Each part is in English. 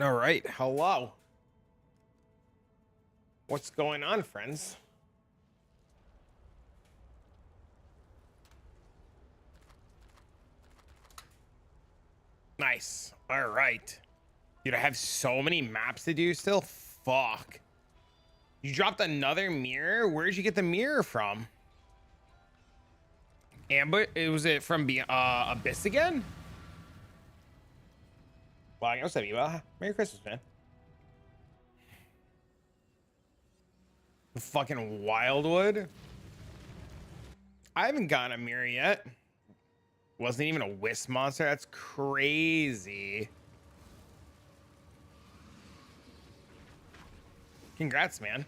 All right, hello. What's going on, friends? Nice. All right. Dude, I have so many maps to do still. Fuck. You dropped another mirror? Where'd you get the mirror from? Amber, was it from Abyss again? Well, I guess Merry Christmas, man. Fucking Wildwood. I haven't gotten a mirror yet. Wasn't even a Wisp monster. That's crazy. Congrats, man.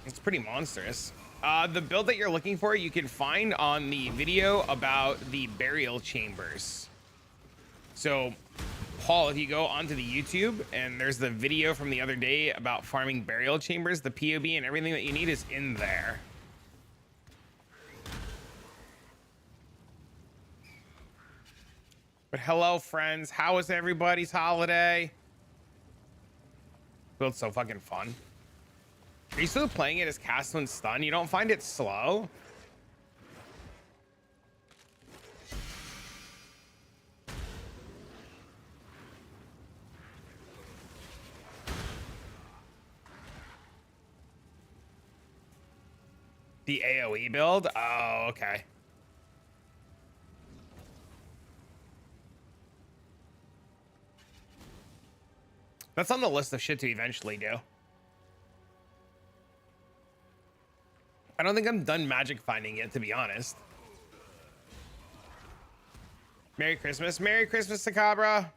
It's pretty monstrous. The build that you're looking for, you can find on the video about the burial chambers. So, Paul, if you go onto the YouTube and there's the video from the other day about farming burial chambers, the POB and everything that you need is in there. But hello, friends. How was everybody's holiday? Build's so fucking fun. Are you still playing it as Castle and Stun? You don't find it slow? The AoE build? Oh, okay. That's on the list of shit to eventually do. I don't think I'm done magic finding yet, to be honest. Merry Christmas. Merry Christmas, Sakabra.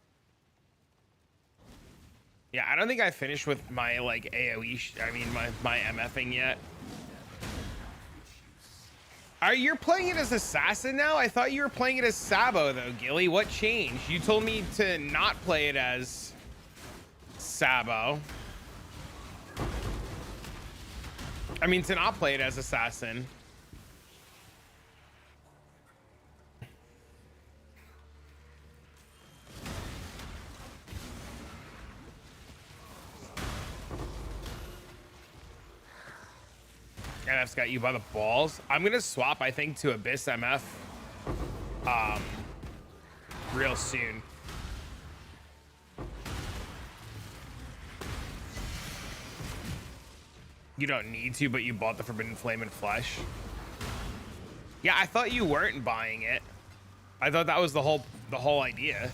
Yeah, I don't think I finished with my, like, AoE, my MFing yet. You're playing it as Assassin now? I thought you were playing it as Sabo, though, Gilly. What changed? You told me to not play it as Sabo. I mean, to not play it as Assassin. NF's got you by the balls. I'm gonna swap, I think, to Abyss MF real soon. You don't need to, but you bought the Forbidden Flame and Flesh. Yeah, I thought you weren't buying it. I thought that was the whole idea,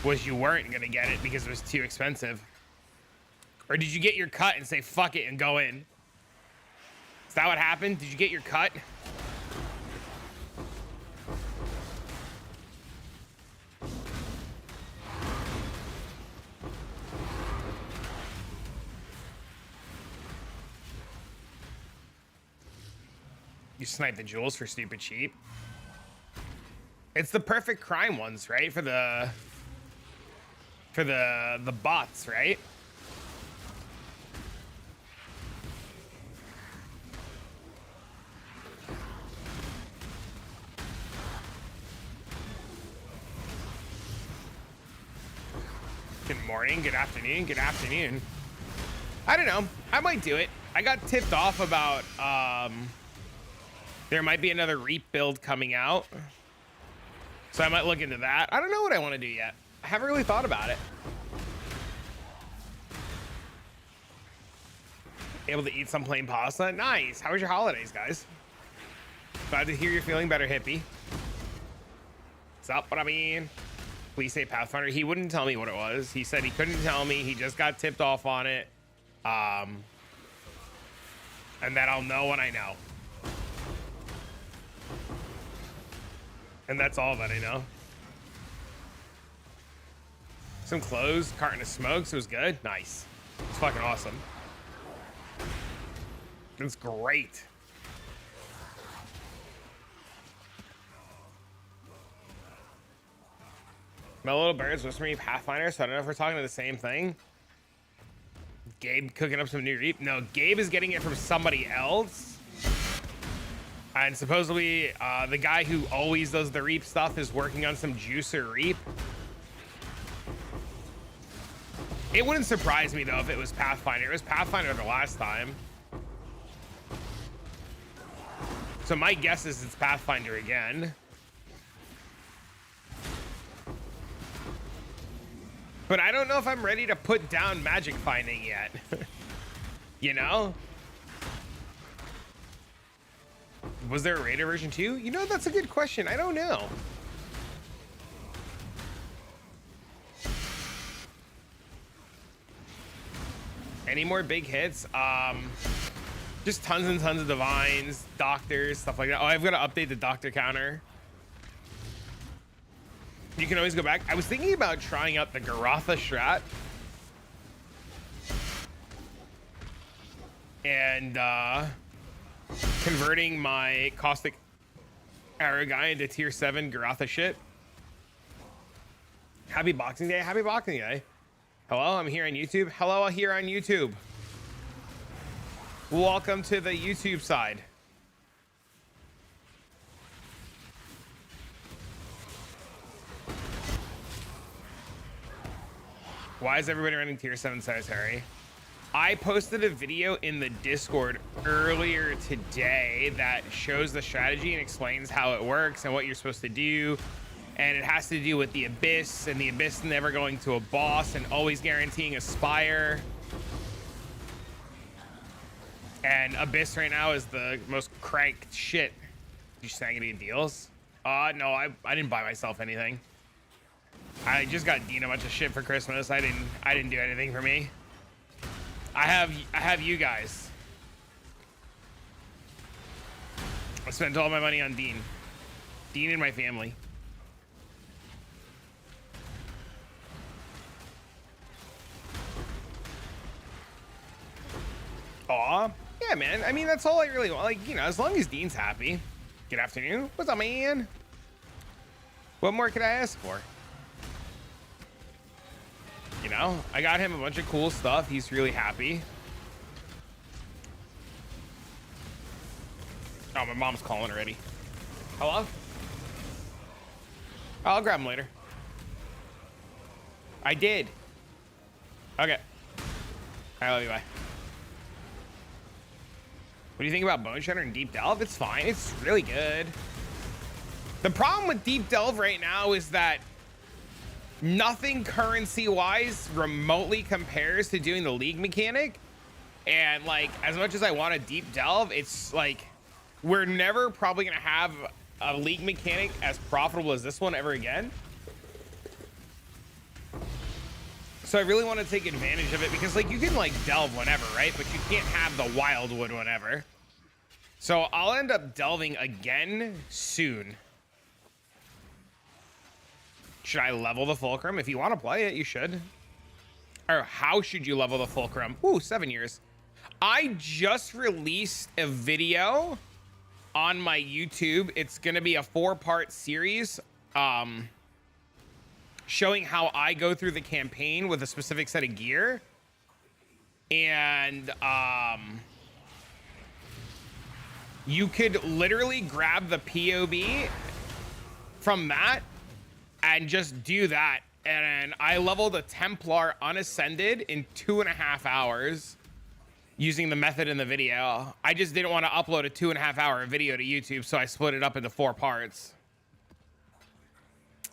was you weren't gonna get it because it was too expensive. Or did you get your cut and say fuck it and go in? Is that what happened? Did you get your cut? You snipe the jewels for stupid cheap. It's the perfect crime ones, right? For the bots, right? Good morning, good afternoon, good afternoon. I don't know. I might do it. I got tipped off about there might be another Reap build coming out. So I might look into that. I don't know what I want to do yet. I haven't really thought about it. Able to eat some plain pasta. Nice. How was your holidays, guys? Glad to hear you're feeling better, hippie. What's up, what I mean? Please say Pathfinder. He wouldn't tell me what it was. He said he couldn't tell me. He just got tipped off on it. And that I'll know when I know. And that's all that I know. Some clothes, carton of smokes. It was good. Nice. It's fucking awesome. It's great. My little birds whisper me Pathfinder, so I don't know if we're talking to the same thing. Gabe cooking up some new Reap. No, Gabe is getting it from somebody else. And supposedly, the guy who always does the reap stuff is working on some juicer reap. It wouldn't surprise me though if it was Pathfinder. It was Pathfinder the last time. So my guess is it's Pathfinder again. But I don't know if I'm ready to put down magic finding yet. You know? Was there a Raider version 2? You know, that's a good question. I don't know. Any more big hits? Just tons and tons of divines, doctors, stuff like that. Oh, I've got to update the doctor counter. You can always go back. I was thinking about trying out the Garatha strat. And converting my caustic arrow guy into tier 7 Garatha shit. Happy Boxing Day. Happy Boxing Day. Hello, I'm here on YouTube. Hello, here on YouTube. Welcome to the YouTube side. Why is everybody running tier 7 Harry? I posted a video in the Discord earlier today that shows the strategy and explains how it works and what you're supposed to do. And it has to do with the Abyss and the Abyss never going to a boss and always guaranteeing a Spire. And Abyss right now is the most cranked shit. You snag any deals? No, I didn't buy myself anything. I just got Dean a bunch of shit for Christmas. I didn't do anything for me. I have you guys. I spent all my money on Dean. Dean and my family. Aw, yeah, man. I mean, that's all I really want. Like, you know, as long as Dean's happy. Good afternoon. What's up, man? What more could I ask for? You know, I got him a bunch of cool stuff. He's really happy. Oh, my mom's calling already. Hello? I'll grab him later. I did. Okay. I love you. Bye. What do you think about Bone Shredder and Deep Delve? It's fine. It's really good. The problem with Deep Delve right now is that nothing currency-wise remotely compares to doing the League mechanic. And, like, as much as I want a Deep Delve, it's, like, we're never probably going to have a League mechanic as profitable as this one ever again. So I really want to take advantage of it because, like, you can, like, delve whenever, right? But you can't have the Wildwood whenever. So I'll end up delving again soon. Should I level the Fulcrum? If you want to play it, you should. Or how should you level the Fulcrum? Ooh, 7 years. I just released a video on my YouTube. It's going to be a 4-part series showing how I go through the campaign with a specific set of gear. And you could literally grab the POB from that and just do that. And I leveled a Templar unascended in 2.5 hours using the method in the video. I just didn't want to upload a 2.5 hour video to YouTube, so I split it up into 4 parts.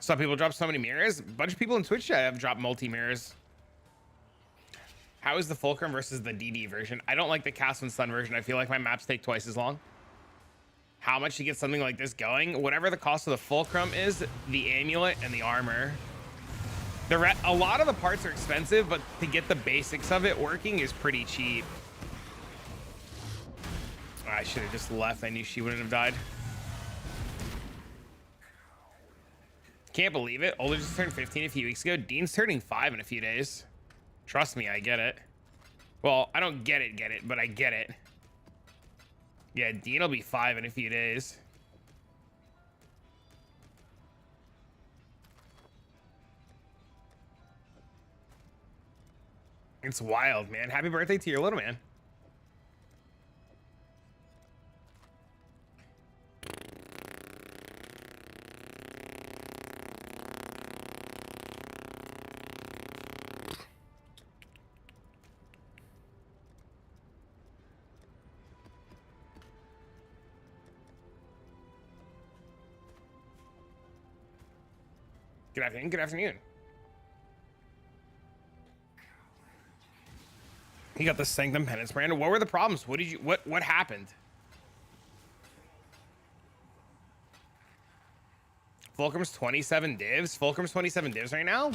Some people drop so many mirrors. A bunch of people in Twitch chat have dropped multi-mirrors. How is the Fulcrum versus the DD version? I don't like the Cast and Stun version. I feel like my maps take twice as long. How much to get something like this going? Whatever the cost of the Fulcrum is, the amulet and the armor. A lot of the parts are expensive, but to get the basics of it working is pretty cheap. I should have just left. I knew she wouldn't have died. Can't believe it. Older just turned 15 a few weeks ago. Dean's turning 5 in a few days. Trust me, I get it. Well, I don't get it, but I get it. Yeah, Dean will be 5 in a few days. It's wild, man. Happy birthday to your little man. Good afternoon. Good afternoon. You got the Sanctum Penance, Brandon. What were the problems? What did you? What happened? Fulcrum's 27 divs. Fulcrum's 27 divs right now.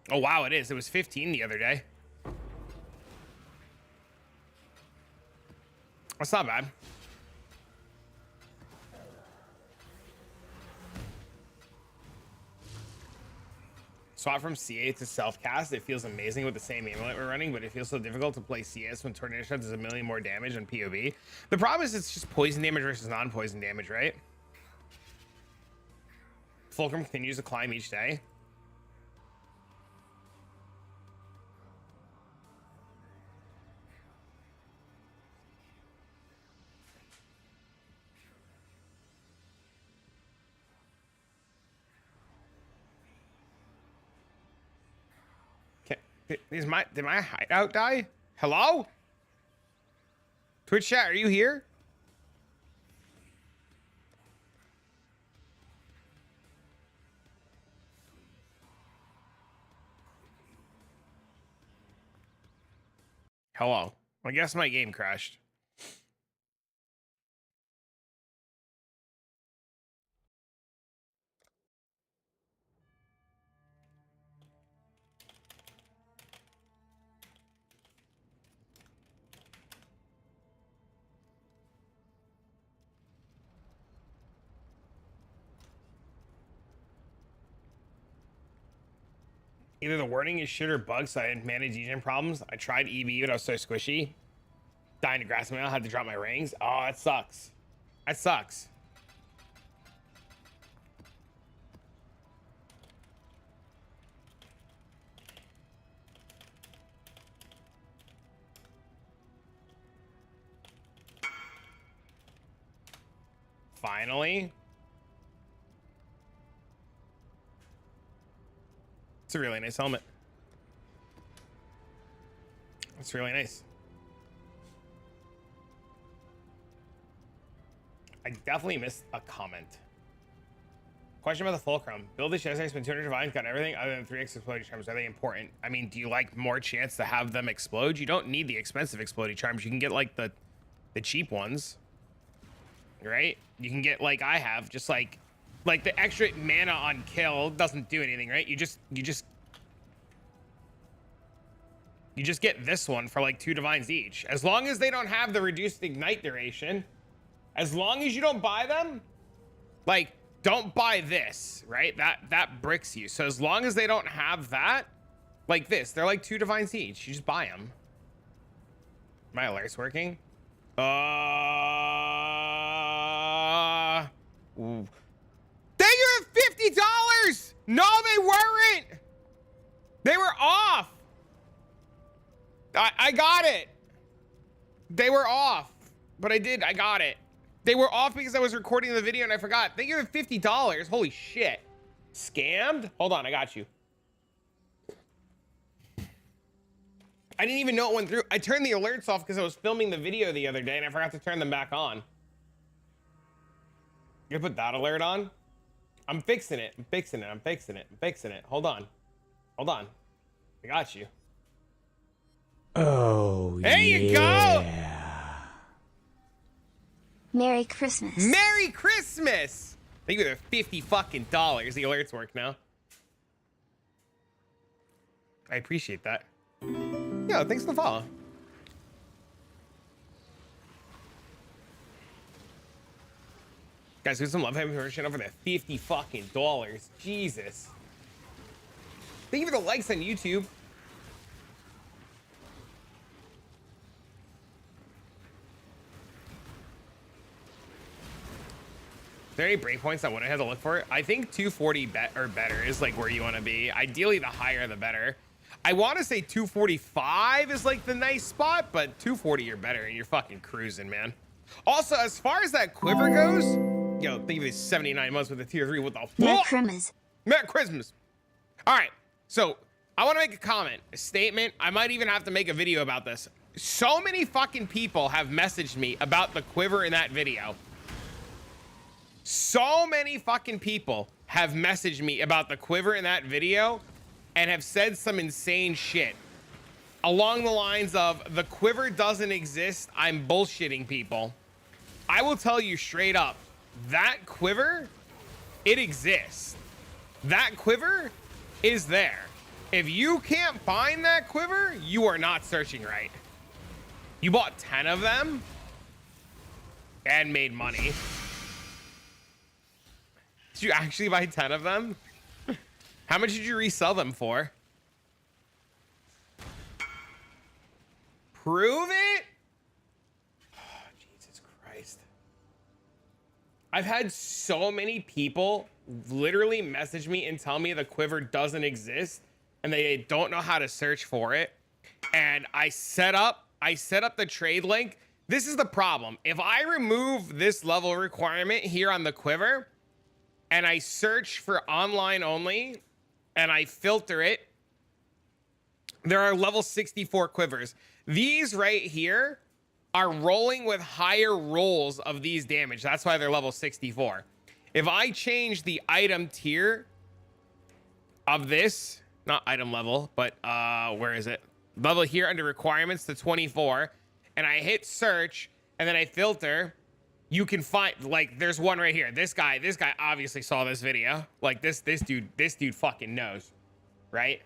Oh wow, it is. It was 15 the other day. That's not bad. Swap from CA to self-cast. It feels amazing with the same amulet we're running, but it feels so difficult to play CS when Tornado Shot does a million more damage on POV. The problem is it's just poison damage versus non-poison damage, right? Fulcrum continues to climb each day. Did my hideout die? Hello? Twitch chat, are you here? Hello. I guess my game crashed. Either the wording is shit or bugs, so I didn't manage engine problems. I tried EV, but I was so squishy. Dying to grass mail, had to drop my rings. Oh, that sucks. That sucks. Finally. It's a really nice helmet. It's really nice. I definitely missed a comment. Question about the Fulcrum. Build the Chessex, been 200 divines, got everything other than 3x exploding charms. Are they important? I mean, do you like more chance to have them explode? You don't need the expensive exploding charms. You can get like the cheap ones, right? You can get like I have, just like the extra mana on kill doesn't do anything, right? You just get this one for like 2 divines each. As long as they don't have the reduced ignite duration, as long as you don't buy them, like don't buy this, right? That bricks you. So as long as they don't have that, like this, they're like 2 divines each. You just buy them. My alert's working. Ooh. They are $50. No, they weren't. They were off. I got it. They were off, but I got it. They were off because I was recording the video and I forgot. They gave it $50. Holy shit. Scammed? Hold on, I got you. I didn't even know it went through. I turned the alerts off because I was filming the video the other day and I forgot to turn them back on. You put that alert on? I'm fixing it. I'm fixing it. I'm fixing it. I'm fixing it. Hold on. Hold on. I got you. Oh, there you go. Merry Christmas. Merry Christmas. Thank you for the $50 fucking dollars. The alerts work now. I appreciate that. Yeah, thanks for the follow. Guys, give some love having for channel for that $50 fucking dollars. Jesus. Thank you for the likes on YouTube. Are there any breakpoints that wouldn't have to look for? I think 240 or better is like where you want to be. Ideally, the higher the better. I want to say 245 is like the nice spot, but 240 or better and you're fucking cruising, man. Also, as far as that quiver goes, yo, think of these 79 months with a tier 3. What the fuck? Merry Christmas. Merry Christmas. All right, so I want to make a comment, a statement. I might even have to make a video about this. So many fucking people have messaged me about the quiver in that video. So many fucking people have messaged me about the quiver in that video and have said some insane shit along the lines of the quiver doesn't exist. I'm bullshitting people. I will tell you straight up, that quiver, it exists. That quiver is there. If you can't find that quiver, you are not searching right. You bought 10 of them and made money. Did you actually buy 10 of them? How much did you resell them for? Prove it? Oh, Jesus Christ. I've had so many people literally message me and tell me the quiver doesn't exist and they don't know how to search for it. And I set up the trade link. This is the problem. If I remove this level requirement here on the quiver and I search for online only and I filter it, there are level 64 quivers. These right here are rolling with higher rolls of these damage. That's why they're level 64. If I change the item tier of this, not item level, but where is it? Level here under requirements to 24, and I hit search and then I filter, you can find, like, there's one right here. This guy obviously saw this video. Like this dude fucking knows, right?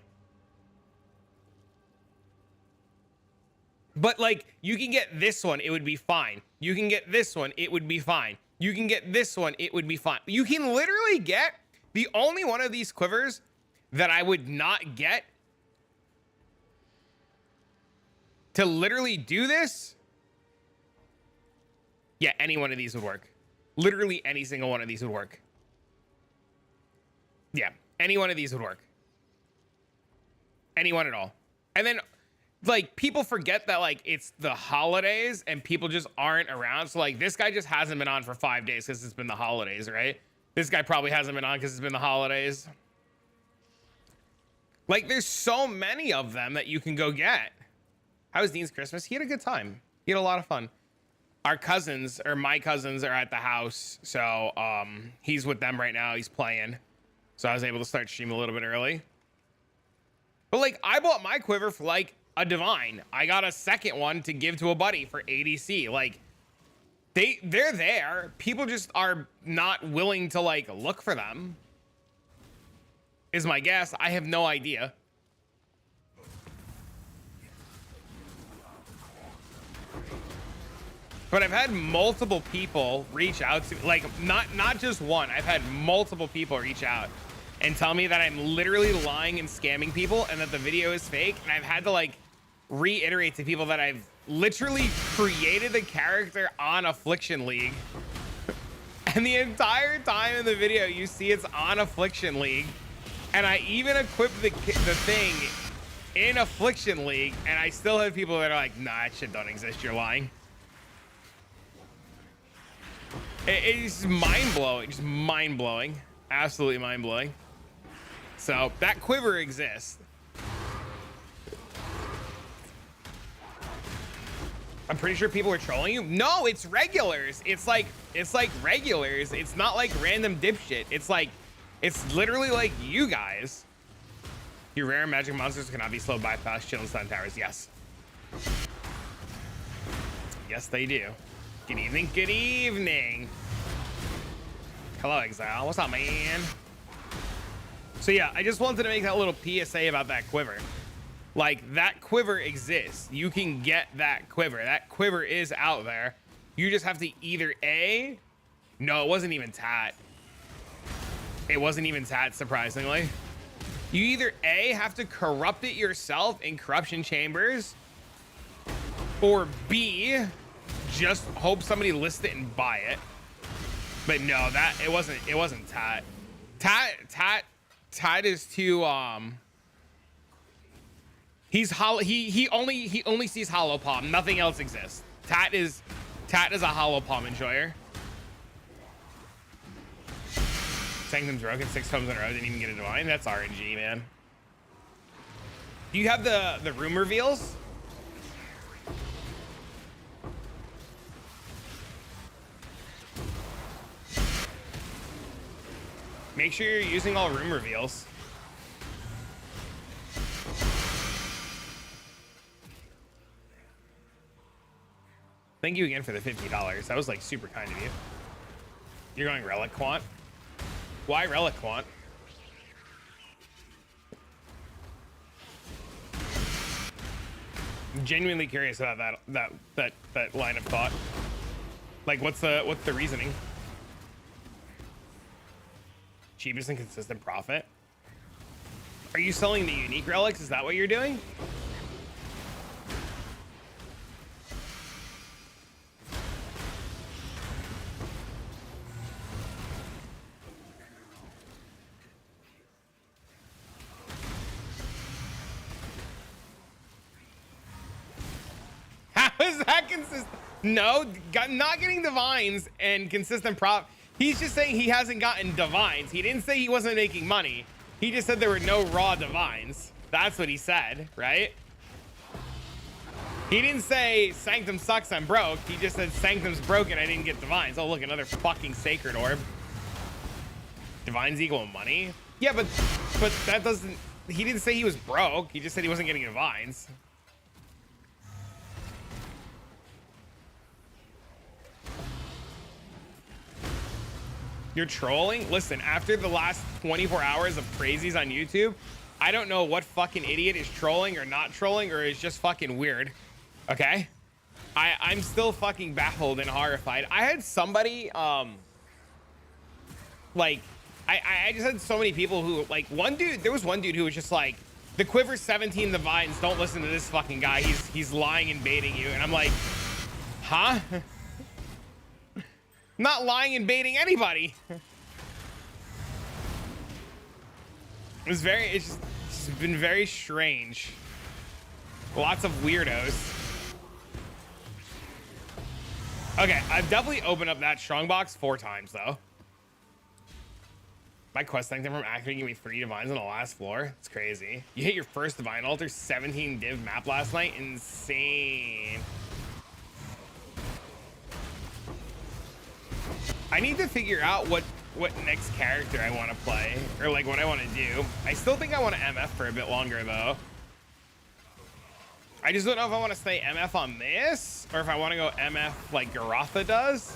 But like, you can get this one, it would be fine. You can get this one, it would be fine. You can get this one, it would be fine. You can literally get the only one of these quivers that I would not get to literally do this. Yeah, any one of these would work. Literally any single one of these would work. Yeah, any one of these would work. Any one at all. And then, like, people forget that, like, it's the holidays and people just aren't around. So, like, this guy just hasn't been on for 5 days because it's been the holidays, right? This guy probably hasn't been on because it's been the holidays. Like, there's so many of them that you can go get. How was Dean's Christmas? He had a good time. He had a lot of fun. Our cousins, or my cousins, are at the house. So, he's with them right now. He's playing. So I was able to start streaming a little bit early. But, like, I bought my quiver for, like, a divine. I got a second one to give to a buddy for ADC. Like, they're there. People just are not willing to, like, look for them, is my guess. I have no idea. But I've had multiple people reach out to me, like, not just one. I've had multiple people reach out and tell me that I'm literally lying and scamming people and that the video is fake. And I've had to, like, reiterate to people that I've literally created the character on Affliction League. And the entire time in the video, you see it's on Affliction League. And I even equipped the thing in Affliction League, and I still have people that are like, nah, that shit don't exist, you're lying. It's mind-blowing, just mind-blowing. Absolutely mind-blowing. So, that quiver exists. I'm pretty sure people are trolling you. No, it's regulars. It's like regulars. It's not like random dipshit. It's literally like you guys. Your rare magic monsters cannot be slowed by fast chill and stun towers. Yes. Yes, they do. Good evening. Good evening. Hello, Exile. What's up, man? So yeah, I just wanted to make that little PSA about that quiver. Like, that quiver exists. You can get that quiver. That quiver is out there. You just have to either A... No, it wasn't even Tat. It wasn't even Tat, surprisingly. You either A, have to corrupt it yourself in corruption chambers, or B, just hope somebody lists it and buy it. But no, it wasn't Tat. Tat is too he only sees hollow palm. Nothing else exists. Tat is a hollow palm enjoyer. Sanctum's broken 6 times in a row, didn't even get a divine. That's RNG, man. Do you have the room reveals? Make sure you're using all room reveals. Thank you again for the $50. That was like super kind of you. You're going Relic Quant? Why Relic Quant? I'm genuinely curious about that line of thought. Like, what's the reasoning? Cheapest and consistent profit. Are you selling the unique relics? Is that what you're doing? How is that consistent? No, not getting divines and consistent prop. He's just saying he hasn't gotten divines. He didn't say he wasn't making money. He just said there were no raw divines. That's what he said, right? He didn't say Sanctum sucks, I'm broke. He just said Sanctum's broken, I didn't get divines. Oh, look, another fucking sacred orb. Divines equal money? Yeah, but that doesn't... He didn't say he was broke. He just said he wasn't getting divines. You're trolling? Listen, after the last 24 hours of crazies on YouTube, I don't know what fucking idiot is trolling or not trolling or is just fucking weird. Okay? I'm still fucking baffled and horrified. I had somebody, like, I just had so many people who, like, there was one dude who was just like, the Quiver 17 divines, don't listen to this fucking guy. He's lying and baiting you. And I'm like, huh? Not lying and baiting anybody. It's been very strange. Lots of weirdos. Okay, I've definitely opened up that strongbox 4 times though. My quest thanked them from activating me 3 divines on the last floor. It's crazy. You hit your first divine altar 17 div map last night. Insane. I need to figure out what next character I want to play, or like what I want to do. I still think I want to MF for a bit longer though. I just don't know if I want to stay MF on this, or if I want to go MF like Garotha does.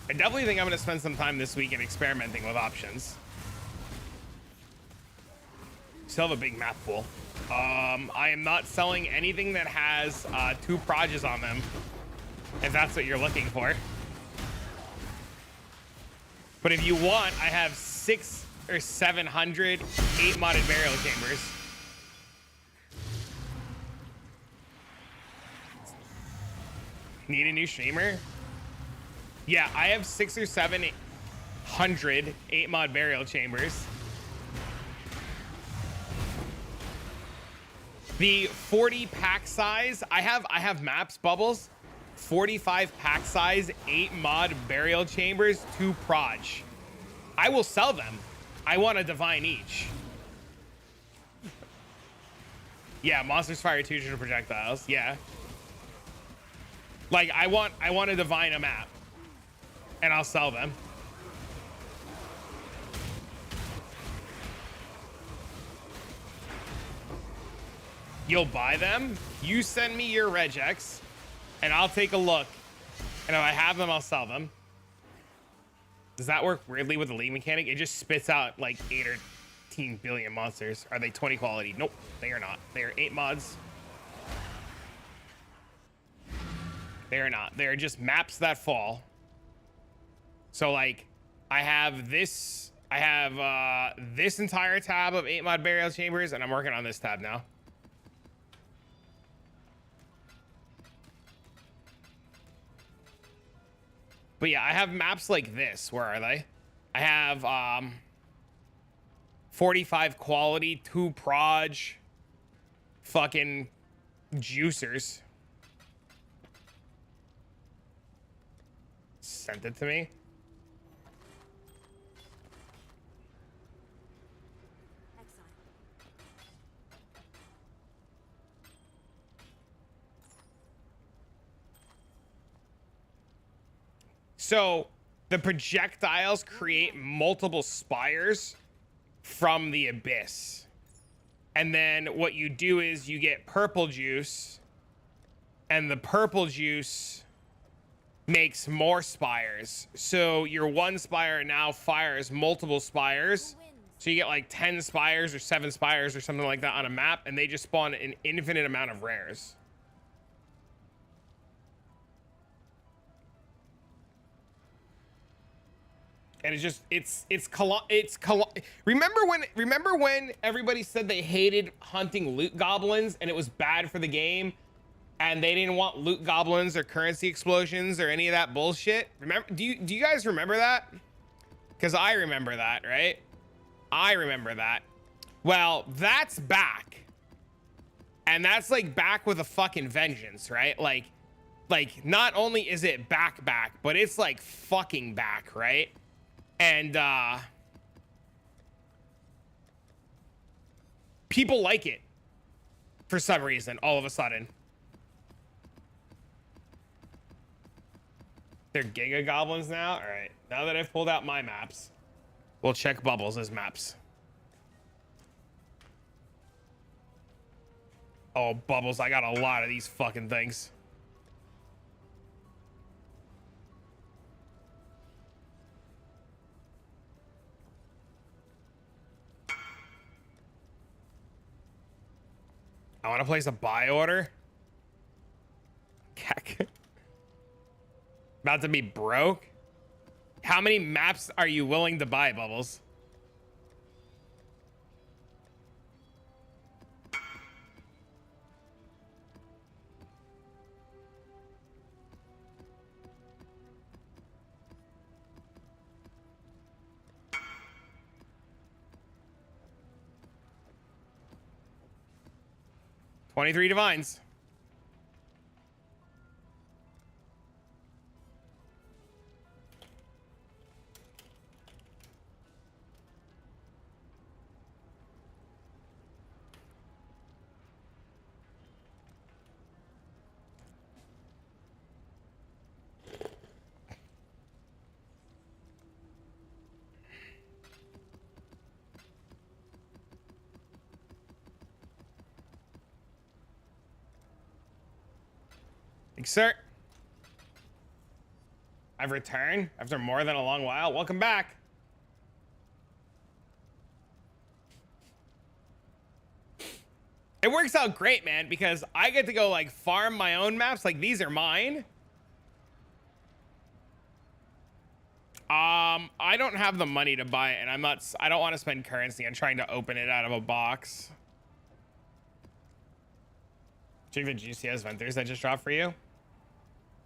I definitely think I'm going to spend some time this weekend experimenting with options. Still have a big map pool. I am not selling anything that has 2 proges on them, if that's what you're looking for. But if you want, I have 600 or 700 8-modded burial chambers. Need a new streamer? Yeah, I have 600 or 700 8-mod burial chambers. The 40 pack size, I have maps, Bubbles. 45 pack size, 8-mod burial chambers, 2 proj. I will sell them. I want a divine each. Yeah, monsters fire 2 digital projectiles. Yeah. Like I want a divine a map, and I'll sell them. You'll buy them. You send me your regex. And I'll take a look. And if I have them, I'll sell them. Does that work weirdly with the league mechanic? It just spits out like 8 or 18 billion monsters. Are they 20 quality? Nope, they are not. They are 8 mods. They are not. They are just maps that fall. So like, I have this entire tab of 8-mod burial chambers, and I'm working on this tab now. But yeah, I have maps like this. Where are they? I have 45 quality, 2 proj, fucking juicers. Sent it to me. So the projectiles create multiple spires from the abyss. And then what you do is you get purple juice, and the purple juice makes more spires. So your one spire now fires multiple spires. So you get like 10 spires or 7 spires or something like that on a map, and they just spawn an infinite amount of rares. And it's just remember when everybody said they hated hunting loot goblins and it was bad for the game, and they didn't want loot goblins or currency explosions or any of that bullshit? Remember, do you guys remember that? Because I remember that, right? I remember that. Well, that's back. And that's like back with a fucking vengeance, right? Like not only is it back, but it's like fucking back, right? And people like it for some reason, all of a sudden. They're Giga Goblins now? All right, now that I've pulled out my maps, we'll check Bubbles' maps. Oh, Bubbles, I got a lot of these fucking things. I want to place a buy order. About to be broke. How many maps are you willing to buy, Bubbles? $23 divines. Sir, I've returned after more than a long while. Welcome back. It works out great, man, because I get to go like farm my own maps. Like, these are mine. I don't have the money to buy it, and I don't want to spend currency on trying to open it out of a box. Check the GCS Ventures that just dropped for you.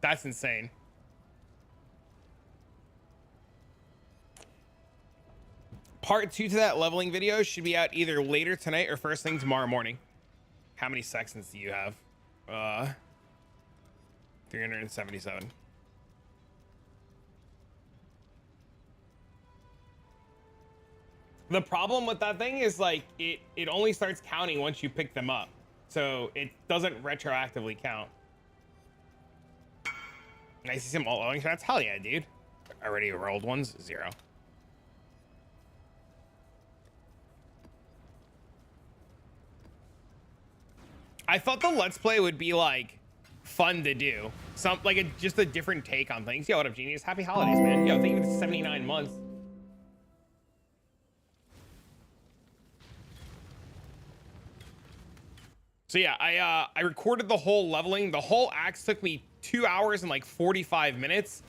That's insane. Part 2 to that leveling video should be out either later tonight or first thing tomorrow morning. How many sections do you have? 377. The problem with that thing is like it only starts counting once you pick them up. So it doesn't retroactively count. Nice to see some all-owing shots. Hell yeah, dude. Already rolled ones, 0. I thought the Let's Play would be like fun to do. Just a different take on things. Yo, what up, Genius? Happy holidays, man. Yo, thank you for 79 months. So yeah, I recorded the whole leveling. The whole axe took me 2 hours and like 45 minutes.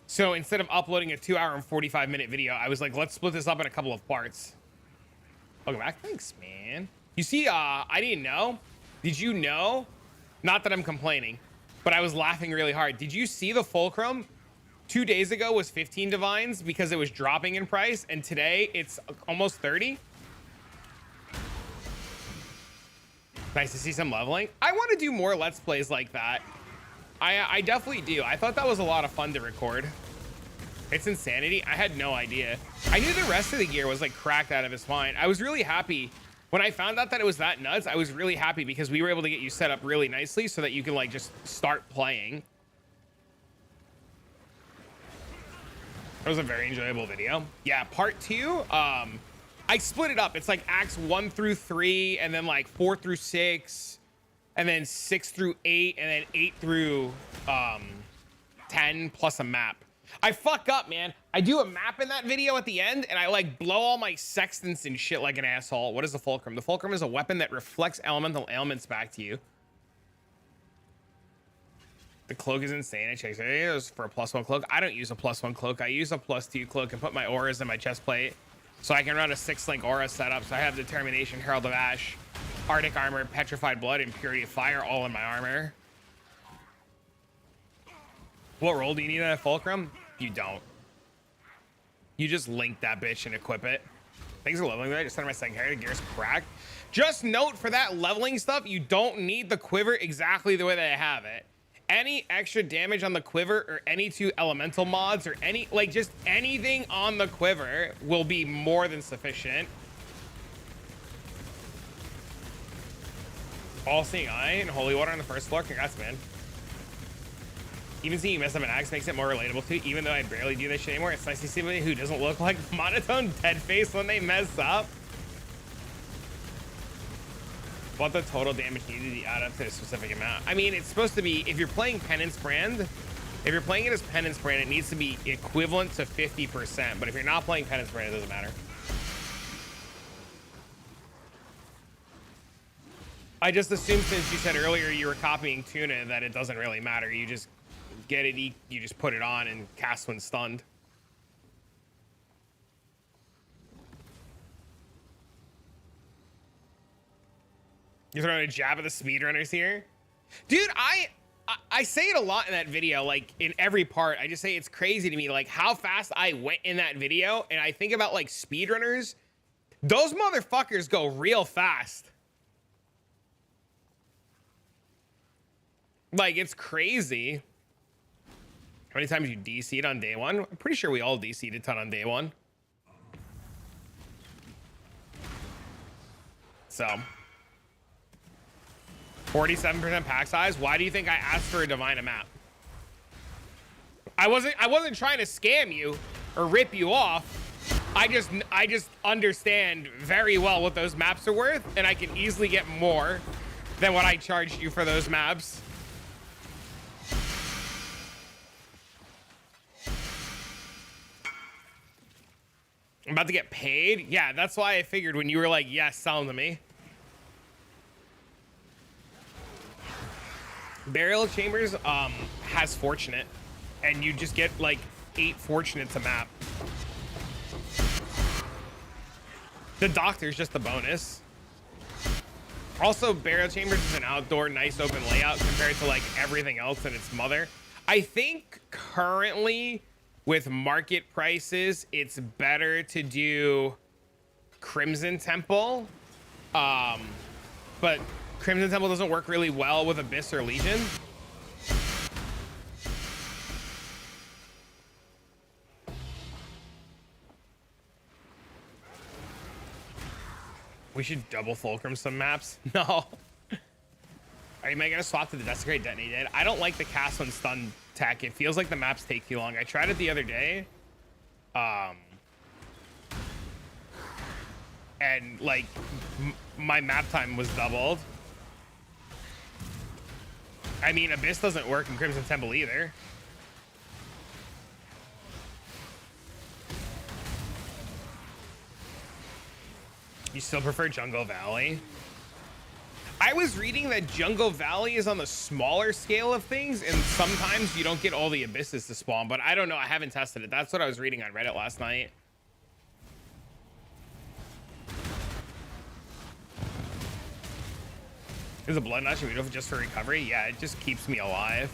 So instead of uploading a 2 hour and 45 minute video, I was like, let's split this up in a couple of parts. Welcome back. Thanks, man. You see, I didn't know. Did you know? Not that I'm complaining, but I was laughing really hard. Did you see the Fulcrum 2 days ago was 15 divines because it was dropping in price, and today it's almost 30? Nice to see some leveling. I want to do more Let's Plays like that. I definitely do. I thought that was a lot of fun to record. It's insanity. I had no idea. I knew the rest of the gear was like cracked out of its mind. I was really happy. When I found out that it was that nuts, I was really happy because we were able to get you set up really nicely so that you can like just start playing. It was a very enjoyable video. Yeah, part 2, I split it up. It's like acts 1 through 3, and then like 4 through 6, and then 6 through 8, and then 8 through 10 plus a map. I fuck up, man. I do a map in that video at the end, and I like blow all my sextants and shit like an asshole. What is the Fulcrum? The Fulcrum is a weapon that reflects elemental ailments back to you. The cloak is insane. I checked it was for a +1 cloak. I don't use a +1 cloak. I use a +2 cloak and put my auras in my chest plate so I can run a 6-link aura setup. So I have Determination, Herald of Ash, Arctic Armor, Petrified Blood, and Purity of Fire all in my armor. What role do you need in a Fulcrum? You don't. You just link that bitch and equip it. Thanks for leveling that. I just started my second character. Gear's cracked. Just note for that leveling stuff, you don't need the quiver exactly the way that I have it. Any extra damage on the quiver or any 2 elemental mods or any, like just anything on the quiver will be more than sufficient. All Seeing Eye and Holy Water on the first floor. Congrats, man. Even seeing you mess up an axe makes it more relatable too, even though I barely do this shit anymore. It's nice to see somebody who doesn't look like monotone dead face when they mess up. What the total damage needed to add up to a specific amount? I mean, it's supposed to be, if you're playing Penance Brand, if you're playing it as Penance Brand, it needs to be equivalent to 50%. But if you're not playing Penance Brand, it doesn't matter. I just assumed since you said earlier you were copying Tuna that it doesn't really matter. You just get it, you just put it on and cast when stunned. You're throwing a jab at the speedrunners here? Dude, I say it a lot in that video, like in every part. I just say it's crazy to me, like how fast I went in that video. And I think about like speedrunners. Those motherfuckers go real fast. Like, it's crazy. How many times you DC'd on day 1? I'm pretty sure we all DC'd a ton on day 1. So 47% pack size. Why do you think I asked for a Divina map? I wasn't trying to scam you or rip you off. I just understand very well what those maps are worth, and I can easily get more than what I charged you for those maps. I'm about to get paid? Yeah, that's why I figured when you were like, yes, sell them to me. Burial Chambers has Fortunate, and you just get like 8 Fortunates a map. The Doctor's just a bonus. Also, Burial Chambers is an outdoor, nice open layout compared to like everything else and its mother. I think currently with market prices, it's better to do Crimson Temple. But Crimson Temple doesn't work really well with Abyss or Legion. We should double Fulcrum some maps. No. Are you gonna swap to the Desecrate Detonated? I don't like the cast when stun tech. It feels like the maps take too long. I tried it the other day. And like my map time was doubled. I mean, Abyss doesn't work in Crimson Temple either. You still prefer Jungle Valley? I was reading that Jungle Valley is on the smaller scale of things, and sometimes you don't get all the abysses to spawn, but I don't know. I haven't tested it. That's what I was reading on Reddit last night. Is a blood notch beautiful just for recovery? Yeah, it just keeps me alive.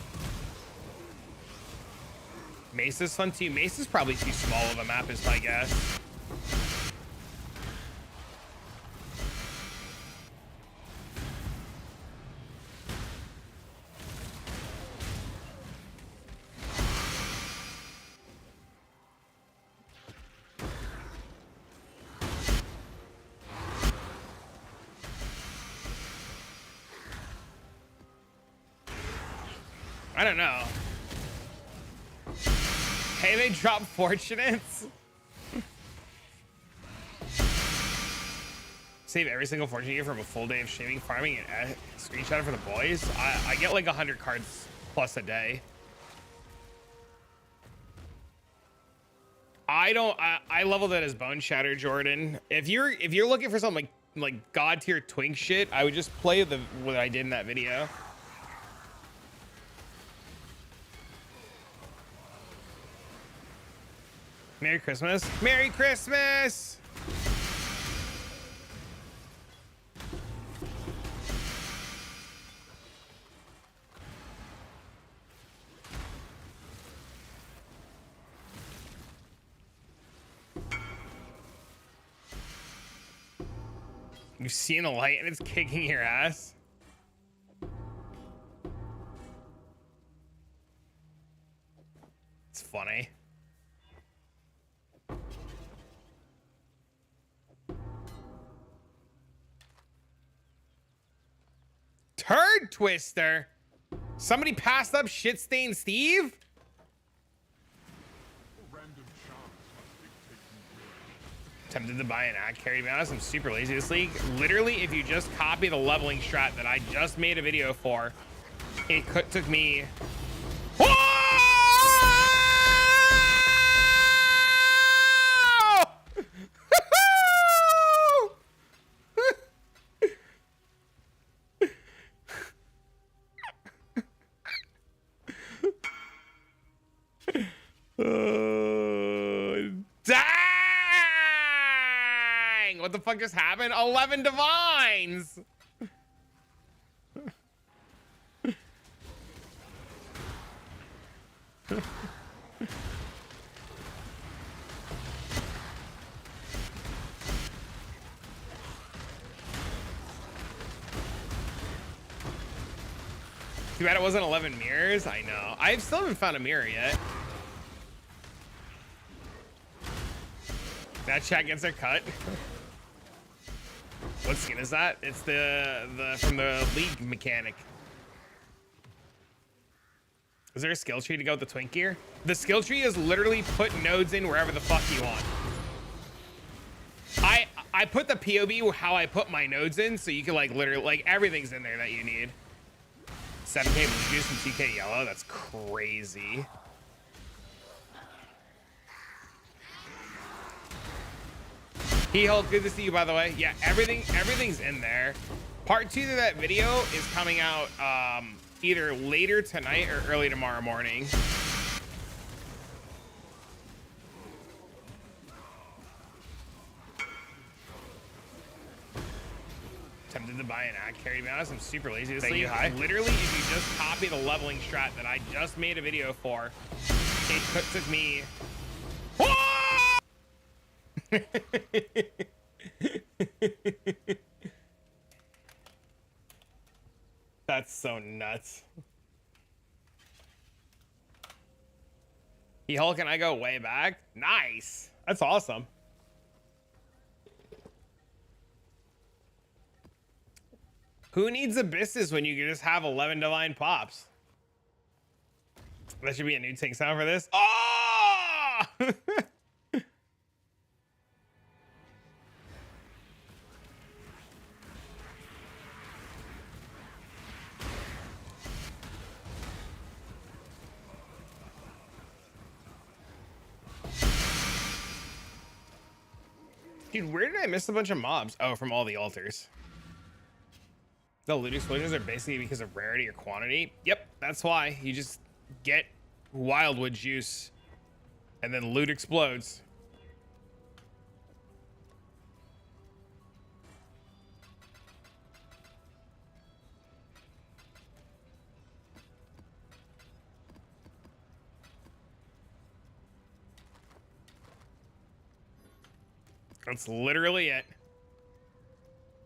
Mesa's fun too. Mesa's probably too small of a map is my guess. I don't know. Hey, they drop fortunates. Save every single fortune you get from a full day of shaving, farming, and screenshot it for the boys. I get like 100 cards plus a day. I leveled it as Bone Shatter, Jordan. If you're looking for something like god tier twink shit, I would just play what I did in that video. Merry Christmas. Merry Christmas! You've seen the light and it's kicking your ass. It's funny. Turd twister. Somebody passed up shit stain Steve. Tempted to buy an ad carry. To be honest, I'm super lazy this league. Literally, if you just copy the leveling strat that I just made a video for, it took me. Whoa! Dang! What the fuck just happened? 11 divines! Too bad it wasn't 11 mirrors. I know. I still haven't found a mirror yet. That chat gets a cut. What skin is that? It's the from the league mechanic. Is there a skill tree to go with the twink gear? The skill tree is literally put nodes in wherever the fuck you want. I put the POB how I put my nodes in, so you can like literally like everything's in there that you need. 7K blue juice and 2K yellow. That's crazy. Hulk, good to see you, by the way. Yeah, everything's in there. Part 2 of that video is coming out either later tonight or early tomorrow morning. Tempted to buy an ad carry. To be honest, I'm super lazy this league. Literally, if you just copy the leveling strat that I just made a video for, it took me. That's so nuts. Hulk and I go way back. Nice. That's awesome. Who needs abysses when you can just have 11 divine pops? That should be a new tank sound for this. Oh! Dude, where did I miss a bunch of mobs? Oh, from all the altars. The loot explosions are basically because of rarity or quantity. Yep, that's why. You just get wildwood juice and then loot explodes. That's literally it.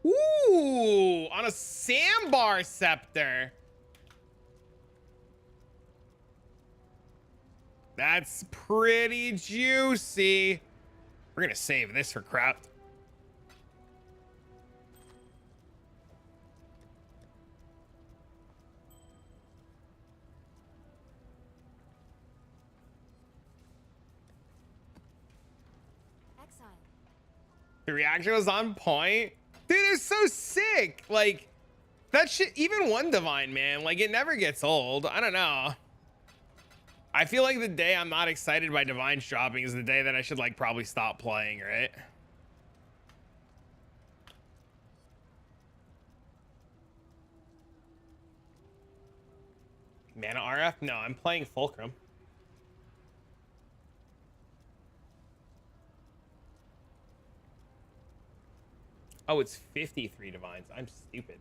Ooh, on a sandbar scepter. That's pretty juicy. We're gonna save this for crap. The reaction was on point. Dude, it's so sick. Like, that shit, even one divine, man, like, it never gets old. I don't know. I feel like the day I'm not excited by divines dropping is the day that I should, like, probably stop playing, right? Mana RF? No, I'm playing Fulcrum. Oh, it's 53 divines. I'm stupid.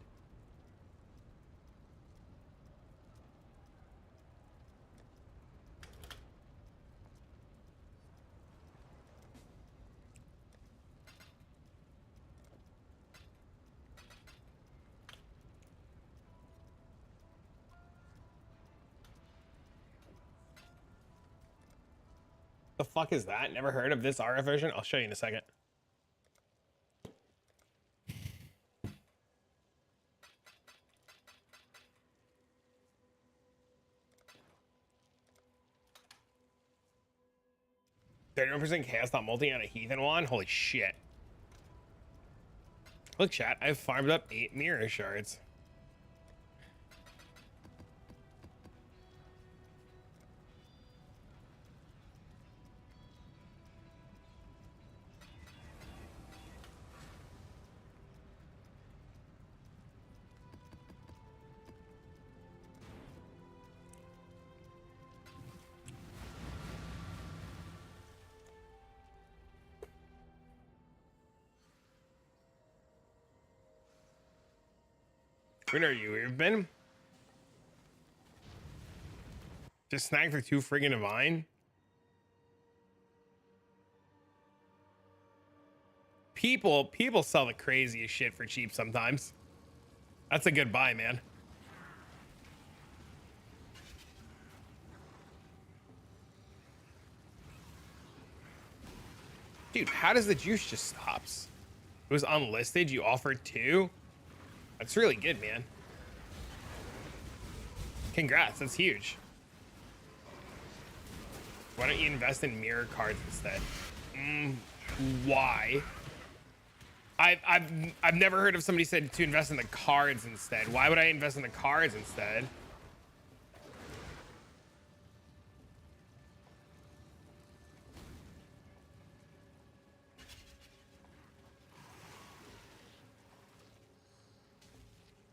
The fuck is that? Never heard of this RF version? I'll show you in a second. %, chaos not multi on a heathen one. Holy shit. Look, chat, I've farmed up 8 mirror shards. When are you? You've been just snagged for 2 friggin' divine. People sell the craziest shit for cheap sometimes. That's a good buy, man. Dude, how does the juice just stops? It was unlisted. You offered 2. That's really good, man. Congrats, that's huge. Why don't you invest in mirror cards instead? Why? I've never heard of somebody said to invest in the cards instead. Why would I invest in the cards instead?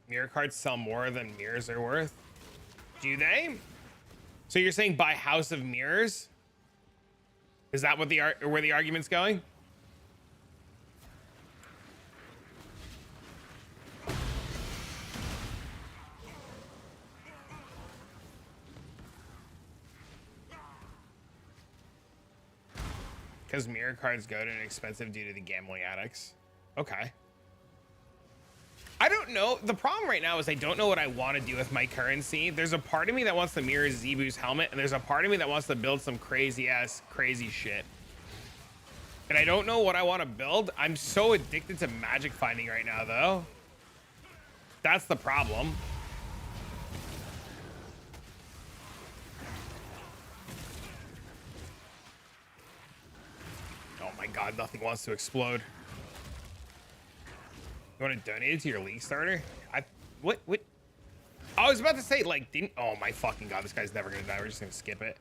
Mirror cards sell more than mirrors are worth. Do they? So you're saying buy House of Mirrors? Is that what where the argument's going? Because mirror cards go to an expensive due to the gambling addicts. Okay. I don't know. The problem right now is I don't know what I want to do with my currency. There's a part of me that wants to mirror Zebu's helmet, and there's a part of me that wants to build some crazy shit. And I don't know what I want to build. I'm so addicted to magic finding right now, though. That's the problem. Oh my god, nothing wants to explode. You want to donate it to your league starter? What? I was about to say, like, oh my fucking god, this guy's never gonna die. We're just gonna skip it.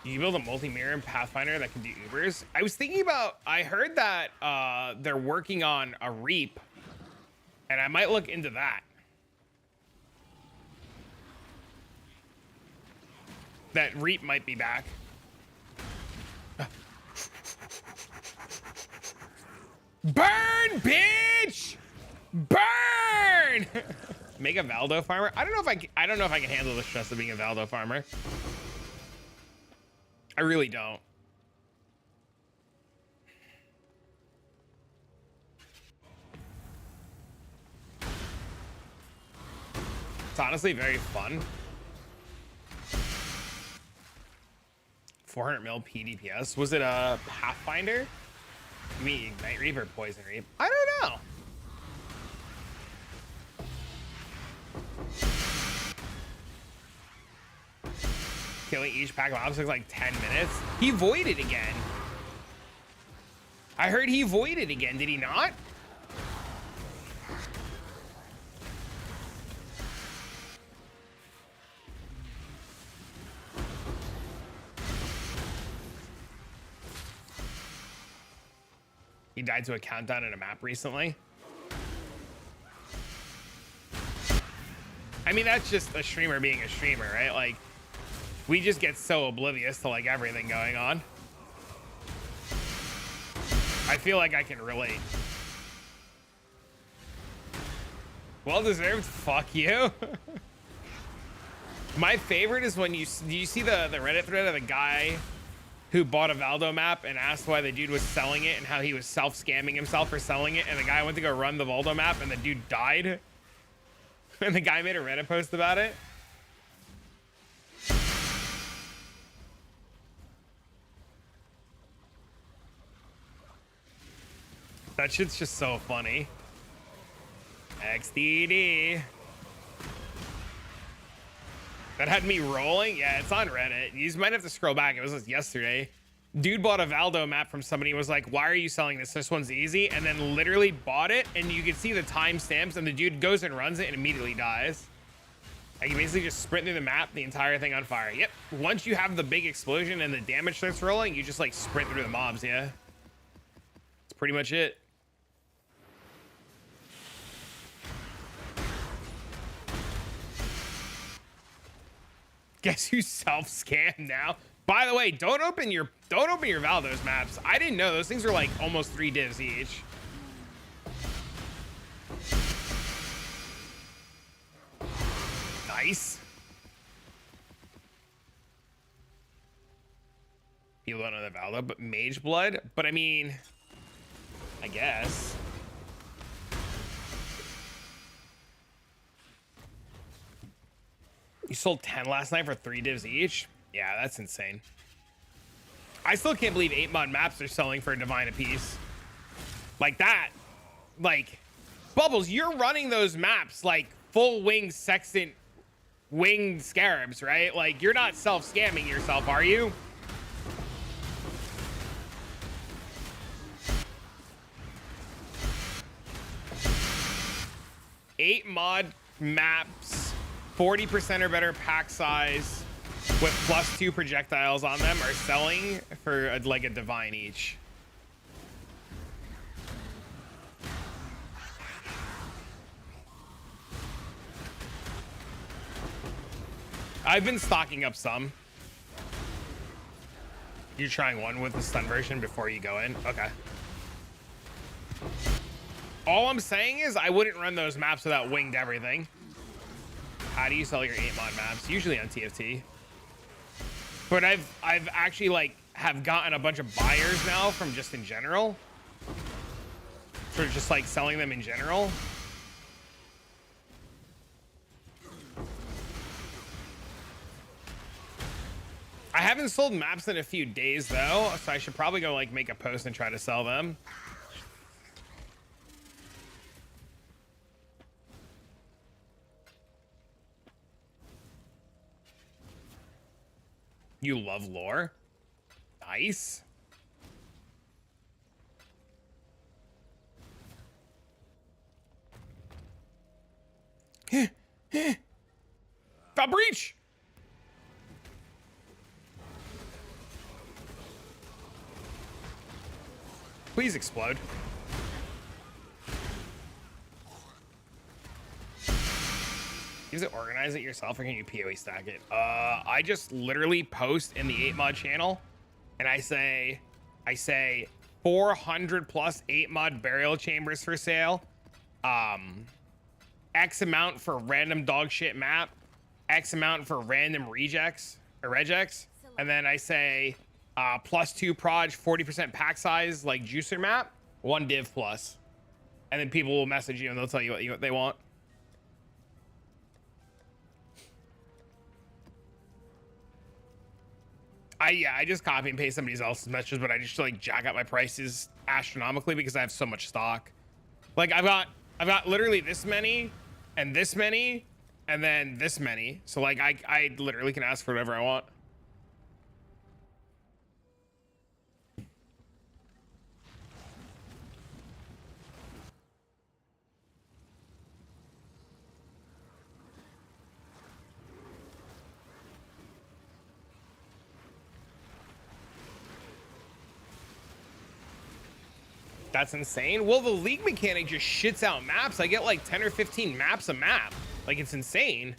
You build a multi-mirror in Pathfinder that can do Ubers? I was thinking about, I heard that they're working on a Reap, and I might look into that. That Reap might be back. Burn, bitch! Burn! Make a Valdo farmer. I don't know if I can handle the stress of being a Valdo farmer. I really don't. It's honestly very fun. 400 mil PDPS. Was it a Pathfinder? You mean Ignite Reap or Poison Reap? I don't know. Killing each pack of mobs took like 10 minutes. He voided again. I heard he voided again. Did he not? He died to a countdown in a map recently. I mean, that's just a streamer being a streamer, right? Like, we just get so oblivious to like everything going on. I feel like I can relate. Well deserved. Fuck you. My favorite is when you see the Reddit thread of the guy who bought a Valdo map and asked why the dude was selling it and how he was self-scamming himself for selling it, and the guy went to go run the Valdo map and the dude died. And the guy made a Reddit post about it. That shit's just so funny. XDD. That had me rolling. Yeah, it's on Reddit. You just might have to scroll back. It was just yesterday. Dude bought a Valdo map from somebody and was like, why are you selling this? This one's easy. And then literally bought it. And you can see the timestamps. And the dude goes and runs it and immediately dies. Like, you basically just sprint through the map, the entire thing on fire. Yep. Once you have the big explosion and the damage starts rolling, you just like sprint through the mobs. Yeah. That's pretty much it. Guess who's self-scam now? By the way, don't open your Valdo's maps. I didn't know those things are like almost 3 divs each. Nice. People don't know the Valdo, but Mage Blood. But I mean, I guess. You sold 10 last night for 3 divs each? Yeah, that's insane. I still can't believe 8-mod maps are selling for a divine apiece. Like that. Like, Bubbles, you're running those maps like full winged sextant winged scarabs, right? Like, you're not self-scamming yourself, are you? Eight mod maps, 40% or better pack size with +2 projectiles on them are selling for like a divine each. I've been stocking up some. You're trying one with the stun version before you go in? Okay. All I'm saying is I wouldn't run those maps without winged everything. How do you sell your 8-mod maps? Usually on TFT. But I've actually like have gotten a bunch of buyers now from just in general. Sort of just like selling them in general. I haven't sold maps in a few days though, so I should probably go like make a post and try to sell them. You love lore? Nice. Got breach! Please explode. Is it organize it yourself or can you PoE stack it? I just literally post in the 8-mod channel and I say 400 plus 8-mod burial chambers for sale. X amount for random dog shit map, X amount for random rejects or regex. And then I say +2 proj, 40% pack size, like juicer map, 1 div plus. And then people will message you and they'll tell you what they want. I just copy and paste somebody else's messages, but I just like jack up my prices astronomically because I have so much stock. Like I've got literally this many and this many and then this many. So like I literally can ask for whatever I want. That's insane. Well, the league mechanic just shits out maps. I get like 10 or 15 maps a map. Like, it's insane.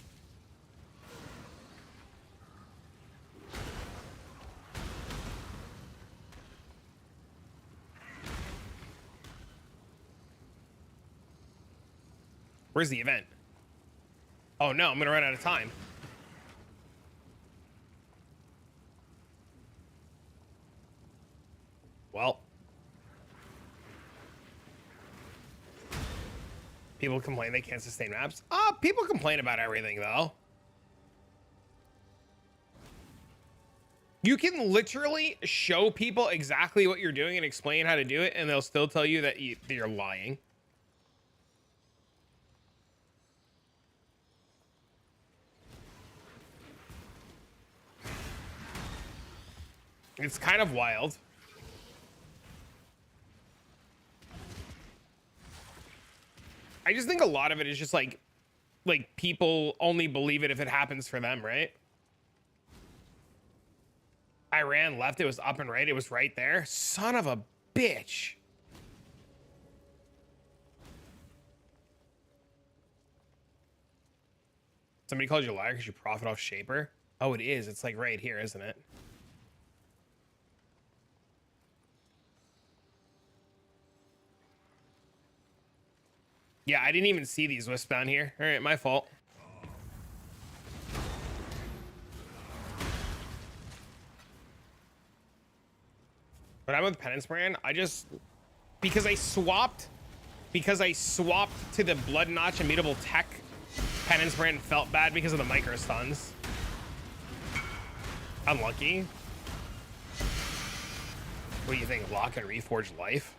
Where's the event? Oh no, I'm gonna run out of time. Well. People complain they can't sustain maps. People complain about everything though. You can literally show people exactly what you're doing and explain how to do it, and they'll still tell you that you're lying. It's kind of wild. I just think a lot of it is just like people only believe it if it happens for them, right? I ran left, it was up and right, it was right there. Son of a bitch. Somebody called you a liar because you profit off Shaper? Oh, it is. It's like right here, isn't it? Yeah, I didn't even see these wisps down here. All right, my fault. But I'm with Penance Brand. Because I swapped to the Blood Notch immutable tech, Penance Brand felt bad because of the micro stuns. Unlucky. What do you think? Lock and Reforged Life?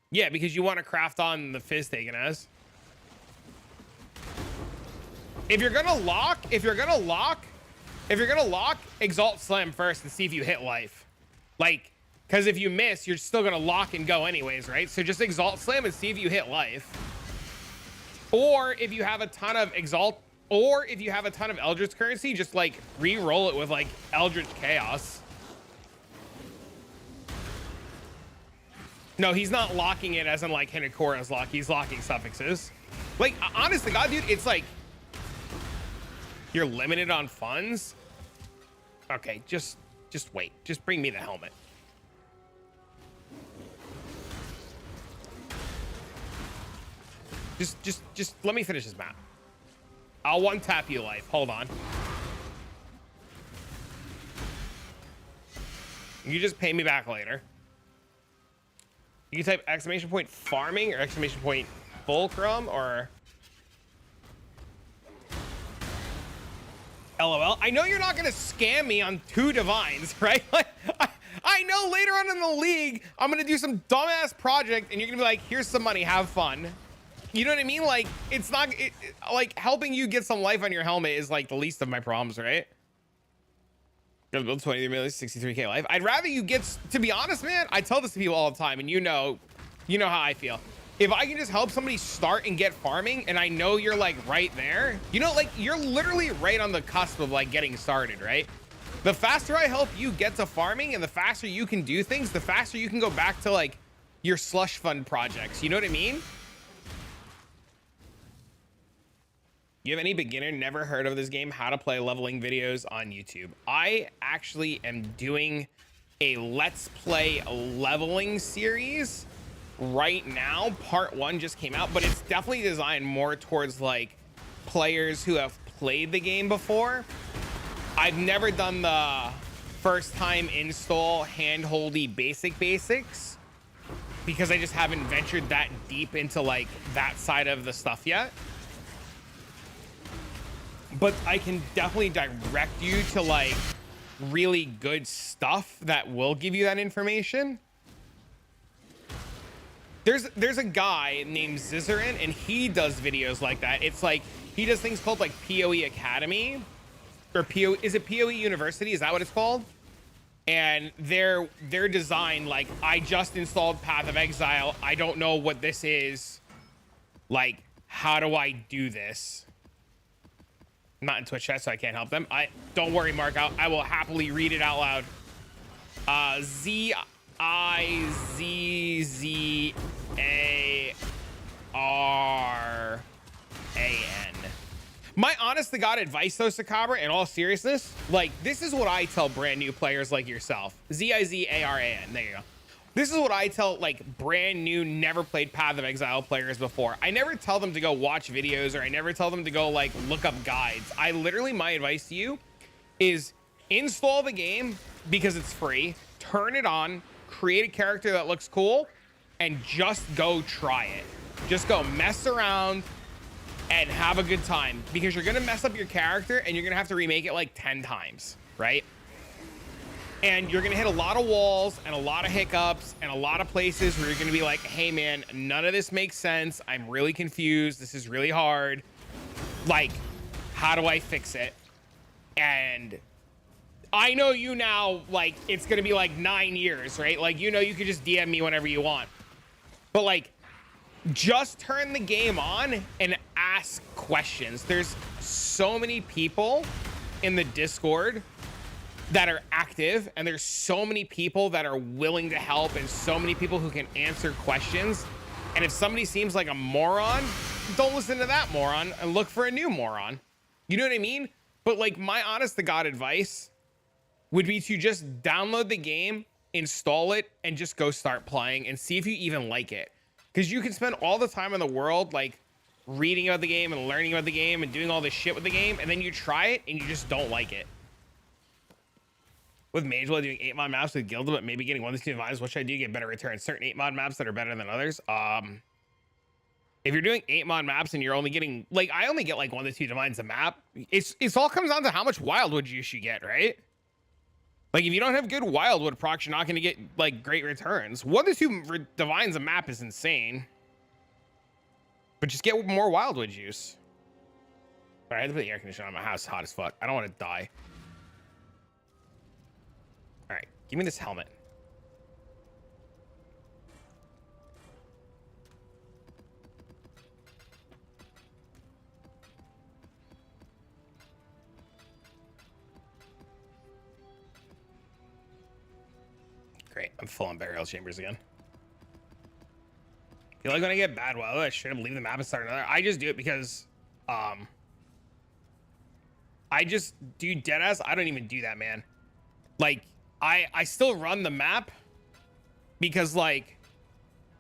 Yeah, because you want to craft on the Fizz taken as. If you're gonna lock, Exalt Slam first and see if you hit life. Like, because if you miss, you're still gonna lock and go anyways, right? So just Exalt Slam and see if you hit life. Or if you have a ton of Exalt, or if you have a ton of Eldritch currency, just like re-roll it with like Eldritch Chaos. No, he's not locking it as in like Hinakora's lock. He's locking suffixes. Like, honest to God, dude, it's like you're limited on funds. Okay, just wait. Just bring me the helmet. Just let me finish this map. I'll one tap you life. Hold on. You just pay me back later. You can type exclamation point farming or exclamation point fulcrum or LOL. I know you're not gonna scam me on 2 divines, right? Like, I know later on in the league I'm gonna do some dumbass project and you're gonna be like, here's some money, have fun. You know what I mean? Like, it's not like helping you get some life on your helmet is like the least of my problems, right? Gonna build 23 million, 63k life. I'd rather you get, to be honest, man, I tell this to people all the time, and you know how I feel. If I can just help somebody start and get farming, and I know you're like right there, you know, like you're literally right on the cusp of like getting started, right? The faster I help you get to farming and the faster you can do things, the faster you can go back to like your slush fund projects. You know what I mean? You have any beginner, never heard of this game, how to play leveling videos on YouTube? I actually am doing a Let's Play leveling series right now. Part 1 just came out, but it's definitely designed more towards like players who have played the game before. I've never done the first time install handholdy basics because I just haven't ventured that deep into like that side of the stuff yet. But I can definitely direct you to like really good stuff that will give you that information. There's a guy named Zizarin and he does videos like that. It's like he does things called like PoE Academy or is it PoE University? Is that what it's called? And they're designed like, I just installed Path of Exile. I don't know what this is. Like, how do I do this? I'm not in Twitch chat, so I can't help them. Don't worry, Mark. I will happily read it out loud. ZIZZARAN. My honest to God advice, though, Sakabra, in all seriousness, like, this is what I tell brand new players like yourself. ZIZARAN. There you go. This is what I tell, like, brand new, never played Path of Exile players before. I never tell them to go watch videos, or I never tell them to go, like, look up guides. I literally, my advice to you is install the game because it's free, turn it on, create a character that looks cool, and just go try it. Just go mess around and have a good time, because you're gonna mess up your character and you're gonna have to remake it like 10 times, right? And you're gonna hit a lot of walls and a lot of hiccups and a lot of places where you're gonna be like, hey man, none of this makes sense. I'm really confused. This is really hard. Like, how do I fix it? And I know you now, like, it's gonna be like 9 years, right? Like, you know, you could just DM me whenever you want. But like, just turn the game on and ask questions. There's so many people in the Discord that are active, and there's so many people that are willing to help, and so many people who can answer questions. And if somebody seems like a moron, don't listen to that moron and look for a new moron. You know what I mean? But like, my honest to God advice would be to just download the game, install it, and just go start playing and see if you even like it. Because you can spend all the time in the world, like, reading about the game and learning about the game and doing all this shit with the game, and then you try it and you just don't like it. With Mage Blood doing 8-mod maps with Gilded, but maybe getting 1 to 2 divines, what should I do to get better returns? Certain 8-mod maps that are better than others. If you're doing 8-mod maps and you're only getting, like, I only get like 1 to 2 divines a map. It's all comes down to how much Wildwood juice you get, right? Like, if you don't have good Wildwood procs, you're not going to get like great returns. 1 to 2 divines a map is insane, but just get more Wildwood juice. All right, I had to put the air conditioner on. My house is hot as fuck. I don't want to die. All right, give me this helmet. Great, I'm full on burial chambers again. Feel like when I get bad weather, I should have leave the map and start another. I just do it because, I just do deadass. I don't even do that, man. Like, I still run the map because like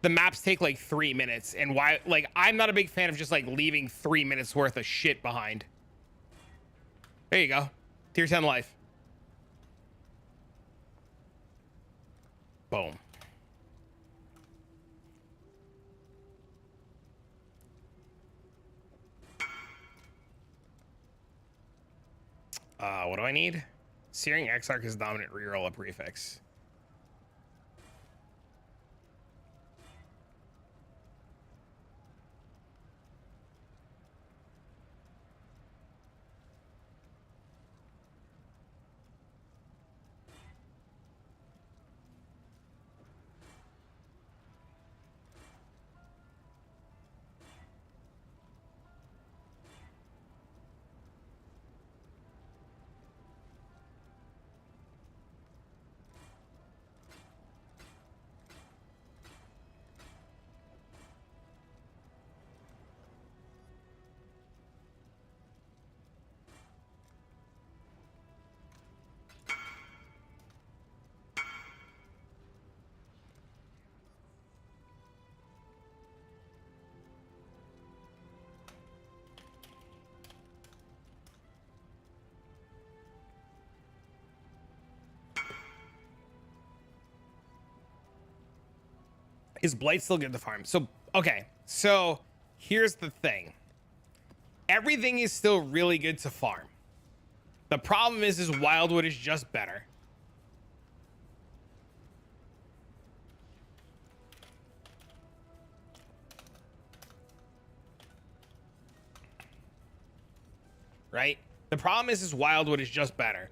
the maps take like 3 minutes, and why, like, I'm not a big fan of just like leaving 3 minutes worth of shit behind. There you go. Tier 10 life. Boom. What do I need? Searing Exarch is dominant reroll a prefix. Is Blight still good to farm? So, okay. So, here's the thing. Everything is still really good to farm. The problem is Wildwood is just better. Right? The problem is Wildwood is just better.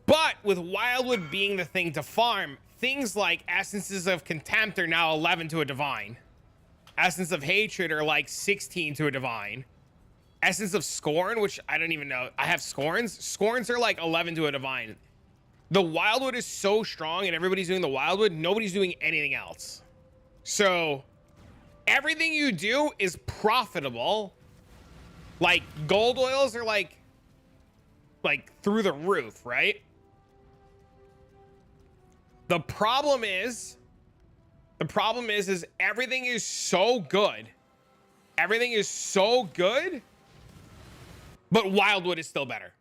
But with Wildwood being the thing to farm, things like Essences of Contempt are now 11 to a Divine. Essence of Hatred are like 16 to a Divine. Essence of Scorn, which I don't even know. I have Scorns. Scorns are like 11 to a divine. The Wildwood is so strong and everybody's doing the Wildwood. Nobody's doing anything else. So everything you do is profitable. Like gold oils are like through the roof, right? The problem is everything is so good. Everything is so good, but Wildwood is still better.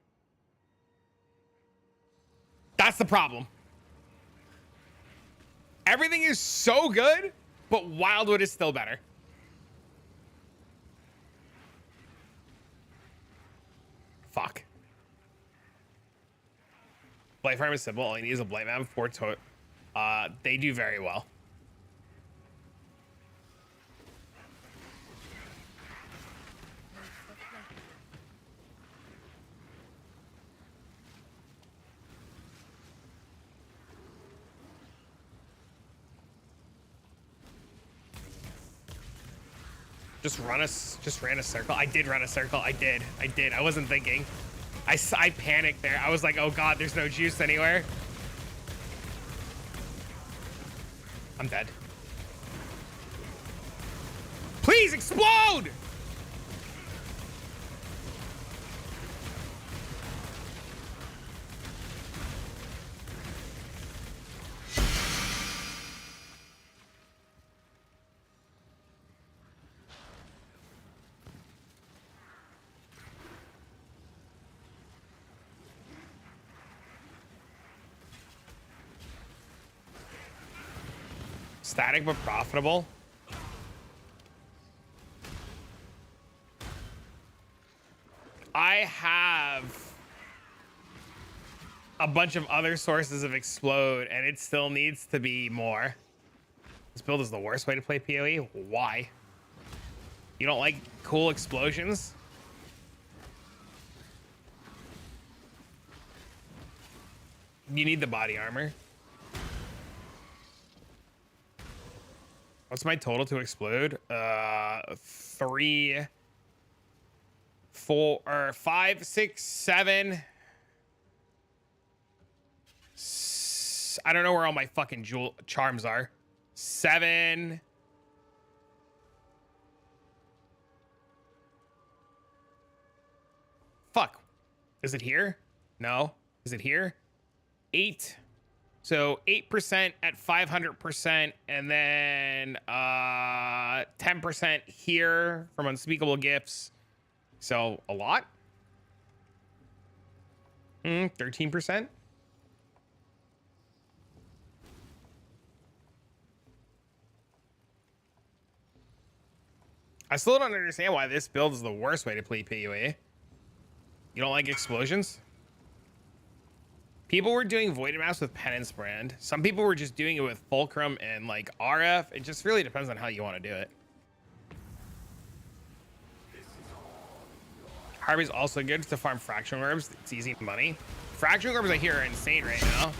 That's the problem. Everything is so good, but Wildwood is still better. Fuck. Blight Farm is simple. All you need is a Blight map for they do very well. Just ran a circle. I did run a circle. I did. I wasn't thinking. I panicked there. I was like, oh God, there's no juice anywhere. I'm dead. Please explode! Static but profitable. I have a bunch of other sources of explode and it still needs to be more. This build is the worst way to play PoE. Why? You don't like cool explosions? You need the body armor. What's my total to explode? 3, 4, or 5, 6, 7. I don't know where all my fucking jewel charms are. 7. Fuck. Is it here? No. Is it here? 8. So 8% at 500%, and then 10% here from Unspeakable Gifts. So a lot. 13%. I still don't understand why this build is the worst way to play PoE. You don't like explosions? People were doing Voided Maps with Penance Brand. Some people were just doing it with Fulcrum and like RF. It just really depends on how you want to do it. Harvey's also good to farm Fracturing Orbs. It's easy money. Fracturing Orbs I hear are insane right now.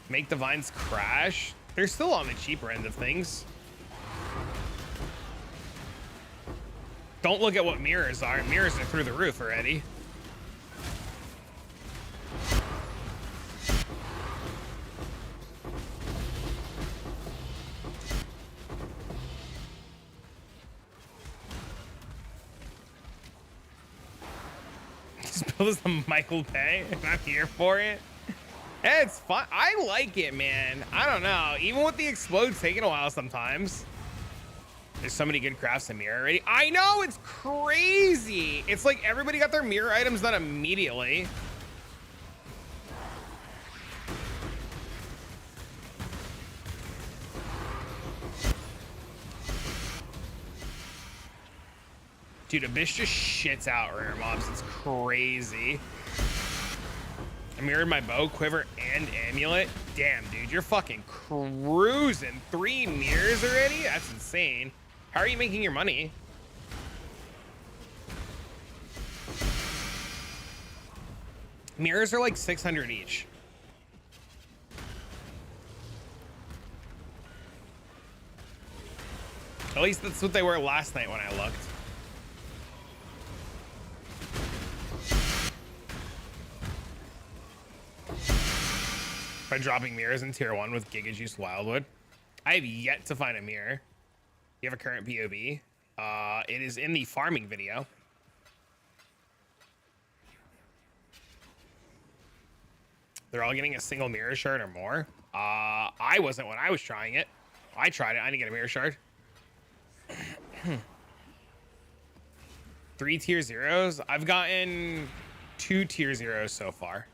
Make the vines crash. They're still on the cheaper end of things. Don't look at what mirrors are. Mirrors are through the roof already. This build is the Michael Bay. I'm not here for it. It's fun. I like it, man. I don't know. Even with the explodes taking a while sometimes. There's so many good crafts in mirror already. I know, it's crazy. It's like everybody got their mirror items done immediately. Dude, Abyss just shits out rare mobs. It's crazy. I mirrored my bow, quiver, and amulet. Damn, dude, you're fucking cruising. 3 mirrors already? That's insane. How are you making your money? Mirrors are like 600 each. At least that's what they were last night when I looked. By dropping mirrors in tier 1 with Giga Juice Wildwood. I have yet to find a mirror. You have a current POB. It is in the farming video. They're all getting a single mirror shard or more. I wasn't when I was trying it. I tried it. I didn't get a mirror shard. 3 tier 0s. I've gotten 2 tier 0s so far.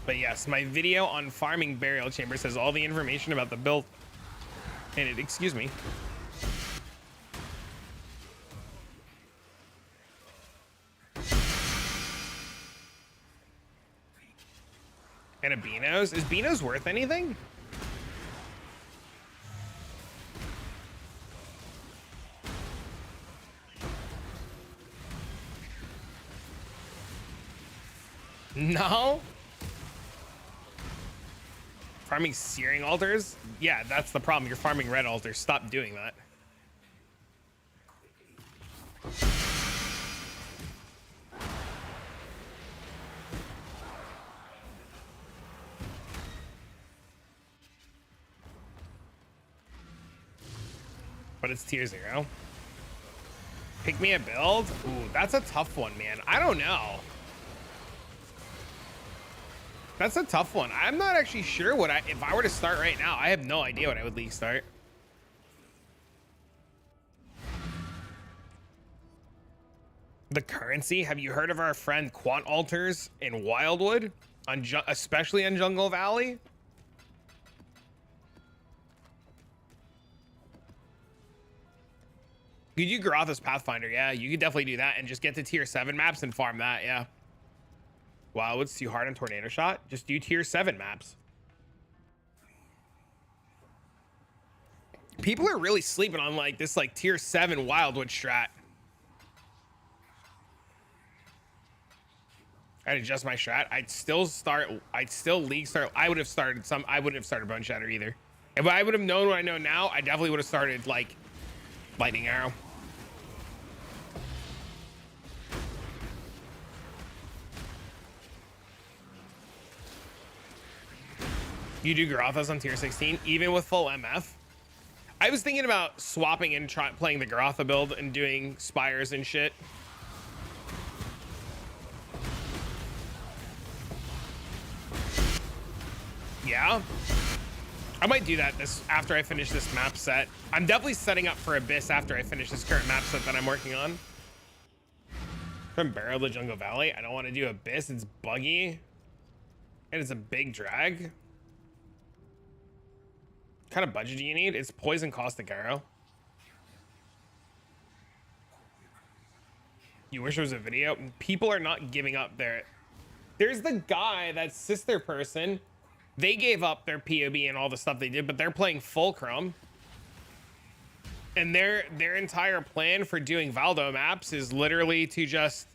But yes, my video on farming burial chambers has all the information about the build in it. Excuse me. And a Beano's? Is Beano's worth anything? No? Farming searing altars? Yeah, that's the problem. You're farming red altars. Stop doing that. But it's tier 0. Pick me a build? Ooh, that's a tough one, man. I don't know. That's a tough one. I'm not actually sure what if I were to start right now, I have no idea what I would league start. The currency. Have you heard of our friend Quant Altars in Wildwood, especially in Jungle Valley? Could you Garotha's Pathfinder? Yeah, you could definitely do that and just get to tier 7 maps and farm that. Yeah. Wildwood's too hard on Tornado Shot. Just do tier 7 maps. People are really sleeping on like this like tier 7 Wildwood strat. I'd adjust my strat. I'd still league start. I wouldn't have started Bone Shatter either. If I would have known what I know now, I definitely would have started like Lightning Arrow. You do Garotha's on tier 16, even with full MF. I was thinking about swapping and playing the Garotha build and doing Spires and shit. Yeah. I might do that after I finish this map set. I'm definitely setting up for Abyss after I finish this current map set that I'm working on. From Barrow to Jungle Valley. I don't want to do Abyss. It's buggy. And it's a big drag. What kind of budget do you need? It's Poison Caustic Arrow. You wish it was a video? People are not giving up there's the guy, that sister person. They gave up their POB and all the stuff they did, but they're playing Fulcrum. And their entire plan for doing Valdo maps is literally to just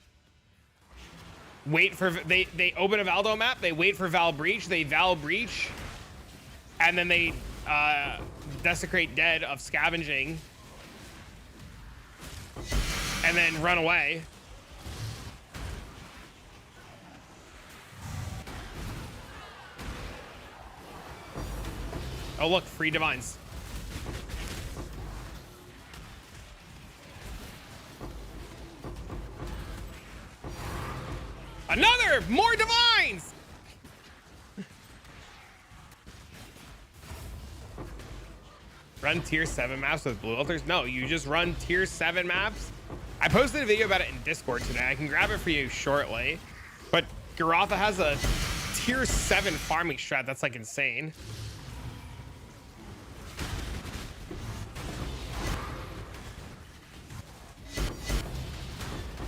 wait for they open a Valdo map, they wait for Val Breach, they Val Breach, and then they desecrate dead of scavenging and then run away. Oh look, free divines. Another! More divines! Run tier 7 maps with blue altars? No, you just run tier 7 maps. I posted a video about it in Discord today. I can grab it for you shortly. But Garotha has a tier 7 farming strat that's like insane.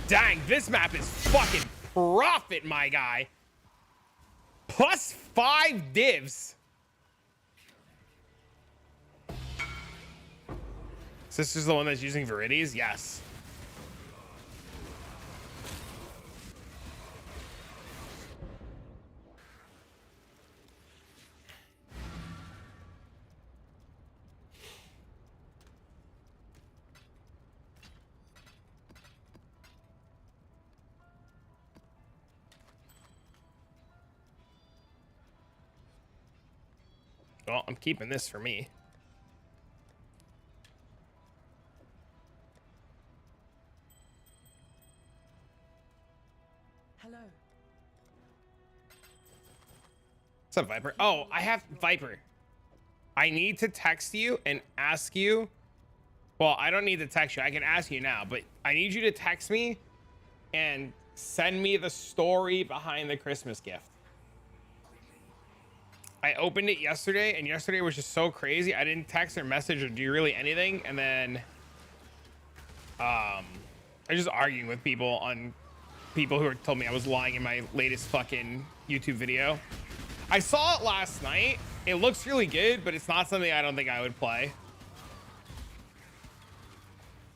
Dang, this map is fucking profit, my guy. +5 divs. Sister's the one that's using Viridies? Yes. Well, I'm keeping this for me. Hello. What's up, Viper? Oh, I have Viper. I need to text you and ask you. Well, I don't need to text you. I can ask you now, but I need you to text me and send me the story behind the Christmas gift. I opened it yesterday, and yesterday was just so crazy. I didn't text or message or do really anything, and then I was just arguing with people who told me I was lying in my latest fucking YouTube video. I saw it last night. It looks really good, but it's not something I don't think I would play.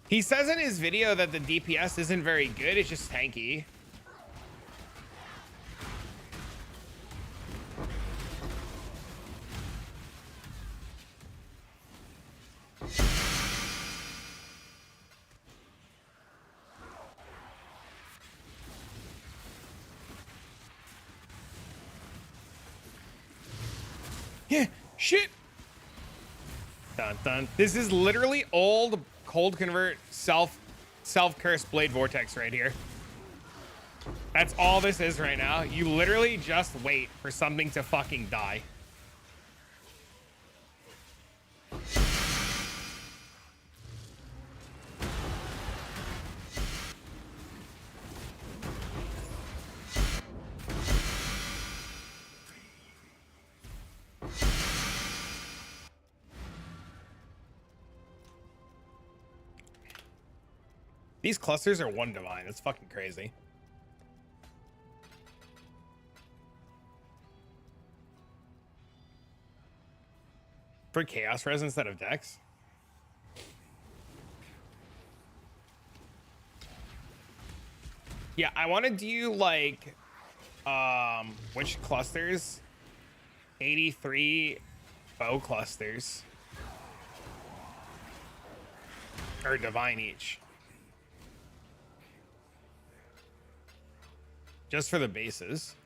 He says in his video that the DPS isn't very good. It's just tanky. Yeah, shit. Dun dun. This is literally old cold convert self cursed blade vortex right here. That's all this is right now. You literally just wait for something to fucking die. These clusters are one divine. It's fucking crazy. For Chaos Res instead of Dex? Yeah, I want to do like, which clusters? 83 bow clusters. Or divine each. Just for the bases.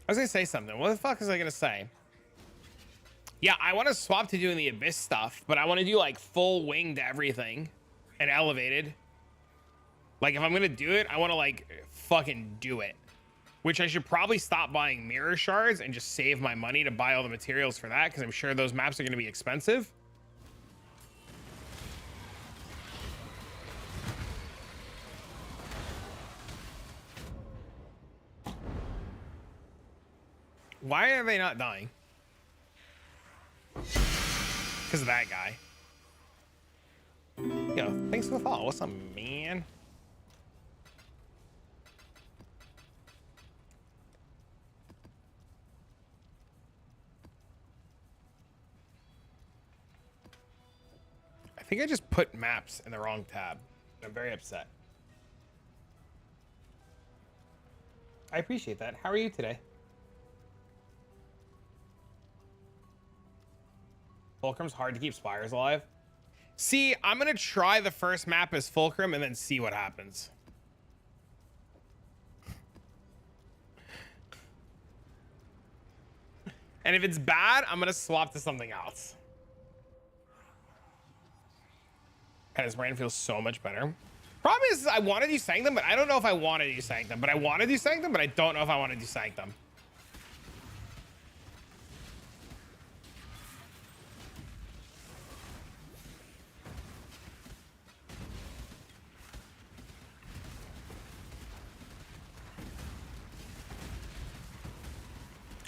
I was gonna say something. What the fuck was I gonna say? Yeah, I want to swap to doing the abyss stuff, but I want to do like full winged everything and elevated. Like if I'm gonna do it, I want to like fucking do it. Which I should probably stop buying mirror shards and just save my money to buy all the materials for that, because I'm sure those maps are gonna be expensive. Why are they not dying? Because of that guy. Yo, thanks for the follow. What's up, man? I think I just put maps in the wrong tab. I'm very upset. I appreciate that. How are you today? Fulcrum's hard to keep spires alive. See, I'm gonna try the first map as Fulcrum and then see what happens. And if it's bad, I'm gonna swap to something else. God, this brain feels so much better. Problem is, I want to do Sanctum, but I don't know if I want to do Sanctum. But I want to do Sanctum, but I don't know if I want to do Sanctum.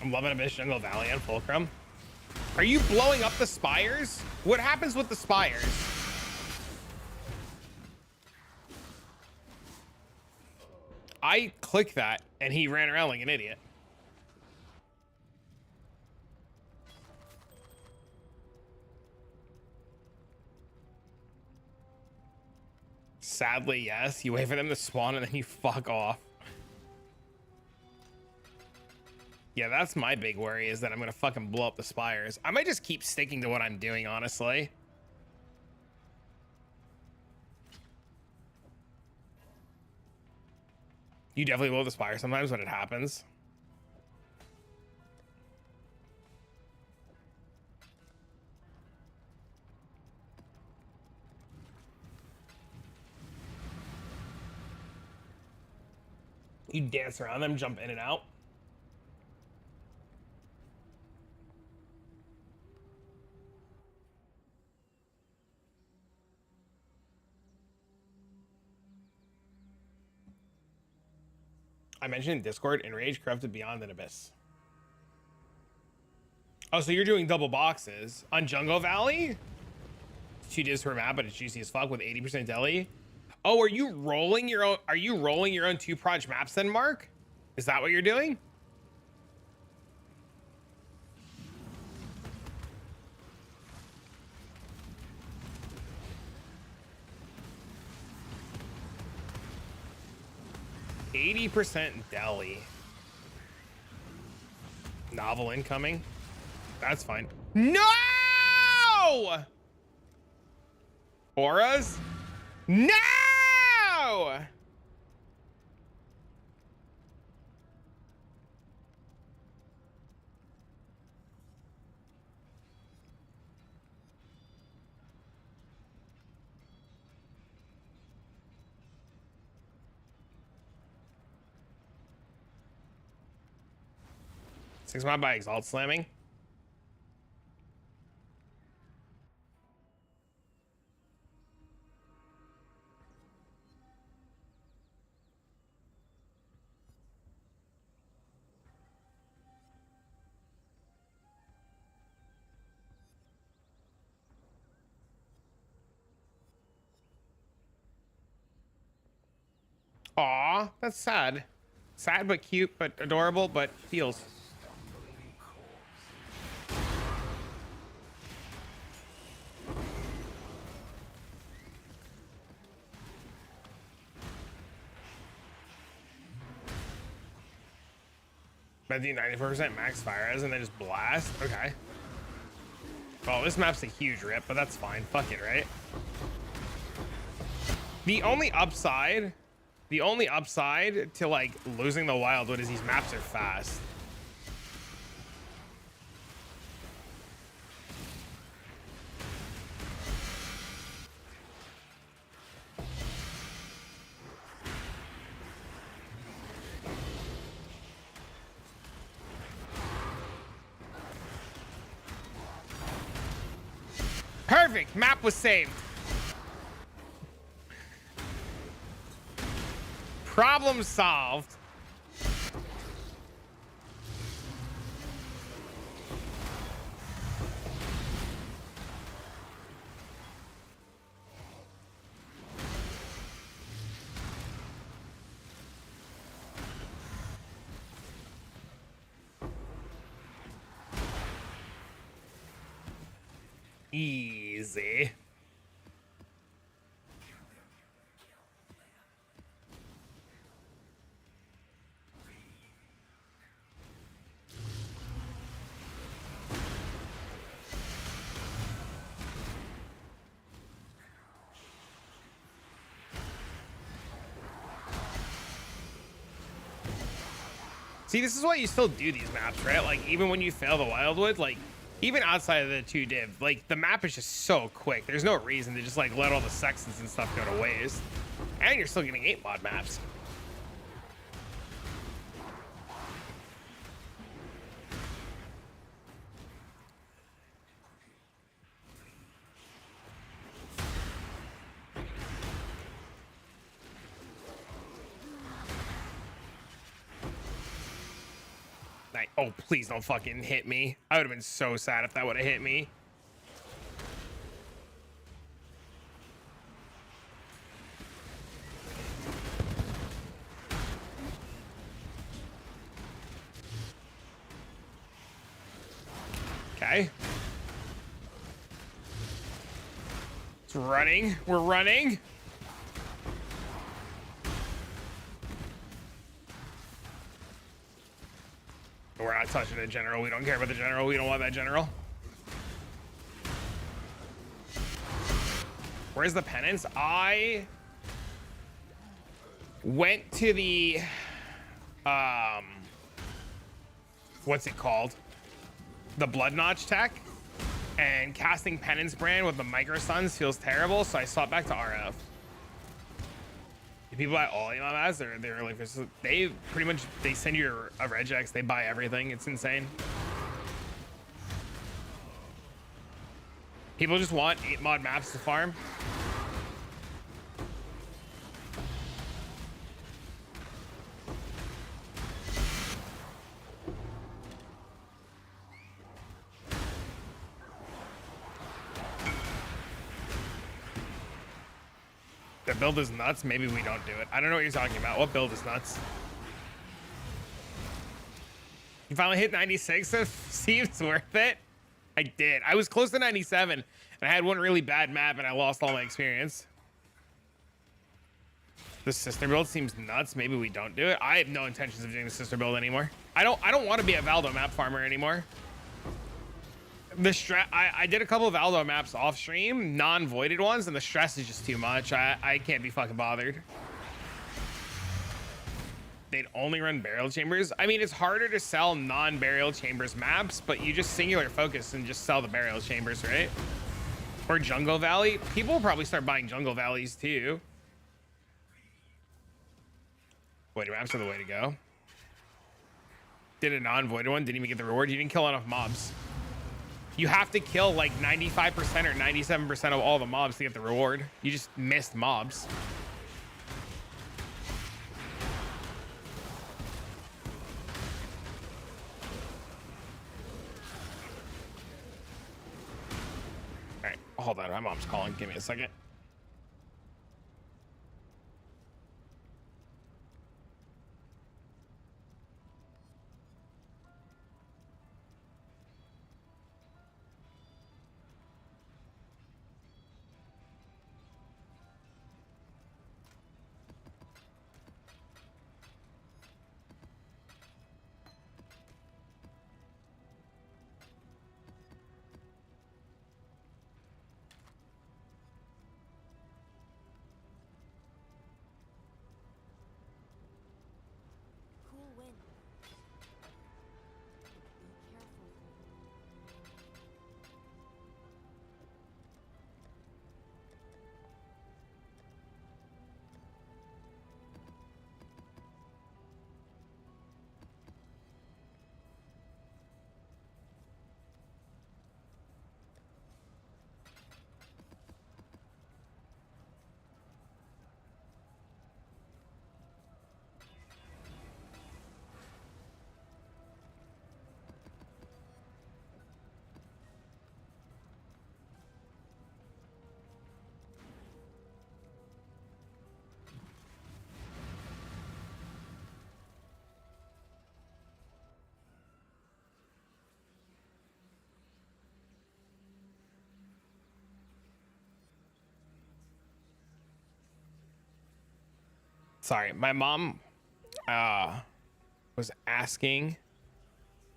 I'm loving Abyss Jungle Valley and Fulcrum. Are you blowing up the spires? What happens with the spires? I clicked that and he ran around like an idiot. Sadly, yes. You wait for them to spawn and then you fuck off. Yeah, that's my big worry, is that I'm gonna fucking blow up the spires. I might just keep sticking to what I'm doing, honestly. You definitely blow the spire sometimes when it happens. You dance around them, jump in and out. I mentioned in Discord, Enrage, Corrupted Beyond, and Abyss. Oh, so you're doing double boxes on Jungle Valley? 2 divs per map, but it's juicy as fuck with 80% deli. Oh, are you rolling your own? Are you rolling your own 2 proj maps then, Mark? Is that what you're doing? %deli. Novel incoming. That's fine. No! Auras? No! Six mod by Exalt slamming. Aw, that's sad. Sad but cute, but adorable, but feels. But do 94% max fire as and then just blast. Okay. Well, this map's a huge rip, but that's fine. Fuck it, right? The only upside to like losing the Wildwood is these maps are fast. Perfect. Map was saved. Problem solved. Easy. See, this is why you still do these maps, right? Like, even when you fail the Wildwood, like, even outside of the 2 div, like, the map is just so quick. There's no reason to just, like, let all the sextants and stuff go to waste. And you're still getting 8 mod maps. Oh, please don't fucking hit me. I would have been so sad if that would have hit me. It's running. We're running. We're not touching the general. We don't care about the general. We don't want that general. Where's the penance? I went to the what's it called? The Blood Notch tech, and casting penance brand with the micro stuns feels terrible, so I swapped back to RF. The people buy all MMS, they're like, they pretty much, they send you a regex, they buy everything. It's insane. People just want 8 mod maps to farm. The build is nuts. Maybe we don't do it. I don't know what you're talking about. What build is nuts? You finally hit 96, so seems worth it. I did. I was close to 97, and I had one really bad map, and I lost all my experience. The sister build seems nuts. Maybe we don't do it. I have no intentions of doing the sister build anymore. I don't want to be a Valdo map farmer anymore. The stress, I did a couple of Aldo maps off stream, non-voided ones, and the stress is just too much. I can't be fucking bothered. They'd only run burial chambers. I mean, it's harder to sell non-burial chambers maps, but you just singular focus and just sell the burial chambers, right? Or Jungle Valley. People will probably start buying Jungle Valleys too. Voided maps are the way to go. Did a non-voided one, didn't even get the reward. You didn't kill enough mobs. You have to kill like 95% or 97% of all the mobs to get the reward. You just missed mobs. All right, hold on. My mom's calling. Give me a second. Sorry, my mom was asking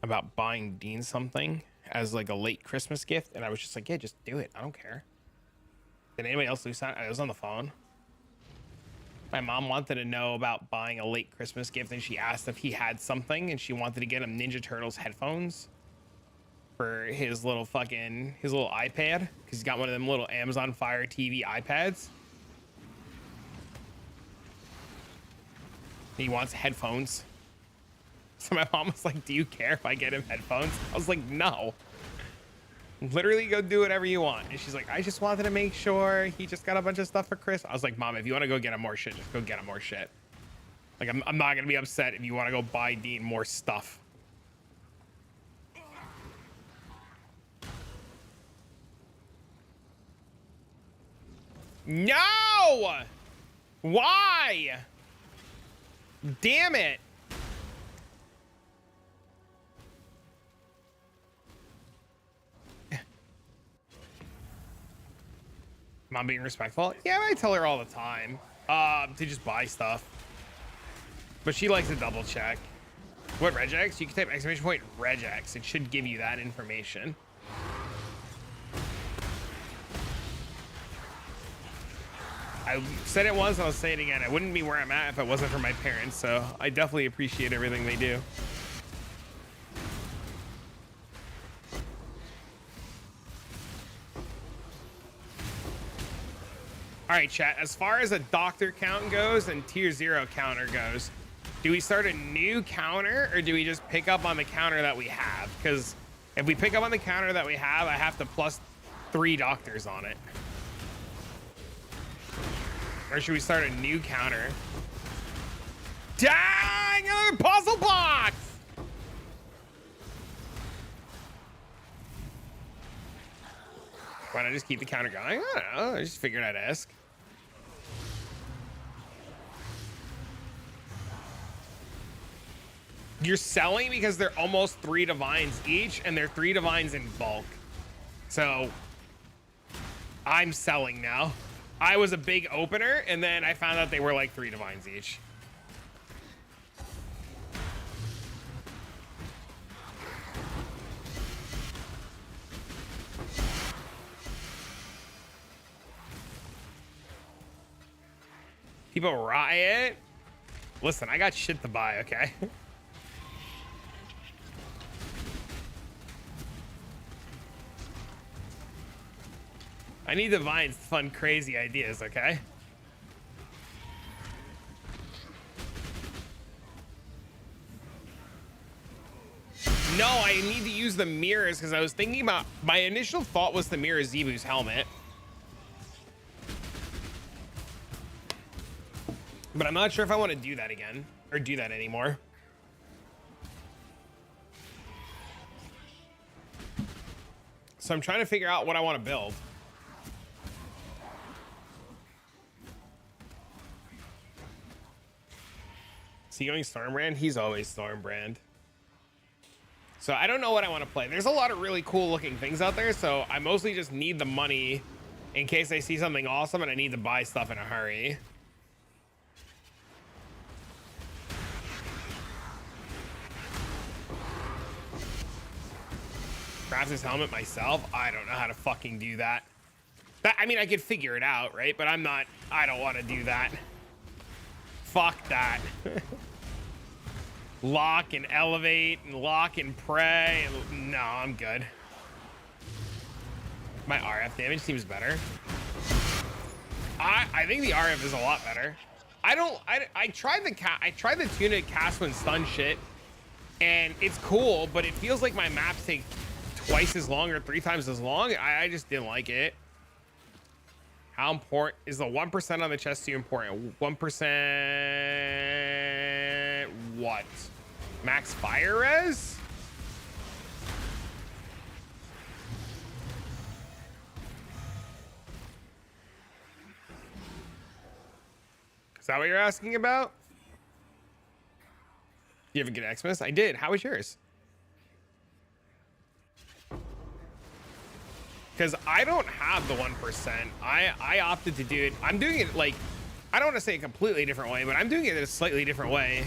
about buying Dean something as like a late Christmas gift, and I was just like, yeah, just do it. I don't care. Did anybody else lose that? I was on the phone. My mom wanted to know about buying a late Christmas gift, and she asked if he had something, and she wanted to get him Ninja Turtles headphones for his little iPad, because he's got one of them little Amazon Fire TV iPads. He wants headphones. So my mom was like, do you care if I get him headphones? I was like, no. Literally go do whatever you want. And she's like, I just wanted to make sure he just got a bunch of stuff for Chris. I was like, Mom, if you want to go get him more shit, just go get him more shit. Like, I'm not going to be upset if you want to go buy Dean more stuff. No! Why? Damn it. I'm being respectful. Yeah, I tell her all the time to just buy stuff. But she likes to double check. What regex? You can type exclamation point regex. It should give you that information. I said it once, I'll say it again. I wouldn't be where I'm at if it wasn't for my parents, so I definitely appreciate everything they do. All right, chat, as far as a doctor count goes and tier 0 counter goes, do we start a new counter or do we just pick up on the counter that we have? Because if we pick up on the counter that we have, I have to plus 3 doctors on it. Or should we start a new counter? Dang, another puzzle box! Why not just keep the counter going? I don't know, I just figured I'd ask. You're selling because they're almost 3 divines each, and they're 3 divines in bulk. So, I'm selling now. I was a big opener, and then I found out they were like 3 divines each. People riot. Listen, I got shit to buy, okay? I need the vines to fund crazy ideas, okay? No, I need to use the mirrors because I was thinking about, my initial thought was to mirror Zebu's helmet. But I'm not sure if I want to do that again or do that anymore. So I'm trying to figure out what I want to build. Is he going Stormbrand? He's always Stormbrand. So I don't know what I want to play. There's a lot of really cool looking things out there, so I mostly just need the money in case I see something awesome and I need to buy stuff in a hurry. Craft his helmet myself? I don't know how to fucking do that. I mean, I could figure it out, right? But I don't want to do that. Fuck that. Lock and elevate and lock and pray. No, I'm good. My RF damage seems better. I think the RF is a lot better. I tried the tuna cast when stun shit, and it's cool, but it feels like my maps take twice as long or 3 times as long. I just didn't like it. How important is the 1% on the chest too important? 1% what? Max fire res? Is that what you're asking about? You have a good Xmas? I did. How was yours? Because I don't have the 1%. I opted to do it. I'm doing it like, I don't want to say a completely different way, but I'm doing it in a slightly different way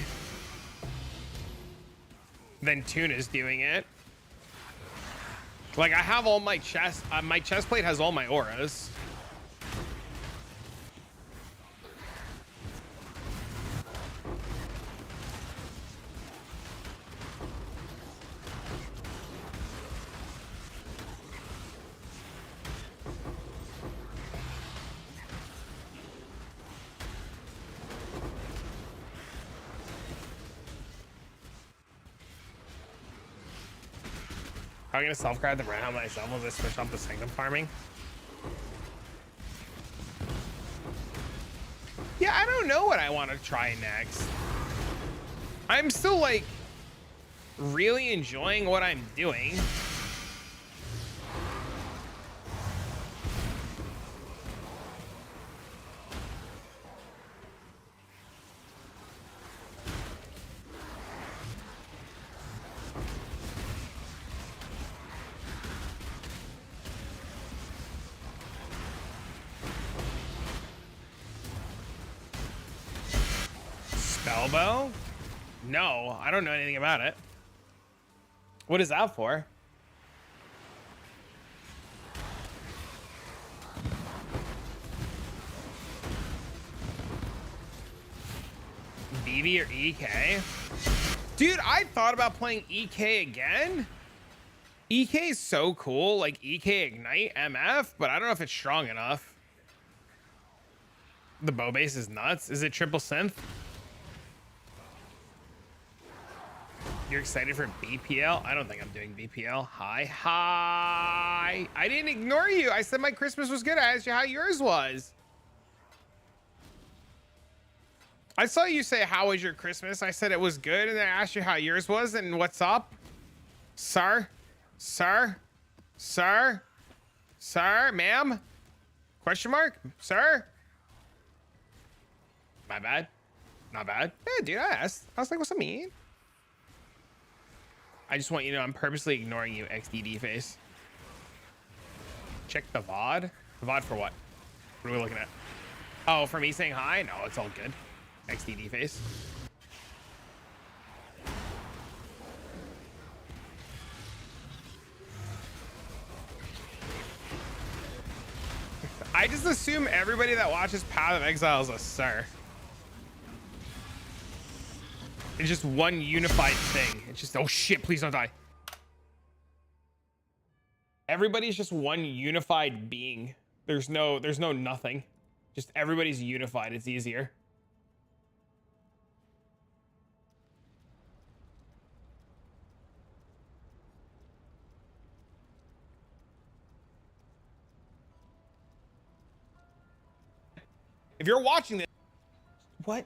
than Tuna's doing it. Like I have all my chest plate has all my auras. I'm gonna self-grab the brand helmet myself as I switch up to Sanctum farming. Yeah, I don't know what I want to try next. I'm still like really enjoying what I'm doing. Elbow? No, I don't know anything about it. What is that for? BB or EK? Dude, I thought about playing EK again. EK is so cool, like EK Ignite MF, but I don't know if it's strong enough. The bow base is nuts. Is it triple synth? You're excited for BPL? I don't think I'm doing BPL. Hi. I didn't ignore you. I said my Christmas was good. I asked you how yours was. I saw you say, how was your Christmas? I said it was good, and then I asked you how yours was and what's up. Sir? Sir? Sir? Sir? Ma'am? Question mark? Sir? My bad. Not bad. Yeah, dude, I asked. I was like, what's up, mean? I just want you to know I'm purposely ignoring you, XDD face. Check the VOD. The VOD for what? What are we looking at? Oh, for me saying hi? No, it's all good. XDD face. I just assume everybody that watches Path of Exile is a sir. It's just one unified thing. It's just, oh shit, please don't die. Everybody's just one unified being. There's no nothing. Just everybody's unified. It's easier. If you're watching this, what?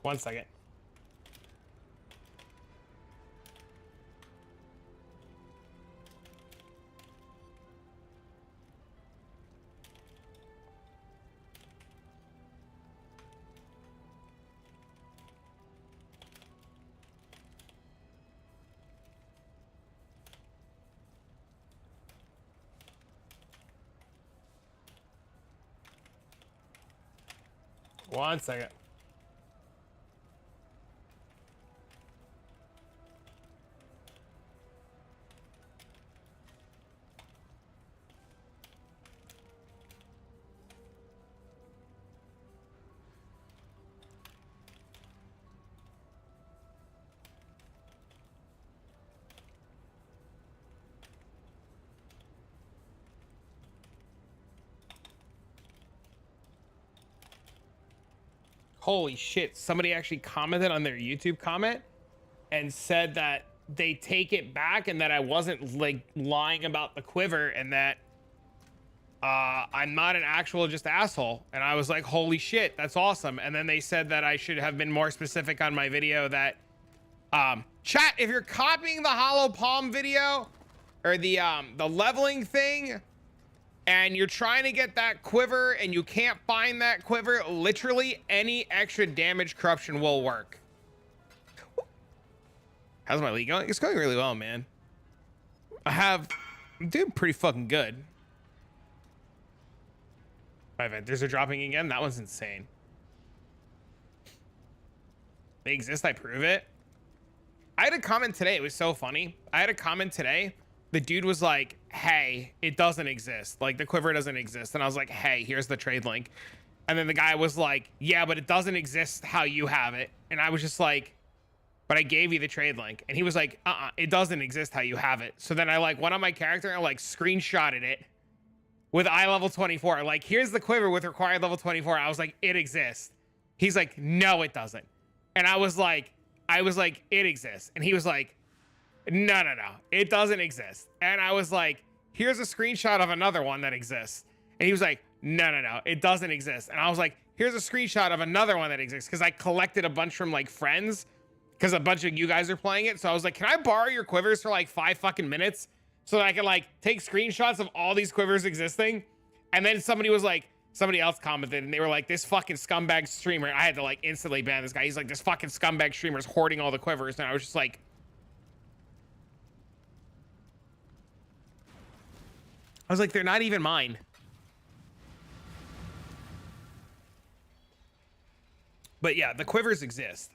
One second. One second. Holy shit, somebody actually commented on their YouTube comment and said that they take it back and that I wasn't like lying about the quiver and that I'm not an actual just asshole. And I was like, holy shit, that's awesome. And then they said that I should have been more specific on my video that chat, if you're copying the hollow palm video or the leveling thing, and you're trying to get that quiver and you can't find that quiver, literally any extra damage corruption will work. How's my league going? It's going really well, man. I'm doing pretty fucking good. My vendors are dropping again. That one's insane. They exist, I prove it. I had a comment today. It was so funny. I had a comment today. The dude was like, hey, it doesn't exist. Like, the quiver doesn't exist. And I was like, hey, here's the trade link. And then the guy was like, yeah, but it doesn't exist how you have it. And I was just like, but I gave you the trade link. And he was like, it doesn't exist how you have it. So then I like went on my character and like screenshotted it with eye level 24. Like, here's the quiver with required level 24. I was like, it exists. He's like, no, it doesn't. And I was like, it exists. And he was like, no, it doesn't exist. And I was like, here's a screenshot of another one that exists. And he was like, no, it doesn't exist. And I was like, here's a screenshot of another one that exists. Cause I collected a bunch from like friends, cause a bunch of you guys are playing it. So I was like, can I borrow your quivers for like 5 fucking minutes so that I can like take screenshots of all these quivers existing. And then somebody else commented and they were like, this fucking scumbag streamer. I had to like instantly ban this guy. He's like, this fucking scumbag streamer's hoarding all the quivers. And I was just like, they're not even mine. But yeah, the quivers exist.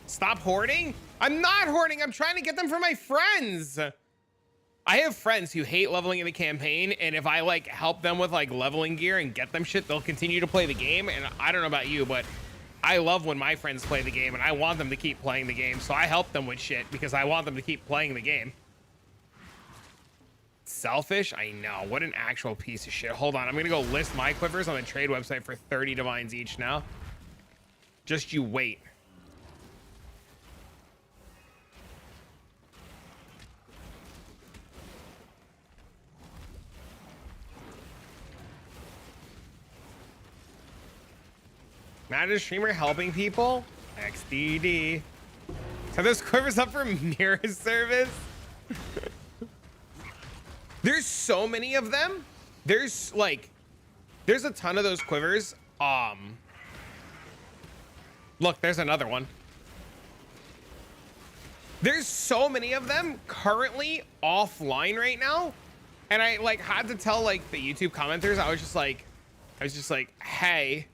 Stop hoarding? I'm not hoarding. I'm trying to get them for my friends. I have friends who hate leveling in the campaign, and if I like help them with like leveling gear and get them shit, they'll continue to play the game. And I don't know about you, but I love when my friends play the game and I want them to keep playing the game. So I help them with shit because I want them to keep playing the game. Selfish? I know. What an actual piece of shit. Hold on. I'm going to go list my quivers on the trade website for 30 divines each now. Just you wait. Mad as streamer helping people? XDD. So those quivers up for mirror service? There's so many of them. There's a ton of those quivers. Look, there's another one. There's so many of them currently offline right now. And I like had to tell like the YouTube commenters, I was just like, hey,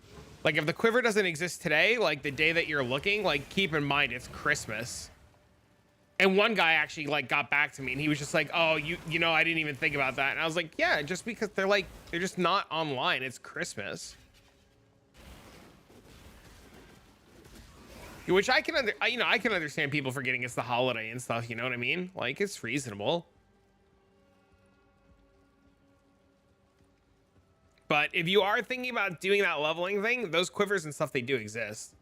like if the quiver doesn't exist today, like the day that you're looking, like keep in mind it's Christmas. And one guy actually like got back to me and he was just like, oh, you know, I didn't even think about that. And I was like, yeah, just because they're just not online. It's Christmas. Which I can understand people forgetting it's the holiday and stuff. You know what I mean? Like it's reasonable. But if you are thinking about doing that leveling thing, those quivers and stuff, they do exist.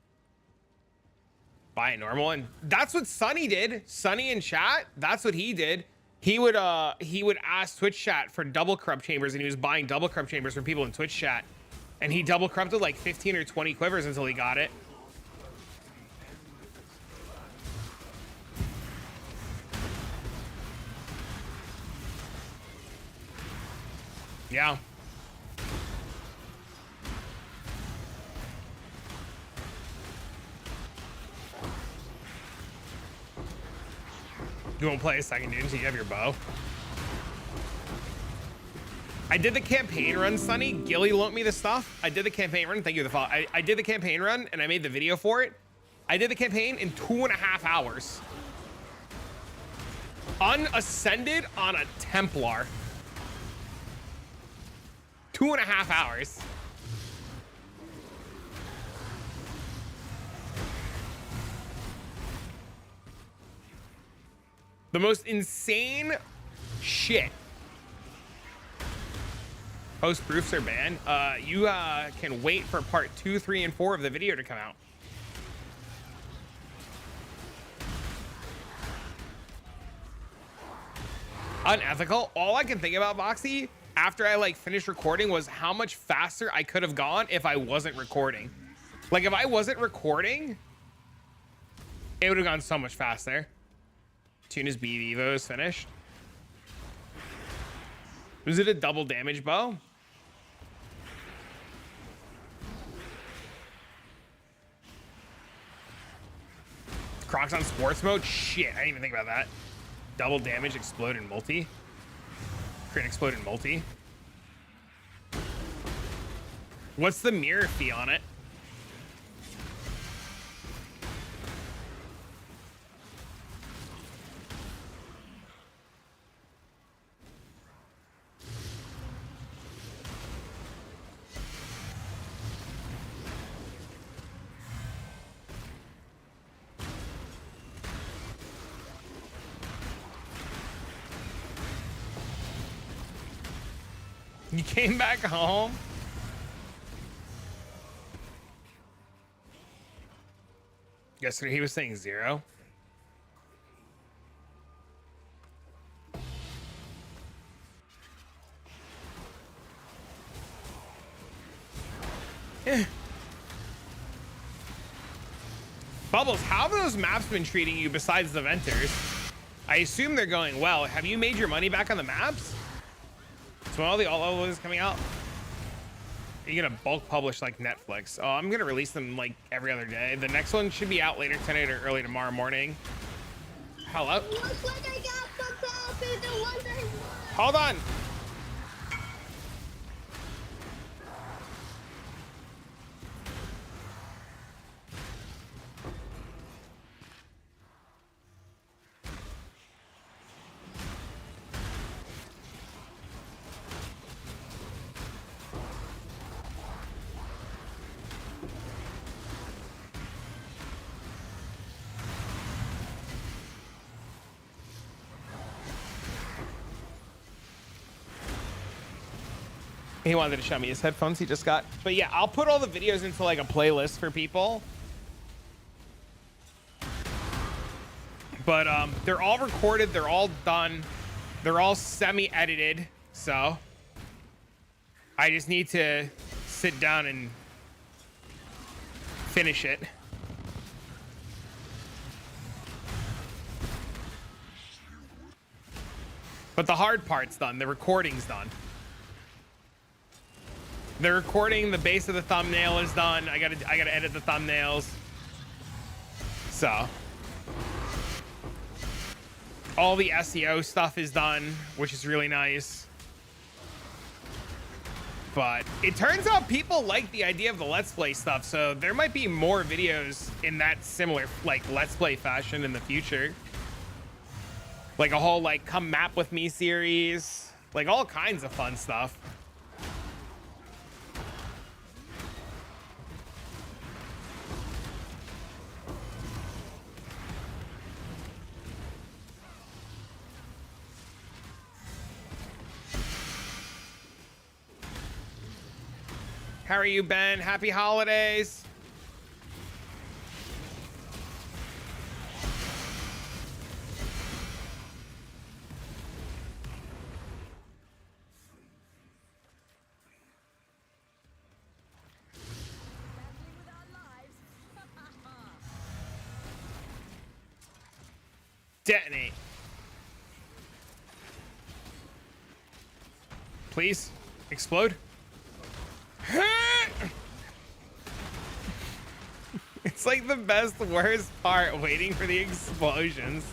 Buy it normal, and that's what Sunny did. Sunny in chat, that's what he did. He would ask Twitch chat for double corrupt chambers, and he was buying double corrupt chambers from people in Twitch chat, and he double corrupted like 15 or 20 quivers until he got it. Yeah. You won't play a second, dude, until you have your bow. I did the campaign run, Sonny. Gilly loaned me the stuff. I did the campaign run. Thank you for the follow. I did the campaign run, and I made the video for it. I did the campaign in 2.5 hours. Unascended on a Templar. 2.5 hours. The most insane shit. Post proofs are banned. You can wait for part 2, 3, and 4 of the video to come out. Unethical. All I can think about, Boxy, after I like finished recording was how much faster I could have gone if I wasn't recording. Like if I wasn't recording, it would have gone so much faster. Tuna's B Evo is finished. Was it a double damage bow? Crocs on sports mode? Shit, I didn't even think about that. Double damage, explode in multi. Crit explode in multi. What's the mirror fee on it? You came back home? Yesterday he was saying 0. Bubbles, how have those maps been treating you besides the Venters? I assume they're going well. Have you made your money back on the maps? So all the all is coming out. Are you gonna bulk publish like Netflix? Oh, I'm gonna release them like every other day. The next one should be out later tonight or early tomorrow morning. Hello? Looks like I got the coffee, the one I want. Hold on. He wanted to show me his headphones he just got. But yeah, I'll put all the videos into like a playlist for people. But they're all recorded, they're all done, they're all semi-edited, so I just need to sit down and finish it. But the hard part's done, the recording's done. The recording, the base of the thumbnail is done. I gotta edit the thumbnails. So all the SEO stuff is done, which is really nice. But it turns out people like the idea of the Let's Play stuff, so there might be more videos in that similar like Let's Play fashion in the future. Like a whole like come map with me series, like all kinds of fun stuff. How are you, Ben? Happy holidays. Detonate. Please explode. It's like the best, worst part, waiting for the explosions.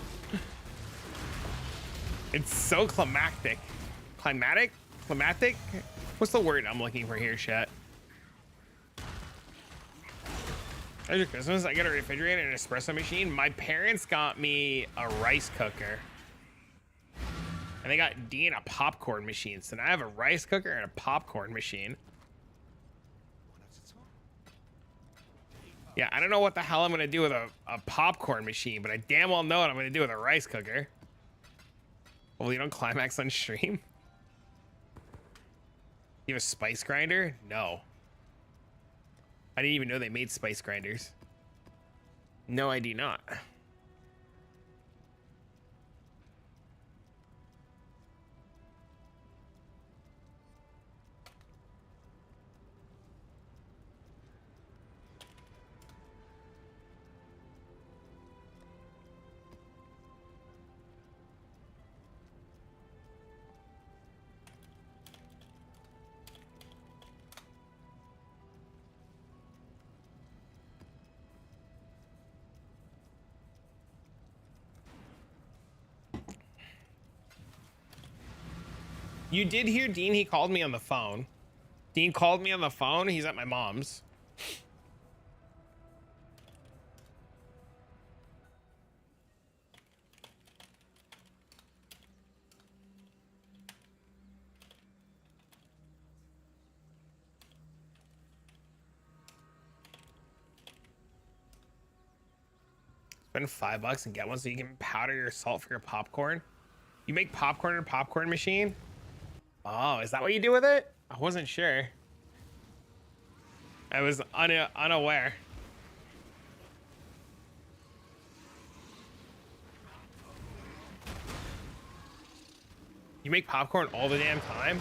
It's so climactic. Climatic? Climatic? What's the word I'm looking for here, chat? After Christmas, I got a refrigerator and an espresso machine. My parents got me a rice cooker. And they got Dean a popcorn machine. So now I have a rice cooker and a popcorn machine. Yeah, I don't know what the hell I'm going to do with a popcorn machine, but I damn well know what I'm going to do with a rice cooker. Well, you don't climax on stream? You have a spice grinder? No. I didn't even know they made spice grinders. No, I do not. You did hear Dean, he called me on the phone. Dean called me on the phone. He's at my mom's. Spend $5 and get one so you can powder your salt for your popcorn. You make popcorn in a popcorn machine? Oh, is that what you do with it? I wasn't sure. I was unaware. You make popcorn all the damn time?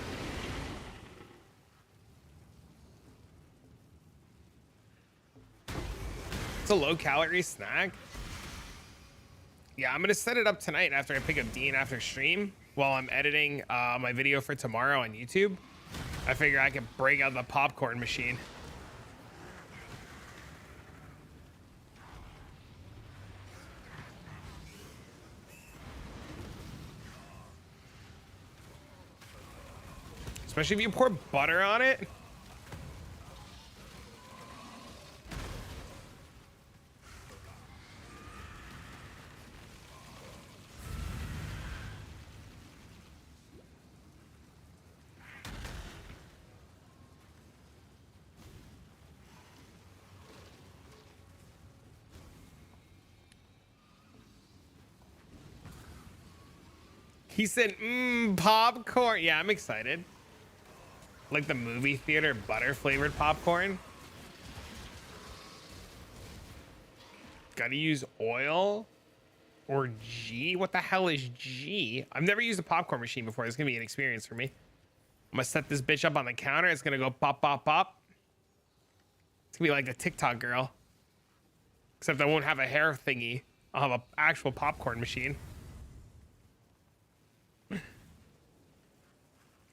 It's a low-calorie snack. Yeah, I'm gonna set it up tonight after I pick up Dean after stream while I'm editing my video for tomorrow on YouTube. I figure I can break out the popcorn machine. Especially if you pour butter on it. He said, popcorn. Yeah, I'm excited. Like the movie theater butter flavored popcorn. Gotta use oil or G. What the hell is G? I've never used a popcorn machine before. It's gonna be an experience for me. I'm gonna set this bitch up on the counter. It's gonna go pop, pop, pop. It's gonna be like the TikTok girl. Except I won't have a hair thingy. I'll have an actual popcorn machine.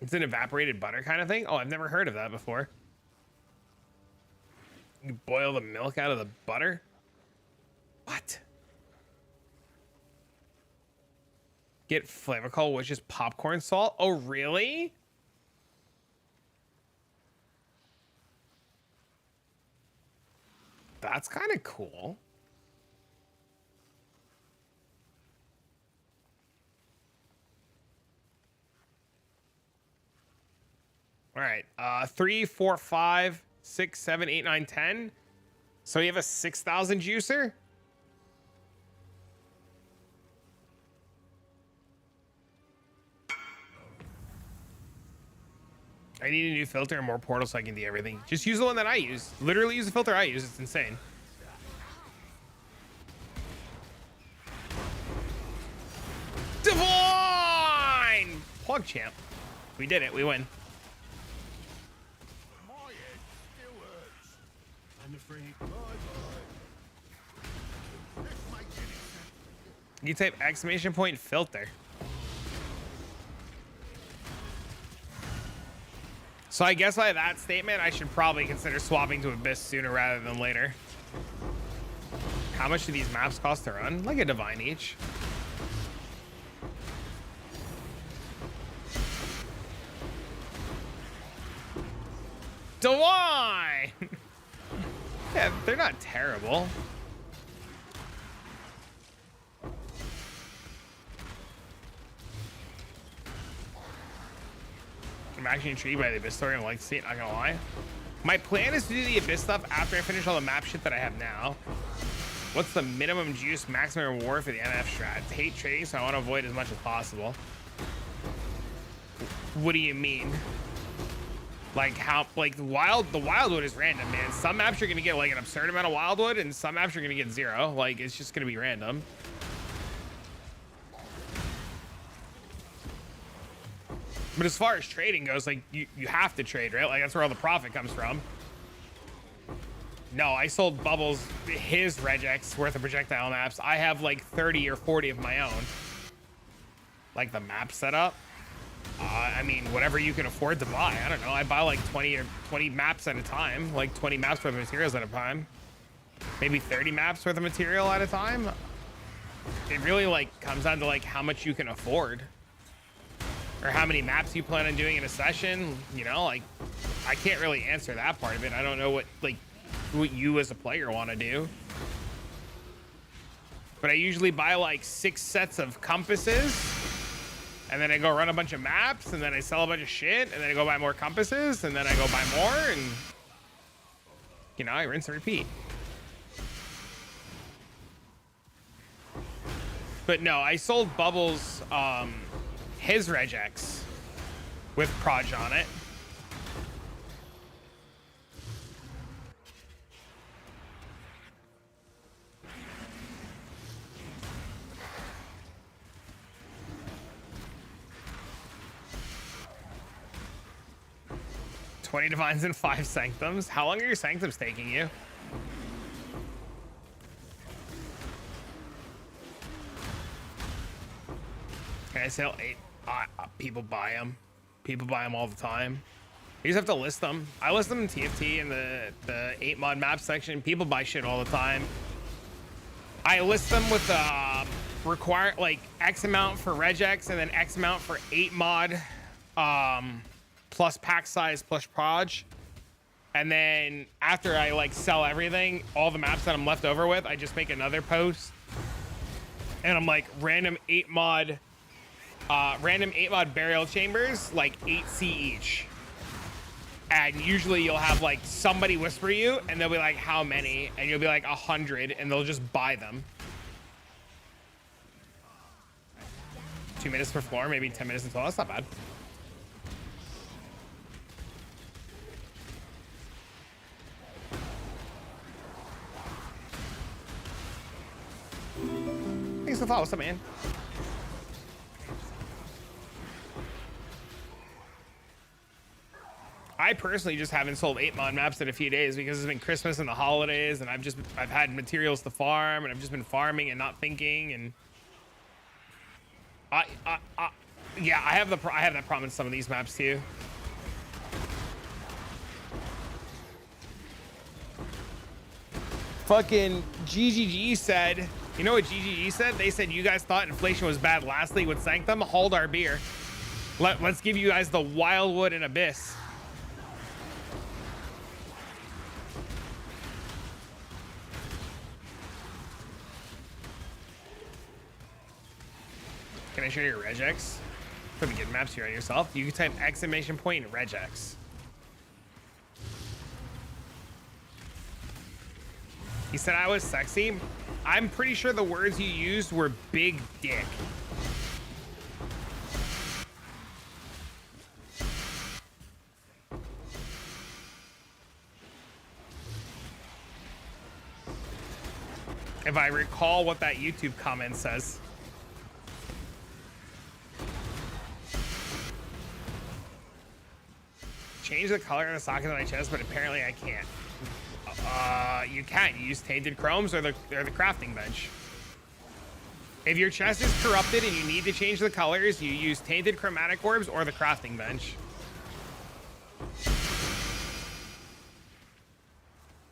It's an evaporated butter kind of thing. Oh, I've never heard of that before. You boil the milk out of the butter? What? Get flavorful, which is popcorn salt. Oh, really? That's kind of cool. All right, 3, 4, 5, 6, 7, 8, 9, 10. So you have a 6,000 juicer? I need a new filter and more portals so I can do everything. Just use the one that I use. Literally use the filter I use. It's insane. Divine! Plug champ. We did it. We win. You type exclamation point filter. So I guess by that statement, I should probably consider swapping to Abyss sooner rather than later. How much do these maps cost to run? Like a divine each. Divine! Yeah, they're not terrible. I'm actually intrigued by the Abyss story and like to see it, not gonna lie. My plan is to do the Abyss stuff after I finish all the map shit that I have now. What's the minimum juice, maximum reward for the MF strats? Hate trading, so I want to avoid as much as possible. What do you mean? Like how, like the wildwood is random, man. Some maps you're gonna get like an absurd amount of wildwood, and some maps you're gonna get 0. Like it's just gonna be random. But as far as trading goes, like you have to trade, right? Like that's where all the profit comes from. No, I sold Bubbles his regex worth of projectile maps. I have like 30 or 40 of my own. Like the map setup. I mean, whatever you can afford to buy. I don't know. I buy like 20 maps at a time. Like 20 maps worth of materials at a time. Maybe 30 maps worth of material at a time. It really like comes down to like how much you can afford. Or how many maps you plan on doing in a session. You know, like I can't really answer that part of it. I don't know what you as a player want to do. But I usually buy like 6 sets of compasses. And then I go run a bunch of maps, and then I sell a bunch of shit, and then I go buy more compasses, and then I go buy more, and you know, I rinse and repeat. But no, I sold Bubbles his regex with Proj on it. $20 divines and 5 sanctums. How long are your sanctums taking you? I sell 8. People buy them. People buy them all the time. You just have to list them. I list them in TFT in the 8 mod map section. People buy shit all the time. I list them with require like X amount for regex and then X amount for 8 mod plus pack size plus proj. And then after I like sell everything, all the maps that I'm left over with, I just make another post. And I'm like random 8 mod burial chambers, like 8C each. And usually you'll have like somebody whisper you and they'll be like, how many? And you'll be like 100 and they'll just buy them. 2 minutes per floor, maybe 10 minutes until. That's not bad. Thanks for the follow. What's up, man? I personally just haven't sold 8 mod maps in a few days because it's been Christmas and the holidays, and I've had materials to farm, and I've just been farming and not thinking, and yeah, I have that problem in some of these maps too. Fucking GGG said, you know what GGG said? They said you guys thought inflation was bad last league with Sanctum. Hold our beer. Let's give you guys the Wildwood and Abyss. Can I show you your regex for the good maps here on yourself? You can type exclamation point and regex. He said I was sexy. I'm pretty sure the words you used were big dick. If I recall what that YouTube comment says. Change the color of the socket on my chest, but apparently I can't. You can. You use tainted chromes or the crafting bench. If your chest is corrupted and you need to change the colors, you use tainted chromatic orbs or the crafting bench.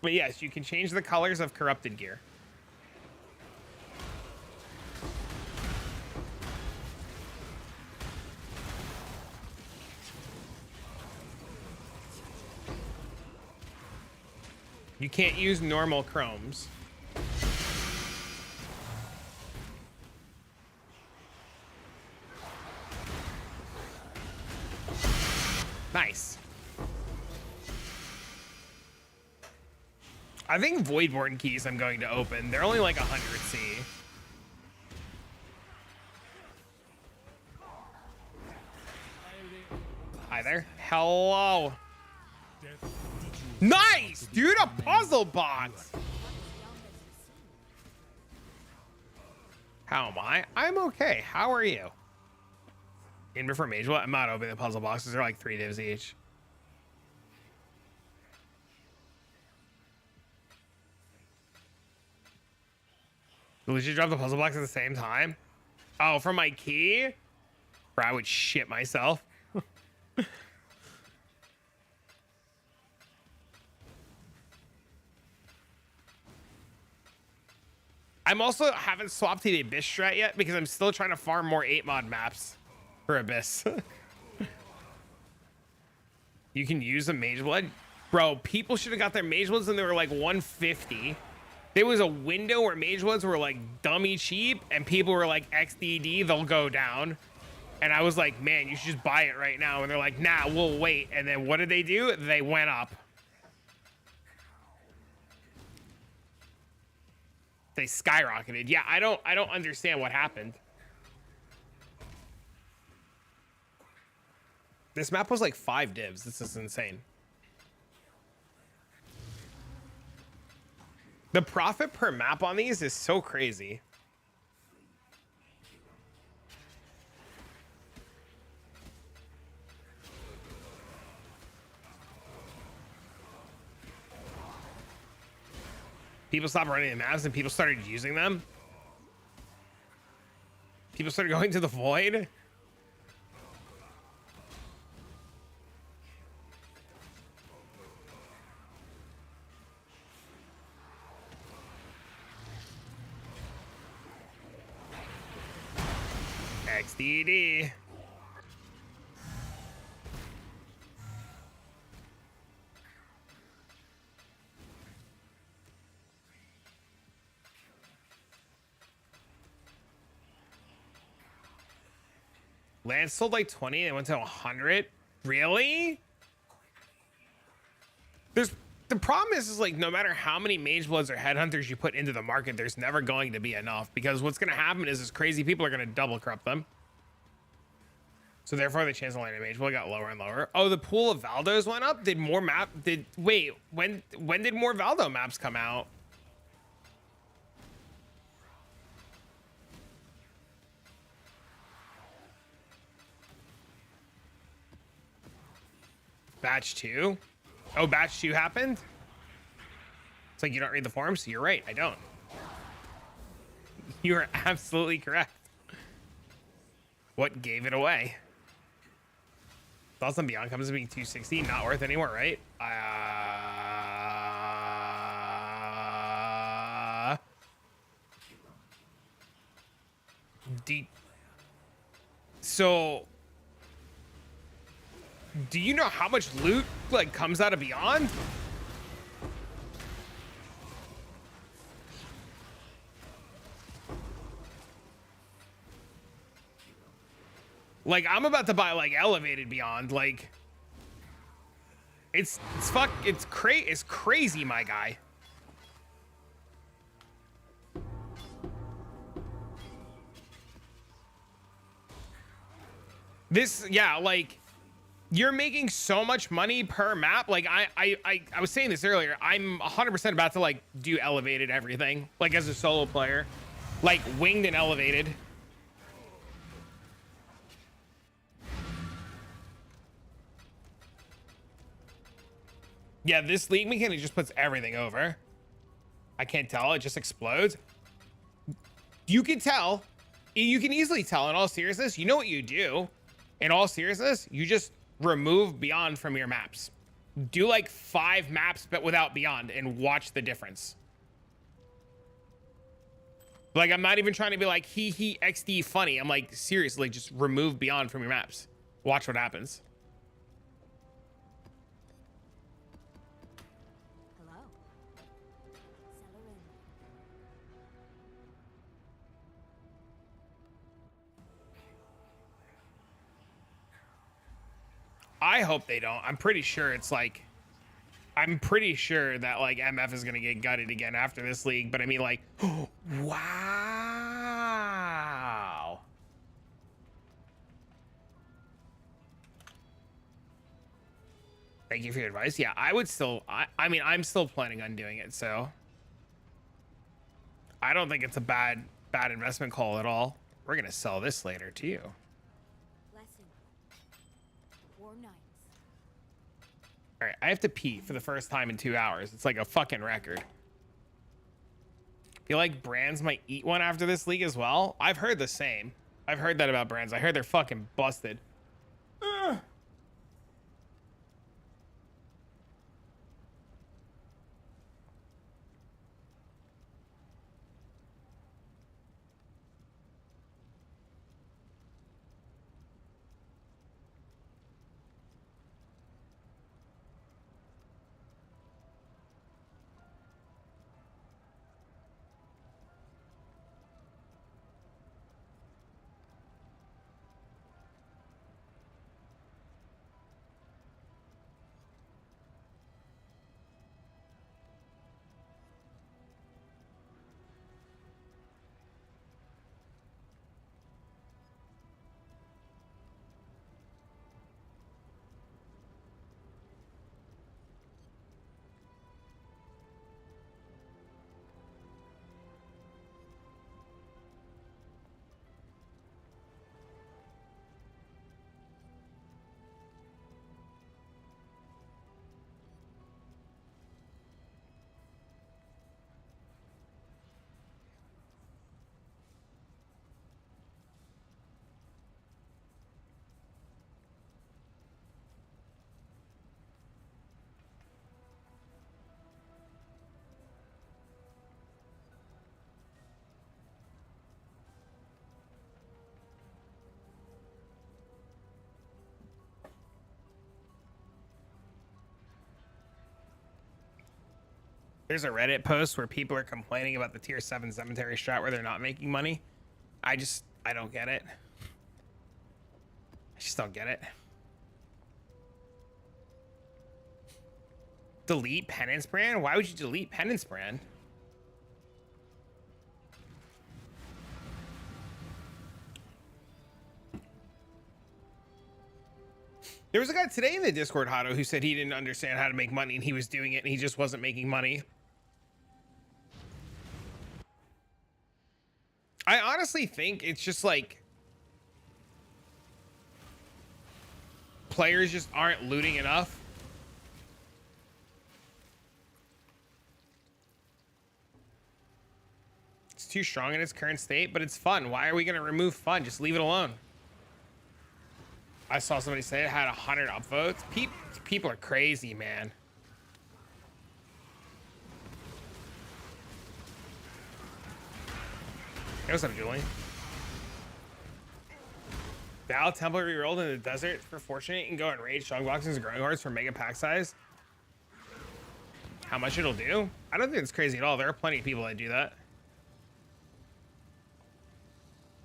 But yes, you can change the colors of corrupted gear. You can't use normal chromes. Nice. I think Voidborn keys I'm going to open. They're only like 100C. Hi there. Hello. Nice, dude, a puzzle box. How am I? I'm okay. How are you? In before Mage? Well, I'm not opening the puzzle boxes. They're like 3 divs each. Did you drop the puzzle box at the same time? Oh, for my key? Bro, I would shit myself. I'm also haven't swapped to the Abyss strat yet because I'm still trying to farm more 8 mod maps for Abyss. You can use a Mage Blood. Bro, people should have got their Mage Bloods and they were like 150. There was a window where Mage Bloods were like dummy cheap and people were like XDD, they'll go down. And I was like, man, you should just buy it right now. And they're like, nah, we'll wait. And then what did they do? They went up. They skyrocketed. Yeah, I don't understand what happened. This map was like 5 divs. This is insane. The profit per map on these is so crazy. People stopped running the maps and people started using them. People started going to the void. STD. Lance sold like 20 and it went to 100. Really? The problem is like no matter how many mage bloods or headhunters you put into the market, there's never going to be enough, because what's going to happen is crazy people are going to double corrupt them. So therefore the chance of landing a mage blood got lower and lower. Oh, the pool of Valdos went up? Wait, when did more Valdo maps come out? Batch 2? Oh, batch 2 happened? It's like you don't read the forums? You're right, I don't. You are absolutely correct. What gave it away? Thoughts on Beyond comes to being 260, not worth anymore, right? So do you know how much loot like comes out of Beyond? Like I'm about to buy like elevated Beyond. Like it's crazy, my guy. This, yeah, like you're making so much money per map. Like I was saying this earlier. I'm 100% about to like do elevated everything, like as a solo player, like winged and elevated. Yeah, this league mechanic just puts everything over. I can't tell. It just explodes. You can tell. You can easily tell in all seriousness. You know what you do? In all seriousness, you just remove Beyond from your maps. Do like 5 maps, but without Beyond, and watch the difference. Like, I'm not even trying to be like, he XD funny. I'm like, seriously, just remove Beyond from your maps. Watch what happens. I hope they don't. I'm pretty sure it's like, I'm pretty sure that like MF is gonna get gutted again after this league. But I mean, like, wow. Thank you for your advice. Yeah, I would still. I mean, I'm still planning on doing it. So I don't think it's a bad investment call at all. We're gonna sell this later too. All right, I have to pee for the first time in 2 hours. It's like a fucking record. Feel like brands might eat one after this league as well. I've heard the same. I've heard that about brands. I heard they're fucking busted. Ugh. There's a Reddit post where people are complaining about the tier 7 cemetery strat where they're not making money. I don't get it. I just don't get it. Delete Penance Brand? Why would you delete Penance Brand? There was a guy today in the Discord, Hado, who said he didn't understand how to make money and he was doing it and he just wasn't making money. I honestly think it's just like players just aren't looting enough. It's too strong in its current state, but it's fun. Why are we going to remove fun? Just leave it alone. I saw somebody say it had 100 upvotes. People are crazy, man. Hey, what's up, Julie? Val Temple rerolled in the desert for fortunate and go and raid strong boxes and growing hordes for mega pack size. How much it'll do? I don't think it's crazy at all. There are plenty of people that do that.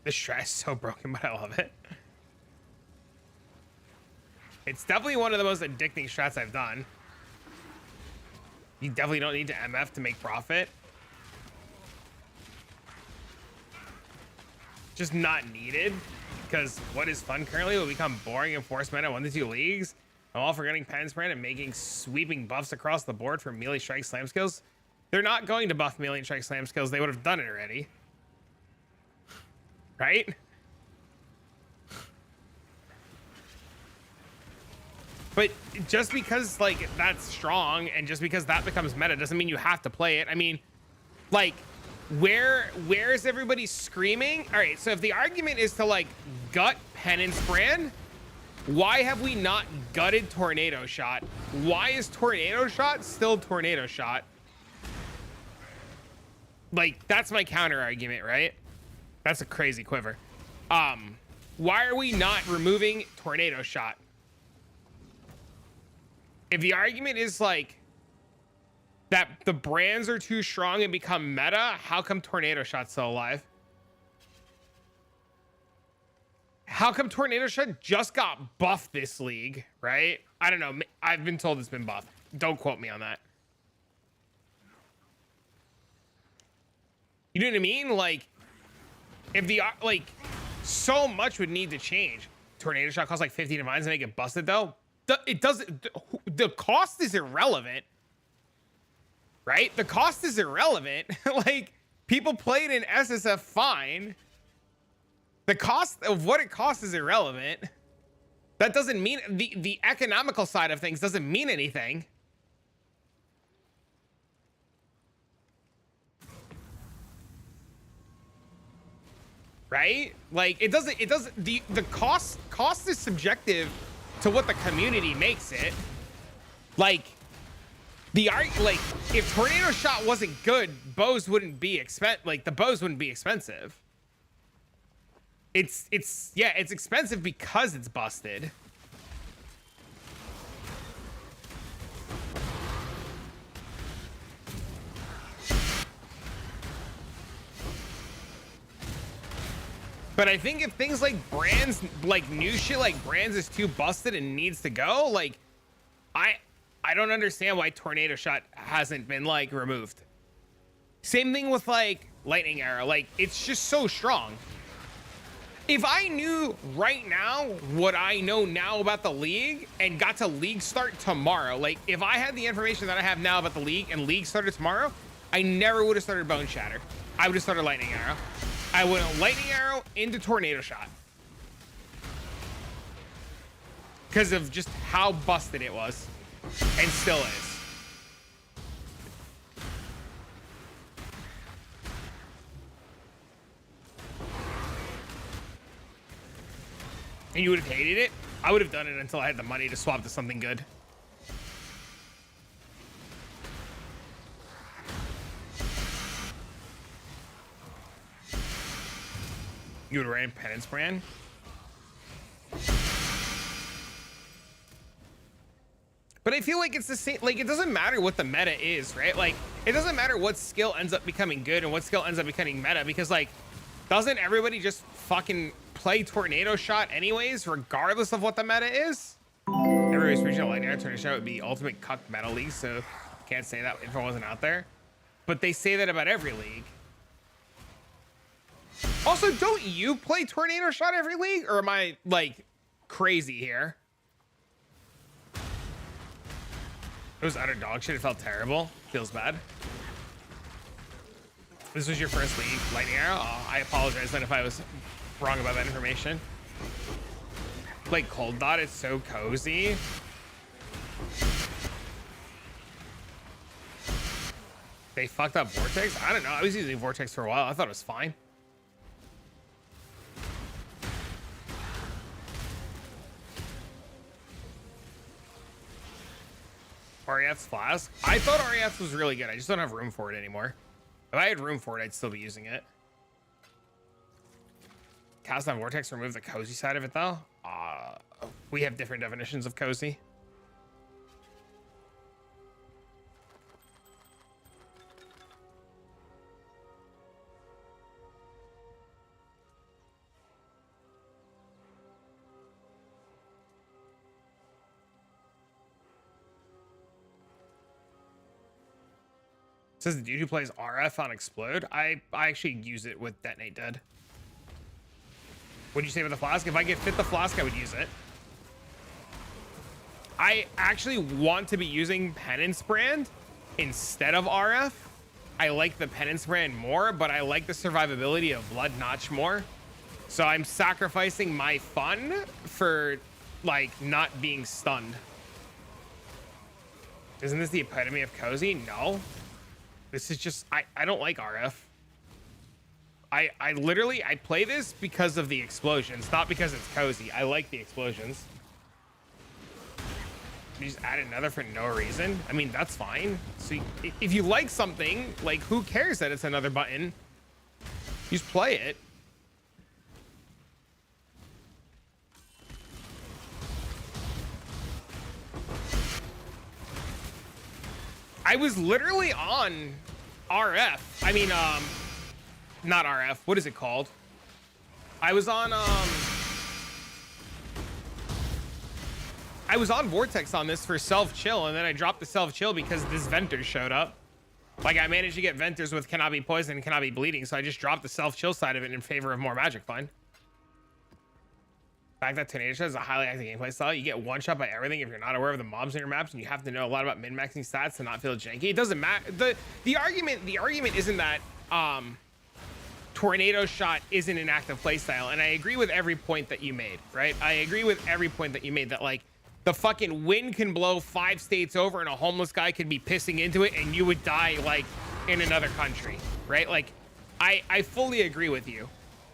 The strat is so broken, but I love it. It's definitely one of the most addicting strats I've done. You definitely don't need to MF to make profit. Just not needed, because what is fun currently will become boring in force meta 1 to 2 leagues. I'm all forgetting Penance Brand and making sweeping buffs across the board for melee strike slam skills. They're not going to buff melee strike slam skills. They would have done it already. Right? But just because like that's strong and just because that becomes meta doesn't mean you have to play it. I mean, like, where is everybody screaming? All right, so if the argument is to like gut Penance Brand, why have we not gutted Tornado Shot? Why is Tornado Shot still Tornado Shot? Like, that's my counter argument, right? That's a crazy quiver. Why are we not removing Tornado Shot? If the argument is like that the brands are too strong and become meta, how come Tornado Shot's still alive? How come Tornado Shot just got buffed this league, right? I don't know. I've been told it's been buffed. Don't quote me on that. You know what I mean? Like, if the, like, so much would need to change. Tornado Shot costs like 50 divines and they get busted though. It doesn't, the cost is irrelevant, right? The cost is irrelevant. Like, people played in SSF fine. The cost of what it costs is irrelevant. That doesn't mean, the economical side of things doesn't mean anything. Right? Like, the cost is subjective to what the community makes it. Like, if Tornado Shot wasn't good, bows wouldn't be the bows wouldn't be expensive. It's expensive because it's busted. But I think if things like brands, like new shit like brands is too busted and needs to go, like, I don't understand why Tornado Shot hasn't been like removed. Same thing with like Lightning Arrow. Like, it's just so strong. If I knew right now what I know now about the league and got to league start tomorrow, like if I had the information that I have now about the league and league started tomorrow, I never would have started Bone Shatter. I would have started Lightning Arrow. I went Lightning Arrow into Tornado Shot because of just how busted it was and still is. And you would have hated it? I would have done it until I had the money to swap to something good. You would have ran Penance Brand? But I feel like it's the same, like it doesn't matter what the meta is, right? Like it doesn't matter what skill ends up becoming good and what skill ends up becoming meta, because like, doesn't everybody just fucking play tornado shot anyways, regardless of what the meta is? Everybody's regional lightning round tornado shot would be ultimate cuck meta league, so can't say that if it wasn't out there. But they say that about every league. Also, don't you play tornado shot every league, or am I like crazy here? It was utter dog shit. It felt terrible. Feels bad. This was your first league, Lightning Arrow? Oh, I apologize then if I was wrong about that information. Like Cold Dot, it's so cozy. They fucked up Vortex? I don't know. I was using Vortex for a while. I thought it was fine. REF's Flask? I thought REF was really good. I just don't have room for it anymore. If I had room for it, I'd still be using it. Cast on Vortex, remove the cozy side of it though. We have different definitions of cozy. Says the dude who plays RF on Explode. I actually use it with Detonate Dead. What'd you say with the Flask? If I get fit the Flask, I would use it. I actually want to be using Penance Brand instead of RF. I like the Penance Brand more, but I like the survivability of Blood Notch more. So I'm sacrificing my fun for like not being stunned. Isn't this the epitome of cozy? No. This is just, I don't like RF. I literally, I play this because of the explosions, not because it's cozy. I like the explosions. You just add another for no reason. I mean, that's fine. So if you like something, like who cares that it's another button? You just play it. I was literally on RF. I mean, not RF. What is it called? I was on Vortex on this for self-chill, and then I dropped the self-chill because this Venters showed up. Like, I managed to get Venters with cannot be poison and cannot be bleeding, so I just dropped the self-chill side of it in favor of more magic fun. The fact that Tornado Shot is a highly active gameplay style, you get one shot by everything if you're not aware of the mobs in your maps, and you have to know a lot about min-maxing stats to not feel janky. It doesn't matter. The argument isn't that Tornado Shot isn't an active playstyle, and I agree with every point that you made, right? I agree with every point that you made, that like the fucking wind can blow 5 states over and a homeless guy could be pissing into it and you would die like in another country, right? Like I fully agree with you.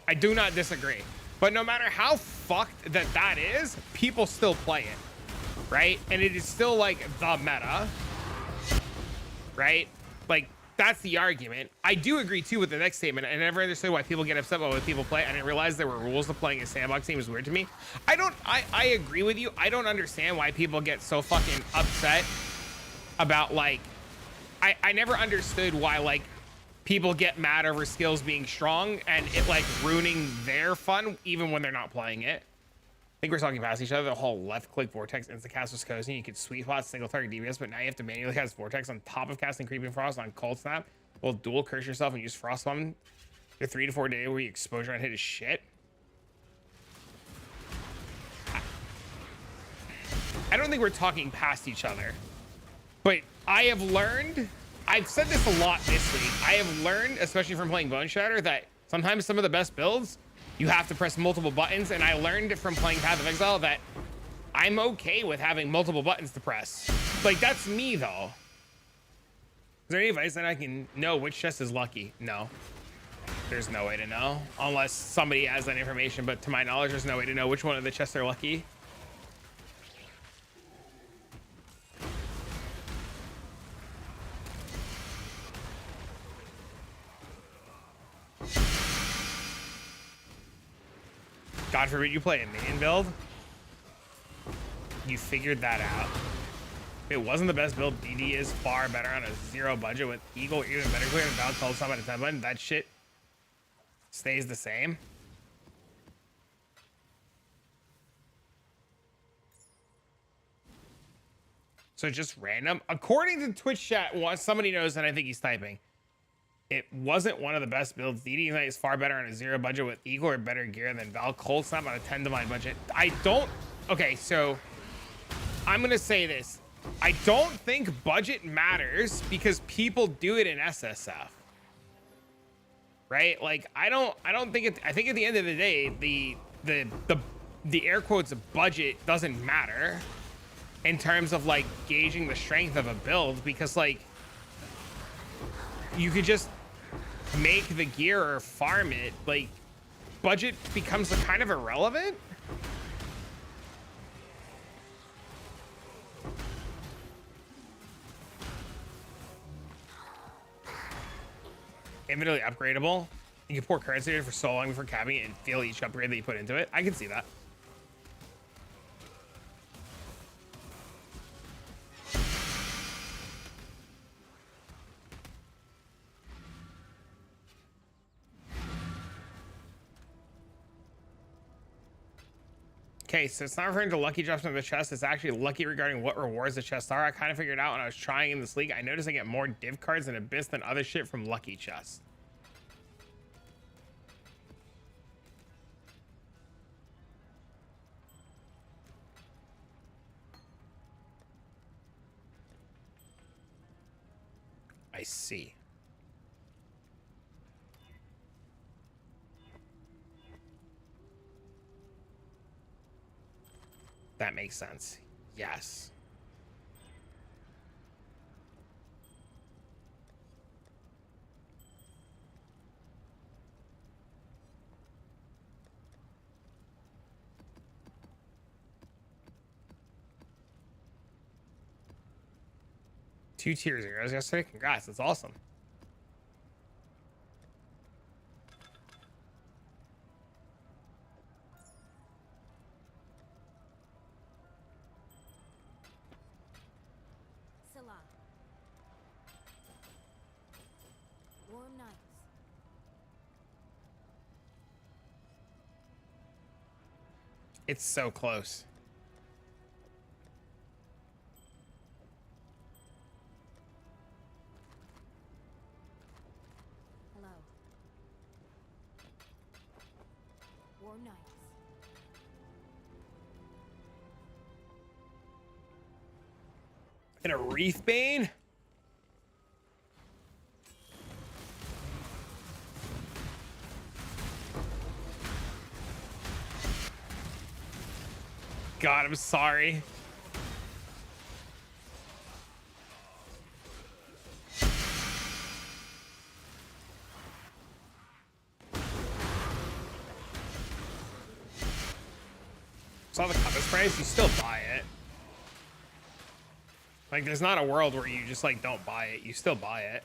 I do not disagree. But no matter how fucked that is, people still play it, right? And it is still like the meta, right? Like that's the argument. I do agree too with the next statement. I never understood why people get upset about what people play. I didn't realize there were rules to playing a sandbox game. Is weird to me. I agree with you. I don't understand why people get so fucking upset about like, I never understood why like people get mad over skills being strong and it like ruining their fun even when they're not playing it. I think we're talking past each other. The whole left click Vortex instant cast was cozy. You could sweet spot single target DPS, but now you have to manually cast Vortex on top of casting Creeping Frost on Cold Snap. Well, dual curse yourself and use Frost Bomb. Your 3 to 4 day where your exposure on hit is shit. I don't think we're talking past each other, but I have learned, I've said this a lot this week. I have learned, especially from playing Bone Shatter, that sometimes some of the best builds, you have to press multiple buttons. And I learned from playing Path of Exile that I'm okay with having multiple buttons to press. Like, that's me though. Is there any advice that I can know which chest is lucky? No, there's no way to know unless somebody has that information. But to my knowledge, there's no way to know which one of the chests are lucky. God forbid you play a minion build. You figured that out. It wasn't the best build. DD is far better on a 0 budget with Eagle, even better clear and Valve called some at a 10 button. That shit stays the same. So just random. According to Twitch chat, somebody knows, and I think he's typing. It wasn't one of the best builds. DD Ignite is far better on a 0 budget with equal or better gear than Val Cold Snap on a 10 divine budget. I don't. Okay, so I'm gonna say this. I don't think budget matters because people do it in SSF, right? Like I don't think it. I think at the end of the day, the air quotes budget doesn't matter in terms of like gauging the strength of a build, because like you could just make the gear or farm it. Like budget becomes kind of irrelevant. Infinitely upgradable. You can pour currency for so long before capping it and feel each upgrade that you put into it. I can see that. Okay, so it's not referring to lucky drops from the chest. It's actually lucky regarding what rewards the chests are. I kind of figured out when I was trying in this league. I noticed I get more div cards and abyss than other shit from lucky chests. I see. That makes sense. Yes. Two tier zeros yesterday. Congrats. That's awesome. Warm nights. It's so close. Hello. Warm nights. And a Reef Bane? God, I'm sorry. Saw the compass price, you still buy it. Like, there's not a world where you just like don't buy it. You still buy it.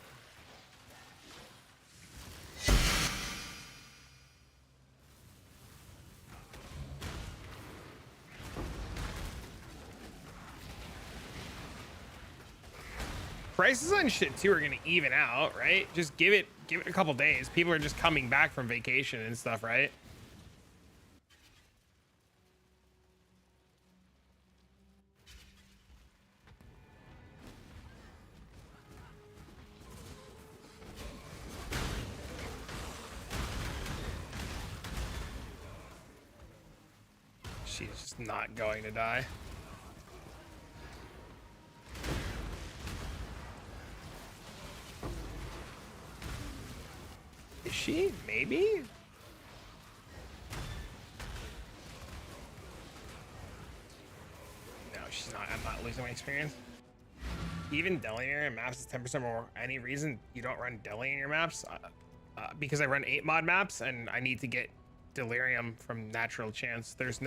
Prices on shit too are gonna even out, right? Just give it a couple days. People are just coming back from vacation and stuff, right? She's just not going to die. Is she? Maybe? No, she's not. I'm not losing my experience. Even Delirium maps is 10% more. Any reason you don't run Deli in your maps? Because I run 8 mod maps and I need to get Delirium from natural chance. There's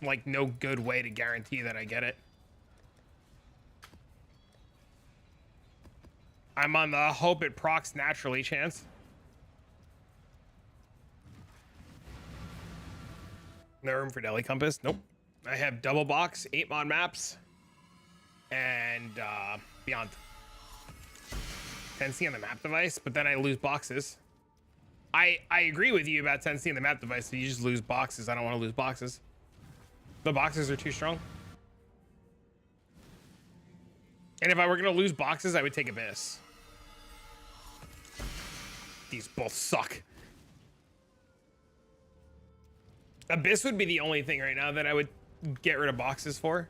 like no good way to guarantee that I get it. I'm on the hope it procs naturally chance. No room for Deli Compass? Nope. I have double box, 8 mod maps. and beyond. 10C on the map device, but then I lose boxes. I agree with you about 10C on the map device, so you just lose boxes. I don't want to lose boxes. The boxes are too strong. And if I were going to lose boxes, I would take Abyss. These both suck. Abyss would be the only thing right now that I would get rid of boxes for.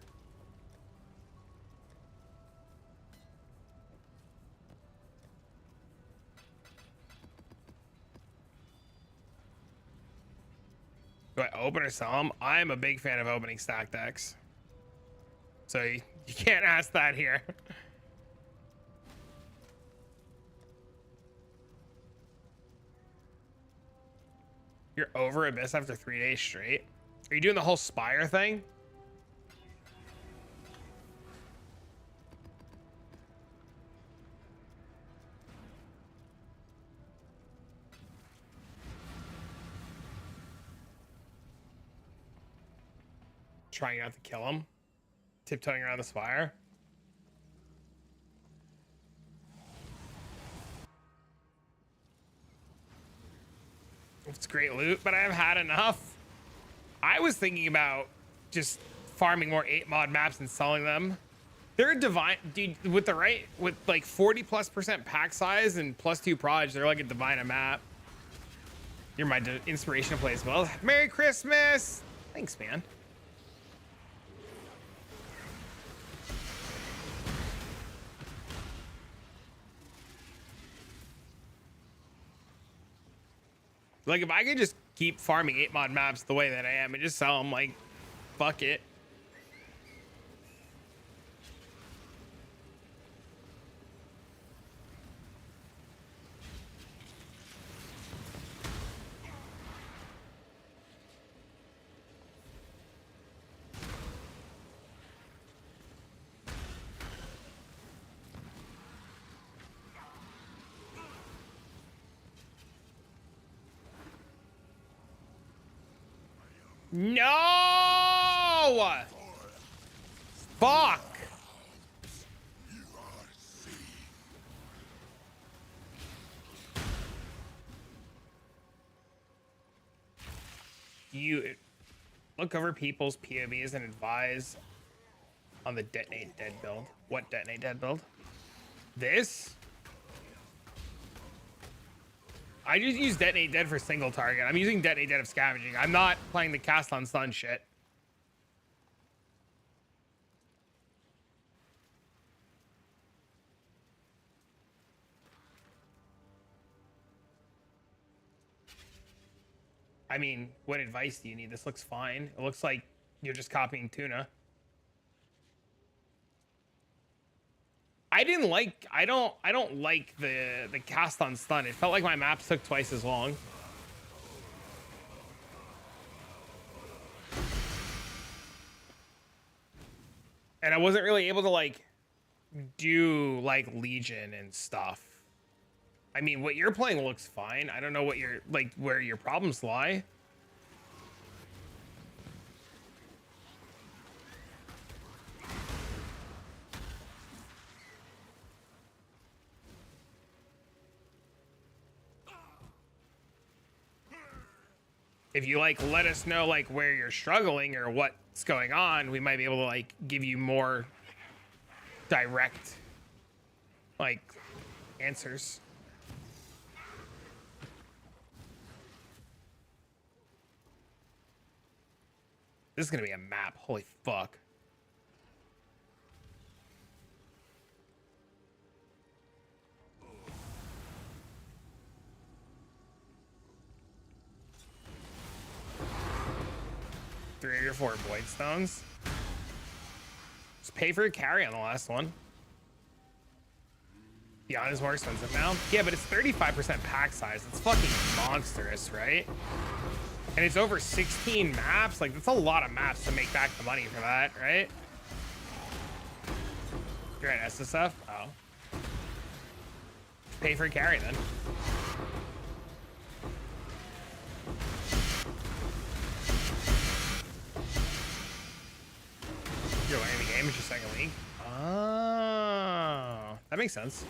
Do I open or sell them? I'm a big fan of opening stack decks. So you can't ask that here. You're over Abyss after 3 days straight? Are you doing the whole Spire thing? Trying not to kill him? Tiptoeing around the Spire? It's great loot, but I've had enough. I was thinking about just farming more 8 mod maps and selling them. They're a divine, dude, with like 40+% pack size and +2 proj, they're like a divine map. You're my inspiration to play as well. Merry Christmas! Thanks, man. Like, if I could just keep farming 8 mod maps the way that I am and just sell them, like, fuck it. No! Fuck! You look over people's POVs and advise on the detonate dead build. What detonate dead build? This? I just use detonate dead for single target. I'm using detonate dead of scavenging. I'm not playing the cast on stun shit. I mean, what advice do you need? This looks fine. It looks like you're just copying tuna. I don't like the cast on stun. It felt like my maps took twice as long. And I wasn't really able to like do like Legion and stuff. I mean, what you're playing looks fine. I don't know what you're like, where your problems lie. If you like let us know like where you're struggling or what's going on, we might be able to like give you more direct like answers. This is gonna be a map. Holy fuck. Three or four void stones. Just pay for a carry on the last one. Beyond is more expensive now. Yeah, but it's 35% pack size. It's fucking monstrous, right? And it's over 16 maps. Like, that's a lot of maps to make back the money for that, right? You're at SSF? Oh. Pay for a carry then. You're winning the game. It's your second league. That makes sense.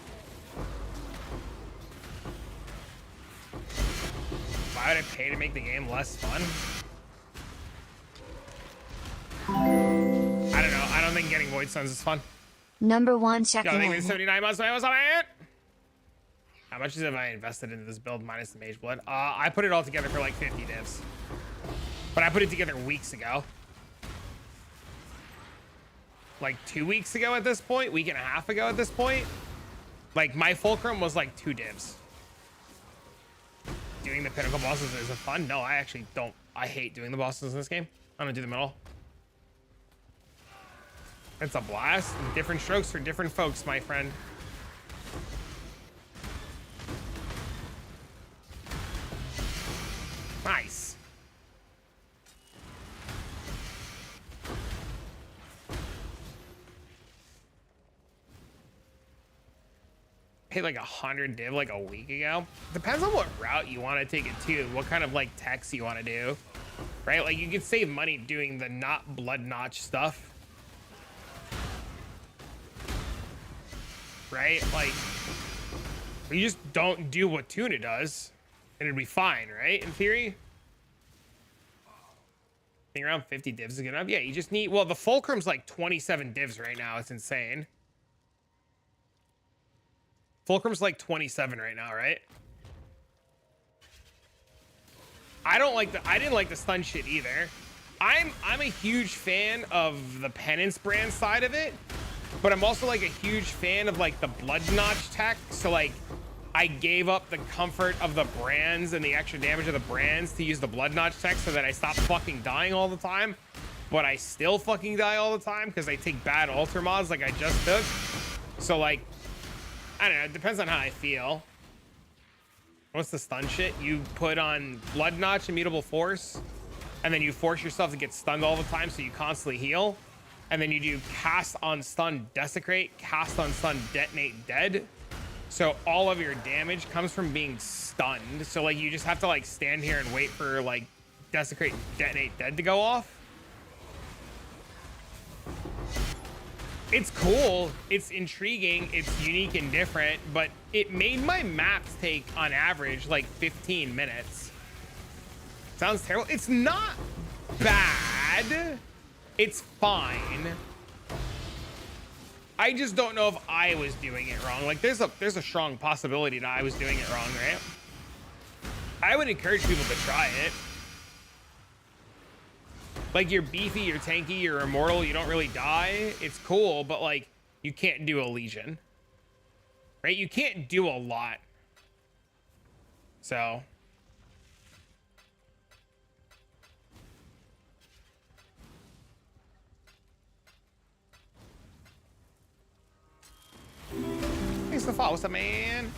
Why would I pay to make the game less fun? I don't know. I don't think getting Void Suns is fun. Number 1 Yo, checking thank you in. for 79 months. What's up, man? How much have I invested into this build minus the Mage Blood? I put it all together for like 50 divs. But I put it together weeks ago. Like 2 weeks ago at this point. Week and a half ago at this point. Like my Fulcrum was like 2 divs. Doing the pinnacle bosses is fun. No, I actually don't. I hate doing the bosses in this game. I don't do them at all. It's a blast. Different strokes for different folks, my friend. Nice. Paid like 100 div like a week ago. Depends on what route you want to take it to. What kind of like techs you want to do, right? Like you can save money doing the not blood notch stuff, right? Like you just don't do what Tuna does and it'd be fine, right? In theory. I think around 50 divs is good enough. Yeah, you just need, well, the Fulcrum's like 27 divs right now. It's insane. Fulcrum's like 27 right now, right? I didn't like the stun shit either. I'm a huge fan of the Penance brand side of it, but I'm also like a huge fan of like the blood notch tech. So like I gave up the comfort of the brands and the extra damage of the brands to use the blood notch tech so that I stopped fucking dying all the time, but I still fucking die all the time because I take bad alter mods like I just took. So like, I don't know, it depends on how I feel. What's the stun shit? You put on blood notch, immutable force, and then you force yourself to get stunned all the time so you constantly heal. And then you do cast on stun, desecrate, cast on stun, detonate, dead. So all of your damage comes from being stunned. So like you just have to like stand here and wait for like desecrate, detonate, dead to go off. It's cool, it's intriguing, it's unique and different, but it made my maps take on average like 15 minutes. Sounds terrible. It's not bad. It's fine. I just don't know if I was doing it wrong. Like there's a strong possibility that I was doing it wrong, right? I would encourage people to try it. Like you're beefy, you're tanky, you're immortal, you don't really die. It's cool, but like you can't do a Legion, right? You can't do a lot. So. Thanks for the follow. What's up, man?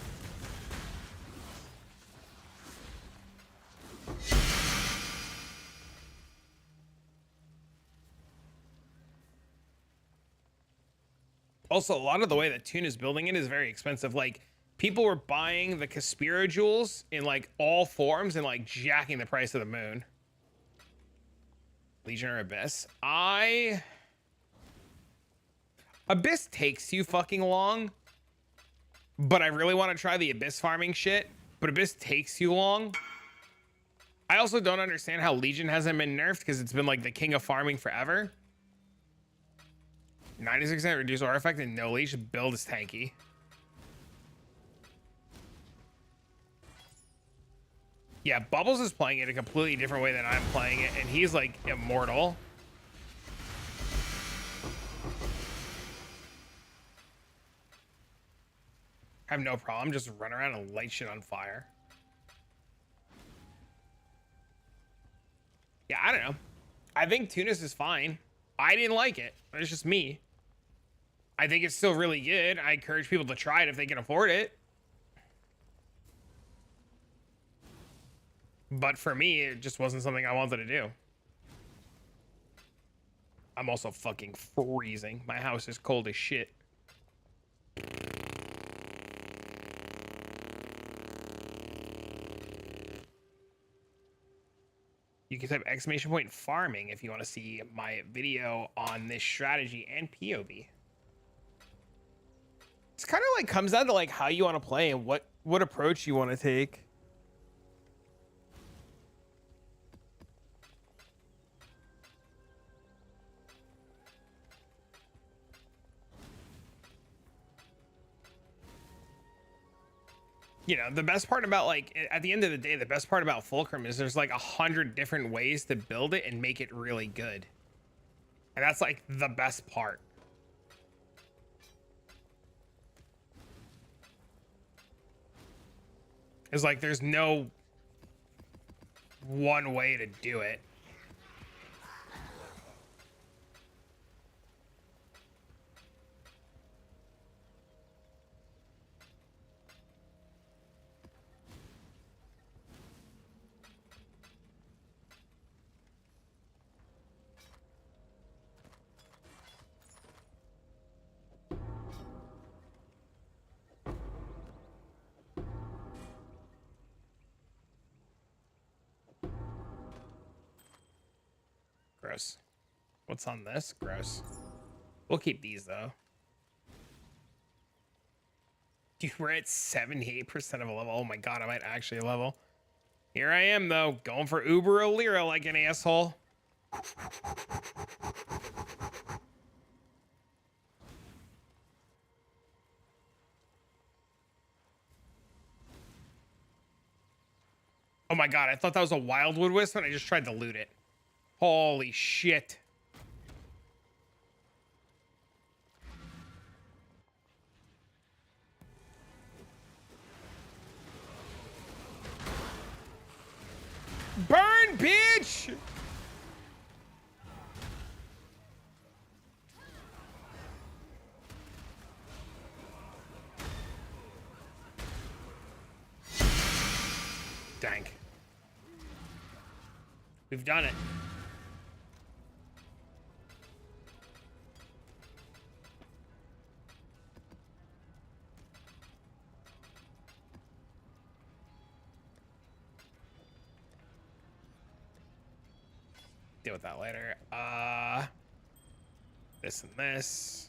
Also, a lot of the way that Tune is building it is very expensive. Like, people were buying the Caspiro jewels in, like, all forms and, like, jacking the price of the moon. Legion or Abyss? Abyss takes you fucking long, but I really want to try the Abyss farming shit, but Abyss takes you long. I also don't understand how Legion hasn't been nerfed because it's been, like, the king of farming forever. 96% reduce aura effect and no leash. Build is tanky. Yeah, Bubbles is playing it a completely different way than I'm playing it, and he's like immortal. I have no problem. Just run around and light shit on fire. Yeah, I don't know. I think Tunis is fine. I didn't like it. It's just me. I think it's still really good. I encourage people to try it if they can afford it. But for me, it just wasn't something I wanted to do. I'm also fucking freezing. My house is cold as shit. You can type exclamation point farming if you want to see my video on this strategy and POV. It's kind of like comes down to like how you want to play and what approach you want to take. You know, the best part about like at the end of the day, the best part about Fulcrum is there's like 100 different ways to build it and make it really good. And that's like the best part. It's like there's no one way to do it. Gross. What's on this? Gross. We'll keep these though. Dude, we're at 78% of a level. Oh my god, I might actually level. Here I am though, going for Uber Lira like an asshole. Oh my god, I thought that was a Wildwood Wisp and I just tried to loot it. Holy shit. Burn, bitch! Dang. We've done it. Deal with that later. This and this.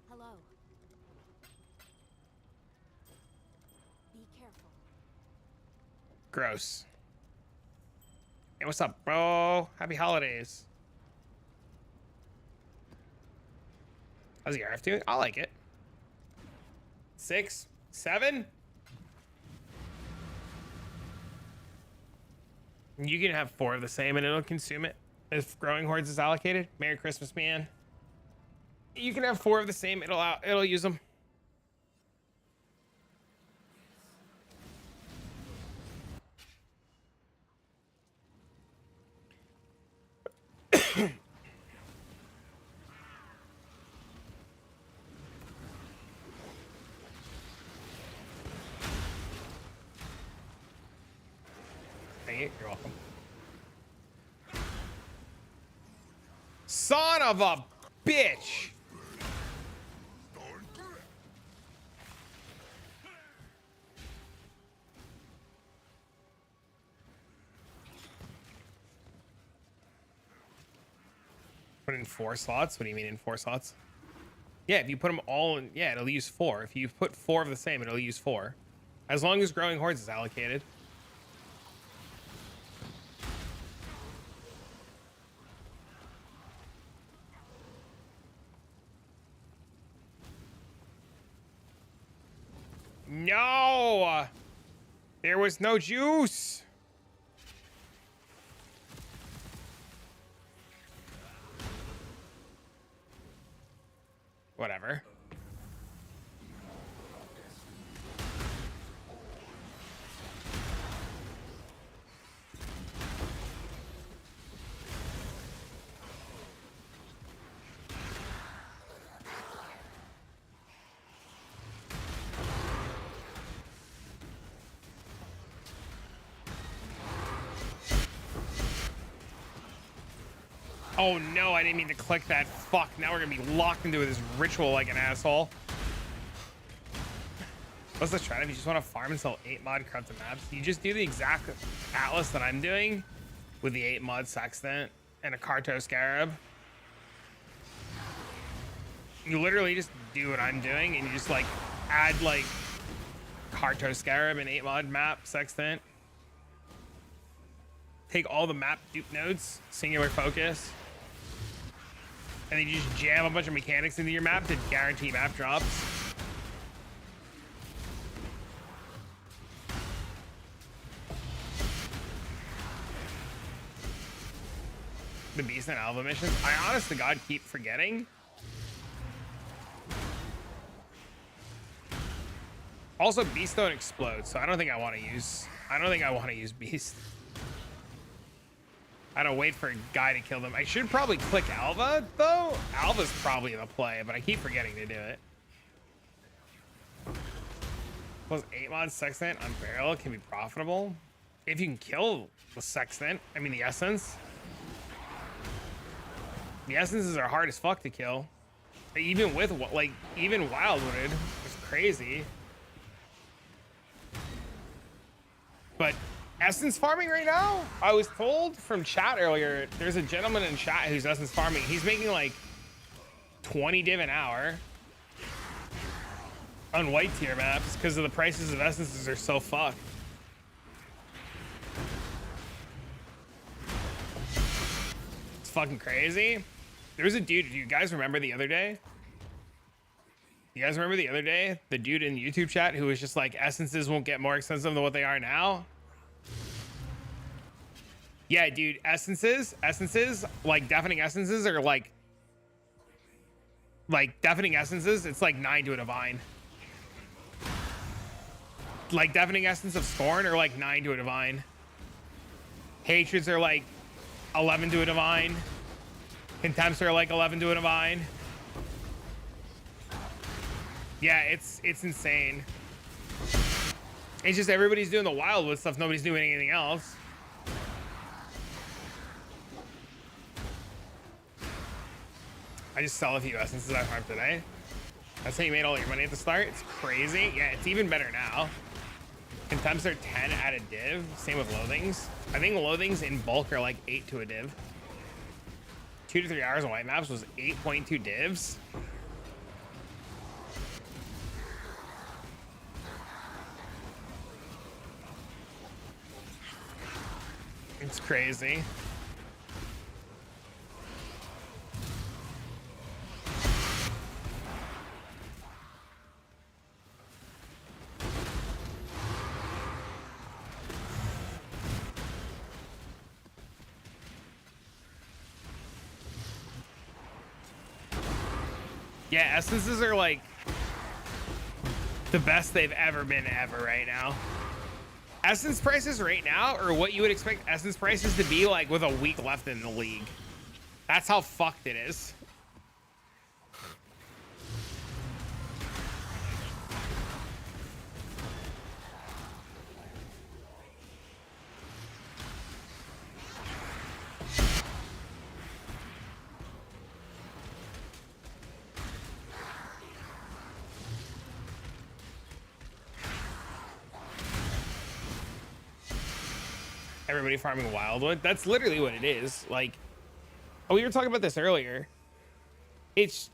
Hello. Be careful. Gross. Hey, what's up, bro? Happy holidays. How's your RF doing? I like it. 6, 7. You can have 4 of the same and it'll consume it if growing hordes is allocated. Merry Christmas, man. You can have 4 of the same, it'll use them. You're welcome. Son of a bitch! Put in 4 slots? What do you mean in 4 slots? Yeah, if you put them all in, yeah, it'll use 4. If you put 4 of the same, it'll use 4. As long as growing hordes is allocated. No! There was no juice! Whatever. Oh no, I didn't mean to click that. Fuck, now we're gonna be locked into this ritual like an asshole. What's the strat if you just want to farm and sell 8 mod corrupted maps? You just do the exact Atlas that I'm doing with the 8 mod Sextant and a Carto Scarab. You literally just do what I'm doing, and you just like add like Carto Scarab and 8 mod map sextant. Take all the map dupe nodes, singular focus, and then you just jam a bunch of mechanics into your map to guarantee map drops. The Beast and Alpha missions. I honest to God keep forgetting. Also, Beast don't explode, so I don't think I want to use. I don't think I want to use Beast. I don't wait for a guy to kill them. I should probably click Alva though. Alva's probably the play, but I keep forgetting to do it. Plus 8 mod sextant on barrel can be profitable if you can kill the sextant. I mean the essence. The essences are hard as fuck to kill. Even with like even Wildwooded, it's crazy. But essence farming right now, I was told from chat earlier, there's a gentleman in chat who's essence farming. He's making like 20 div an hour on white tier maps because of the prices of essences are so fucked. It's fucking crazy. There's a dude, do you guys remember the other day? You guys remember the other day? The dude in the YouTube chat who was just like, essences won't get more expensive than what they are now? Yeah, dude, essences, like deafening essences are like deafening essences, it's like 9 to a divine. Like deafening essence of scorn are like 9 to a divine. Hatreds are like 11 to a divine. Contempts are like 11 to a divine. Yeah, it's insane. It's just everybody's doing the Wildwood stuff. Nobody's doing anything else. I just sell a few essences I farmed today. That's how you made all your money at the start. It's crazy. Yeah, it's even better now. Contempts are 10 at a div. Same with loathings. I think loathings in bulk are like 8 to a div. 2 to 3 hours on white maps was 8.2 divs. It's crazy. Yeah, essences are like the best they've ever been right now. Essence prices right now are what you would expect essence prices to be like with a week left in the league. That's how fucked it is. Everybody farming Wildwood. That's literally what it is. Like, oh, we were talking about this earlier. It's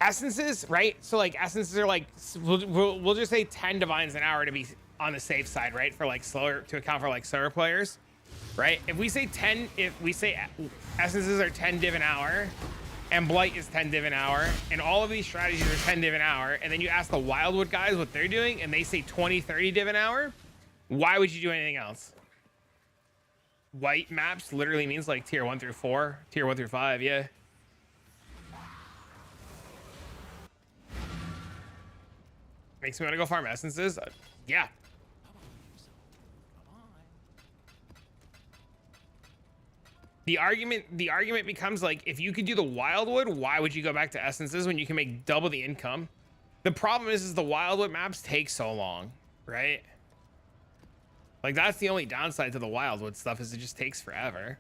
essences, right? So like essences are like, we'll just say 10 divines an hour to be on the safe side, right? For like slower, to account for like slower players, right? If we say essences are 10 div an hour and blight is 10 div an hour and all of these strategies are 10 div an hour, and then you ask the Wildwood guys what they're doing and they say 20, 30 div an hour, why would you do anything else? White maps literally means like tier 1 through 4, tier 1 through 5, yeah. Makes me want to go farm essences. Yeah. The argument becomes like, if you could do the Wildwood, why would you go back to essences when you can make double the income? The problem is the Wildwood maps take so long, right? Like, that's the only downside to the Wildwood stuff, is it just takes forever.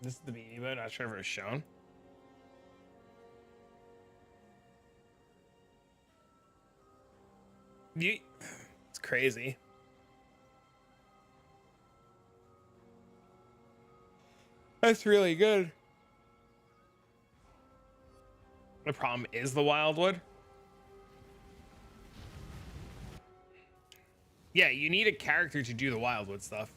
This is the beanie mode. Not sure if it's shown. It's crazy. That's really good. The problem is the wildwood. Yeah, you need a character to do the wildwood stuff.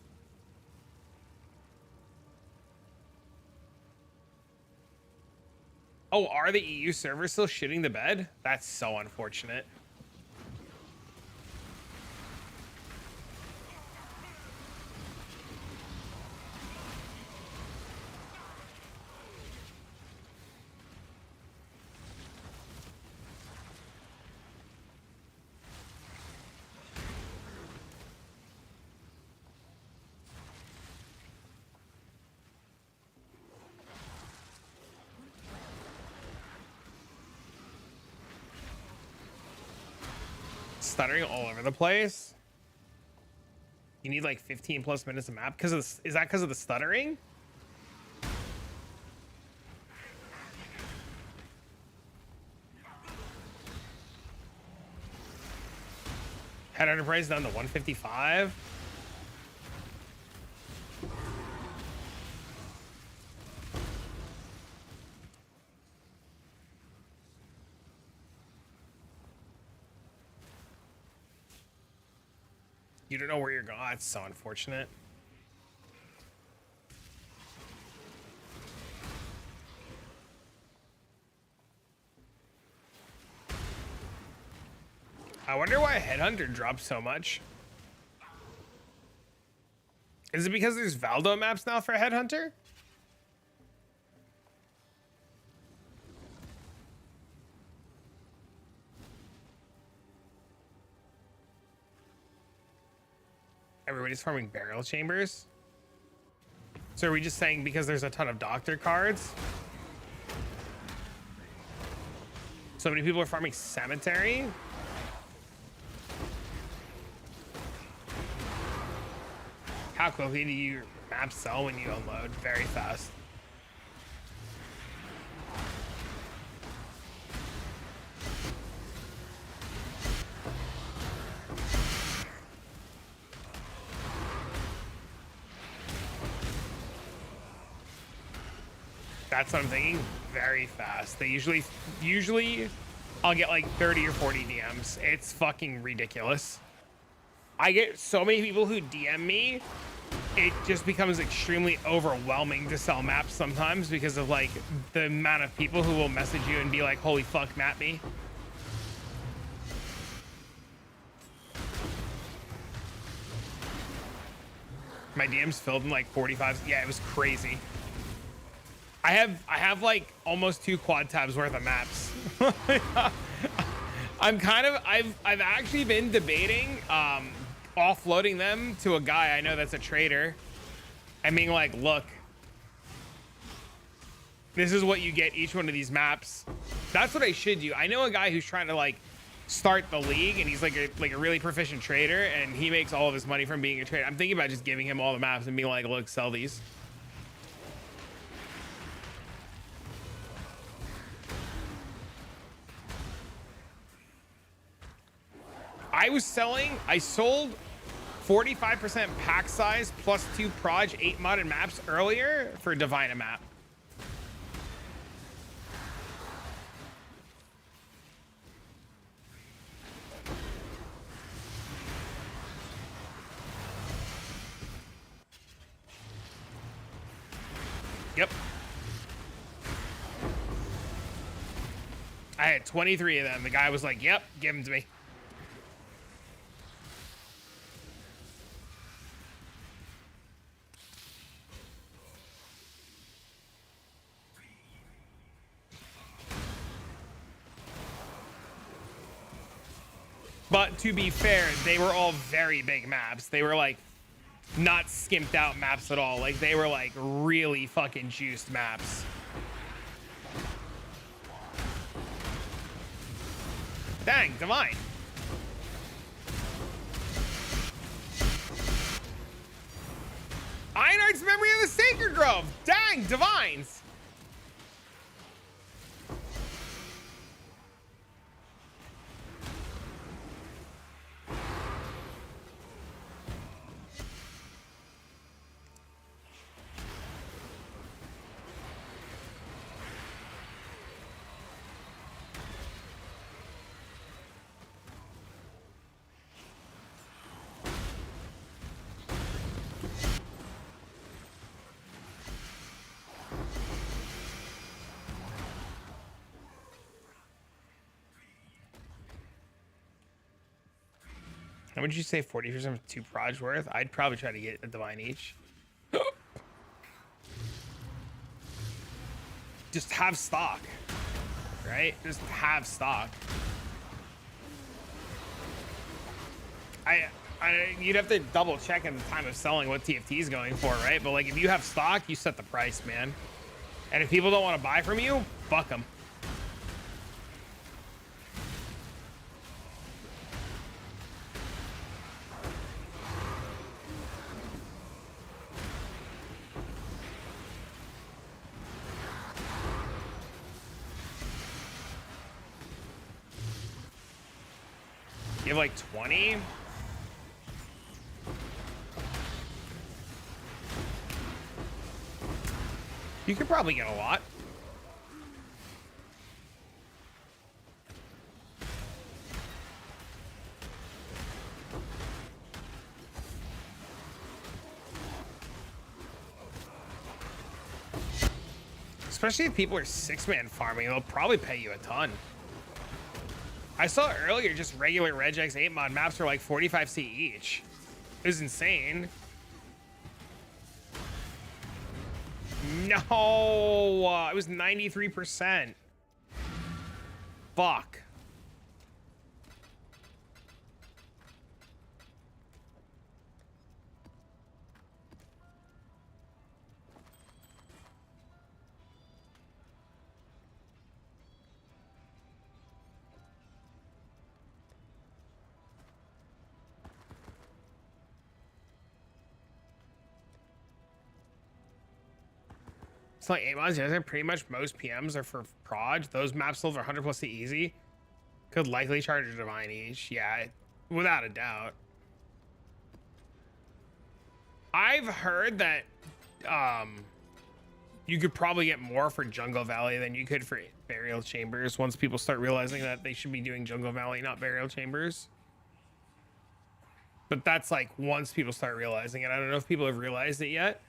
Oh, are the EU servers still shitting the bed? That's so unfortunate. Stuttering all over the place. You need like 15 plus minutes of map because of is that because of the stuttering? Head enterprise down to 155. You don't know where you're going. Oh, that's so unfortunate. I wonder why Headhunter dropped so much. Is it because there's Valdo maps now for Headhunter? Everybody's farming barrel chambers. So are we just saying because there's a ton of doctor cards? So many people are farming cemetery? How quickly do your maps sell when you unload? Very fast. That's what I'm thinking. Very fast. They usually I'll get like 30 or 40 DMs. It's fucking ridiculous. I get so many people who DM me. It just becomes extremely overwhelming to sell maps sometimes because of like the amount of people who will message you and be like, holy fuck, map me. My DMs filled in like 45. Yeah, it was crazy. I have like almost 2 quad tabs worth of maps. I've actually been debating offloading them to a guy I know that's a trader and being like, look, this is what you get each one of these maps. That's what I should do. I know a guy who's trying to like start the league and he's like a really proficient trader and he makes all of his money from being a trader. I'm thinking about just giving him all the maps and being like, look, sell these. I sold 45% pack size plus 2 proj 8 modded maps earlier for Divina map. Yep. I had 23 of them. The guy was like, yep, give them to me. But to be fair, they were all very big maps. They were like not skimped out maps at all. Like they were like really fucking juiced maps. Dang, Divine. Einard's Memory of the Sacred Grove. Dang, Divines. How much you say 40% of 2 proj worth? I'd probably try to get a divine each. Just have stock, right? Just have stock. You'd have to double check at the time of selling what TFT is going for, right? But like, if you have stock, you set the price, man. And if people don't want to buy from you, fuck them. You have like 20? You could probably get a lot. Especially if people are 6-man farming, they'll probably pay you a ton. I saw earlier just regular Regex 8 mod maps for like 45C each. It was insane. No, it was 93%. Fuck. It's like 8 mods, yeah, pretty much most PMs are for proj. Those maps sold for 100 plus the easy. Could likely charge a divine each. Yeah, without a doubt. I've heard that you could probably get more for Jungle Valley than you could for Burial Chambers once people start realizing that they should be doing Jungle Valley, not Burial Chambers. But that's like once people start realizing it. I don't know if people have realized it yet.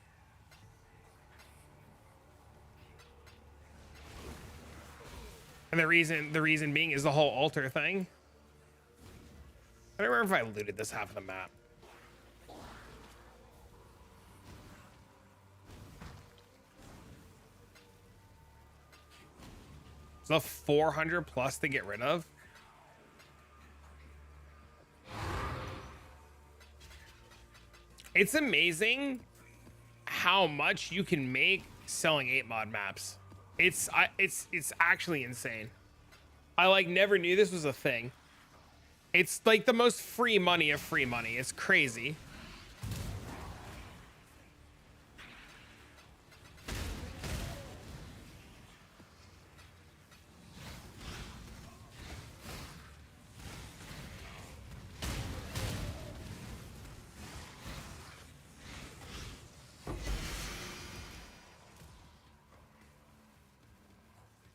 And the reason being is the whole altar thing. I don't remember if I looted this half of the map. Is the 400 plus to get rid of? It's amazing how much you can make selling 8 mod maps. It's actually insane. I like never knew this was a thing. It's like the most free money of free money. It's crazy.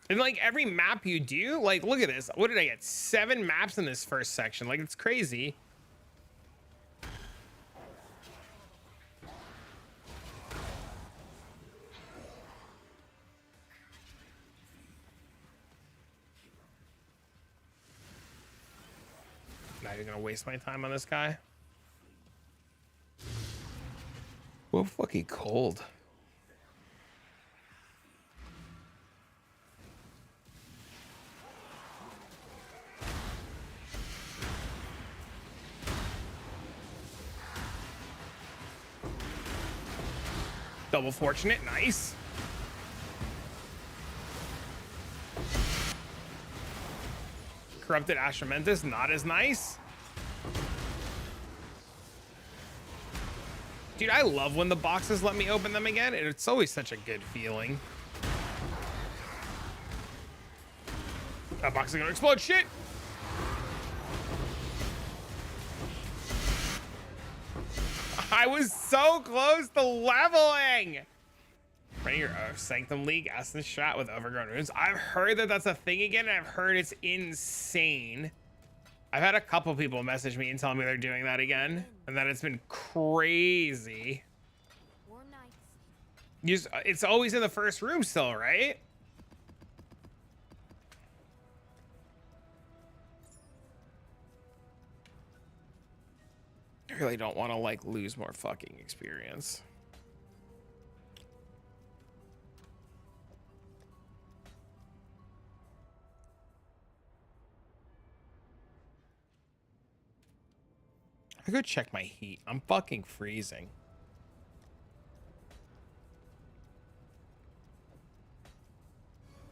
And like every map you do, like, look at this. What did I get? 7 maps in this first section. Like, it's crazy. Now you're gonna waste my time on this guy. Well, fucking cold. Double fortunate, nice. Corrupted Astramentus, not as nice. Dude, I love when the boxes let me open them again. It's always such a good feeling. That box is gonna explode, shit. I was so close to leveling. Running your Sanctum League Essence shot with Overgrown Runes. I've heard that that's a thing again, and I've heard it's insane. I've had a couple people message me and tell me they're doing that again, and that it's been crazy. It's always in the first room still, right? really don't want to like lose more fucking experience. I go check my heat. I'm fucking freezing.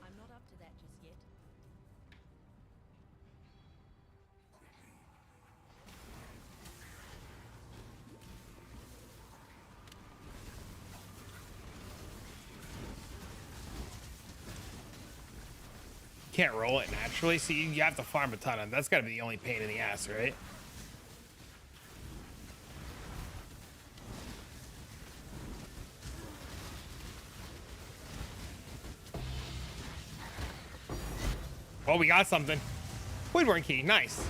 I'm not up to that just yet. Can't roll it naturally, so you have to farm a ton of. That's got to be the only pain in the ass, right? Well, we got something. Woodworm key, nice.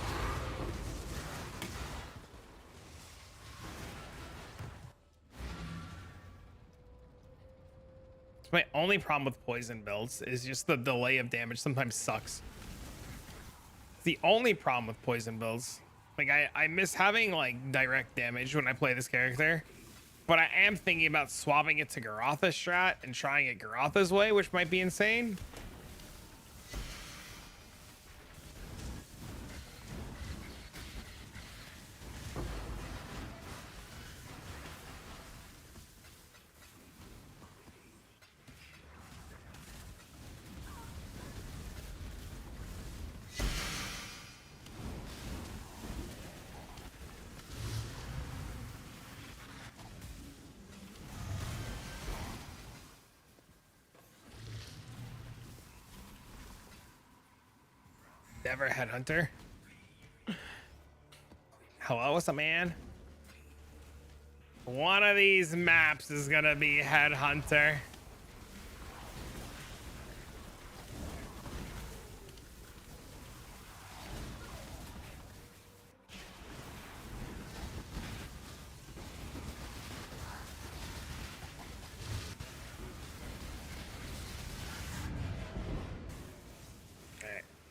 My only problem with poison builds is just the delay of damage sometimes sucks. It's the only problem with poison builds. Like I miss having like direct damage when I play this character, but I am thinking about swapping it to Garotha's strat and trying it Garotha's way, which might be insane. Never headhunter. Hello, what's up, man? One of these maps is gonna be headhunter.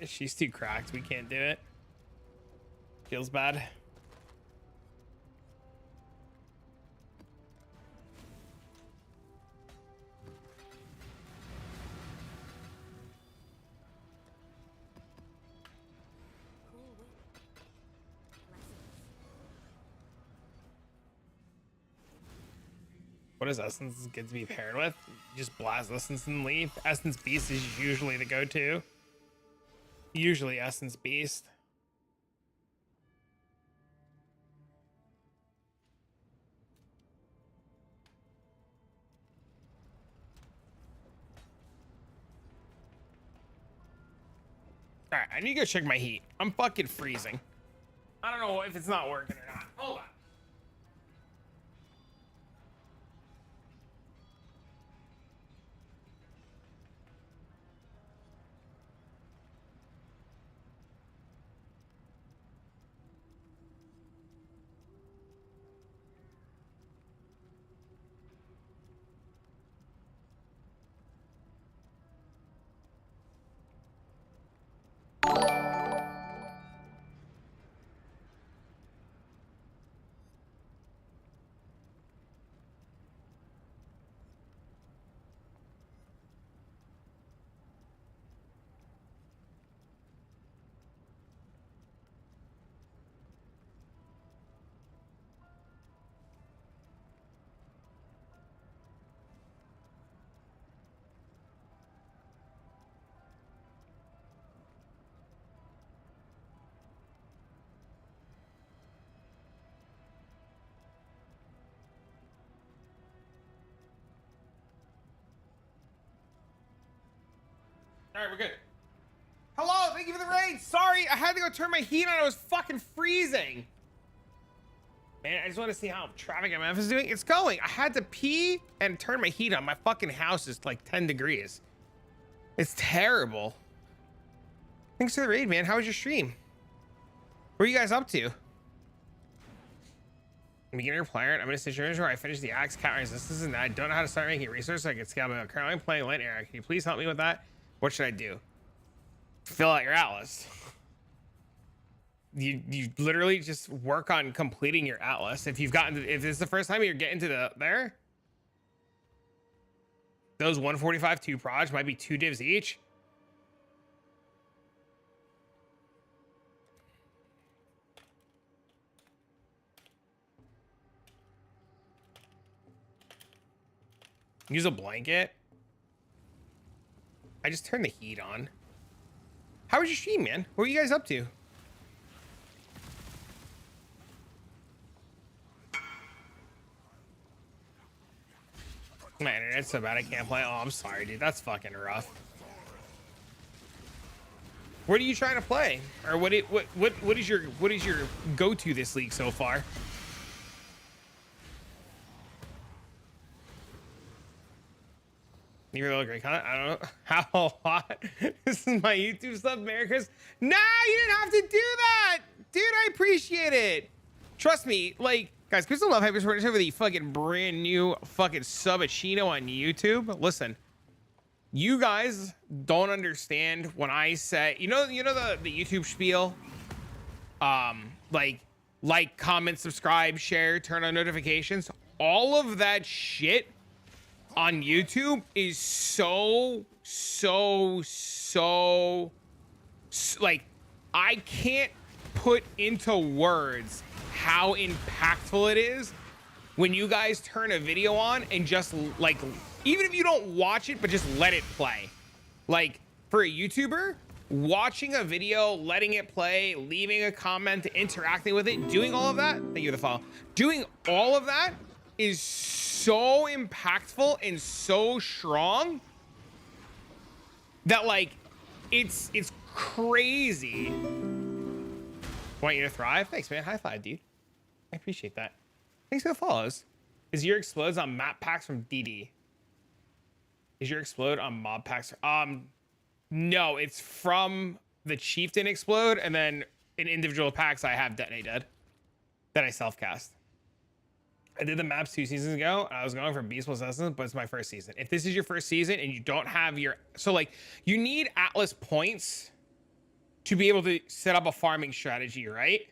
She's too cracked. We can't do it. Feels bad. Cool whip. What does Essence get to be paired with? Just blast Essence and leave. Essence Beast is usually the go-to. Usually Essence Beast. All right, I need to go check my heat. I'm fucking freezing. I don't know if it's not working or not. Hold on. All right, we're good. Hello, thank you for the raid. Sorry, I had to go turn my heat on. I was fucking freezing. Man, I just want to see how traffic MF is doing. It's going. I had to pee and turn my heat on. My fucking house is like 10 degrees. It's terrible. Thanks for the raid, man. How was your stream? What are you guys up to? Beginner player. I'm in a situation where I finished the axe cat resistance and I don't know how to start making resources so I can scale my currently playing light era. Can you please help me with that? What should I do? Fill out your atlas. you literally just work on completing your atlas. If this is the first time you're getting to there, those 145 2 proj might be 2 divs each. Use a blanket. I just turned the heat on. How was your stream, man? What were you guys up to? My internet's so bad I can't play. Oh, I'm sorry, dude. That's fucking rough. What are you trying to play? Or what is your go-to this league so far? You really great content. I don't know how hot. This is my YouTube stuff, Merry Christmas. Nah, you didn't have to do that, dude. I appreciate it. Trust me, like, guys, Crystal Love Hyper Sports over the fucking brand new fucking Subachino on YouTube. Listen, you guys don't understand when I say, you know the YouTube spiel, like, comment, subscribe, share, turn on notifications. All of that shit on YouTube is so like, I can't put into words how impactful it is when you guys turn a video on and just, like, even if you don't watch it, but just let it play. Like, for a YouTuber, watching a video, letting it play, leaving a comment, interacting with it, doing all of that, thank you for the follow, doing all of that is so impactful and so strong that, like, it's crazy. Want you to thrive? Thanks, man. High five, dude. I appreciate that. Thanks for the follows. Is your explodes on map packs from DD? Is your explode on mob packs? No, it's from the chieftain explode, and then in individual packs I have detonate dead that I self-cast. I did the maps 2 seasons ago. I was going for Beast plus Essence, but it's my first season. If this is your first season and you don't have your, so, like, you need Atlas points to be able to set up a farming strategy, right?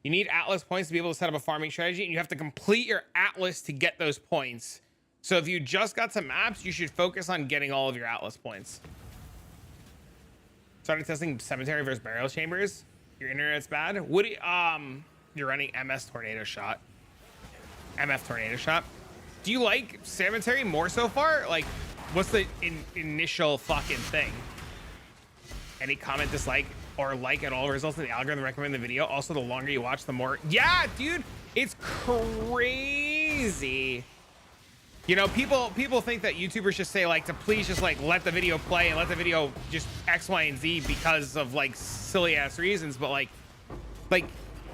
You need Atlas points to be able to set up a farming strategy, and you have to complete your Atlas to get those points. So if you just got some maps, you should focus on getting all of your Atlas points. Started testing cemetery versus burial chambers. Your internet's bad. What do you, you're running MS tornado shot. MF tornado shot. Do you like cemetery more so far? Like, what's the initial fucking thing? Any comment, dislike, or like at all results in the algorithm recommend the video. Also, the longer you watch, the more. Yeah, dude, it's crazy. You know, people think that YouTubers just say, like, to please just, like, let the video play and let the video just X, Y, and Z because of, like, silly ass reasons. But like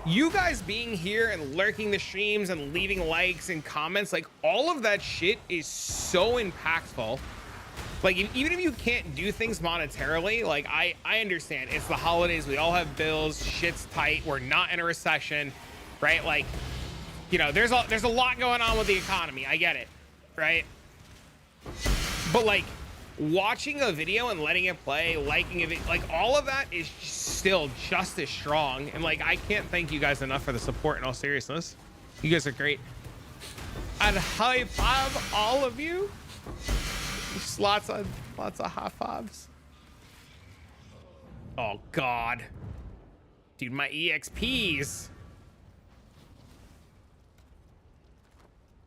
you guys being here and lurking the streams and leaving likes and comments, like, all of that shit is so impactful. Like, even if you can't do things monetarily, like, I understand it's the holidays, we all have bills, shit's tight, we're not in a recession, right? Like, you know, there's a lot going on with the economy. I get it, right? But, like, watching a video and letting it play, liking it, like, all of that is still just as strong. And, like, I can't thank you guys enough for the support in all seriousness. You guys are great. I'd high five all of you. Just lots of high fives. Oh God, dude, my EXPs.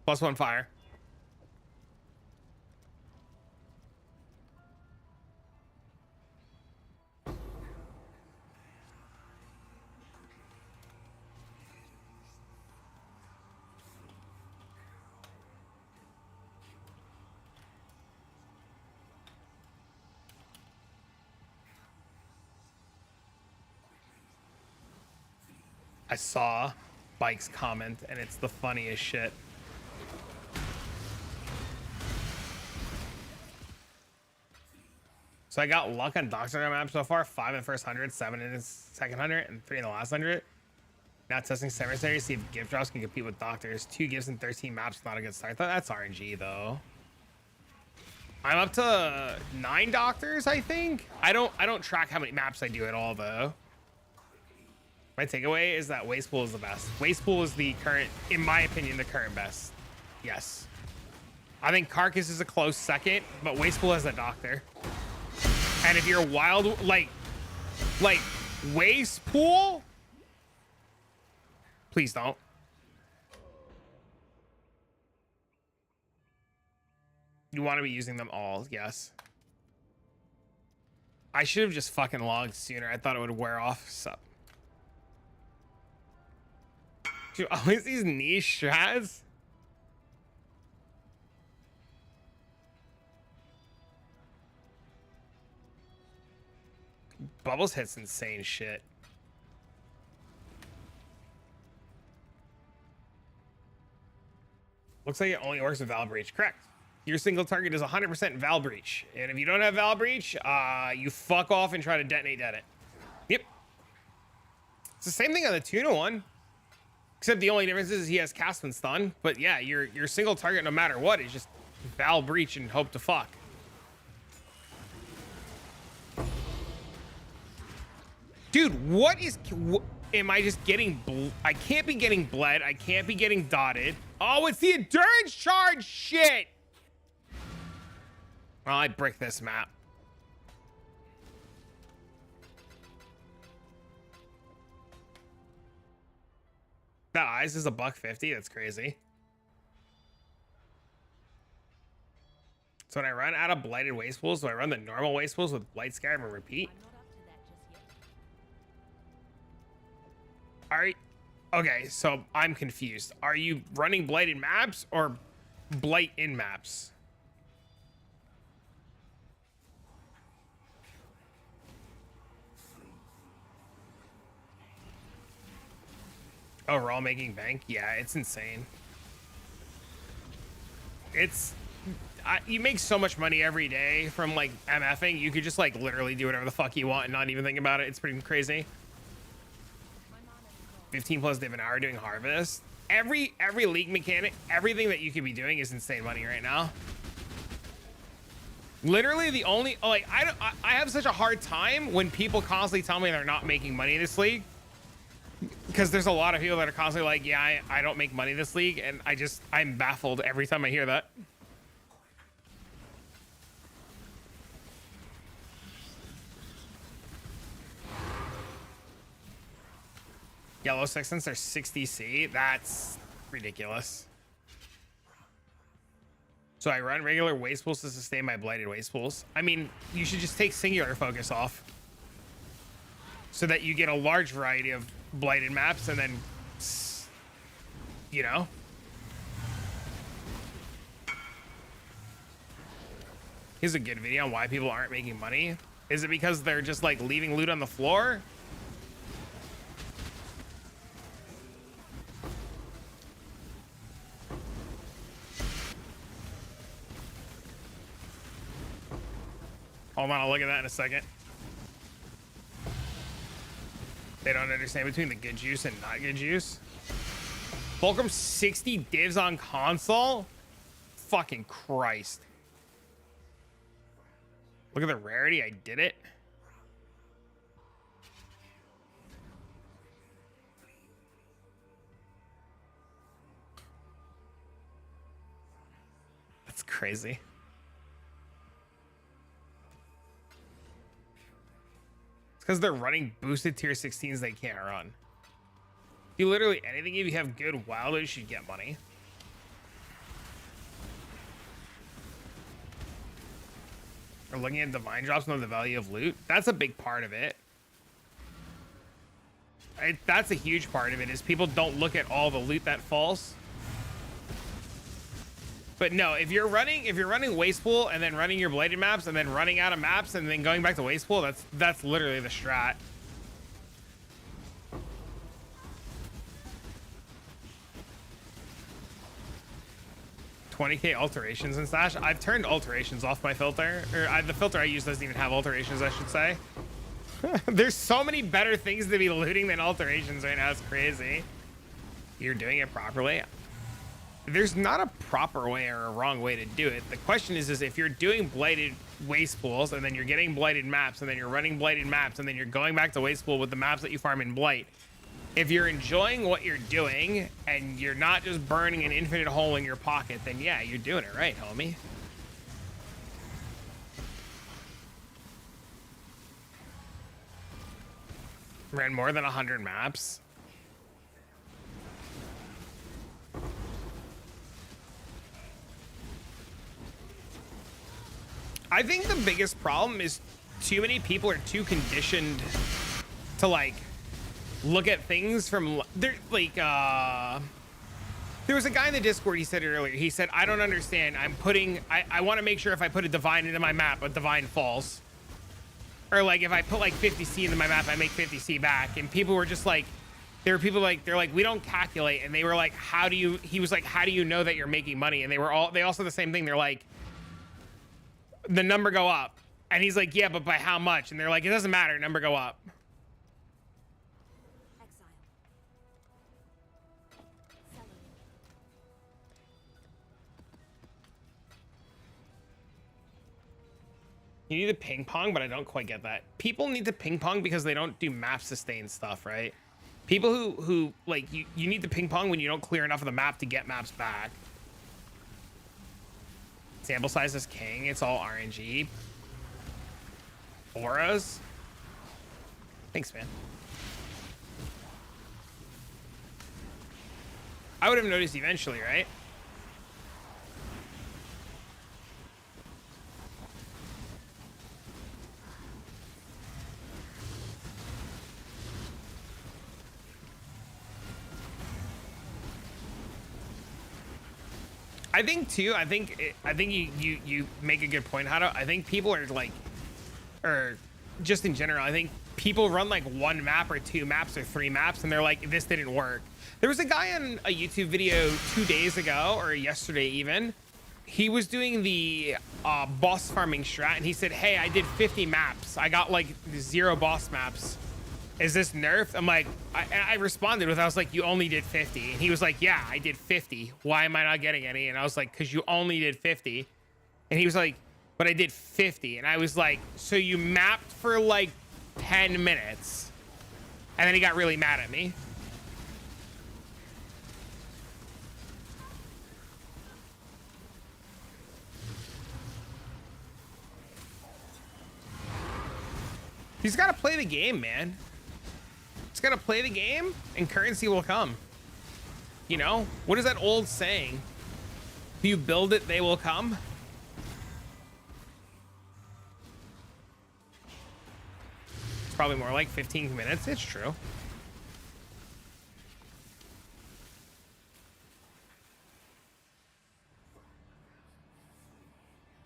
+1 fire. I saw Bike's comment and it's the funniest shit. So I got luck on Doctor map so far, 5 in the first 100, 7 in the second 100, and 3 in the last 100. Now testing cemetery to see if gift drops can compete with doctors. 2 gifts and 13 maps, not a good start. That's RNG though. I'm up to 9 doctors, I think. I don't track how many maps I do at all though. My takeaway is that waste pool is the best. Waste pool is the current, in my opinion, the current best. Yes. I think Carcass is a close second, but waste pool has a doctor. And if you're wild, like waste pool, please don't. You want to be using them all, yes. I should have just fucking logged sooner. I thought it would wear off. So. Dude, always these niche strats. Bubbles hits insane shit. Looks like it only works with Val Breach. Correct. Your single target is 100% Val Breach. And if you don't have Val Breach, you fuck off and try to detonate at it. Yep. It's the same thing on the tuna one. Except the only difference is he has cast and stun. But yeah, your single target, no matter what, is just Val Breach and hope to fuck. Dude, what is... am I just getting... I can't be getting bled. I can't be getting dotted. Oh, it's the endurance charge shit! Well, I brick this map. That eyes is $150. That's crazy. So when I run out of blighted waste pools, do I run the normal waste pools with blight scarab and repeat? All right. Okay, so I'm confused. Are you running blighted maps or blight in maps? Oh, we're all making bank? Yeah, it's insane. It's... you make so much money every day from, like, MFing. You could just, like, literally do whatever the fuck you want and not even think about it. It's pretty crazy. 15 plus div an hour doing harvest. Every league mechanic, everything that you could be doing is insane money right now. Literally the only... like, I have such a hard time when people constantly tell me they're not making money in this league. Because there's a lot of people that are constantly like, yeah, I don't make money this league, and I'm baffled every time I hear that. Yellow sextants are 60C. That's ridiculous. So I run regular waste pools to sustain my blighted waste pools. I mean, you should just take singular focus off so that you get a large variety of blighted maps, and then, you know. Here's a good video on why people aren't making money. Is it because they're just like leaving loot on the floor? Hold on, I'll look at that in a second. They don't understand between the good juice and not good juice. Fulcrum 60 divs on console? Fucking Christ. Look at the rarity. I did it. That's crazy. Because they're running boosted tier 16s they can't run. You literally anything, if you have good wild, you should get money. Or looking at divine drops, know the value of loot. That's a big part of it. That's a huge part of it, is people don't look at all the loot that falls. But no, if you're running waste pool and then running your bladed maps and then running out of maps and then going back to waste pool, that's literally the strat. $20K alterations and stash. I've turned alterations off my filter, or the filter I use doesn't even have alterations, I should say. There's so many better things to be looting than alterations right now. It's crazy. You're doing it properly. There's not a proper way or a wrong way to do it. The question is if you're doing blighted waste pools and then you're getting blighted maps and then you're running blighted maps and then you're going back to waste pool with the maps that you farm in blight, If you're enjoying what you're doing and you're not just burning an infinite hole in your pocket, then yeah, you're doing it right, homie. Ran more than 100 maps. I think the biggest problem is too many people are too conditioned to like look at things from there. Like there was a guy in the Discord, he said it earlier. He said, I don't understand. I want to make sure if I put a divine into my map, a divine falls. Or like if I put like 50C into my map, I make 50C back. And people were just like, there were people like, they're like, we don't calculate. And they were like, he was like, how do you know that you're making money? And they all said the same thing. They're like, the number go up. And he's like, yeah, but by how much? And they're like, it doesn't matter, number go up. Exile. Celery. You need to ping pong, but I don't quite get that. People need to ping pong because they don't do map sustain stuff, right? People who like, you need to ping pong when you don't clear enough of the map to get maps back. Sample size is king. It's all RNG. Auras. Thanks, man. I would have noticed eventually, right? I think too. I think you make a good point, Hado. I think people are like, or just in general, I think people run like one map or two maps or three maps, and they're like, this didn't work. There was a guy on a YouTube video 2 days ago or yesterday even. He was doing the boss farming strat, and he said, hey, I did 50 maps. I got like 0 boss maps. Is this nerfed? I'm like, I responded with, I was like, you only did 50. And he was like, yeah, I did 50. Why am I not getting any? And I was like, because you only did 50. And he was like, but I did 50. And I was like, so you mapped for like 10 minutes. And then he got really mad at me. He's got to play the game, man. He's got to play the game and currency will come. You know, what is that old saying? If you build it, they will come. It's probably more like 15 minutes. It's true.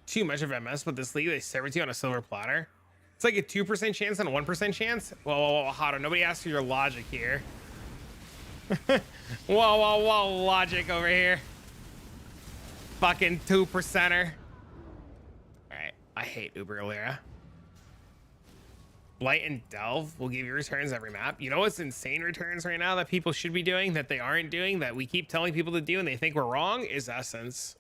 Too much of MS, but this league, they serve it to you on a silver platter. It's like a 2% chance and a 1% chance. Whoa, Hado, nobody asked for your logic here. whoa, logic over here. Fucking 2%er. All right, I hate Uber Lyra. Blight and Delve will give you returns every map. You know what's insane returns right now that people should be doing that they aren't doing, that we keep telling people to do and they think we're wrong, is Essence.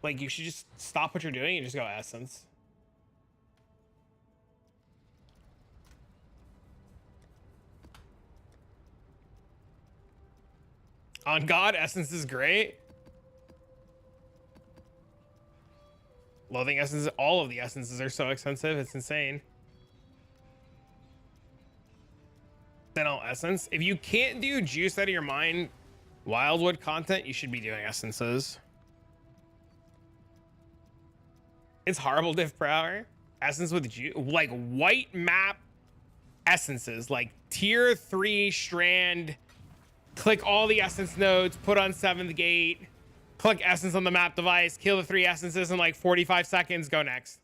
Like, you should just stop what you're doing and just go Essence. On God, Essence is great. Loathing Essence, all of the Essences are so expensive, it's insane. Then all Essence. If you can't do juice out of your mind Wildwood content, you should be doing Essences. It's horrible diff per hour. Essence with juice, like white map Essences, like tier 3 strand. Click all the essence nodes, put on 7th gate, click essence on the map device, kill the 3 essences in like 45 seconds, go next.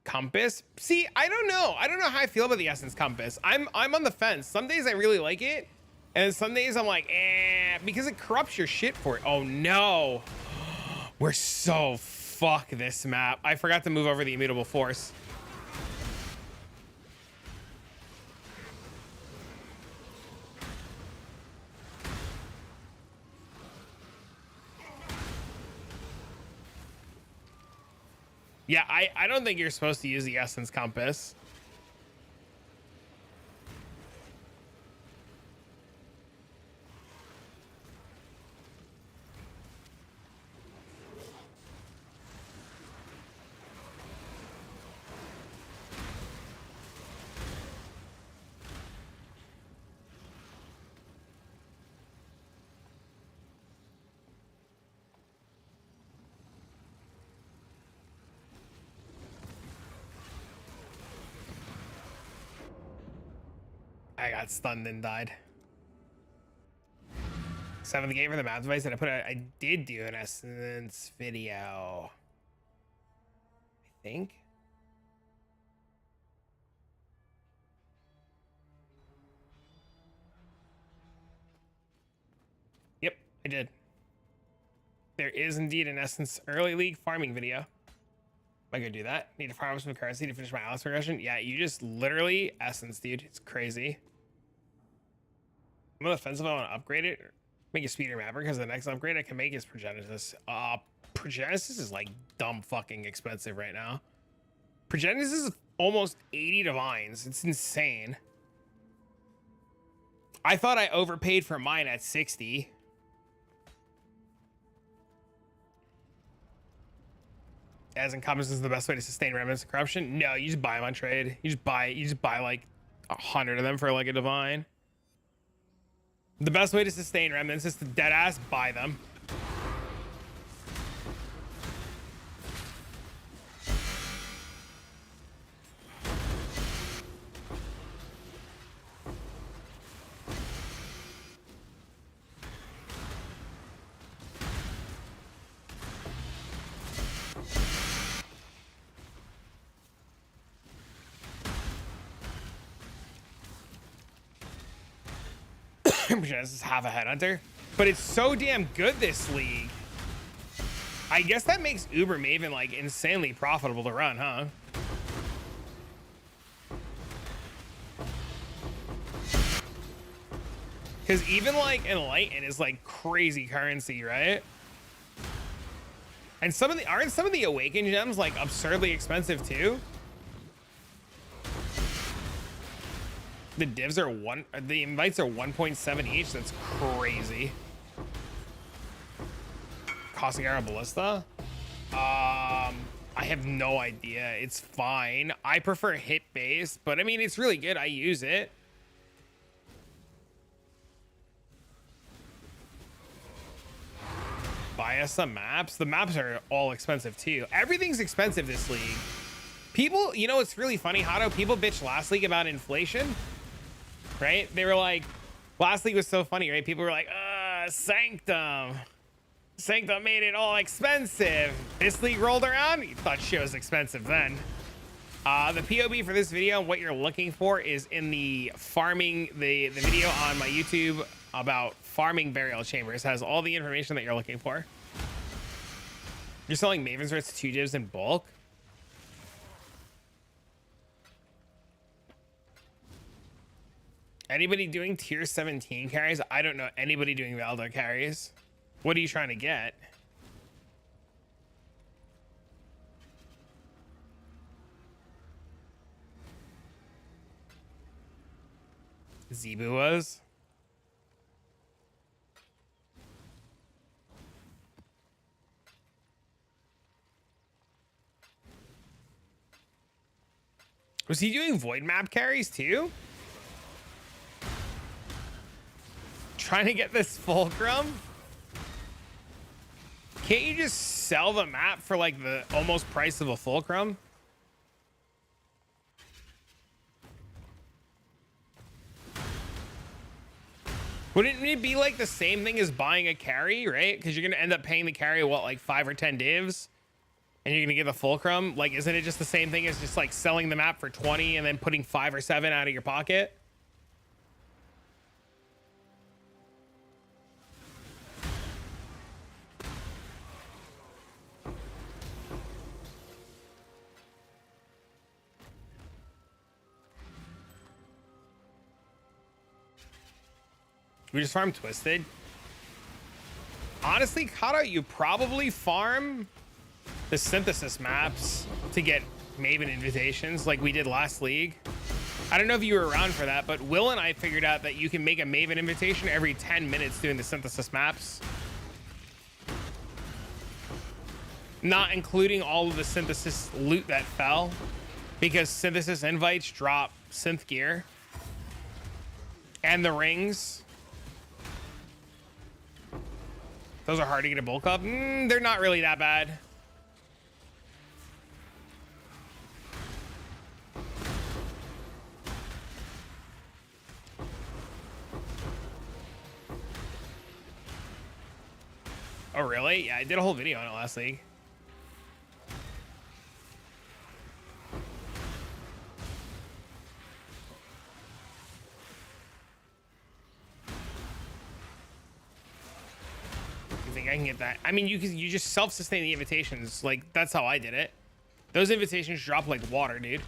Compass? See, I don't know. I don't know how I feel about the essence compass. I'm on the fence. Some days I really like it, and some days I'm like, because it corrupts your shit for it. Oh no. We're so fuck this map. I forgot to move over the immutable force. Yeah, I don't think you're supposed to use the essence compass. I got stunned and died. 7th game for the map device, and I did do an essence video. I think. Yep, I did. There is indeed an essence early league farming video. Am I gonna do that? Need to farm some currency to finish my Alice progression? Yeah, you just literally essence, dude. It's crazy. I'm on the fence if I want to upgrade it or make a speeder mapper, because the next upgrade I can make is Progenesis. Progenesis is like dumb fucking expensive right now. Progenesis is almost 80 divines. It's insane. I thought I overpaid for mine at 60. As encompasses the best way to sustain remnants of corruption. No, you just buy them on trade. You just buy like 100 of them for like a divine. The best way to sustain remnants is to dead ass buy them. This is half a headhunter, but it's so damn good this league. I guess that makes Uber Maven like insanely profitable to run, huh? Because even like Enlighten is like crazy currency, right? And aren't some of the Awakened gems like absurdly expensive too? The divs are the invites are 1.7 each. That's crazy. Costing Arrow Ballista? I have no idea. It's fine. I prefer hit based, but I mean, it's really good. I use it. Buy us some maps. The maps are all expensive too. Everything's expensive this league. People, you know, it's really funny. How do people bitch last league about inflation? Right? They were like, last league was so funny, right? People were like, Sanctum. Sanctum made it all expensive. This league rolled around, you thought shit was expensive then. The POB for this video, what you're looking for is in the farming, the video on my YouTube about farming burial chambers has all the information that you're looking for. You're selling Maven's Wrist 2 divs in bulk. Anybody doing tier 17 carries? I don't know anybody doing Valdo carries. What are you trying to get? Zebu was? Was he doing void map carries too? Trying to get this Fulcrum? Can't you just sell the map for like the almost price of a Fulcrum? Wouldn't it be like the same thing as buying a carry, right? Because you're going to end up paying the carry, what, like 5 or 10 divs? And you're going to get the Fulcrum? Like, isn't it just the same thing as just like selling the map for 20 and then putting 5 or 7 out of your pocket? We just farm Twisted. Honestly, Kata, you probably farm the synthesis maps to get Maven invitations like we did last league. I don't know if you were around for that, but Will and I figured out that you can make a Maven invitation every 10 minutes doing the synthesis maps. Not including all of the synthesis loot that fell, because synthesis invites drop synth gear and the rings. Those are hard to get a bulk of. They're not really that bad. Oh, really? Yeah, I did a whole video on it last league. You think I can get that? I mean, you just self-sustain the invitations. Like, that's how I did it. Those invitations drop like water, dude.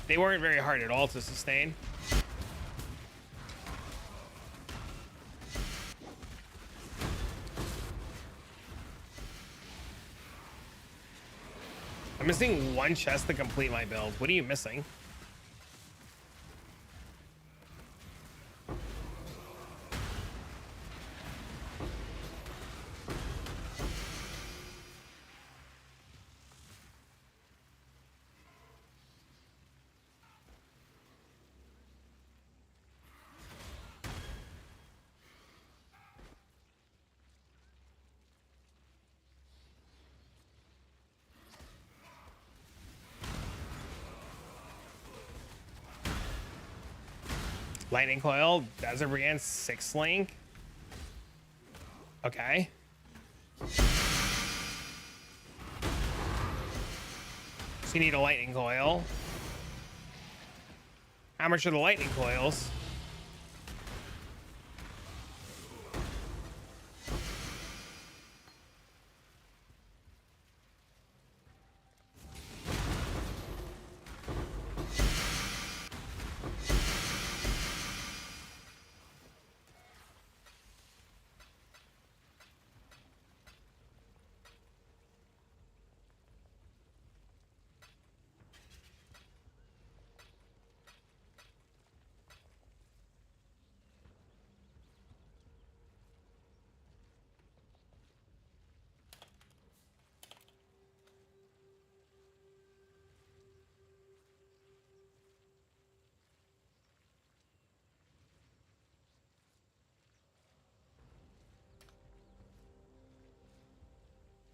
They weren't very hard at all to sustain. I'm missing one chest to complete my build. What are you missing? Lightning coil, Desert Brigand, 6 link. Okay. So you need a lightning coil. How much are the lightning coils?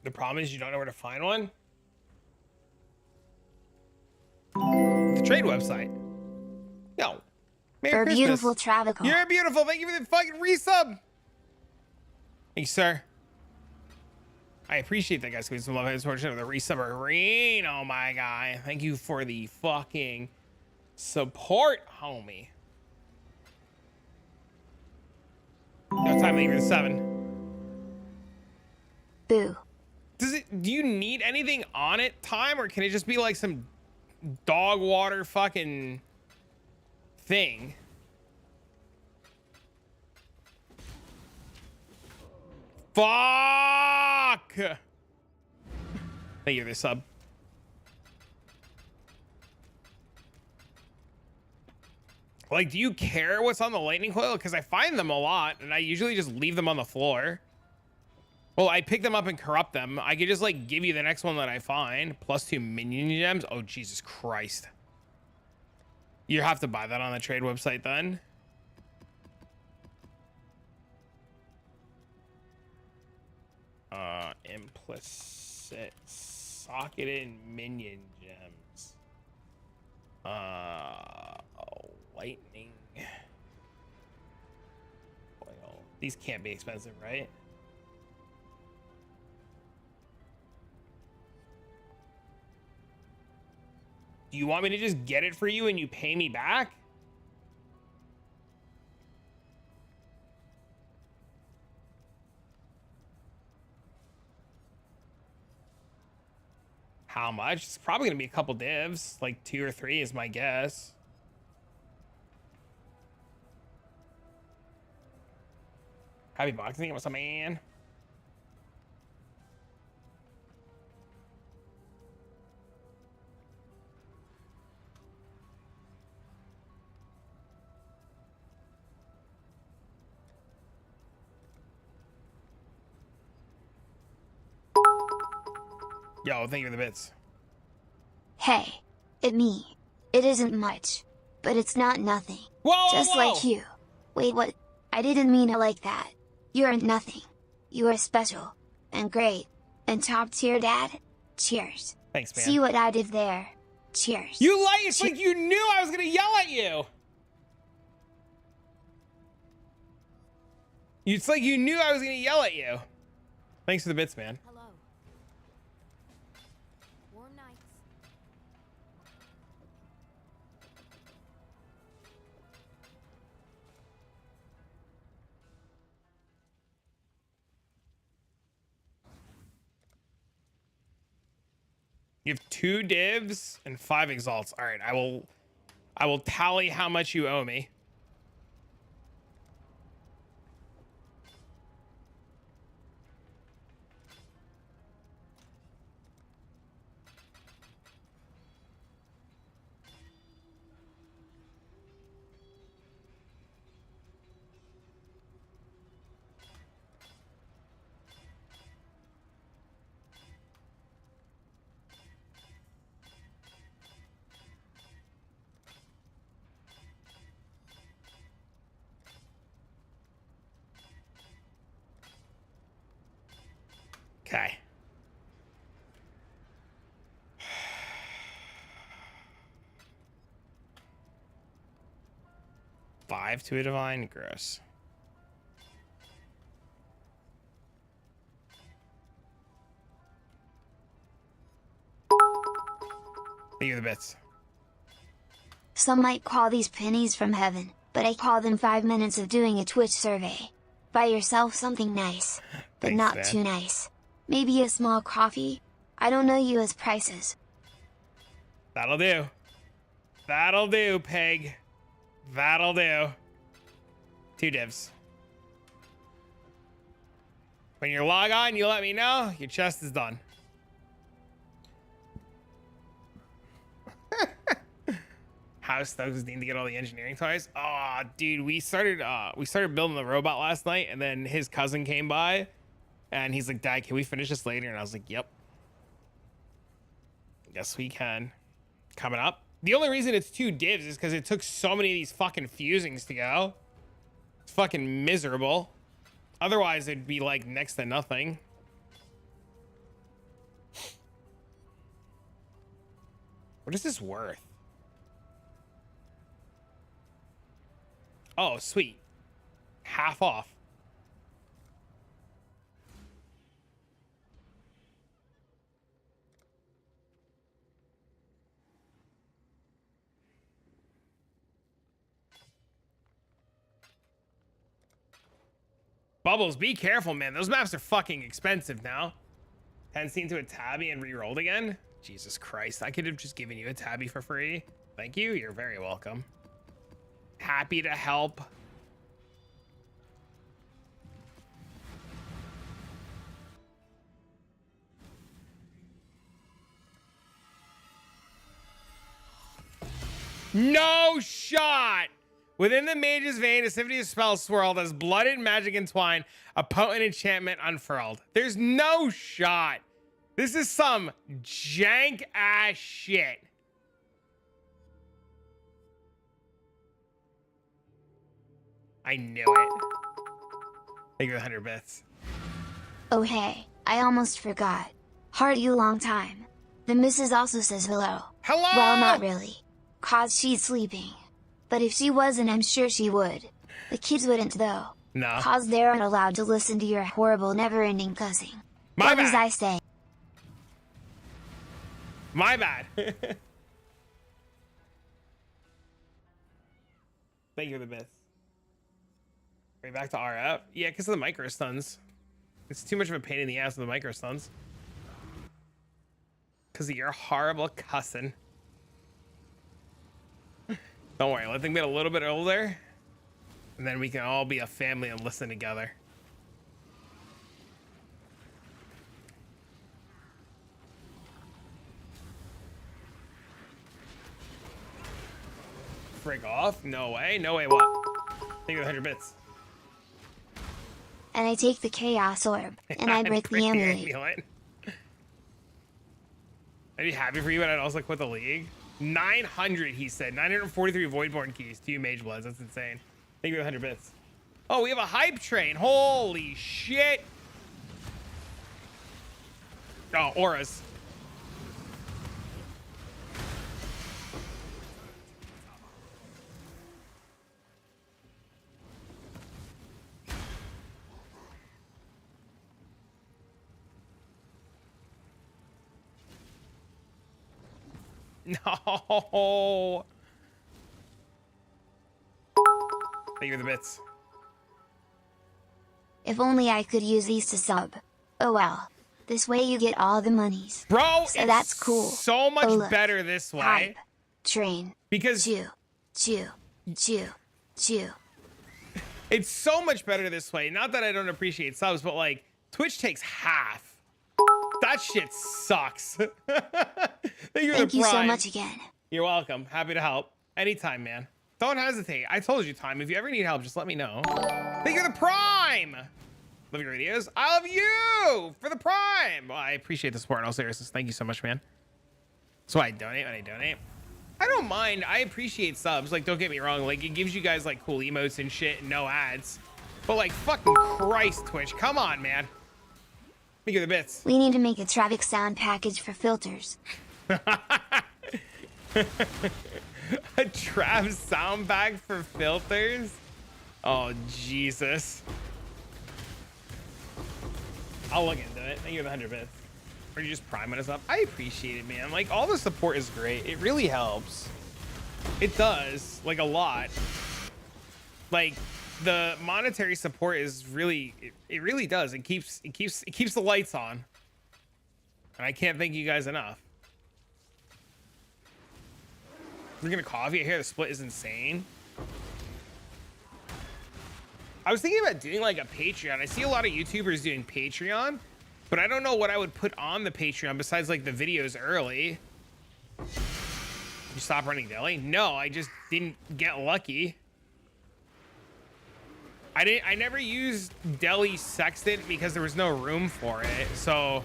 The problem is you don't know where to find one. The trade website. Yo. Merry You're Christmas. beautiful, Travical. You're beautiful. Thank you for the fucking resub. Thank you, sir. I appreciate that, guys. Give me some love and support of the resub arena. Oh my god. Thank you for the fucking support, homie. No time leaving at 7. Boo. Do you need anything on it, time, or can it just be like some dog water fucking thing? Fuck! Thank you for the sub. Like, do you care what's on the lightning coil? Because I find them a lot, and I usually just leave them on the floor. Well, I pick them up and corrupt them. I could just, like, give you the next one that I find. +2 minion gems. Oh, Jesus Christ. You have to buy that on the trade website then. Implicit socketed minion gems. Lightning oil. These can't be expensive, right? Do you want me to just get it for you and you pay me back? How much? It's probably gonna be a couple divs, like 2 or 3 is my guess. Happy boxing, what's up, man? Yo, thank you for the bits. Hey, it me. It isn't much, but it's not nothing. Whoa, Just whoa. like you. Wait, what? I didn't mean it like that. You are nothing. You are special, and great, and top tier, Dad. Cheers. Thanks, man. See what I did there? Cheers. You like, it's like you knew I was gonna yell at you. It's like you knew I was gonna yell at you. Thanks for the bits, man. Hello. Warm nights. You have 2 divs and 5 exalts. All right, I will tally how much you owe me. Okay. Five to a divine, gross. Thank you for the bits. Some might call these pennies from heaven, but I call them 5 minutes of doing a Twitch survey. Buy yourself something nice, but Thanks, not man. too nice. Maybe a small coffee? I don't know U.S. prices. That'll do. That'll do, Peg. That'll do. 2 divs. When you log on, you let me know. Your chest is done. How stoked is Dean to get all the engineering toys? Oh, dude, we started building the robot last night, and then his cousin came by, and he's like, "Dad, can we finish this later?" And I was like, "Yep, yes we can." Coming up. The only reason it's 2 divs is because it took so many of these fucking fusings to go. It's fucking miserable. Otherwise, it'd be like next to nothing. What is this worth? Oh, sweet. Half off. Bubbles, be careful, man. Those maps are fucking expensive now. Hadn't seen to a tabby and re-rolled again? Jesus Christ. I could have just given you a tabby for free. Thank you. You're very welcome. Happy to help. No shot! Within the mage's vein, a symphony of spells swirled as blooded magic entwined, a potent enchantment unfurled. There's no shot. This is some jank ass shit. I knew it. Thank you for the 100 bits. Oh hey, I almost forgot. Heart you long time. The missus also says hello. Hello! Well, not really. Cause she's sleeping. But if she wasn't, I'm sure she would. The kids wouldn't though. No. Cause they aren't allowed to listen to your horrible never-ending cussing. My What bad. was I saying? My bad. Thank you for the bits. Right back to RF. Yeah, because of the micro stuns. It's too much of a pain in the ass of the micro stuns. Because of your horrible cussing. Don't worry, let them get a little bit older. And then we can all be a family and listen together. Frig off? No way. No way what? Think of 100 bits. And I take the Chaos Orb, and I break the amulet. I'd be happy for you, but I'd also quit the league. 900, he said. 943 Voidborn keys, 2 Mage Bloods. That's insane. Thank you for the 100 bits. Oh, we have a hype train. Holy shit. Oh, auras. No. Thank you for the bits. If only I could use these to sub. Oh well. This way you get all the monies. Bro, so that's cool. So much look. better this way. Hype. Train. Because Chew. it's so much better this way. Not that I don't appreciate subs, but like Twitch takes half. That shit sucks. Thank you so much again. You're welcome. Happy to help. Anytime, man. Don't hesitate. I told you, Time. If you ever need help, just let me know. Thank you for the Prime. Love your videos. I love you for the Prime. Well, I appreciate the support in all seriousness. Thank you so much, man. So I donate when I donate. I don't mind. I appreciate subs. Like, don't get me wrong. Like, it gives you guys like cool emotes and shit and no ads. But like, fucking Christ, Twitch. Come on, man. Think of the bits. We need to make a traffic sound package for filters. A Trav sound bag for filters? Oh, Jesus. I'll look into it. Thank you for the 100 bits. Or you just priming us up. I appreciate it, man. Like, all the support is great. It really helps. It does. Like, a lot. Like, the monetary support is really, it really does. It keeps the lights on. And I can't thank you guys enough. We're gonna coffee. I hear the split is insane. I was thinking about doing like a Patreon. I see a lot of YouTubers doing Patreon, but I don't know what I would put on the Patreon besides like the videos early. You stop running deli? No, I just didn't get lucky. I never used deli sextant because there was no room for it. So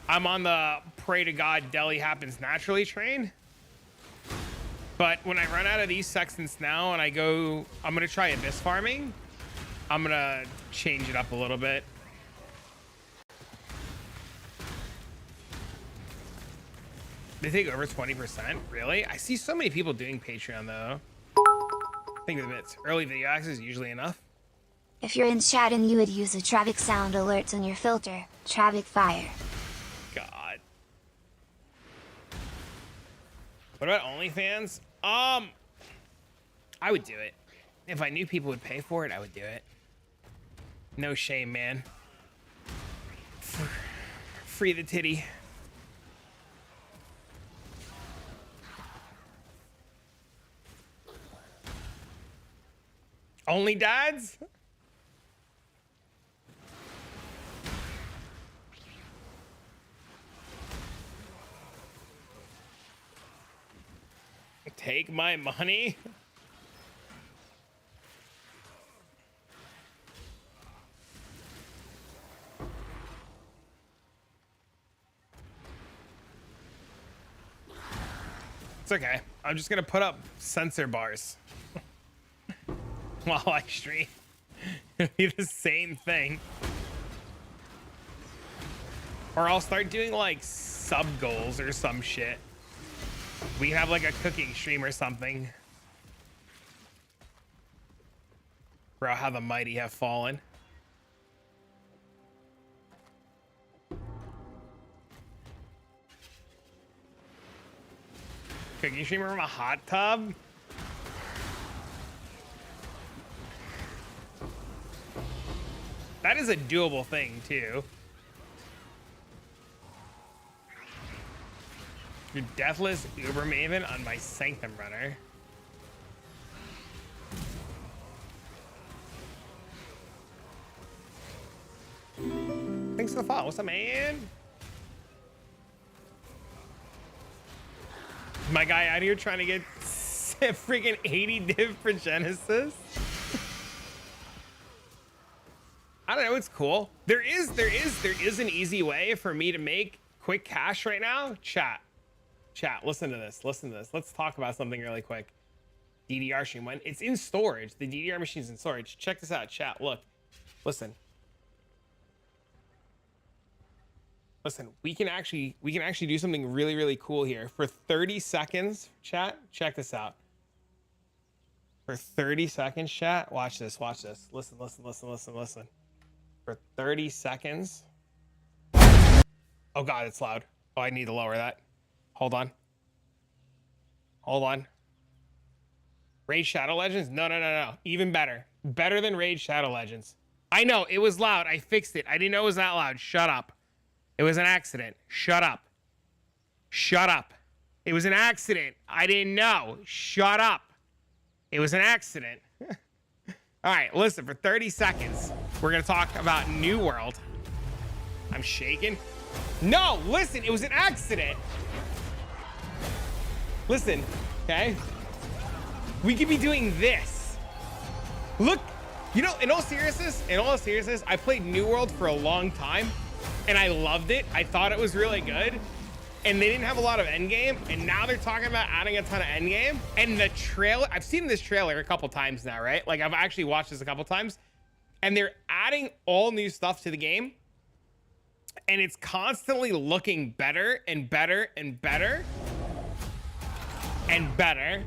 I'm on the pray to God deli happens naturally train. But when I run out of these sextants now and I'm gonna try abyss farming. I'm gonna change it up a little bit. They take over 20%? Really? I see so many people doing Patreon though. Think of the bits. Early video access is usually enough. If you're in chat and you would use the traffic sound alerts on your filter, traffic fire. God. What about OnlyFans? I would do it. If I knew people would pay for it, I would do it. No shame, man. Free the titty. Only dads? Take my money? It's okay. I'm just gonna put up sensor bars while I stream. It'll be the same thing. Or I'll start doing like sub goals or some shit. We have like a cooking stream or something. Bro, how the mighty have fallen. Cooking streamer from a hot tub? That is a doable thing too. You're deathless Uber Maven on my Sanctum runner. Thanks for the follow. What's up, man? My guy out here trying to get freaking 80 div for Genesis. I don't know. It's cool. There is an easy way for me to make quick cash right now. Chat. Chat, listen to this. Listen to this. Let's talk about something really quick. DDR stream, when it's in storage, the DDR machine's in storage. Check this out, chat. Look, listen. Listen, we can actually do something really, really cool here. For 30 seconds, chat, check this out. For 30 seconds, chat, watch this, watch this. Listen, listen, listen, listen, listen. For 30 seconds. Oh God, it's loud. Oh, I need to lower that. Hold on. Hold on. Raid Shadow Legends? No, no, no, no. Even better. Better than Raid Shadow Legends. I know, it was loud. I fixed it. I didn't know it was that loud. Shut up. It was an accident. Shut up. Shut up. It was an accident. I didn't know. Shut up. It was an accident. All right, listen, for 30 seconds, we're going to talk about New World. I'm shaking. No, listen, it was an accident. Listen, okay? We could be doing this. Look, you know, in all seriousness, I played New World for a long time and I loved it. I thought it was really good. And they didn't have a lot of endgame, and now they're talking about adding a ton of endgame. And the trailer, I've seen this trailer a couple times now, right? Like I've actually watched this a couple times, and they're adding all new stuff to the game. And it's constantly looking better and better and better and better.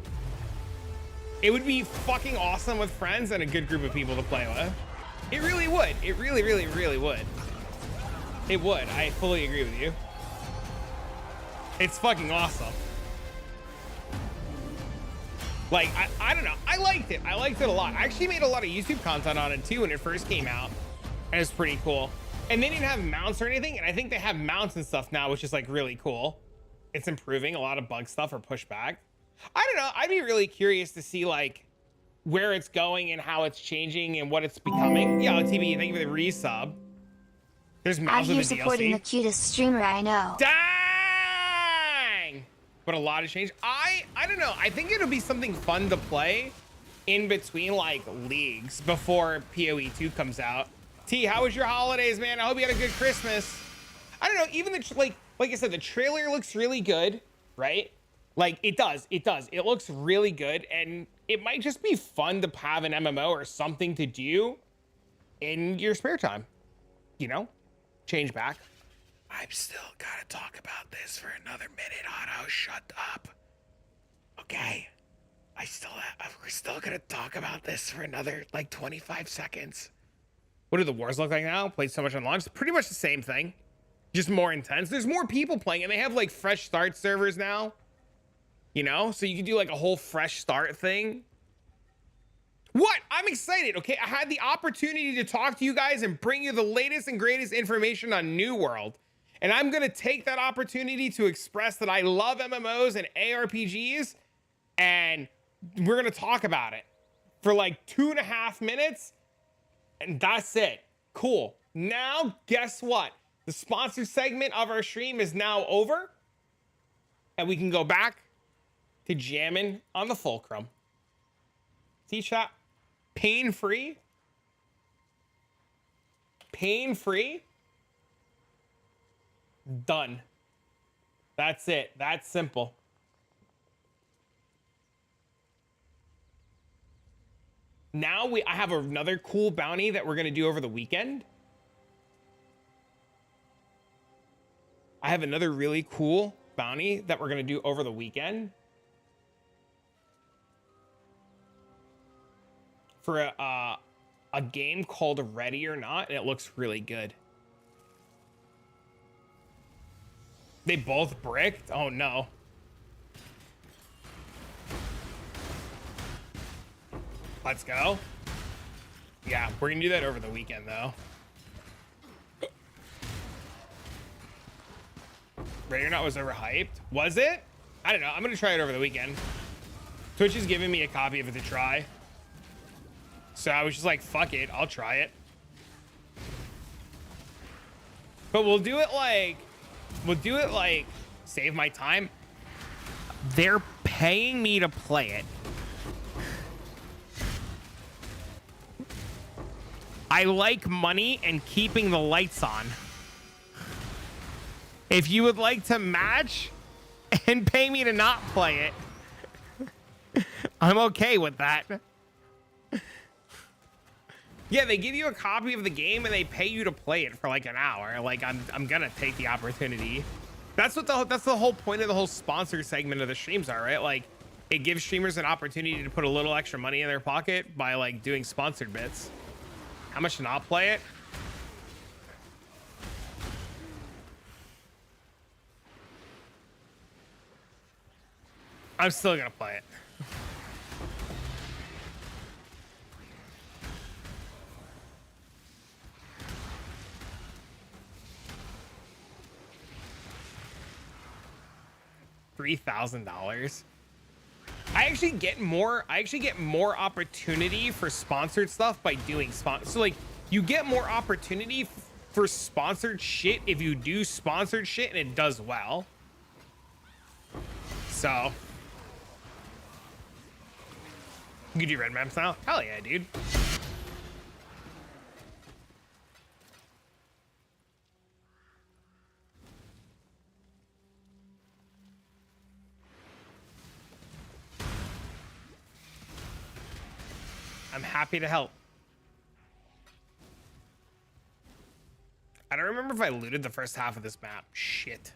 It would be fucking awesome with friends and a good group of people to play with. It really would. It really, really, really would. It would. I fully agree with you. It's fucking awesome. Like, I don't know. I liked it. I liked it a lot. I actually made a lot of YouTube content on it too when it first came out. And it's pretty cool. And they didn't have mounts or anything. And I think they have mounts and stuff now, which is like really cool. It's improving. A lot of bug stuff are pushed back. I don't know. I'd be really curious to see like where it's going and how it's changing and what it's becoming. Yeah, TV, thank you for the resub. There's mounts Out with here the supporting the DLC. cutest streamer I know. Dang! But a lot has changed. I don't know. I think it'll be something fun to play in between like leagues before PoE 2 comes out. T, how was your holidays, man? I hope you had a good Christmas. I don't know. Even the like I said, the trailer looks really good, right? Like it does. It does. It looks really good, and it might just be fun to have an MMO or something to do in your spare time. You know, change back. I'm still gotta talk about this for another minute, Otto. Shut up. Okay. We're still gonna talk about this for another like 25 seconds. What do the wars look like now? Played so much on launch. Pretty much the same thing, just more intense. There's more people playing, and they have like fresh start servers now. You know, so you can do like a whole fresh start thing. What? I'm excited. Okay, I had the opportunity to talk to you guys and bring you the latest and greatest information on New World. And I'm going to take that opportunity to express that I love MMOs and ARPGs. And we're going to talk about it for like 2.5 minutes. And that's it. Cool. Now, guess what? The sponsor segment of our stream is now over. And we can go back to jamming on the Fulcrum. See, chat? Pain-free. Pain-free. Done. That's it. That's simple. Now I have another cool bounty that we're going to do over the weekend. I have another really cool bounty that we're going to do over the weekend. For a game called Ready or Not, and it looks really good. They both bricked? Oh no. Let's go. Yeah, we're gonna do that over the weekend though. Ready or Not was overhyped. Was it? I don't know. I'm gonna try it over the weekend. Twitch is giving me a copy of it to try. So I was just like, fuck it, I'll try it. But we'll do it like, save my time. They're paying me to play it. I like money and keeping the lights on. If you would like to match, and pay me to not play it. I'm okay with that. Yeah, they give you a copy of the game and they pay you to play it for like an hour. Like I'm gonna take the opportunity. That's the whole point of the whole sponsor segment of the streams are, right? Like it gives streamers an opportunity to put a little extra money in their pocket by like doing sponsored bits. How much to not play it? I'm still gonna play it. $3,000. I actually get more opportunity for sponsored stuff by doing so like you get more opportunity for sponsored shit if you do sponsored shit and it does well. So you do red maps now? Hell yeah, dude. I'm happy to help. I don't remember if I looted the first half of this map. Shit.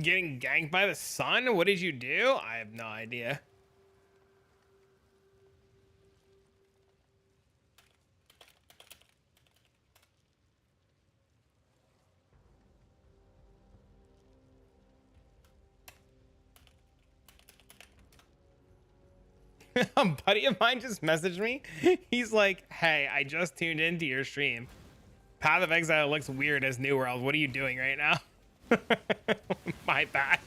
Getting ganked by the sun? What did you do? I have no idea. A buddy of mine just messaged me. He's like, hey, I just tuned into your stream. Path of Exile looks weird as New World. What are you doing right now? My bad.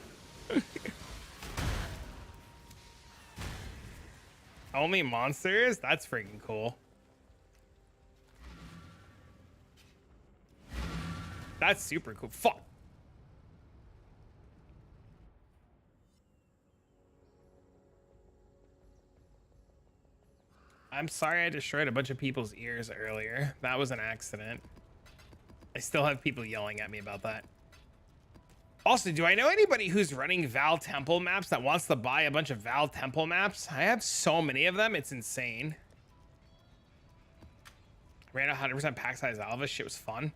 Only monsters? That's freaking cool. That's super cool. Fuck. I'm sorry I destroyed a bunch of people's ears earlier. That was an accident. I still have people yelling at me about that. Also, do I know anybody who's running Val Temple maps that wants to buy a bunch of Val Temple maps? I have so many of them, it's insane. Ran 100% pack size Alva. Shit was fun.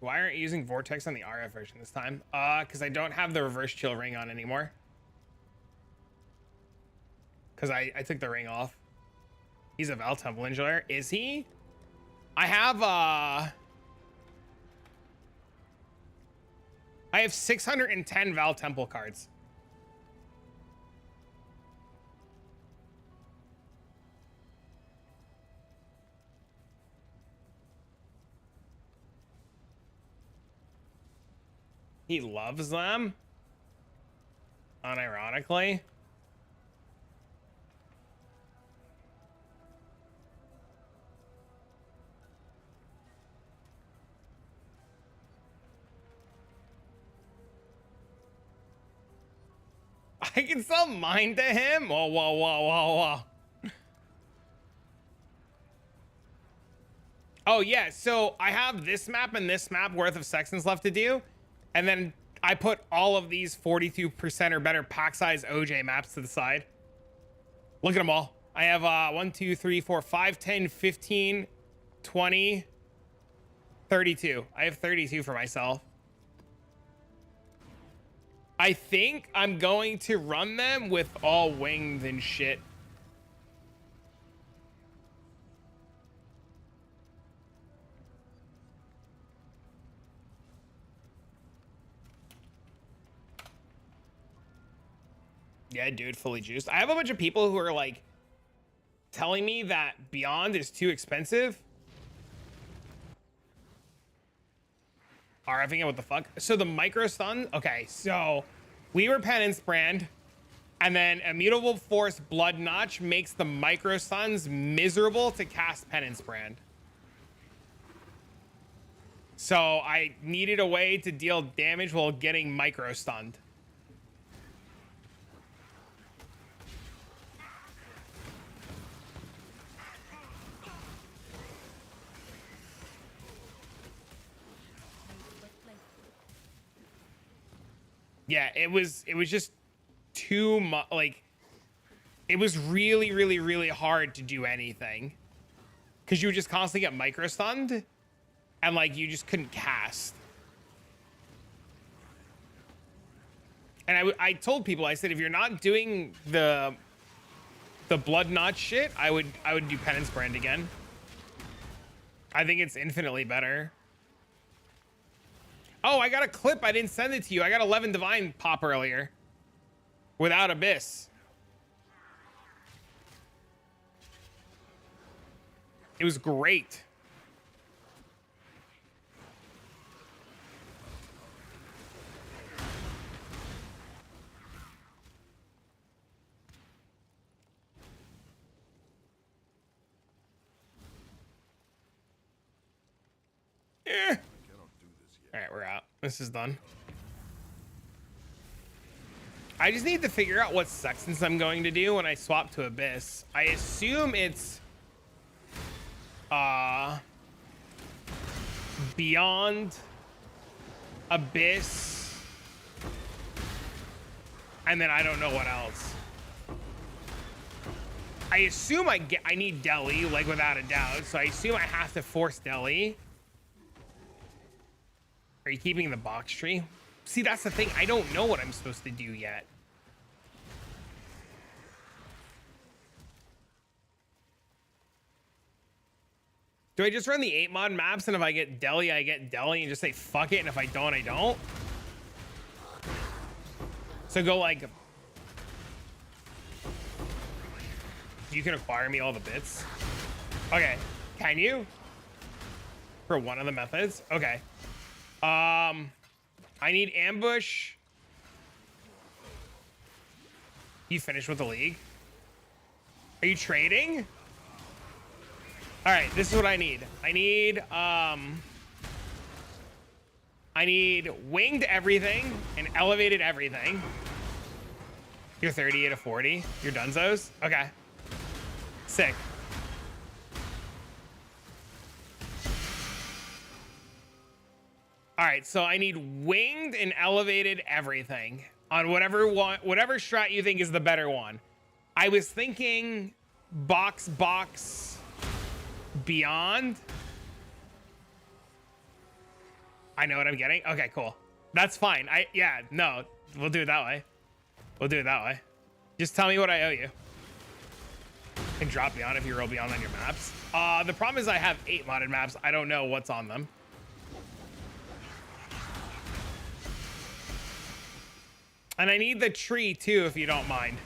Why aren't you using Vortex on the RF version this time? Because I don't have the reverse chill ring on anymore. Because I took the ring off. He's a Val Temple enjoyer. Is he? I have 610 Val Temple cards. He loves them. Unironically. I can sell mine to him? Whoa, whoa, whoa, whoa, whoa. Oh, yeah. So I have this map and this map worth of sections left to do. And then I put all of these 42% or better pack size OJ maps to the side. Look at them all. I have 1, 2, 3, 4, 5, 10, 15, 20, 32. I have 32 for myself. I think I'm going to run them with all winged and shit. Yeah, dude, fully juiced. I have a bunch of people who are like telling me that Beyond is too expensive. RFing it, what the fuck? So the micro stun, okay, so we were Penance Brand, and then Immutable Force Blood Notch makes the micro stuns miserable to cast Penance Brand. So I needed a way to deal damage while getting micro stunned. Yeah, it was just too much. Like, it was really, really, really hard to do anything because you would just constantly get micro stunned, and like you just couldn't cast. And I told people, I said, if you're not doing the Blood Notch shit, I would do Penance Brand again. I think it's infinitely better. Oh, I got a clip. I didn't send it to you. I got 11 Divine pop earlier without Abyss. It was great. Eh. All right, we're out. This is done. I just need to figure out what sextants I'm going to do when I swap to Abyss. I assume it's Beyond, Abyss, and then I don't know what else. I assume I need Deli, like without a doubt. So I assume I have to force Deli. Are you keeping the box tree? See, that's the thing. I don't know what I'm supposed to do yet. Do I just run the 8 mod maps, and if I get Deli, I get Deli, and just say fuck it, and if I don't, I don't? So go like... You can acquire me all the bits? Okay. Can you? For one of the methods? Okay. I need ambush. You finished with the league? Are you trading? All right, this is what I need. I need winged everything and elevated everything. You're 38 to 40. You're dunzos? Okay. Sick. All right, so I need winged and elevated everything on whatever strat you think is the better one. I was thinking box Beyond. I know what I'm getting. Okay, cool. That's fine. Yeah, no, we'll do it that way. We'll do it that way. Just tell me what I owe you. And drop Beyond if you roll Beyond on your maps. The problem is I have 8 modded maps. I don't know what's on them. And I need the tree too, if you don't mind.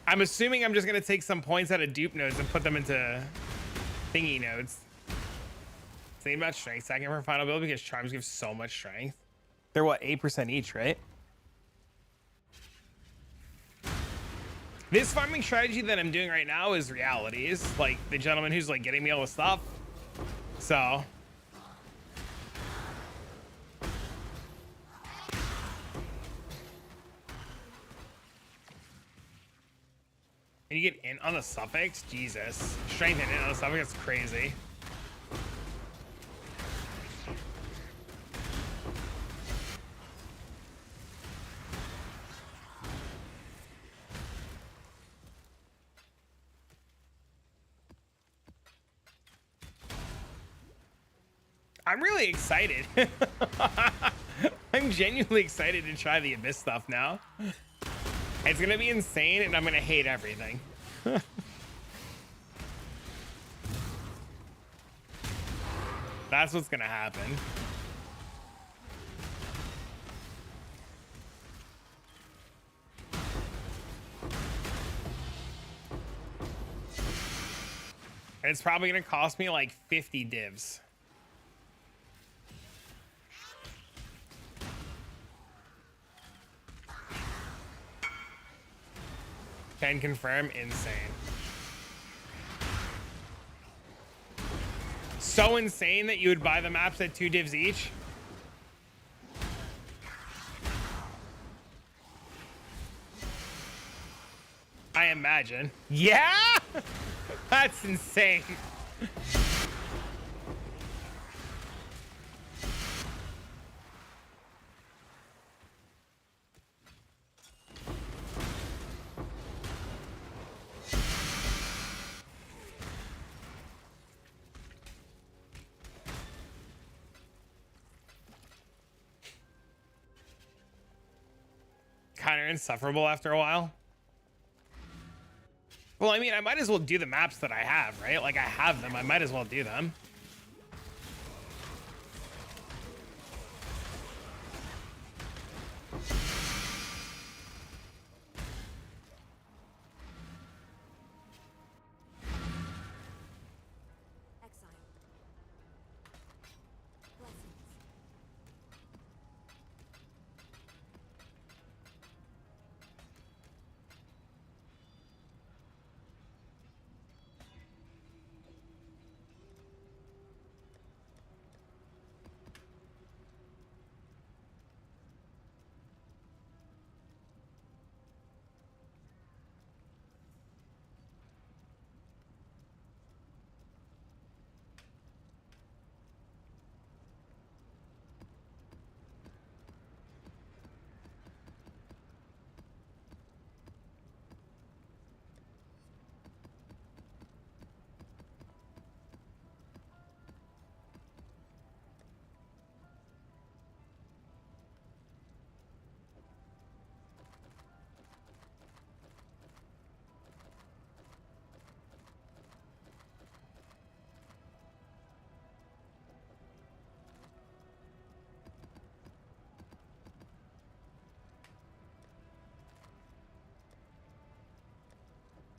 I'm assuming I'm just gonna take some points out of dupe nodes and put them into thingy nodes. Thinking about strength stacking for final build because charms give so much strength. They're what, 8% each, right? This farming strategy that I'm doing right now is realities. Like the gentleman who's like getting me all the stuff. So. And you get in on the suffix? Jesus. Strength in on the suffix, that's crazy. I'm really excited. I'm genuinely excited to try the Abyss stuff now. It's gonna be insane and I'm gonna hate everything. That's what's gonna happen. And it's probably gonna cost me like 50 divs. Can confirm, insane. So insane that you would buy the maps at 2 divs each. I imagine. Yeah? That's insane. Kind of insufferable after a while. Well, I mean, I might as well do the maps that I have, right? Like, I have them. I might as well do them. Exile. Blessings.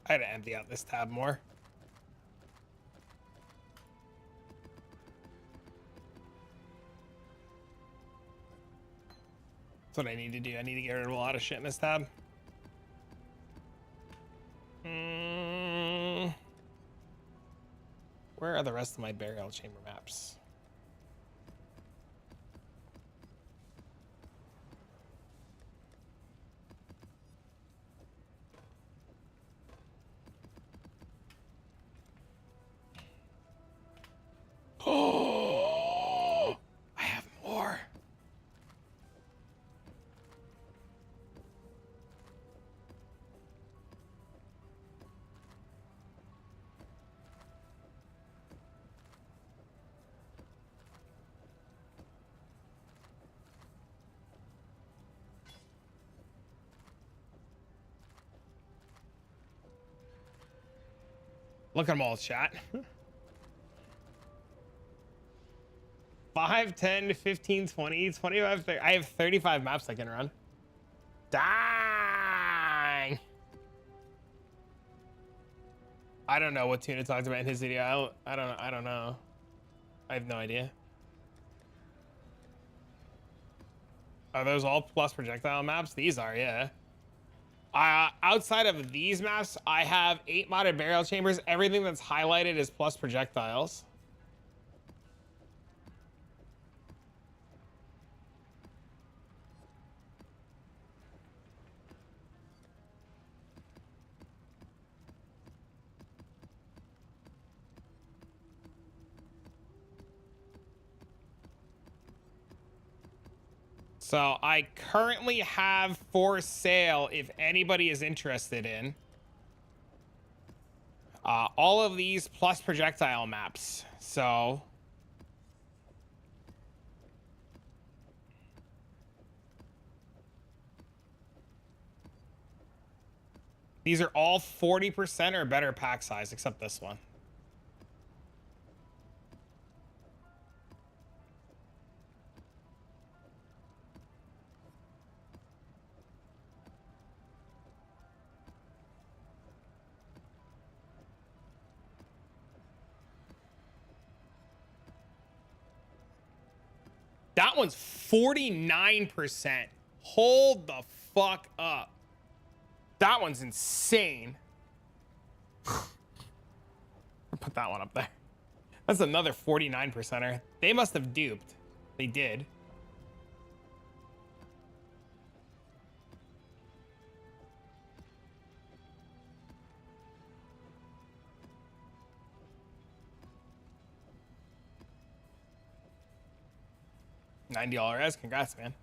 I had to empty out this tab more. That's what I need to do. I need to get rid of a lot of shit in this tab. Where are the rest of my burial chamber maps? Oh, I have more. Look at them all, chat. 5, 10, 15, 20, 25, 30. I have 35 maps I can run. Dang. I don't know what Tuna talked about in his video. I don't know. I have no idea. Are those all plus projectile maps? These are, yeah. Outside of these maps, I have 8 modded burial chambers. Everything that's highlighted is plus projectiles. So I currently have for sale, if anybody is interested in, all of these plus projectile maps. So these are all 40% or better pack size, except this one. That one's 49%. Hold the fuck up. That one's insane. Put that one up there. That's another 49%er. They must have duped. They did. $90 res. Congrats, man.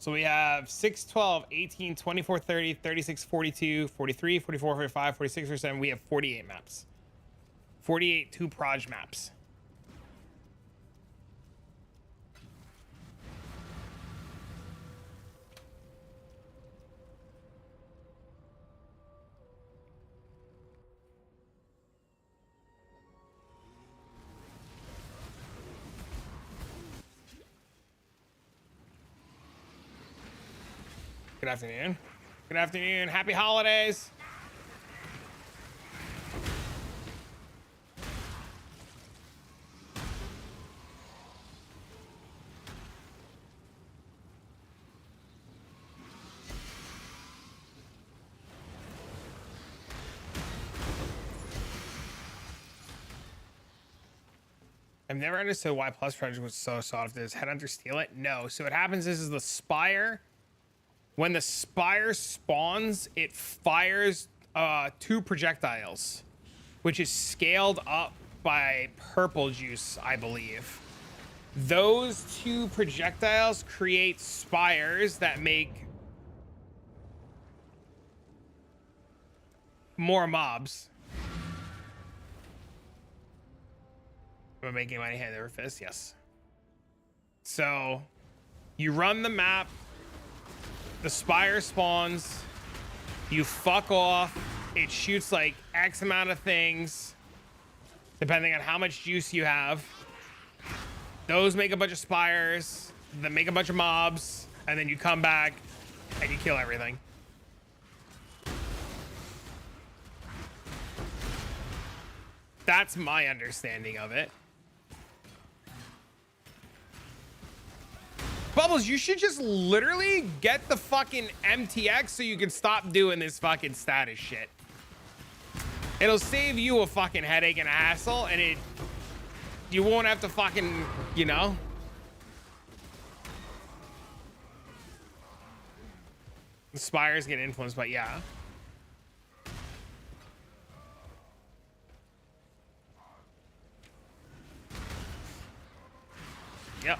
So we have 6, 12, 18, 24, 30, 36, 42, 43, 44, 45, 46, 47. We have 48 maps. 48 2 proj maps. Good afternoon. Good afternoon. Happy holidays. I've never understood why Plus Project was so soft. Does Headhunter steal it? No. So what happens is the Spire. When the Spire spawns, it fires 2 projectiles, which is scaled up by purple juice, I believe. Those 2 projectiles create spires that make more mobs. Am I making money hand over fist? Yes. So you run the map. The Spire spawns, you fuck off, it shoots like X amount of things, depending on how much juice you have. Those make a bunch of Spires, that make a bunch of mobs, and then you come back and you kill everything. That's my understanding of it. Bubbles, you should just literally get the fucking MTX so you can stop doing this fucking status shit. It'll save you a fucking headache and a hassle, and you won't have to fucking, you know. The Spires get influenced, but yeah. Yep.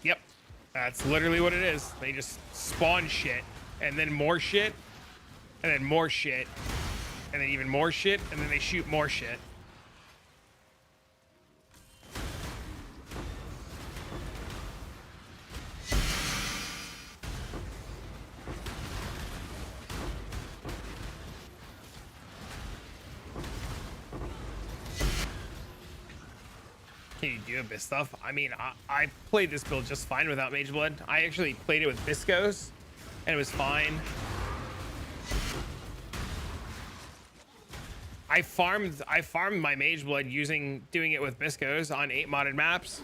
Yep, that's literally what it is. They just spawn shit, and then more shit, and then more shit, and then even more shit, and then they shoot more shit. Can you do Abyss stuff? I mean, I played this build just fine without Mage Blood. I actually played it with Biscos, and it was fine. I farmed my Mage Blood doing it with Biscos on 8 modded maps.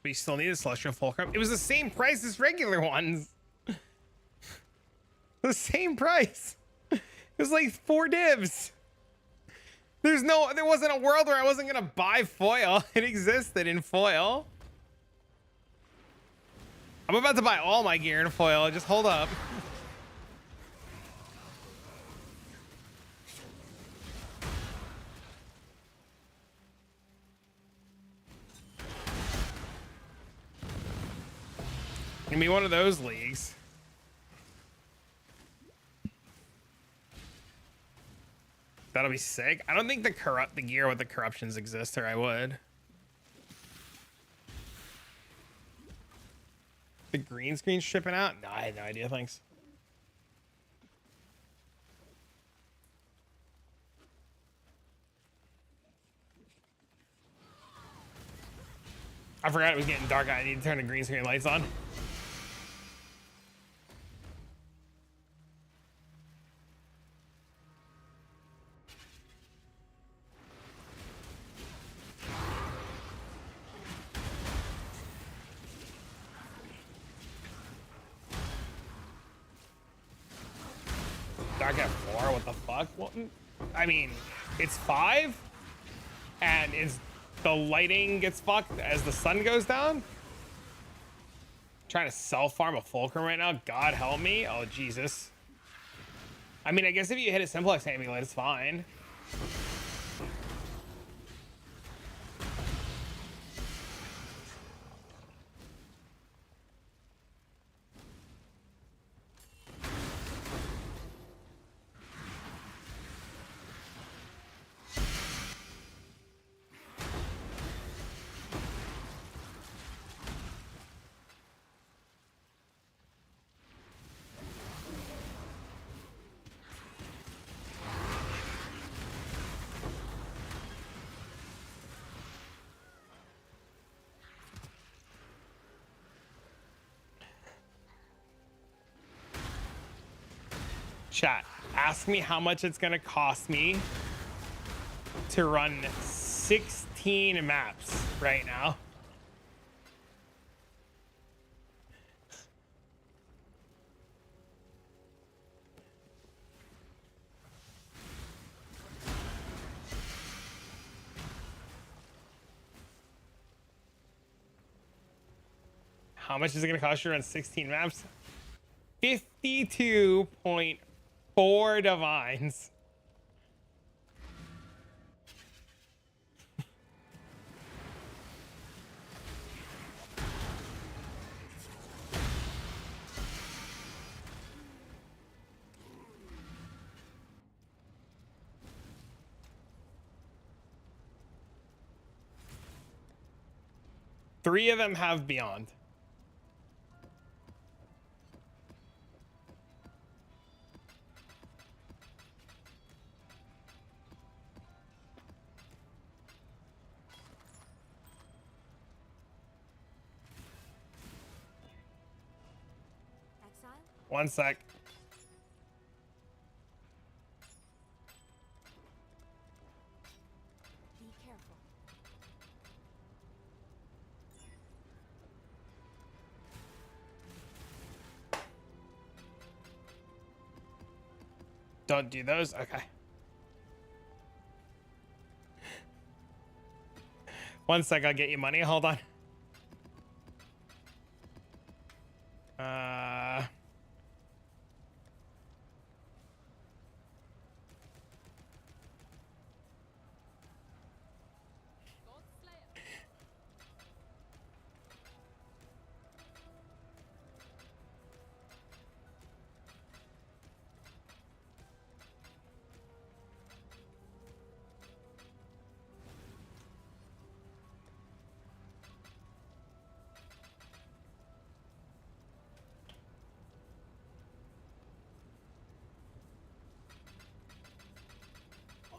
But you still need a Celestial Fulcrum. It was the same price as regular ones. The same price. It was like 4 divs. There wasn't a world where I wasn't gonna buy foil. It existed in foil. I'm about to buy all my gear in foil. Just hold up. Give me one of those leagues. That'll be sick. I don't think the gear with the corruptions exist, or I would. The green screen stripping out? No, I had no idea. Thanks. I forgot it was getting dark. I need to turn the green screen lights on. Dark at 4? What the fuck? Well, I mean, it's 5, and the lighting gets fucked as the sun goes down. Trying to self farm a Fulcrum right now. God help me. Oh Jesus. I mean, I guess if you hit a simplex amulet, it's fine. Chat, ask me how much it's gonna cost me to run 16 maps right now. How much is it gonna cost you to run 16 maps? 52.4 divines. Three of them have Beyond. Exile? One sec. Be careful. Don't do those? Okay. One sec, I'll get you money. Hold on.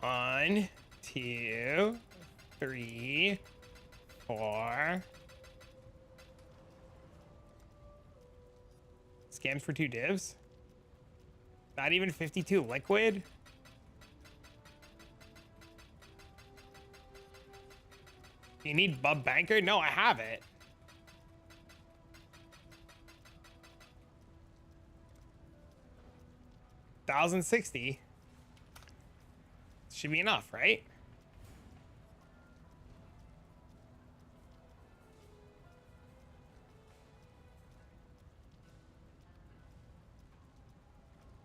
One, two, three, 4. Scams for 2 divs. Not even 52 liquid. You need Bub Banker? No, I have it. 1,060 should be enough, right?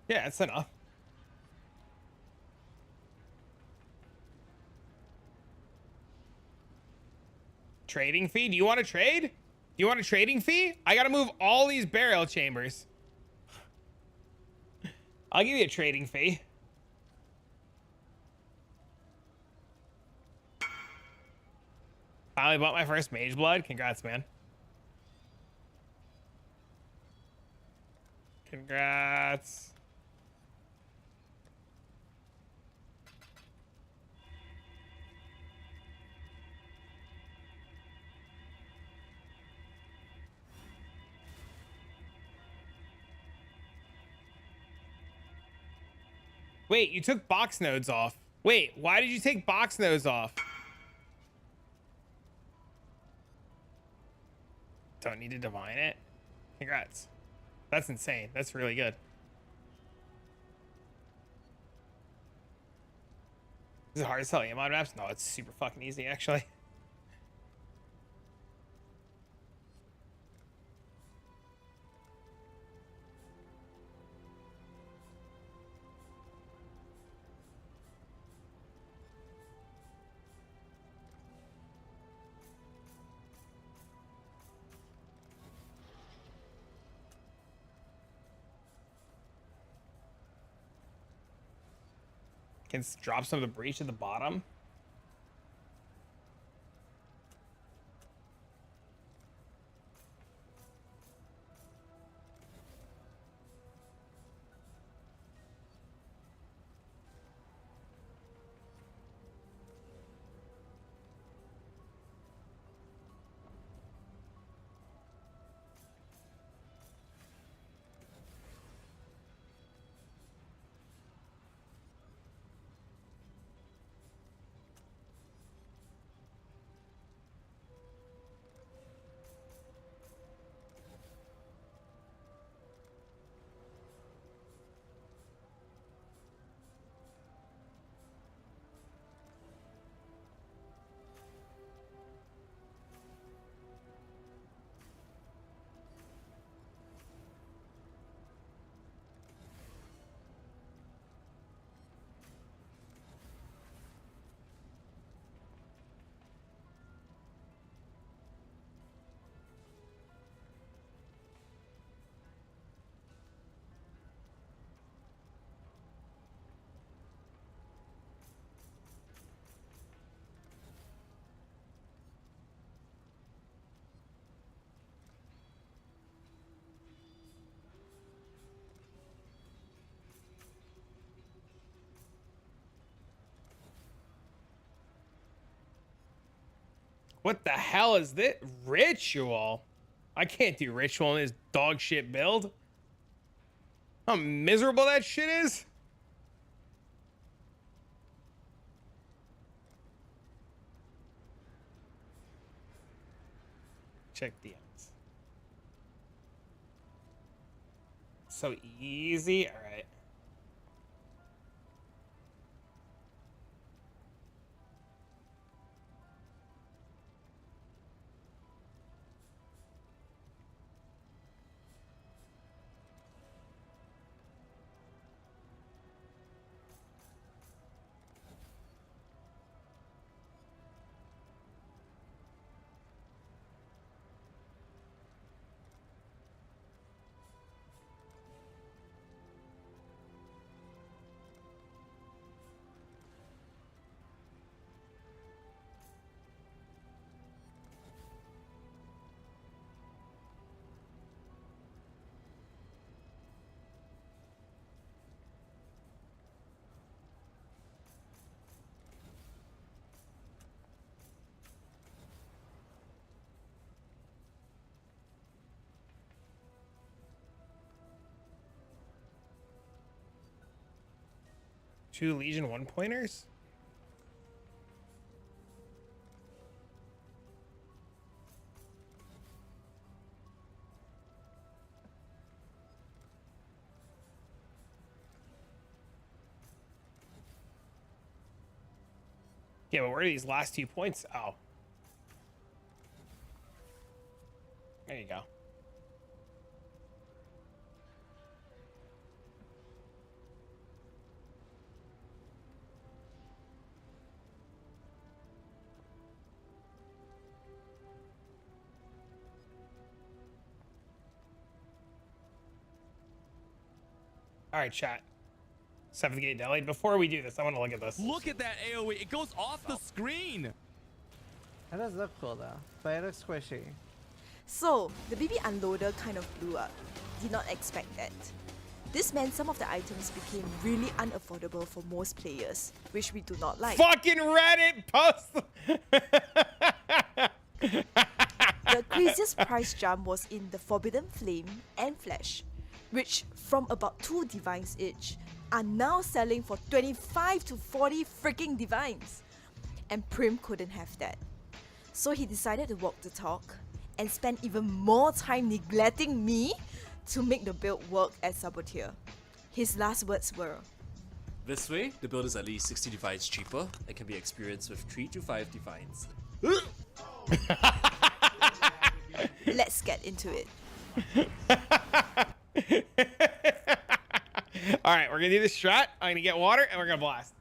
Yeah, it's enough. Trading fee? Do you want to trade? Do you want a trading fee? I gotta move all these burial chambers. I'll give you a trading fee. Finally bought my first mage blood. Congrats, man. Congrats. Wait, you took box nodes off. Wait, why did you take box nodes off? Don't need to divine it. Congrats. That's insane. That's really good. Is it hard to sell mod maps? No, it's super fucking easy, actually. Can drop some of the breach at the bottom. What the hell is this? Ritual? I can't do ritual in this dog shit build. How miserable that shit is. Check the ends. So easy. All right. Two Legion 1-pointers? Yeah, but where are these last 2 points? Oh. There you go. All right, chat. 7th gate deli. Before we do this, I want to look at this. Look at that AoE. It goes off the screen. It does look cool though, but it looks squishy. So, the BB unloader kind of blew up. Did not expect that. This meant some of the items became really unaffordable for most players, which we do not like. Fucking Reddit post. The craziest price jump was in the Forbidden Flame and Flash, which from about 2 divines each are now selling for 25 to 40 freaking divines. And Prim couldn't have that. So he decided to walk the talk and spend even more time neglecting me to make the build work as Saboteur. His last words were, This way, the build is at least 60 divines cheaper and can be experienced with 3 to 5 divines. let's get into it. All right, we're gonna do this strat. I'm gonna get water and we're gonna blast.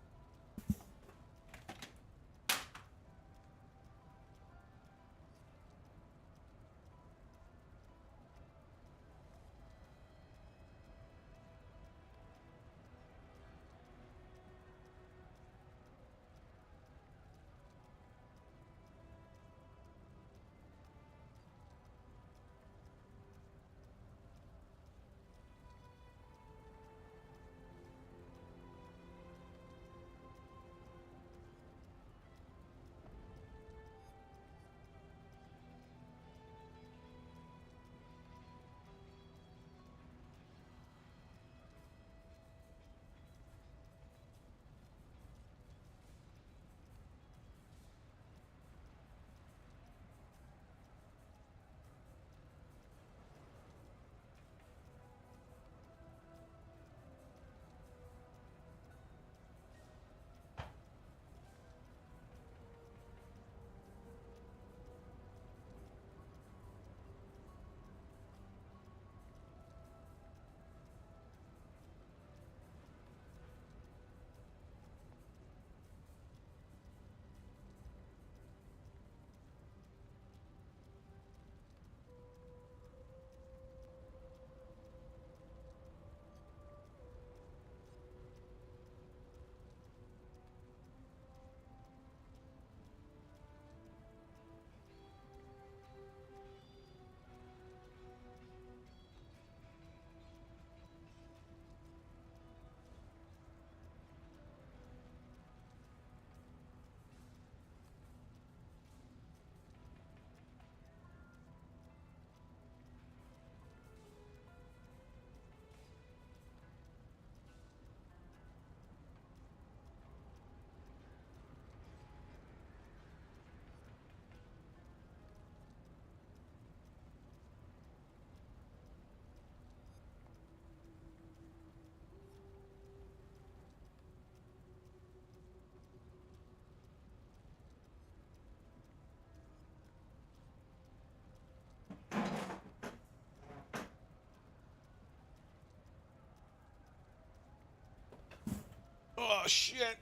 Oh shit.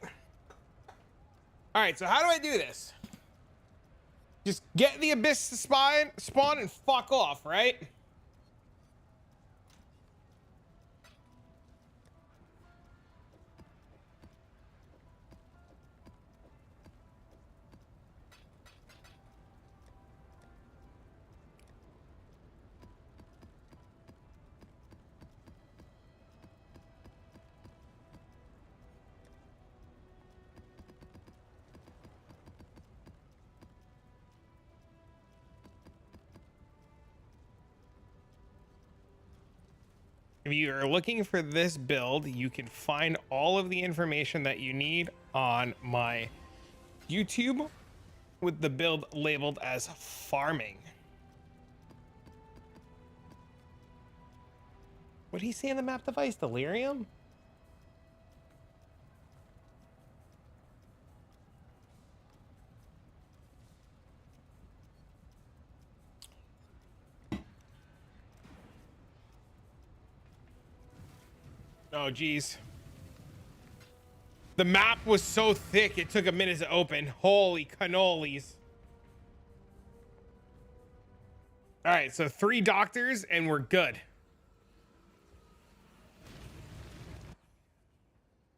All right, so how do I do this? Just get the abyss to spawn and fuck off, right? If you are looking for this build, you can find all of the information that you need on my YouTube with the build labeled as farming. What did he say in the map device? Delirium? Oh, geez. The map was so thick, it took a minute to open. Holy cannolis. All right, so 3 doctors and we're good.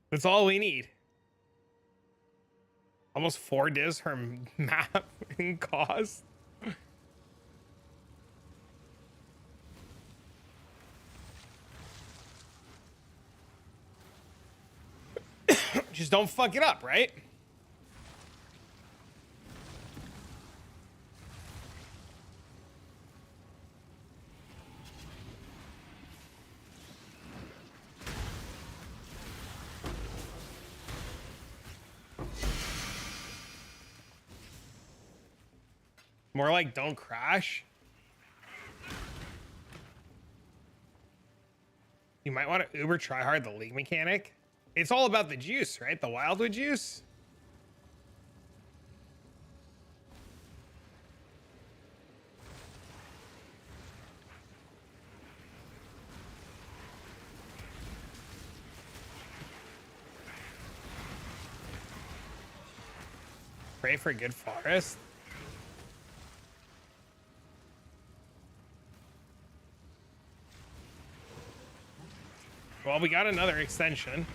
That's all we need. Almost 4 divs per map in cost. Just don't fuck it up, right? More like don't crash. You might want to uber try hard the league mechanic. It's all about the juice, right? The wildwood juice. Pray for a good forest. Well, we got another extension.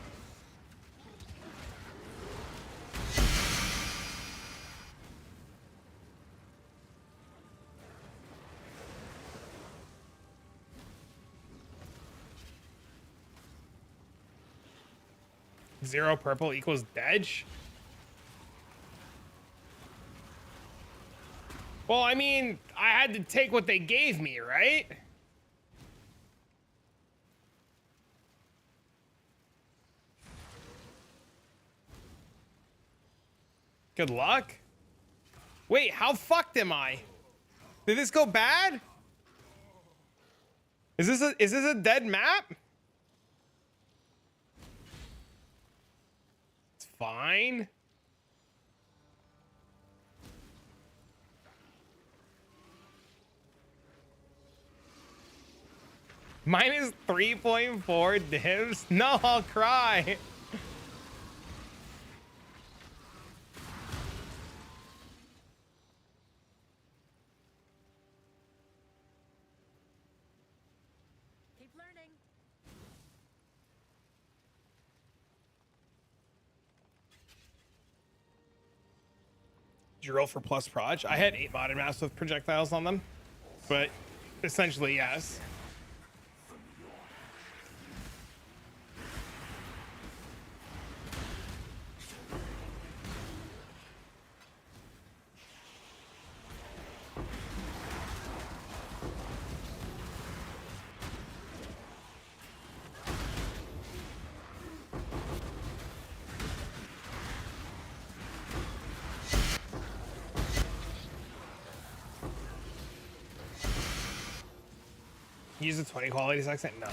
Zero purple equals Dedge. Well, I mean, I had to take what they gave me, right? Good luck. Wait, how fucked am I? Did this go bad? Is this a dead map? It's fine. Minus 3.4 divs? No, I'll cry. Keep learning. Did you roll for plus proj? I had 8 modded maps with projectiles on them, but essentially yes. Use the 20 quality accent? No.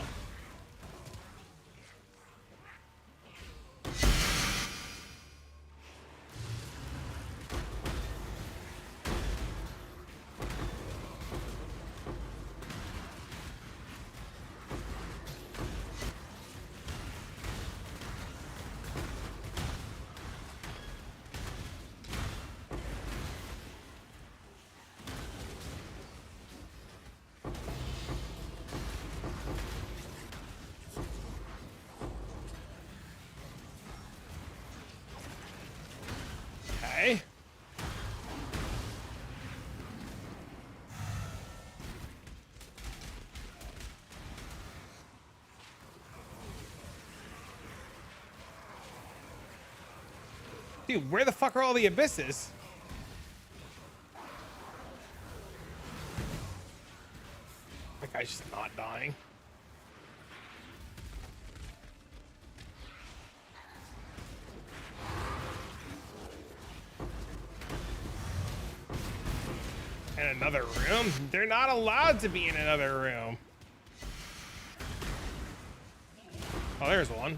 Okay. Dude, where the fuck are all the abysses? That guy's just not dying. In another room? They're not allowed to be in another room. Oh, there's one.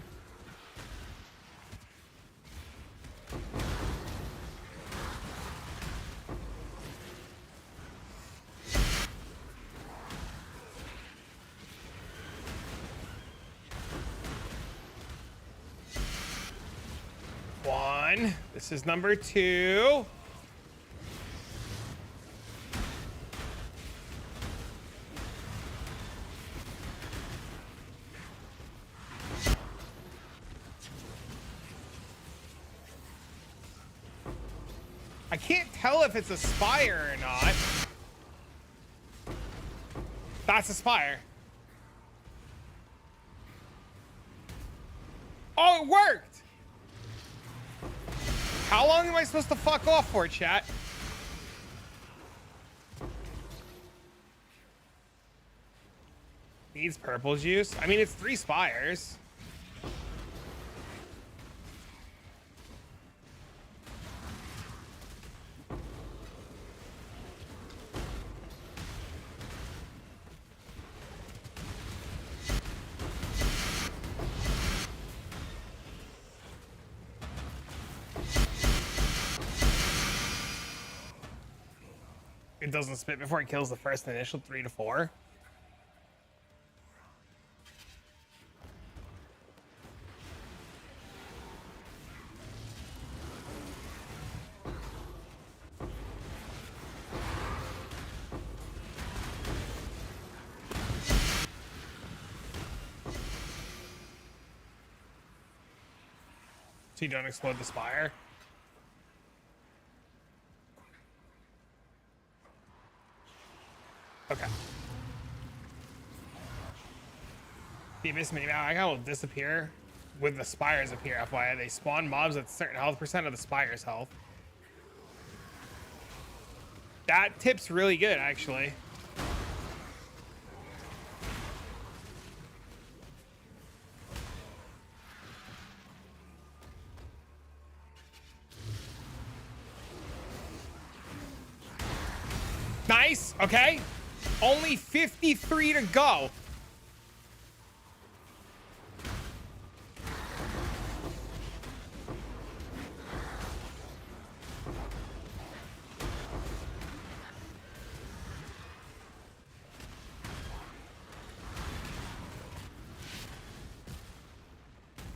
one. This is number two. I can't tell if it's a spire or not. That's a spire. Oh, it worked! How long am I supposed to fuck off for, chat? Needs purple juice. I mean, it's 3 spires. It doesn't spit before it kills the first initial 3 to 4. So you don't explode the spire. Okay. The Abyss Minimap icon will disappear with the spires appear, FYI. They spawn mobs at a certain health percent of the spire's health. That tip's really good, actually. Nice, okay. Only 53 to go.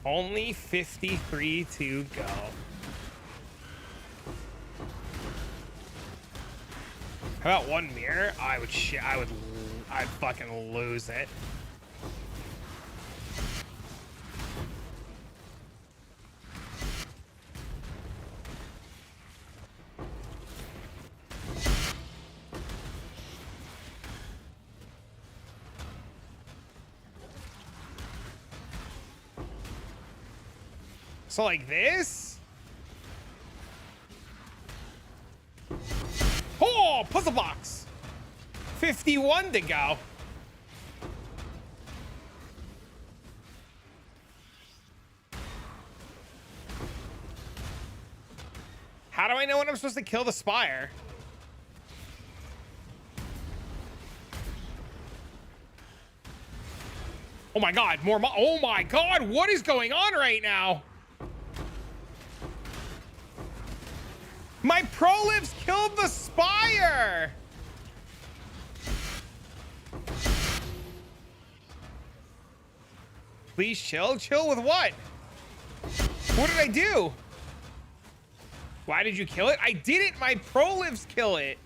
Only 53 to go. How about one mirror? I'd fucking lose it. So like this? Oh, puzzle box. 51 to go. How do I know when I'm supposed to kill the spire? Oh my god, oh my god, what is going on right now? My prolifs killed the spire! Please chill? Chill with what? What did I do? Why did you kill it? I didn't! My prolifs kill it!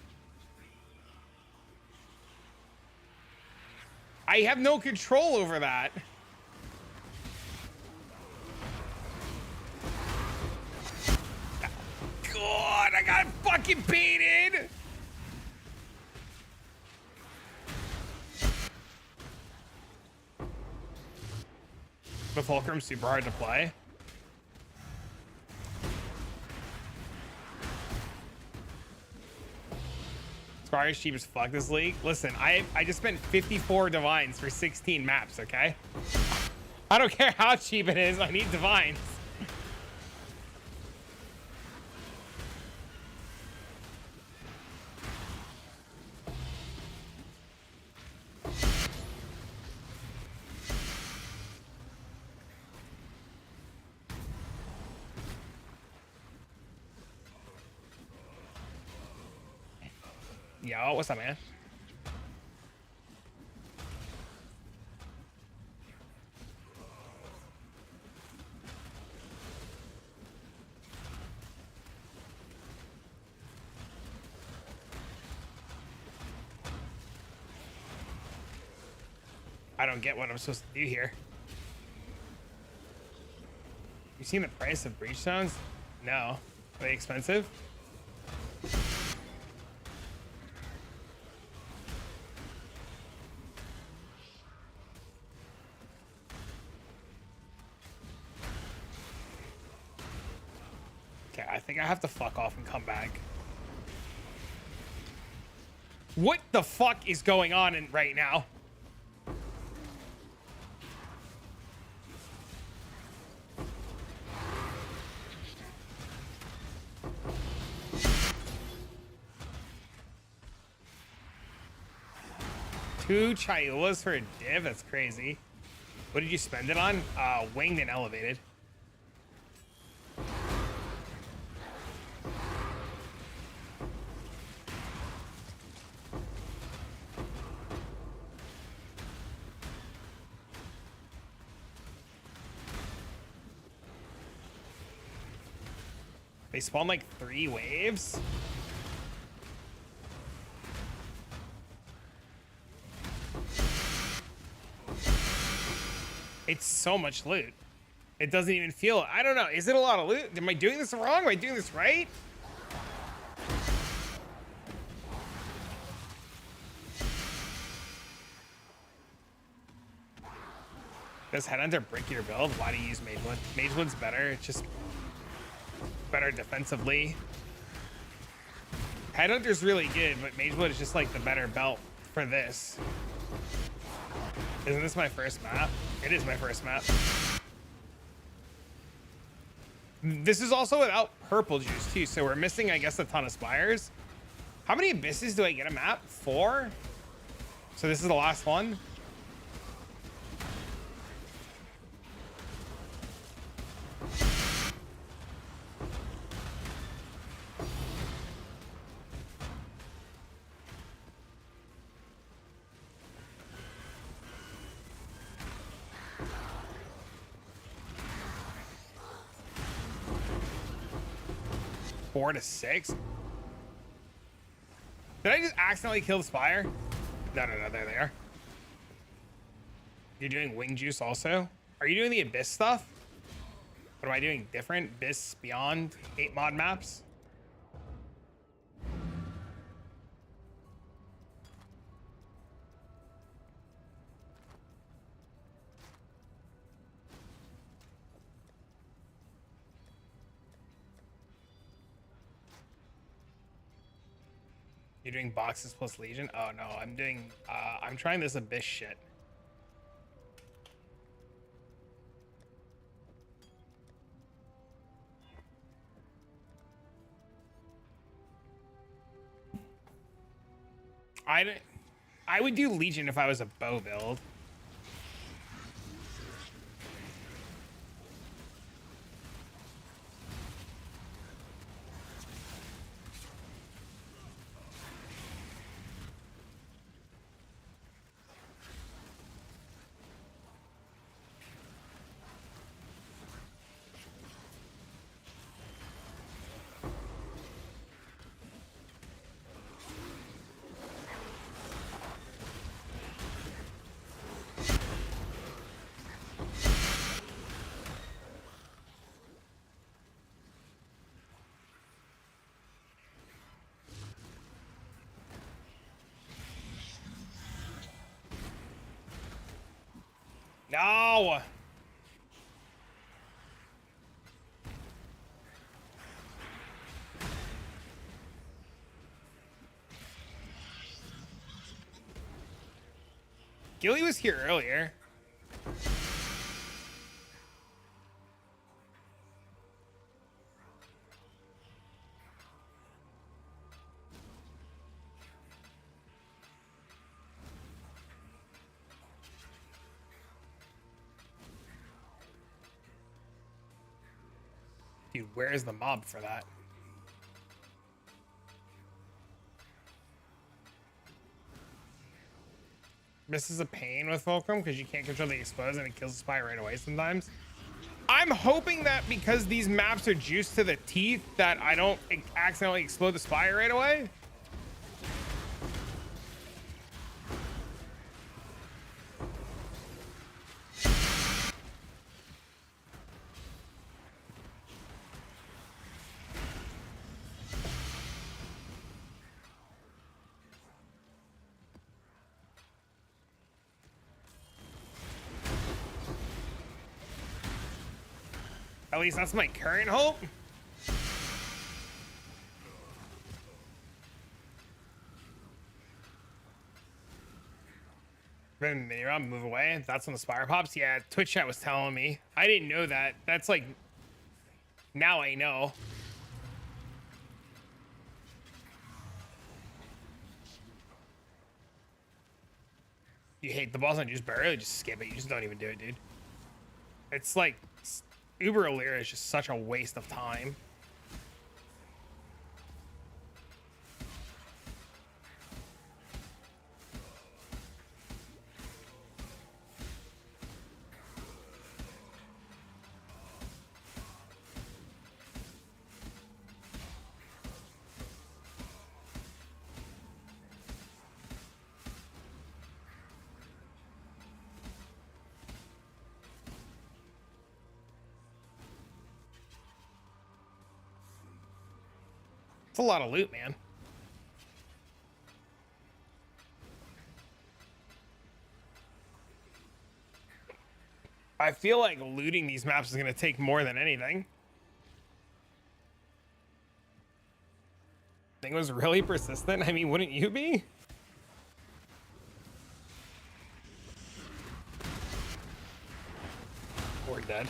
I have no control over that. God, I got fucking baited! The Fulcrum's super hard to play. Spire's cheap as fuck this league. Listen, I just spent 54 divines for 16 maps, okay? I don't care how cheap it is, I need divines. Yo, what's up, man? I don't get what I'm supposed to do here. You seen the price of breach stones? No. Are they expensive? Okay, I think I have to fuck off and come back. What the fuck is going on right now? Two Chayulas for a div? That's crazy. What did you spend it on? Winged and elevated. They spawn like 3 waves? It's so much loot. It doesn't even feel, I don't know. Is it a lot of loot? Am I doing this wrong? Am I doing this right? Does Headhunter brick your build? Why do you use Magewood? Magewood's better. It's just better defensively. Headhunter's really good, but Magewood is just like the better belt for this. Isn't this my first map? It is my first map. This is also without purple juice too, so we're missing, I guess, a ton of spires. How many abysses do I get a map? 4? So this is the last one? Four to 6? Did I just accidentally kill the spire? No, there they are. You're doing wing juice also? Are you doing the abyss stuff? What am I doing different? Abyss beyond 8 mod maps? You're doing boxes plus Legion? Oh no, I'm doing, I'm trying this abyss shit. I would do Legion if I was a bow build. No! Gilly was here earlier. Dude, where is the mob for that? This is a pain with Fulcrum because you can't control the explosion and it kills the spy right away sometimes. I'm hoping that because these maps are juiced to the teeth that I don't accidentally explode the spire right away. At least that's my current hope. Mini round, move away. That's when the spire pops. Yeah, Twitch chat was telling me. I didn't know that. That's like, now I know. You hate the boss and just barely just skip it. You just don't even do it, dude. It's like Uber Alira is just such a waste of time. It's a lot of loot, man. I feel like looting these maps is going to take more than anything. Thing was really persistent. I mean, wouldn't you be? We're dead.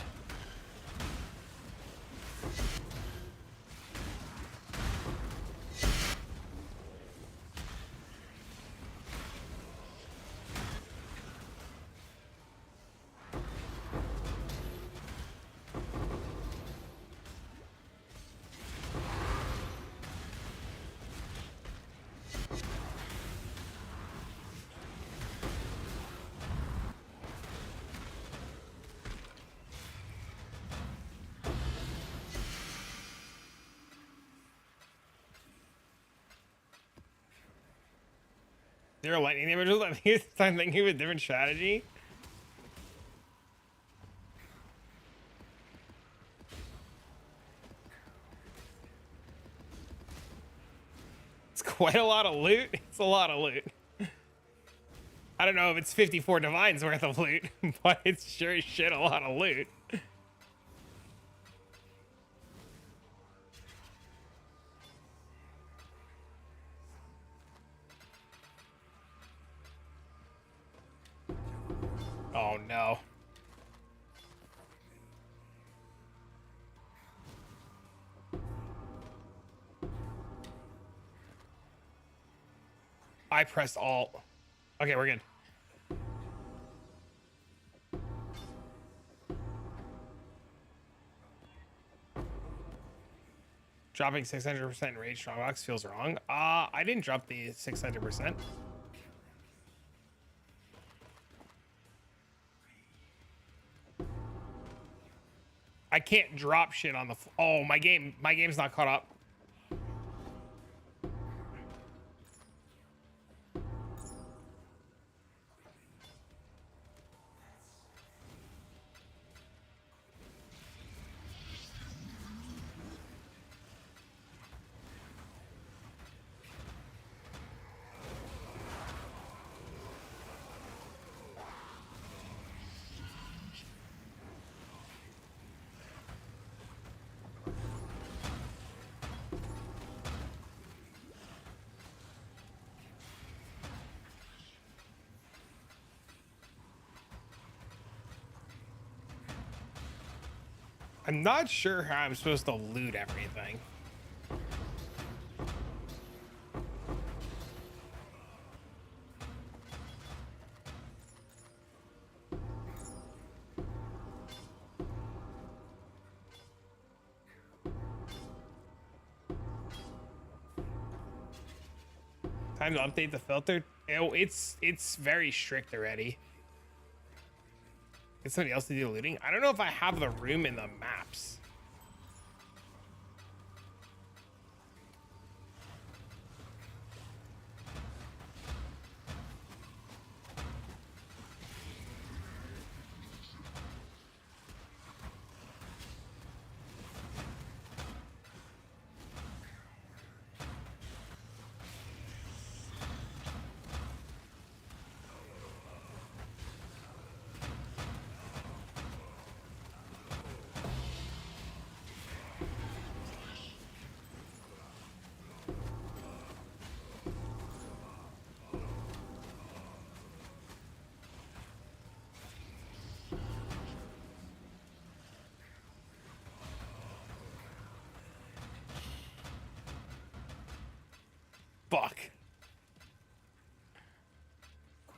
Zero lightning damage. I think it's time thinking of a different strategy. It's quite a lot of loot. It's a lot of loot. I don't know if it's 54 divines worth of loot, but it's sure as shit a lot of loot. Oh no. I pressed Alt. Okay, we're good. Dropping 600% rage strongbox feels wrong. I didn't drop the 600%. I can't drop shit on the. Oh, my game's not caught up. I'm not sure how I'm supposed to loot everything. Time to update the filter. Oh, it's very strict already. Get somebody else to do looting. I don't know if I have the room in the maps.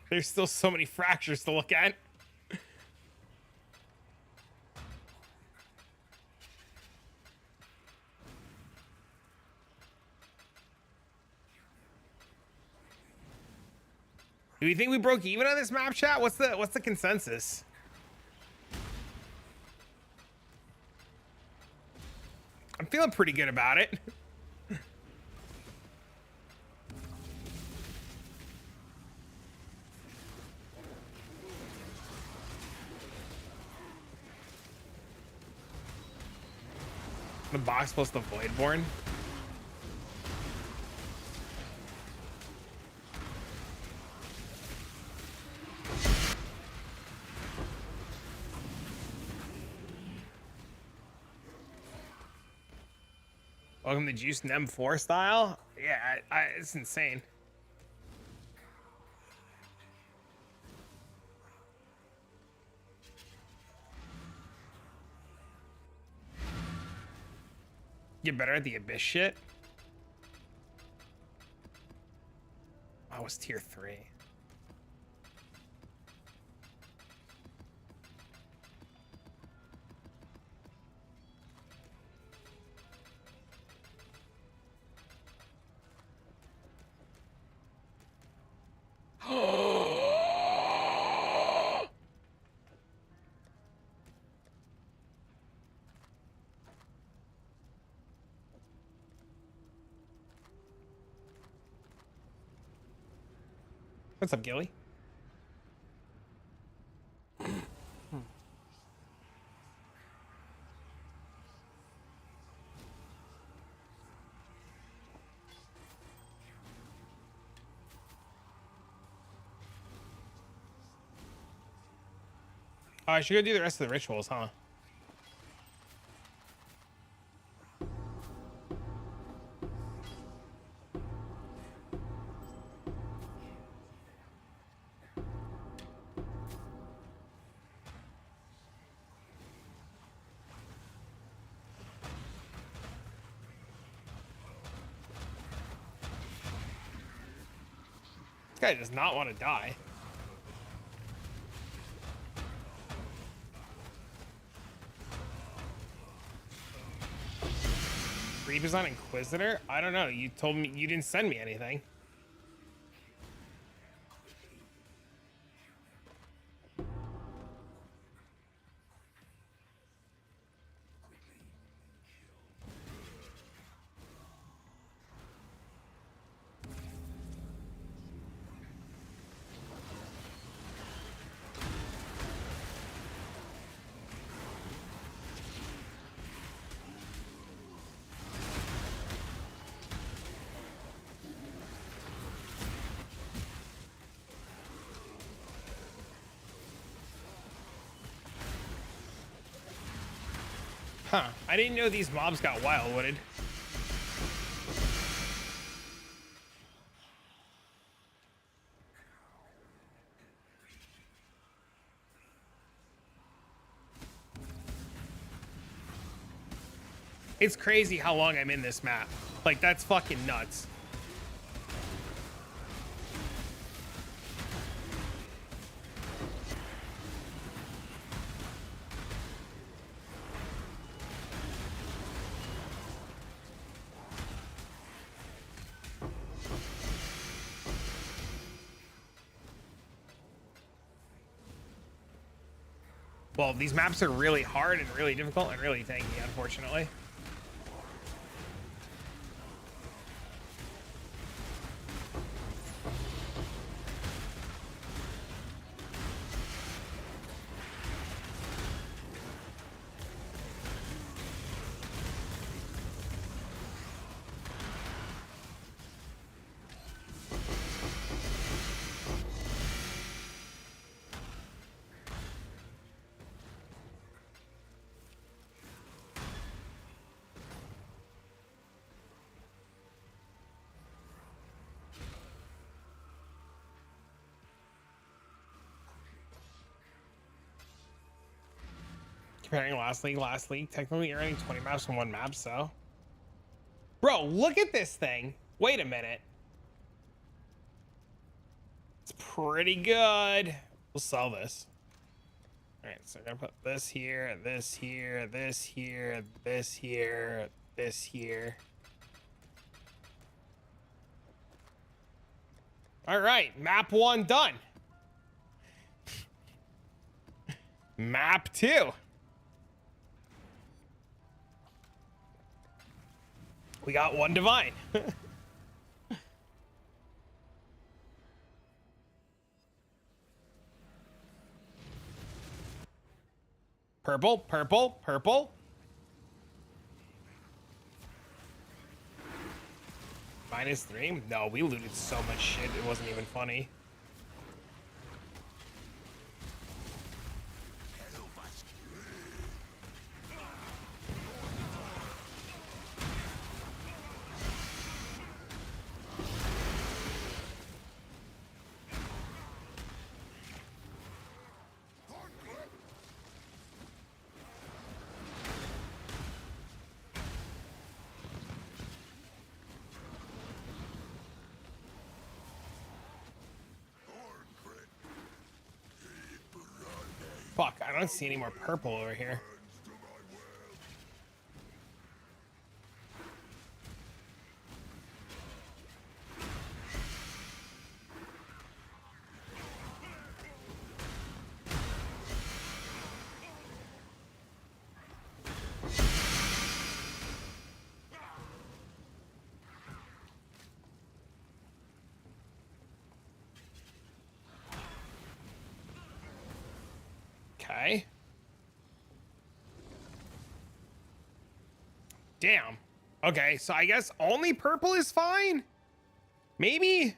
There's still so many fractures to look at. Do you think we broke even on this map, chat? What's the consensus? I'm feeling pretty good about it. The box plus the Voidborn. Welcome to Juice and M4 style. Yeah, it's insane. Get better at the Abyss shit. I was tier 3. What's up, Gilly? Oh, I should go do the rest of the rituals, huh? This guy does not want to die. Reap is on Inquisitor? I don't know. You told me you didn't send me anything. Huh. I didn't know these mobs got wildwooded. It's crazy how long I'm in this map. Like, that's fucking nuts. Well, these maps are really hard and really difficult and really tanky, unfortunately. Comparing last league, technically you're earning 20 maps from one map, so. Bro, look at this thing. Wait a minute. It's pretty good. We'll sell this. All right, so I'm gonna put this here, this here, this here, this here, this here. All right, map 1 done. Map 2. We got 1 divine. Purple, purple, purple. -3? No, we looted so much shit, it wasn't even funny. Fuck, I don't see any more purple over here. Okay. Damn. Okay, so I guess only purple is fine? Maybe?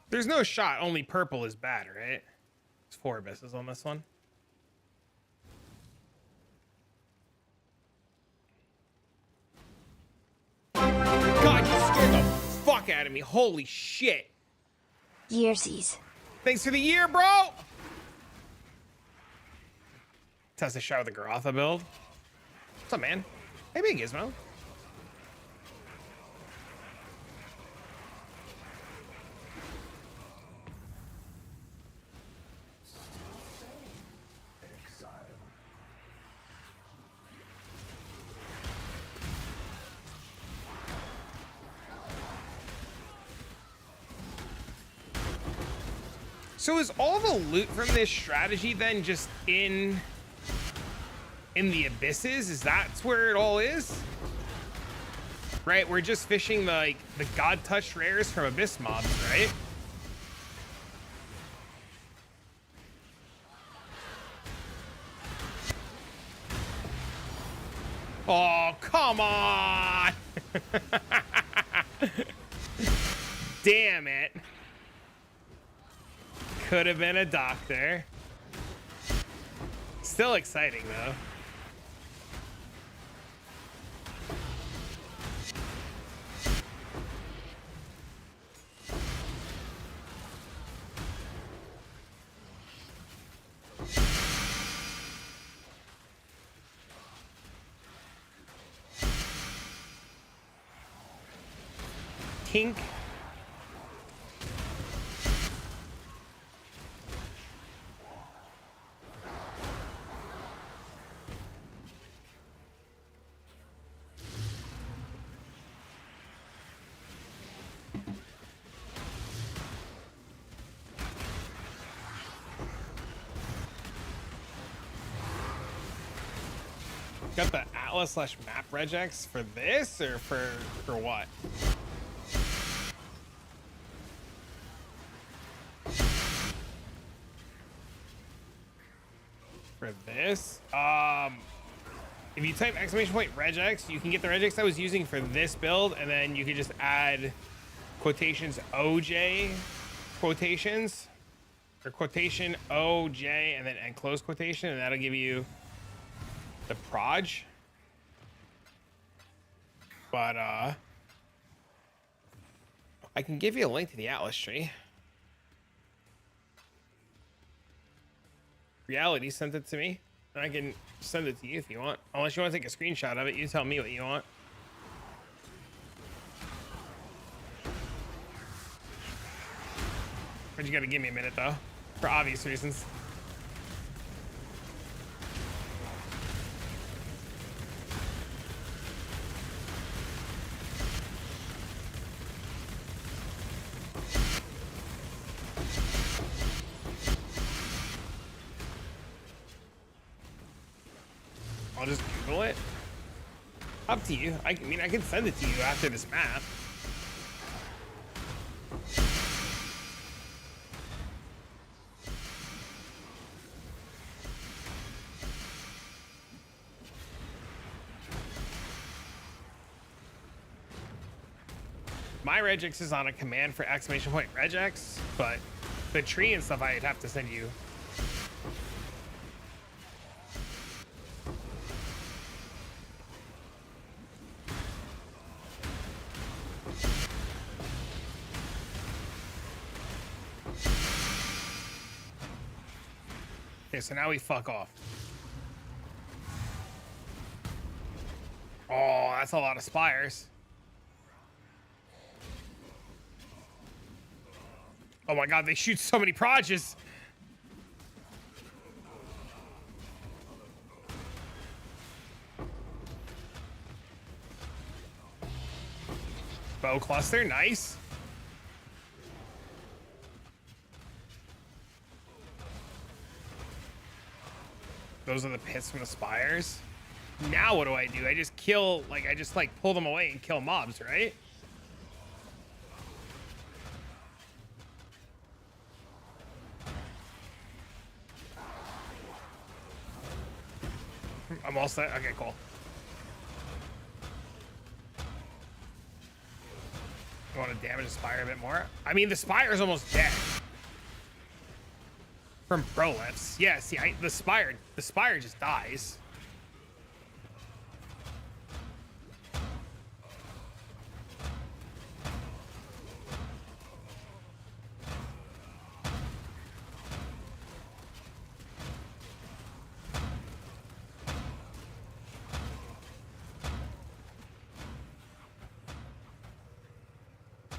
There's no shot only purple is bad, right? There's 4 abysses on this one. God, you scared the fuck out of me. Holy shit. Yearsies. Thanks for the year, bro. Test a shot with the Garotha build. What's up, man? Hey, Big Gizmo. So is all the loot from this strategy then just in the abysses? Is that's where it all is? Right, we're just fishing the god touch rares from abyss mobs, right? Oh, come on. Damn it. Could have been a doctor. Still exciting though. Tink. Got the Atlas / map regex for this or for what? For this? If you type !regex, you can get the regex I was using for this build, and then you can just add quotations OJ quotations or quotation OJ and close quotation, and that'll give you the proj. But I can give you a link to the Atlas tree. Reality sent it to me. I can send it to you if you want. Unless you want to take a screenshot of it, you tell me what you want. but you gotta give me a minute though, for obvious reasons. I'll just Google it. Up to you. I mean, I can send it to you after this map. My regex is on a command for exclamation point regex, but the tree and stuff I'd have to send you. Okay, so now we fuck off. Oh, that's a lot of spires. Oh my god, they shoot so many proges. Bow cluster, nice. Those are the pits from the spires. Now what do? I just kill, like, I just like pull them away and kill mobs, right? I'm all set. Okay, cool. You want to damage the spire a bit more? I mean, the spire is almost dead. From prolifts. Yeah, see, the spire just dies.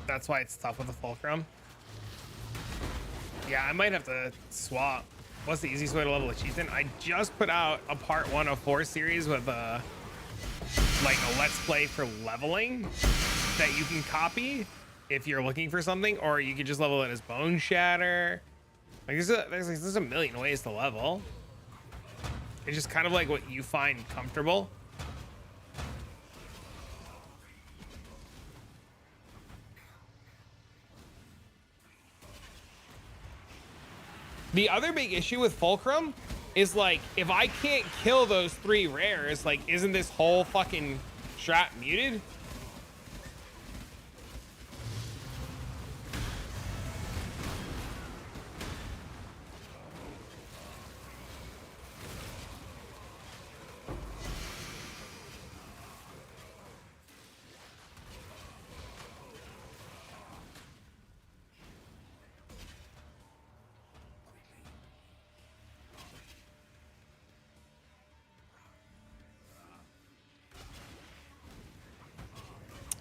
That's why it's tough with the Fulcrum. Yeah, I might have to swap. What's the easiest way to level a chieftain? I just put out a part 104 series with like a let's play for leveling that you can copy if you're looking for something, or you can just level it as Bone Shatter. Like there's a million ways to level. It's just kind of like what you find comfortable. The other big issue with Fulcrum is, like, if I can't kill those 3 rares, like, isn't this whole fucking strat muted?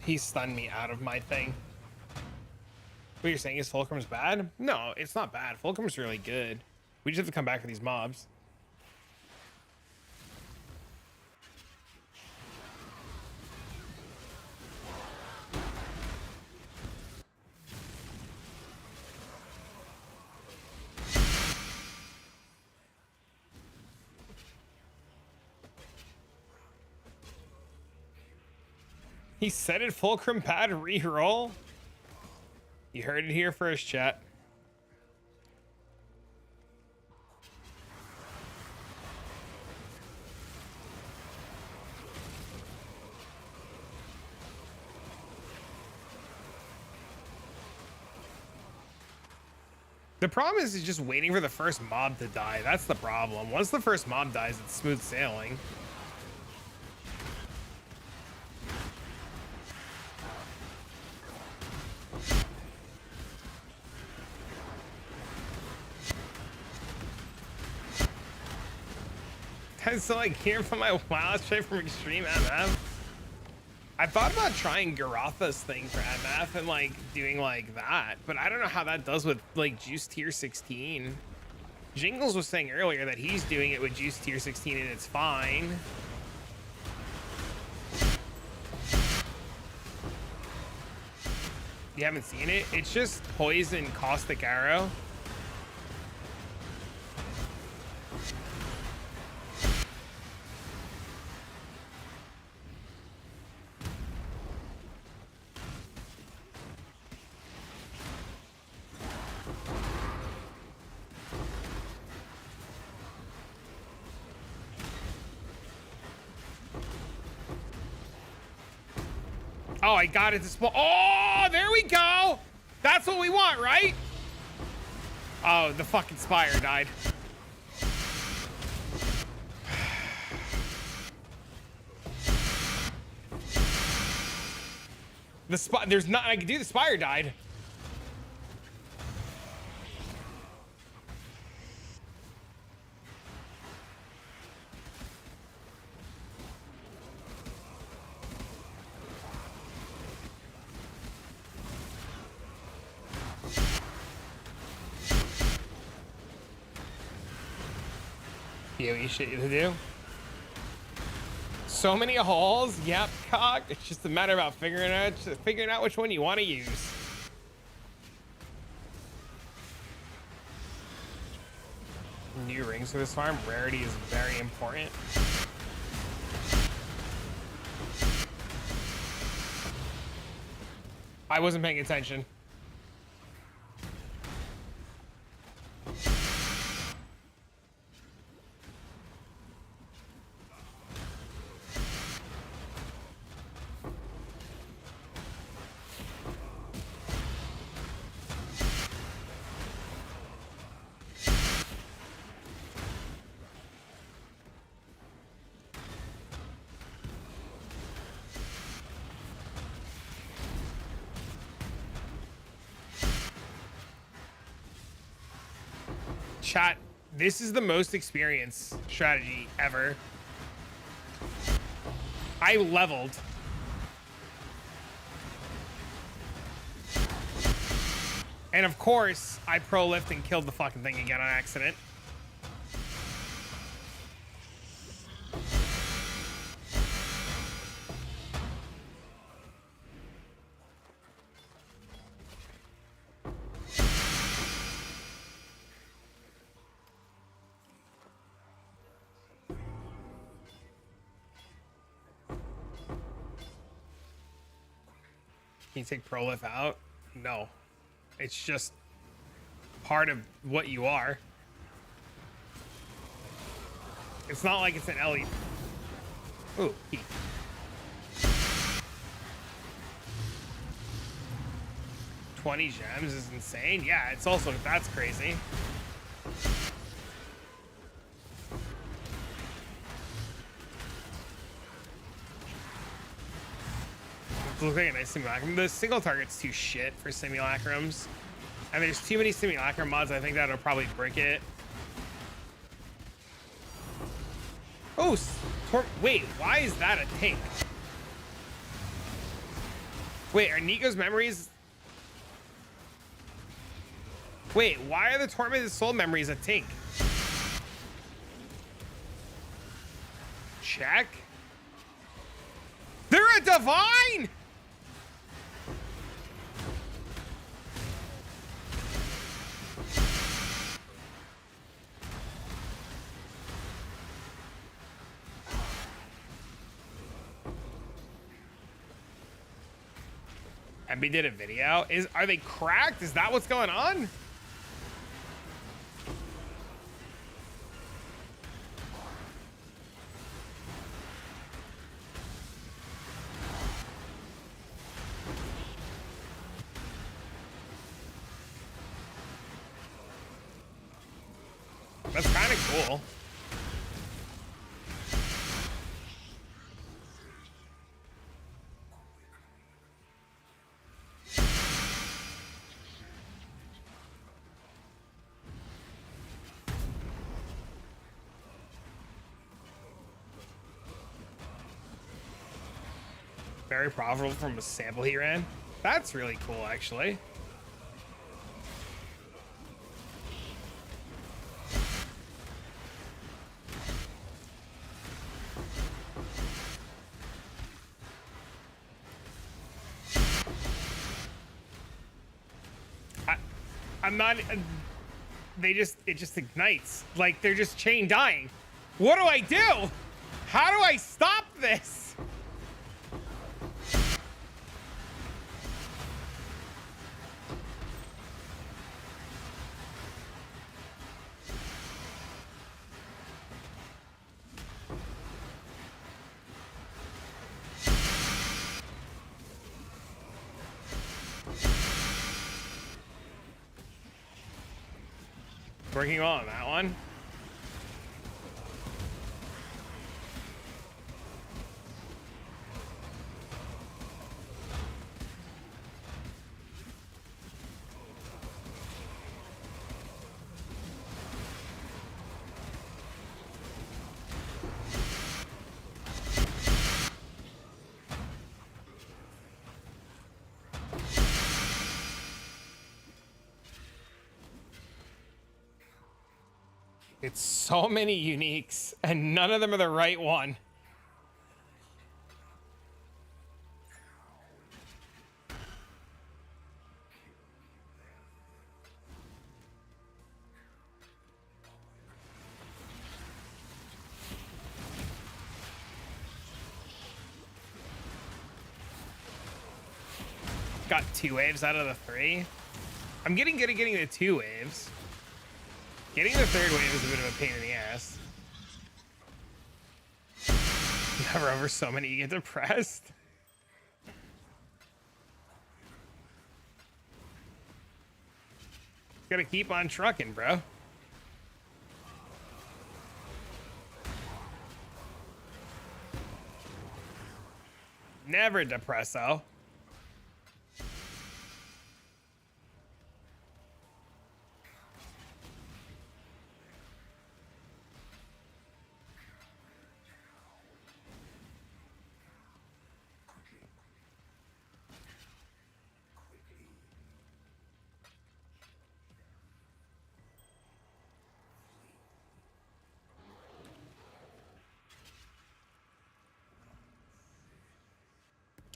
He stunned me out of my thing. What you're saying is Fulcrum's bad? No, it's not bad. Fulcrum's really good. We just have to come back with these mobs. He said it, Fulcrum pad reroll. You heard it here first, chat. The problem is just waiting for the first mob to die. That's the problem. Once the first mob dies, it's smooth sailing. I still like hearing from my WoW straight from Extreme MF. I thought about trying Garatha's thing for MF and like doing like that, but I don't know how that does with like Juice tier 16. Jingles was saying earlier that he's doing it with Juice tier 16 and it's fine. You haven't seen it? It's just Poison Caustic Arrow. Oh, I got it to spawn. Oh, there we go. That's what we want, right? Oh, the fucking Spire died. There's nothing I can do. The Spire died. PoE shit to do. So many holes. Yep, cock. It's just a matter about figuring out which one you want to use. New rings for this farm. Rarity is very important. I wasn't paying attention. Chat, this is the most experienced strategy ever. I leveled. And of course, I pro lift and killed the fucking thing again on accident. Can you take Prolif out? No. It's just part of what you are. It's not like it's an LE. Ooh, heat. $20 gems is insane. Yeah, it's also, that's crazy. Looks like a nice simulacrum. The single target's too shit for simulacrums. And there's too many simulacrum mods. I think that'll probably brick it. Oh, wait, why is that a tank? Wait, are Nico's memories? Wait, why are the Tormented Soul memories a tank? Check. They're a divine! MB did a video. Are they cracked? Is that what's going on? That's kind of cool. Very profitable from a sample he ran. That's really cool, actually. I'm not. It just ignites. Like they're just chain dying. What do I do? How do I stop this? Working well on that one. It's so many uniques, and none of them are the right one. Got 2 waves out of the 3. I'm getting good at getting the 2 waves. Getting the 3rd wave is a bit of a pain in the ass. Never over so many, you get depressed. Gotta keep on trucking, bro. Never depresso.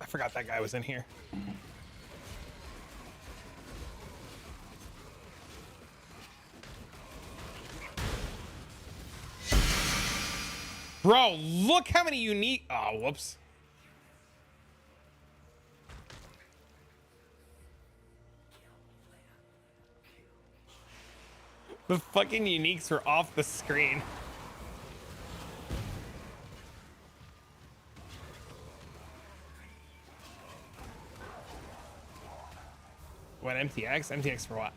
I forgot that guy was in here. Bro, look how many unique... Oh, whoops. The fucking uniques were off the screen. What, MTX? MTX for what?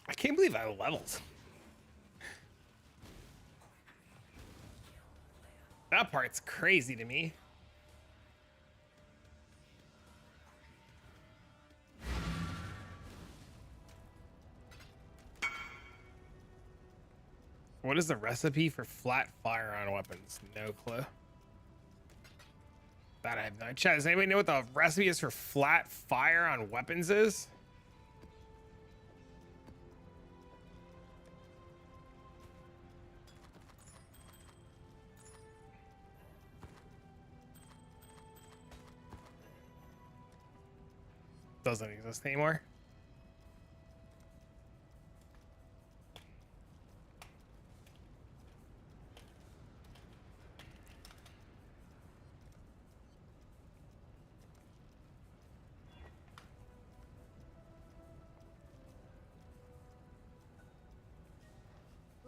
I can't believe I have levels. That part's crazy to me. What is the recipe for flat fire on weapons? No clue. That I have no. Chat, does anybody know what the recipe is for flat fire on weapons is? Doesn't exist anymore.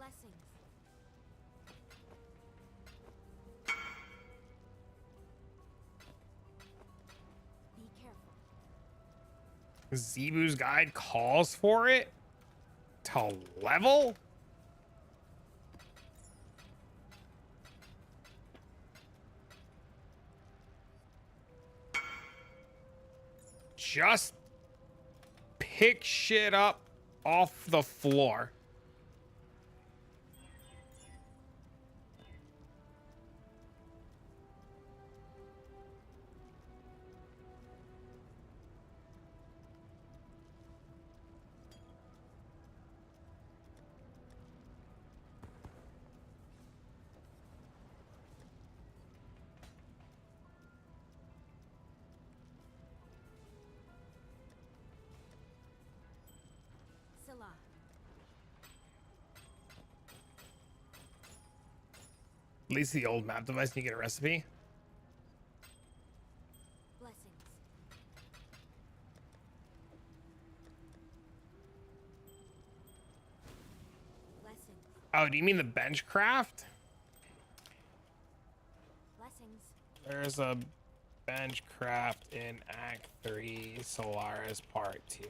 Blessings. Be careful. Zebu's guide calls for it to level? Just pick shit up off the floor. Salah. At least the old map device, you get a recipe. Blessings. Blessings. Oh, do you mean the bench craft? Blessings. There's a bench craft in Act 3, Solaris Part 2.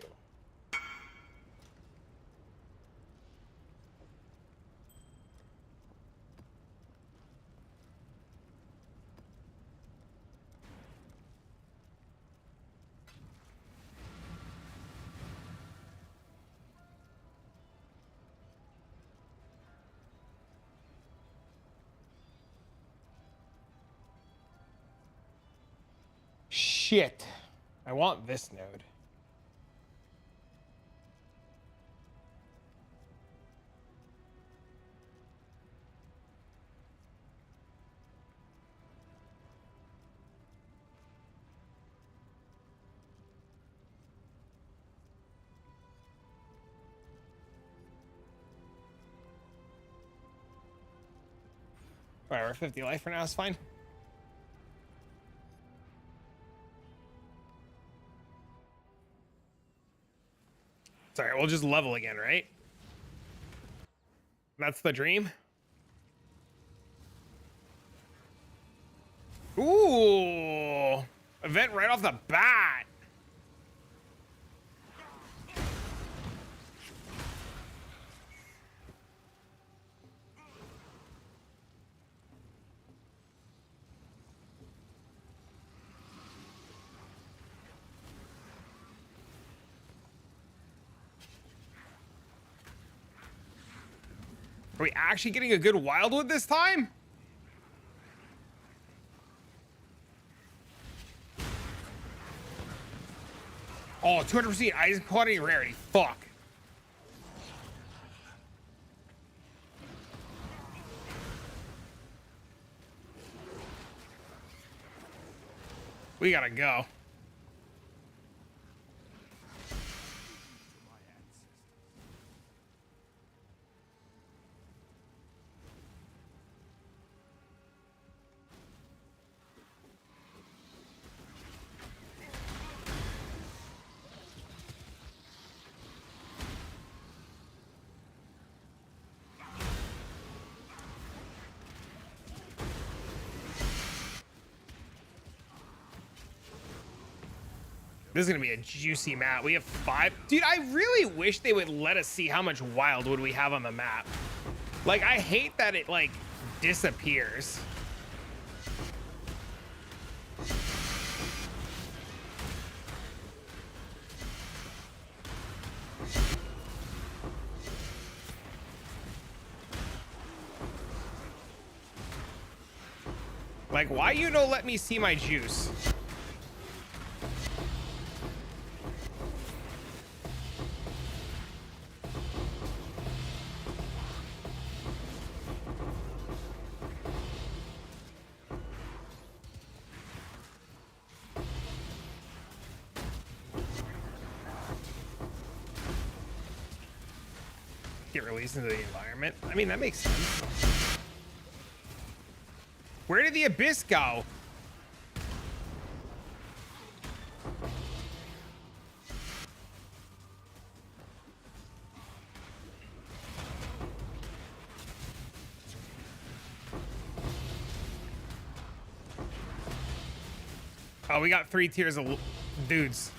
Shit. I want this node. Alright, we're 50 life for now, it's fine. Sorry, we'll just level again, right? That's the dream. Ooh, event right off the bat. Are we actually getting a good wildwood this time? Oh, 200% ice quantity rarity. Fuck. We gotta go. This is gonna be a juicy map. We have 5. Dude, I really wish they would let us see how much wildwood we have on the map. Like, I hate that it, like, disappears. Like, why you no let me see my juice? Get released into the environment. I mean, that makes sense. Where did the abyss go? Oh, we got 3 tiers of dudes.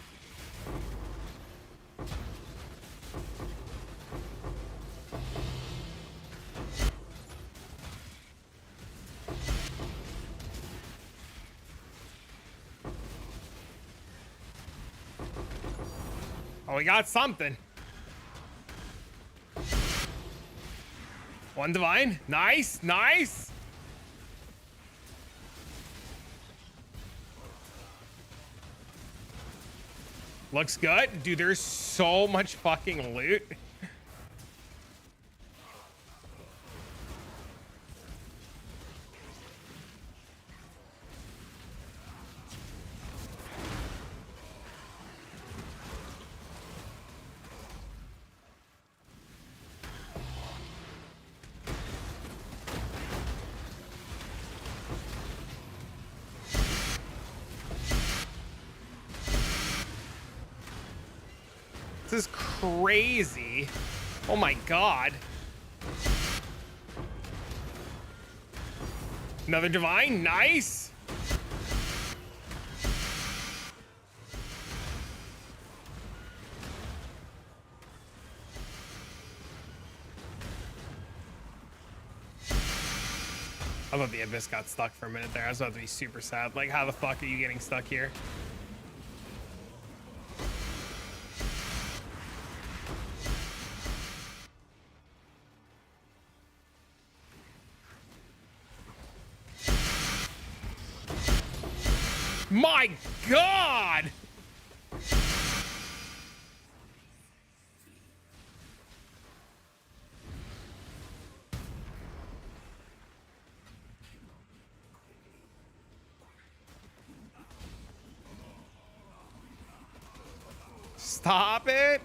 Oh, we got something. 1 divine. Nice, nice. Looks good. Dude, there's so much fucking loot. This is crazy. Oh my god. Another divine. Nice. I thought the abyss got stuck for a minute there. I was about to be super sad. Like, how the fuck are you getting stuck here? My god! Stop it!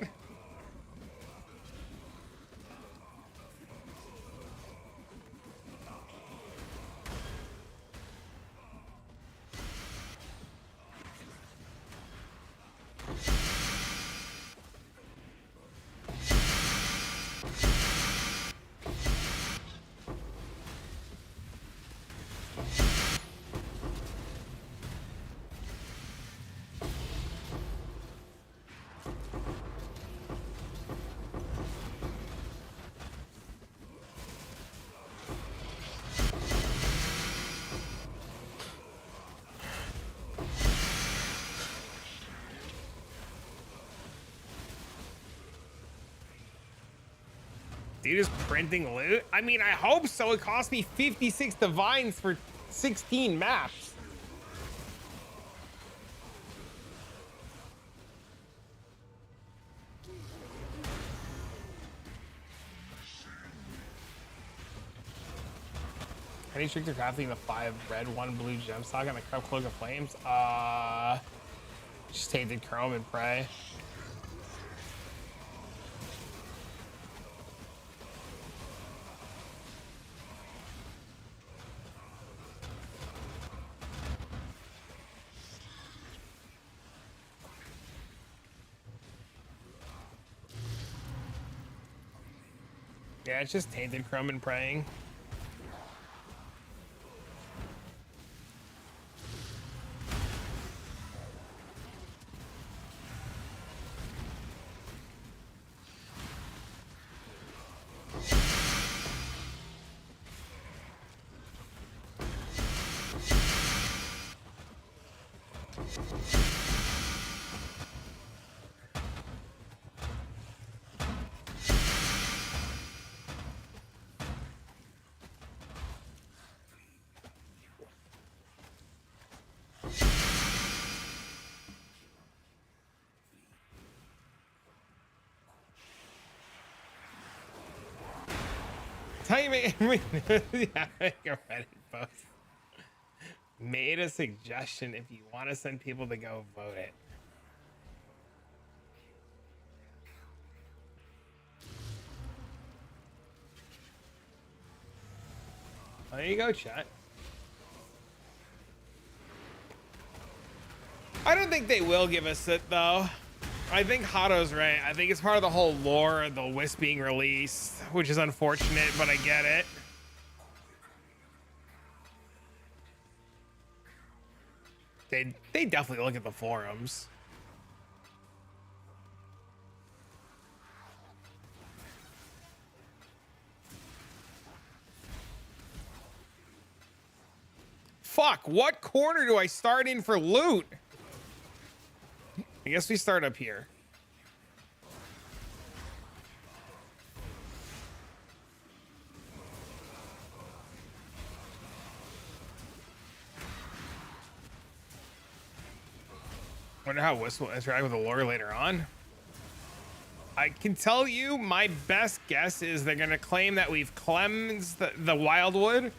Dude is printing loot? I mean, I hope so. It cost me 56 divines for 16 maps. Any trick to crafting the 5 red, 1 blue gem stock and the Cup Cloak of Flames? Just tainted chrome and pray. Yeah, it's just tainted chrome and praying. Tell you, yeah, make a Reddit post. Made a suggestion if you want to send people to go vote it. There you go, chat. I don't think they will give us it though. I think Hato's right. I think it's part of the whole lore of the Wisp being released, which is unfortunate, but I get it. they definitely look at the forums. Fuck, what corner do I start in for loot? I guess we start up here. Wonder how Wisp will interact with the lore later on. I can tell you my best guess is they're gonna claim that we've cleansed the Wildwood,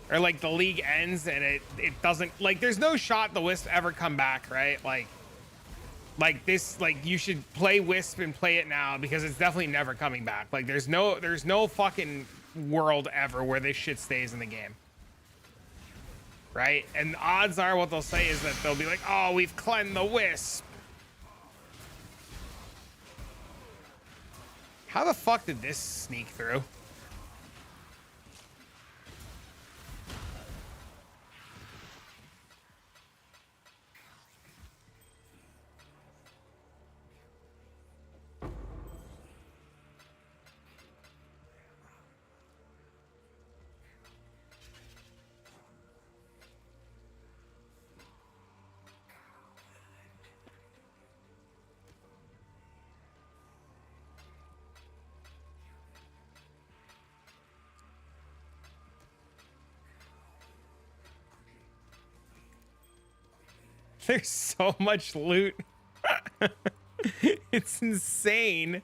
or like the league ends and it doesn't, like, there's no shot the Wisp ever come back, right? Like this, like, you should play Wisp and play it now because it's definitely never coming back. Like there's no fucking world ever where this shit stays in the game. Right? And odds are what they'll say is that they'll be like, oh, we've cleansed the Wisp. How the fuck did this sneak through? There's so much loot. It's insane.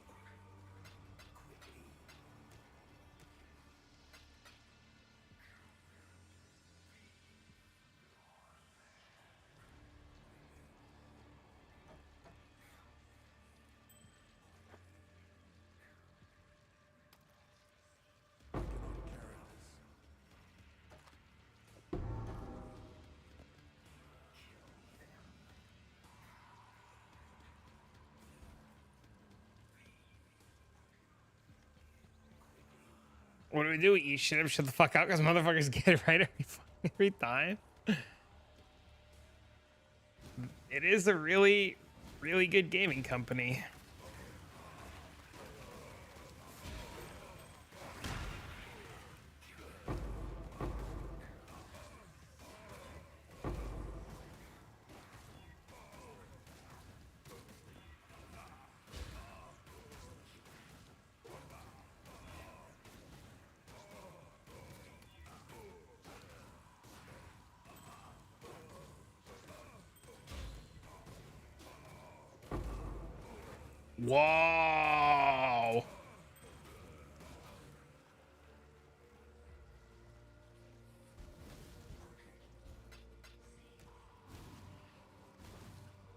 What do we do? Eat shit up, shut the fuck out, because motherfuckers get it right every time. It is a really, really good gaming company. Whoa.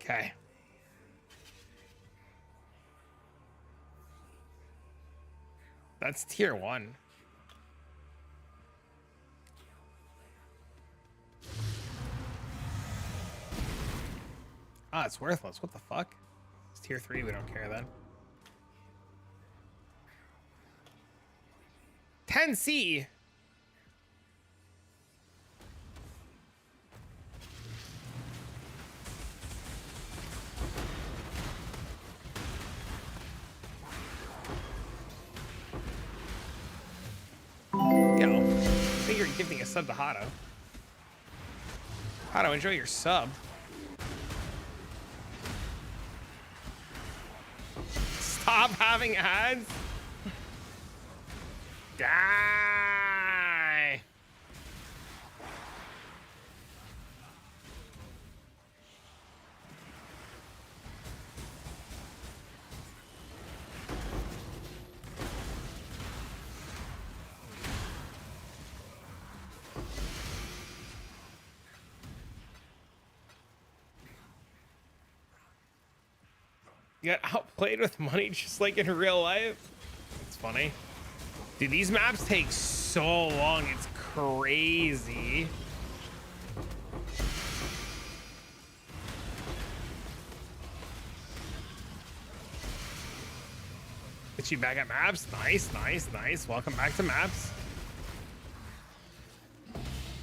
Okay. That's tier 1. Ah, it's worthless. What the fuck? It's tier 3. We don't care then. 10C. Yo, I think you're gifting a sub to Hado. Hado, enjoy your sub. Stop having ads. Die. You got outplayed with money just like in real life. It's funny. Dude, these maps take so long. It's crazy. Get you back at maps. Nice, nice, nice. Welcome back to maps.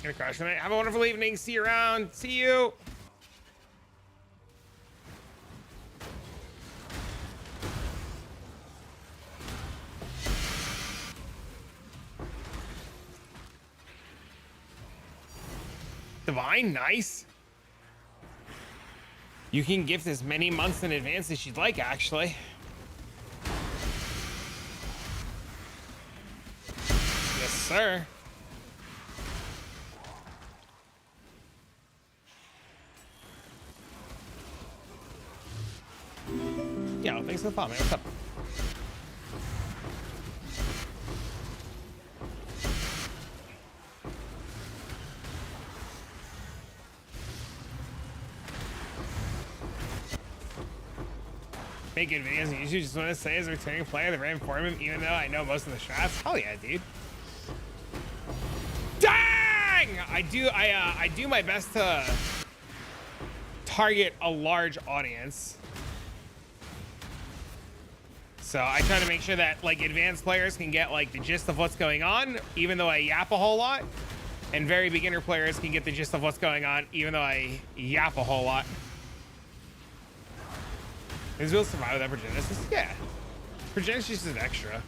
Gonna crash tonight. Have a wonderful evening. See you around. See you. Divine, nice. You can gift as many months in advance as you'd like, actually. Yes, sir. Yeah, thanks for the follow, man. What's up? Making videos on YouTube, just want to say as a returning player, the very informative, even though I know most of the strats. Hell yeah, dude. Dang! I do my best to target a large audience. So I try to make sure that like advanced players can get like the gist of what's going on, even though I yap a whole lot. And very beginner players can get the gist of what's going on, even though I yap a whole lot. Is will survive without Progenesis? Yeah. Progenesis is an extra.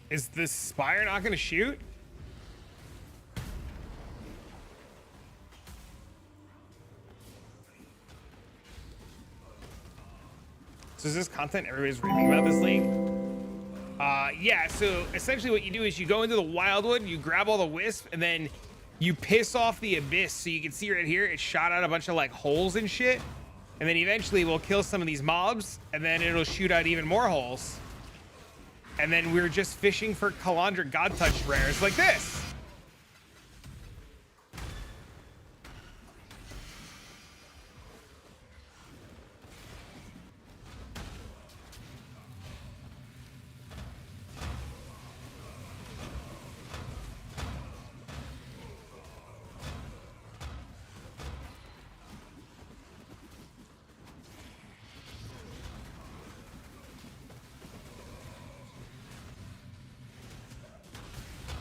Is this Spire not going to shoot? So is this content everybody's raving about this league? Yeah, so essentially what you do is you go into the Wildwood, you grab all the wisp, and then you piss off the Abyss. So you can see right here, it shot out a bunch of like holes and shit. And then eventually we'll kill some of these mobs, and then it'll shoot out even more holes. And then we're just fishing for Kalandra God Touch rares like this.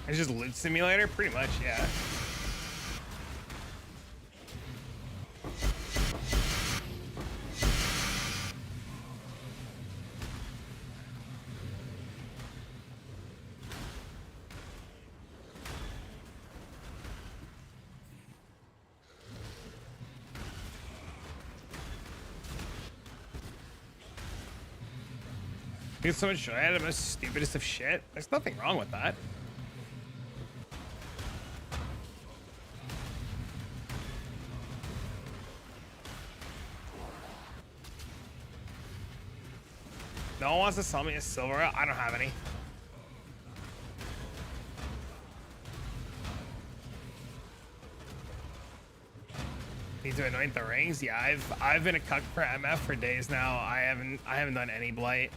It's just loot simulator, pretty much, yeah. You get so much joy out of the most stupidest of shit. There's nothing wrong with that. No one wants to sell me a silver. I don't have any. Need to anoint the rings. Yeah, I've been a cuck for MF for days now. I haven't done any blight.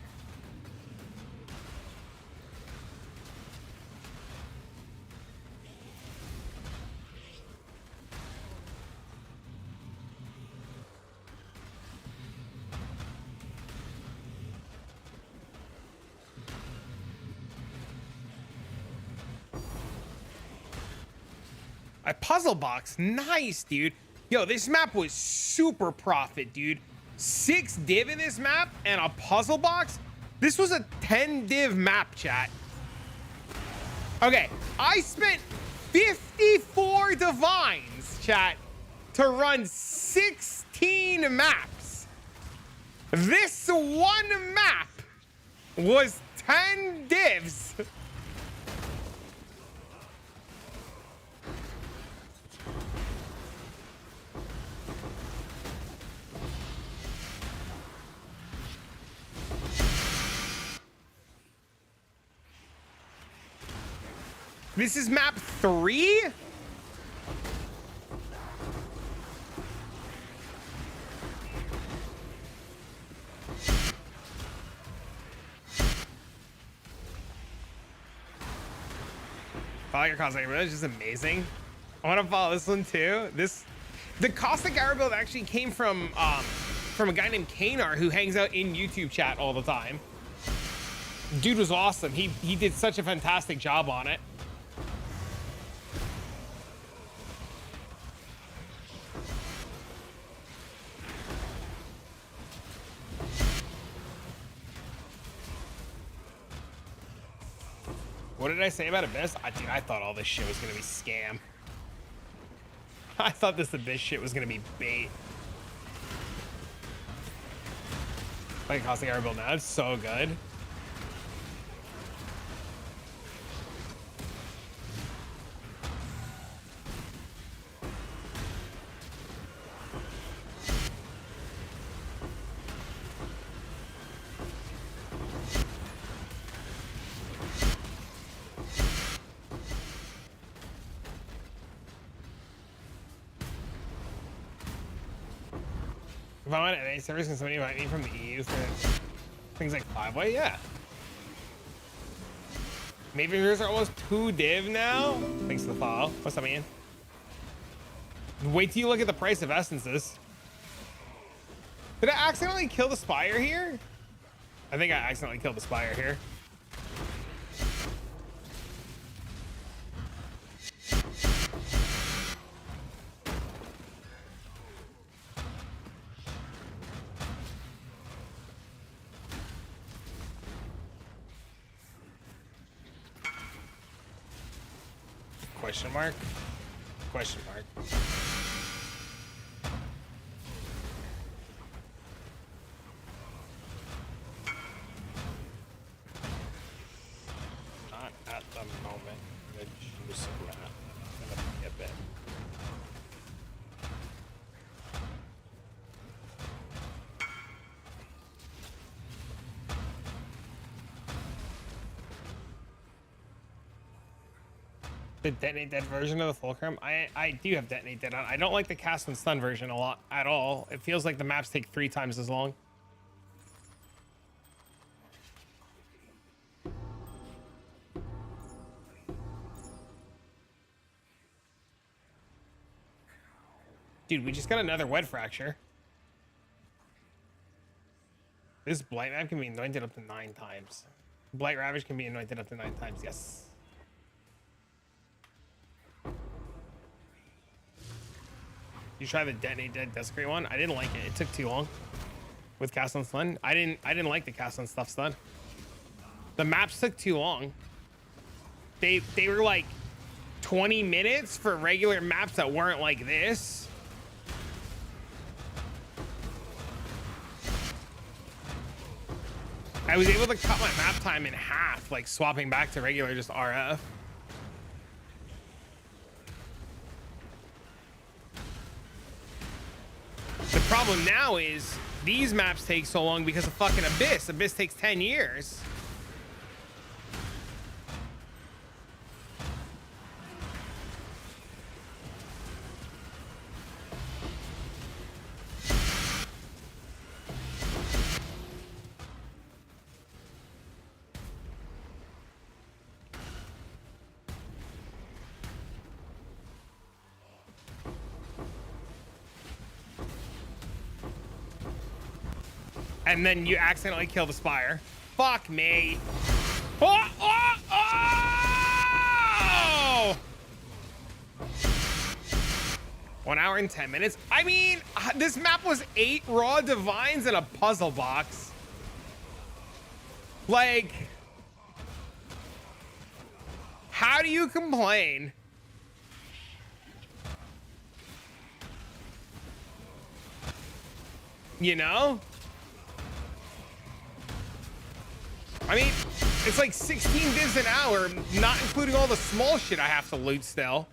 A puzzle box, nice, dude. Yo, this map was super profit, dude. 6 div in this map and a puzzle box. This was a 10 div map, chat. Okay, I spent 54 divines, chat, to run 16 maps. This one map was 10 divs. This is map 3? Follow your Cosmic Arrow is just amazing. I want to follow this one too. The Cosmic Arrow build actually came from a guy named Kanar who hangs out in YouTube chat all the time. Dude was awesome. He did such a fantastic job on it. What did I say about Abyss? Dude, I thought all this shit was gonna be scam. I thought this Abyss shit was gonna be bait. Like costing our build now, it's so good. If I'm on NA servers, can somebody invite me from the EU for things like 5-way? Yeah. Maybe yours are almost 2 div now? Thanks for the follow. What's up, man? Wait till you look at the price of essences. Did I accidentally kill the Spire here? I think I accidentally killed the Spire here. Question mark? Question mark. Not at the moment. The juice of that. I'm gonna be a bit. The detonate dead version of the Fulcrum. I do have detonate dead on. I don't like the cast and stun version a lot at all. It feels like the maps take 3 times as long. Dude, we just got another wed fracture. This blight map can be anointed up to 9 times. Blight ravage can be anointed up to 9 times. Yes. You try the detonate dead desecrate one? I didn't like it. It took too long with cast on stun. I didn't like the cast on stuff stun. The maps took too long. They were like 20 minutes for regular maps that weren't like this. I was able to cut my map time in half, like swapping back to regular just RF. The problem now is these maps take so long because of fucking Abyss. Abyss takes 10 years. And then you accidentally kill the Spire. Fuck me. Oh, oh, oh! 1 hour and 10 minutes. I mean, this map was 8 raw divines in a puzzle box. Like, how do you complain? You know? I mean, it's like 16 divs an hour, not including all the small shit I have to loot still.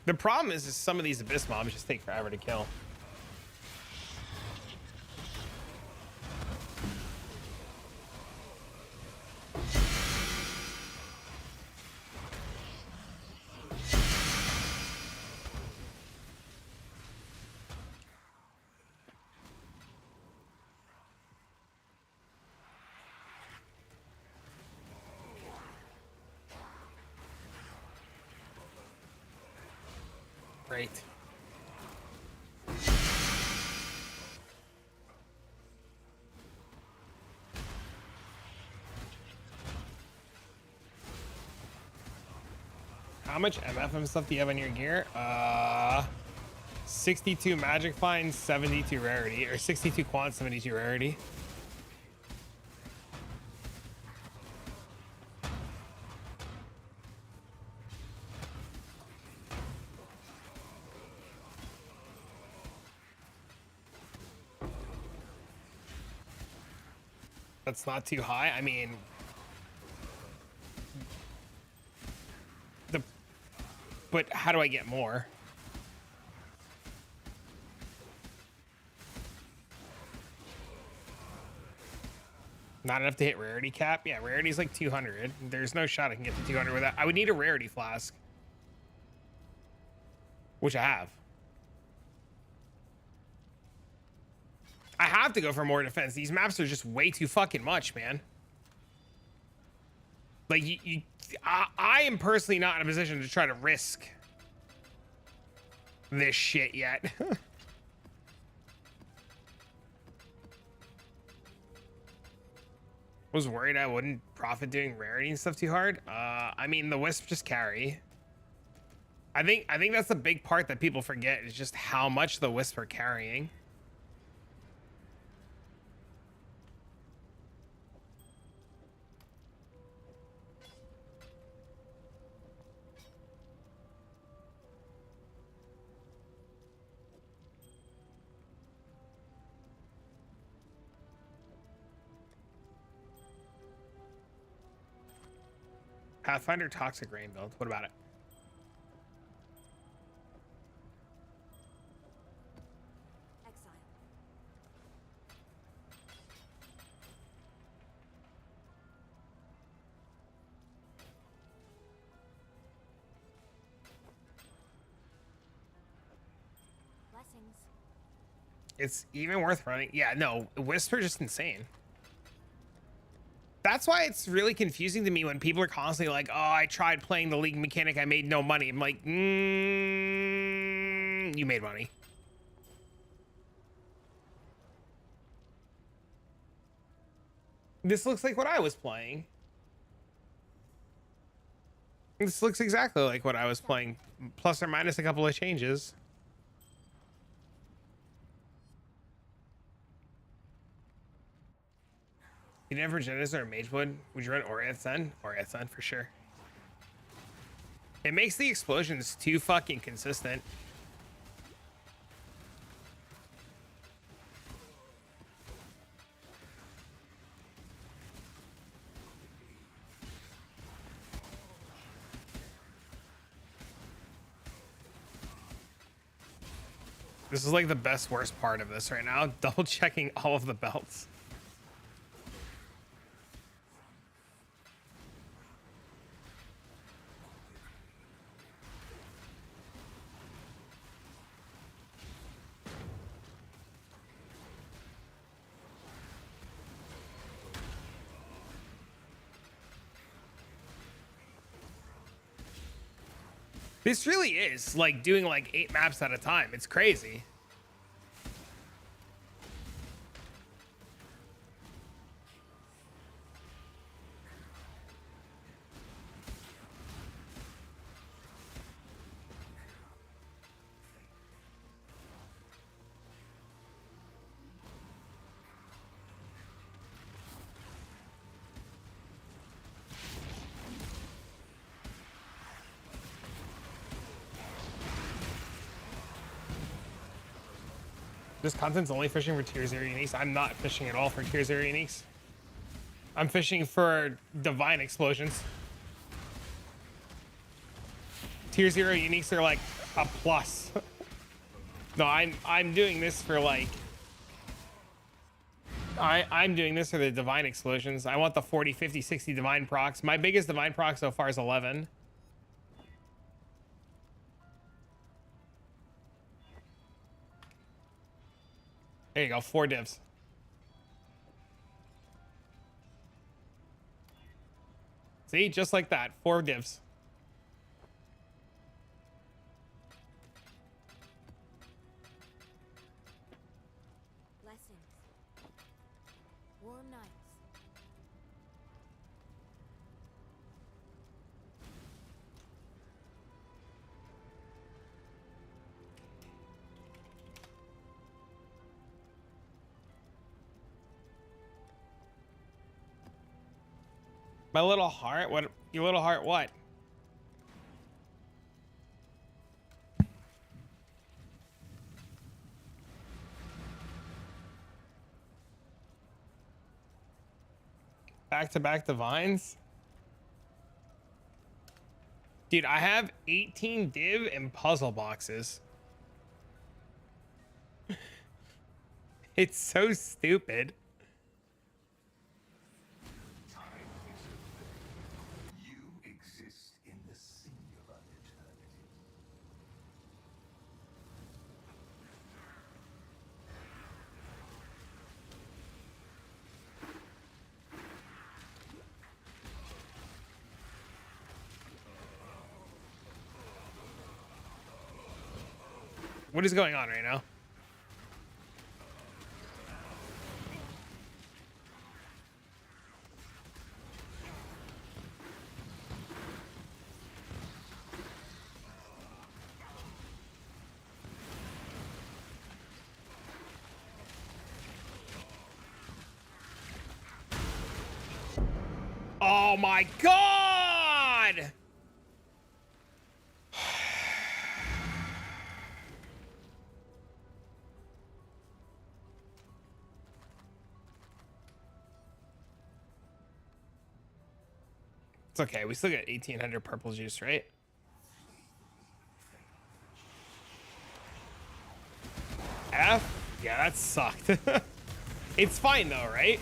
The problem is some of these Abyss mobs just take forever to kill. Great. how much MFM stuff do you have on your gear? 62 magic find, 72 rarity, or 62 quant, 72 rarity. That's not too high. I mean, but how do I get more? Not enough to hit rarity cap? Yeah, rarity's like 200. There's no shot I can get to 200 with that. I would need a rarity flask, which I have. I have to go for more defense. These maps are just way too fucking much, man. Like, I am personally not in a position to try to risk this shit yet. Was worried I wouldn't profit doing rarity and stuff too hard. I mean, the wisp just carry. I think that's the big part that people forget is just how much the wisp are carrying. Pathfinder Toxic Rain build. What about it? Exile. Blessings. It's even worth running. Yeah, no, wisps are just insane. That's why it's really confusing to me when people are constantly like, oh, I tried playing the league mechanic, I made no money. I'm like, you made money. This looks like what I was playing. This looks exactly like what I was playing, plus or minus a couple of changes. You never Genesis or Magewood? Would you run Oriath Sun? Oriath Sun for sure. It makes the explosions too fucking consistent. This is like the best worst part of this right now. Double checking all of the belts. This really is like doing like 8 maps at a time. It's crazy. This content's only fishing for tier 0 uniques. I'm not fishing at all for tier 0 uniques. I'm fishing for divine explosions. Tier 0 uniques are like a plus. No, I'm doing this for like I'm doing this for the divine explosions. I want the 40, 50, 60 divine procs. My biggest divine proc so far is 11. There you go, 4 divs. See, just like that, 4 divs. Blessings. Warm nights. My little heart? What? Your little heart what? Back-to-back divines? Dude, I have 18 div and puzzle boxes. It's so stupid. What is going on right now? Oh my God! It's okay. We still got 1,800 purple juice, right? F? Yeah, that sucked. It's fine though, right?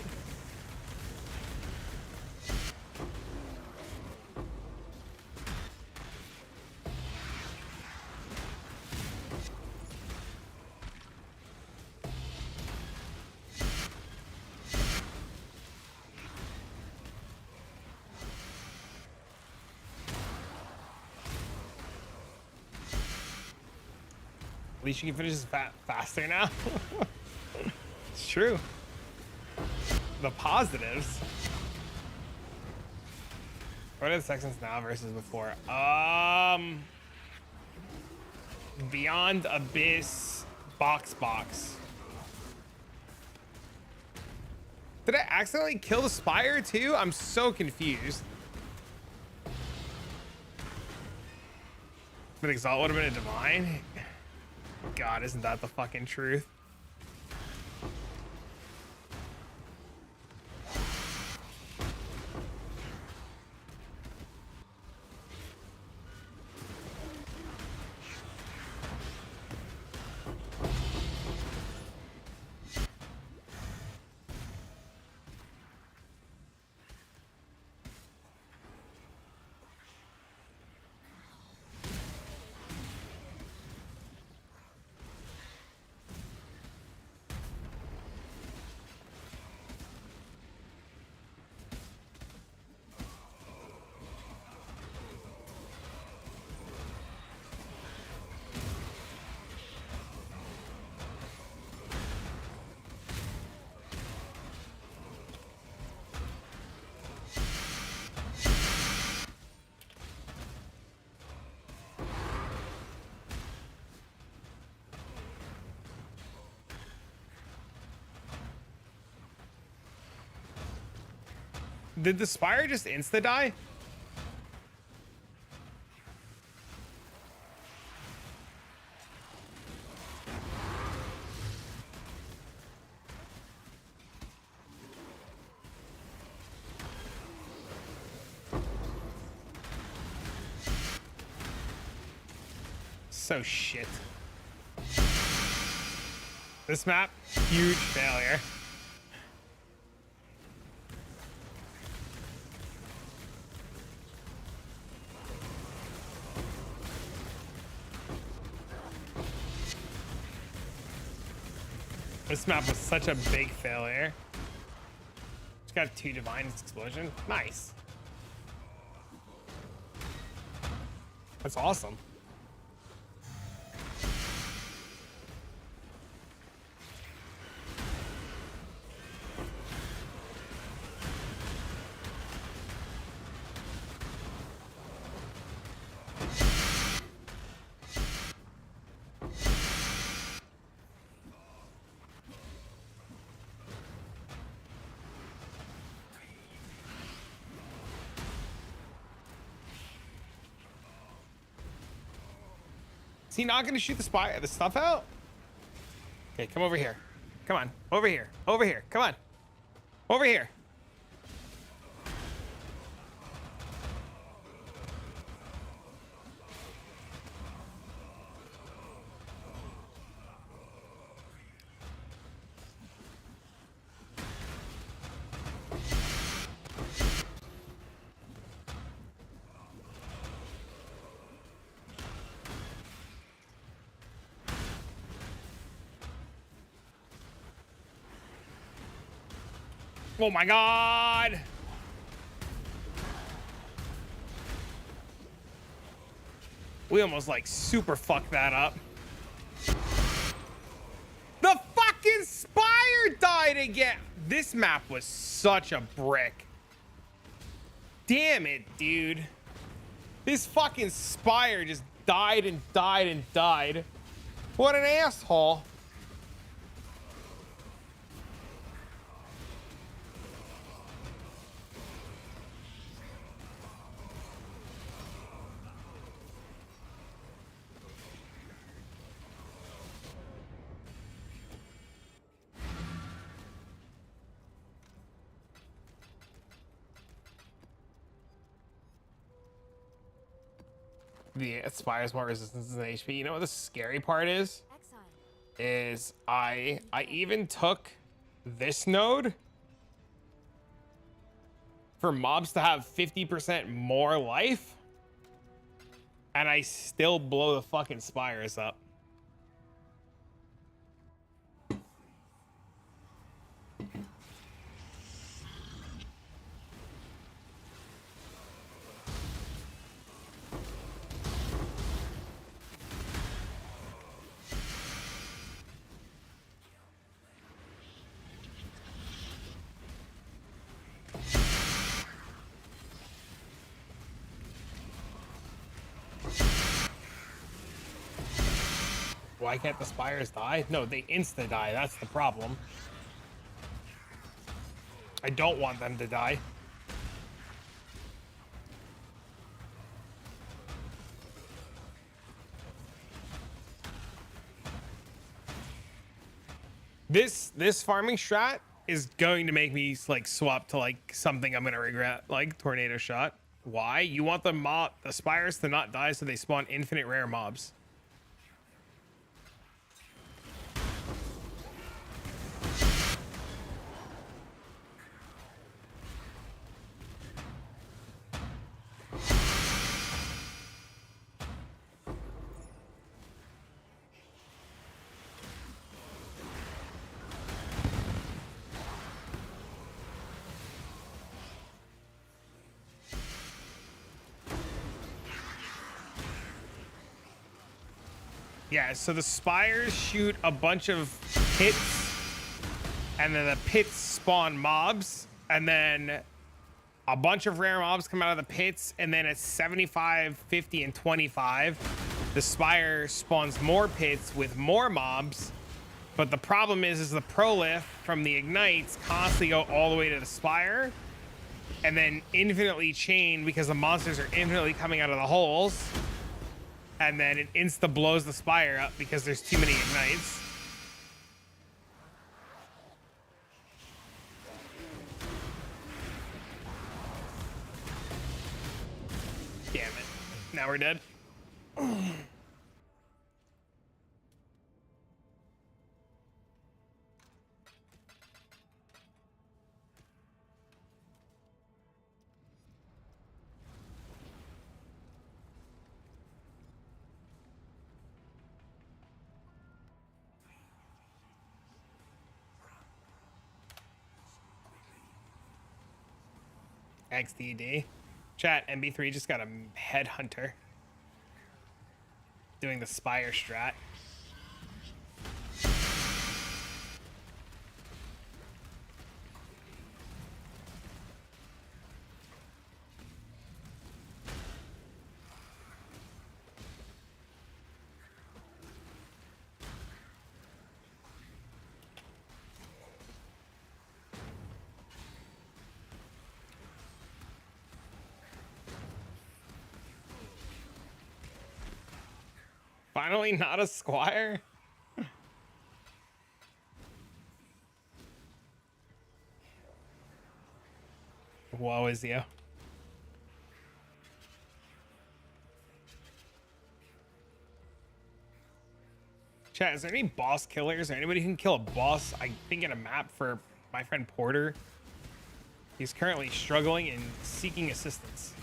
At least you can finish this faster now. It's true. The positives. What are the sections now versus before? Beyond Abyss, box. Did I accidentally kill the Spire too? I'm so confused. But Exalt would have been a divine. God, isn't that the fucking truth? Did the Spire just insta-die? So shit. This map, huge failure. This map was such a big failure. Just got 2 divines explosion. Nice. That's awesome. he not gonna shoot the stuff out? Okay, come over here. Come on, over here. Over here. Come on. Over here. Oh my god! We almost like super fucked that up. The fucking spire died again! This map was such a brick. Damn it, dude. This fucking spire just died and died and died. What an asshole. The Spire's more resistance than HP. You know what the scary part is? Exile. Is I even took this node for mobs to have 50% more life, and I still blow the fucking spires up. Why can't the spires die? No, they insta die. That's the problem. I don't want them to die. This farming strat is going to make me like swap to like something I'm gonna regret, like tornado shot. Why? You want the spires to not die so they spawn infinite rare mobs. Yeah, so the spires shoot a bunch of pits, and then the pits spawn mobs, and then a bunch of rare mobs come out of the pits, and then at 75, 50, and 25, the spire spawns more pits with more mobs. But the problem is the prolif from the ignites constantly go all the way to the spire, and then infinitely chain because the monsters are infinitely coming out of the holes. And then it insta blows the spire up because there's too many ignites. Damn it. Now we're dead. XDD. Chat, MB3 just got a headhunter. Doing the spire strat. Finally not a squire? Woe is you. Chat, is there any boss killers or anybody who can kill a boss? I think in a map for my friend Porter. He's currently struggling and seeking assistance.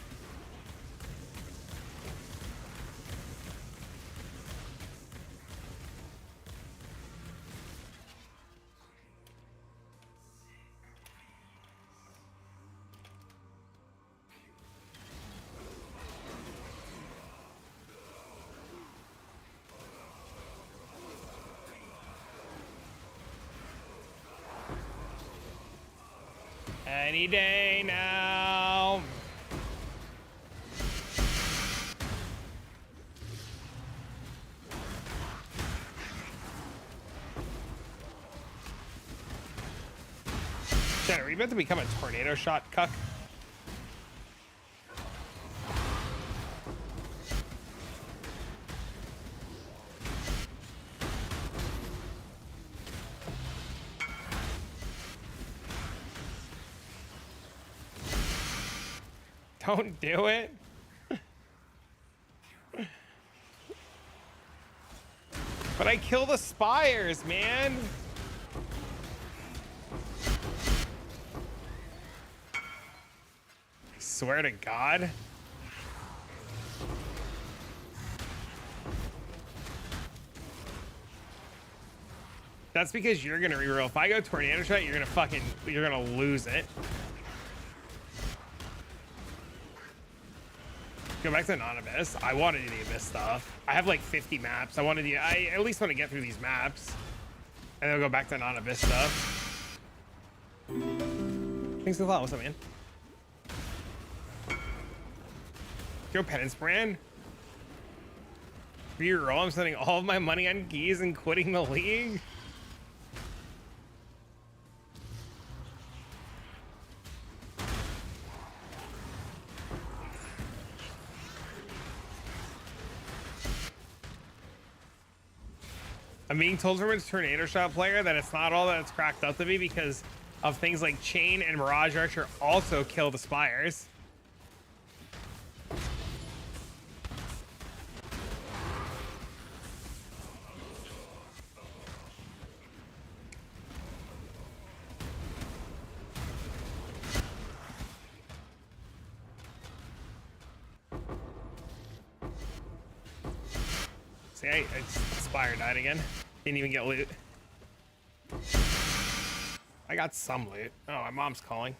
Any day now. Chat, are we about to become a tornado shot cuck? Don't do it. But I kill the spires, man. I swear to God. That's because you're gonna reroll. If I go tornado shot, you're gonna lose it. Go back to non-abyss. I want to do the abyss stuff. I have like 50 maps. I at least want to get through these maps. And then we'll go back to non-abyss stuff. Thanks a lot. What's up, man? Go penance brand. Reroll. I'm spending all of my money on keys and quitting the league. I'm being told from a tornado shot player that it's not all that it's cracked up to be because of things like Chain and Mirage Archer also kill the spires. See, I Spire died again. Didn't even get loot. I got some loot. Oh, my mom's calling.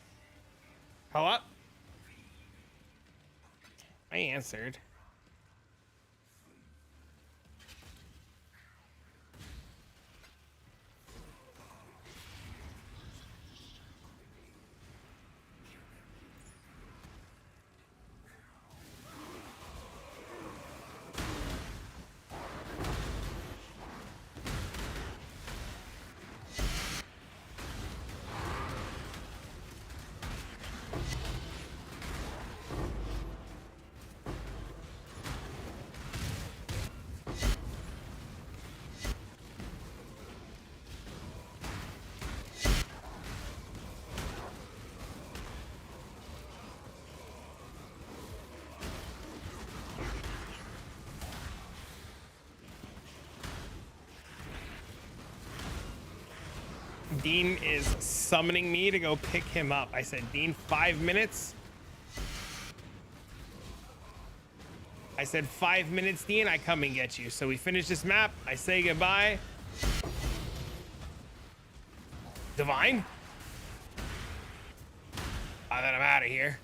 Hello? I answered. Dean is summoning me to go pick him up. I said, Dean, 5 minutes. I said 5 minutes, Dean, I come and get you. So we finish this map. I say goodbye. Divine? Then I'm out of here.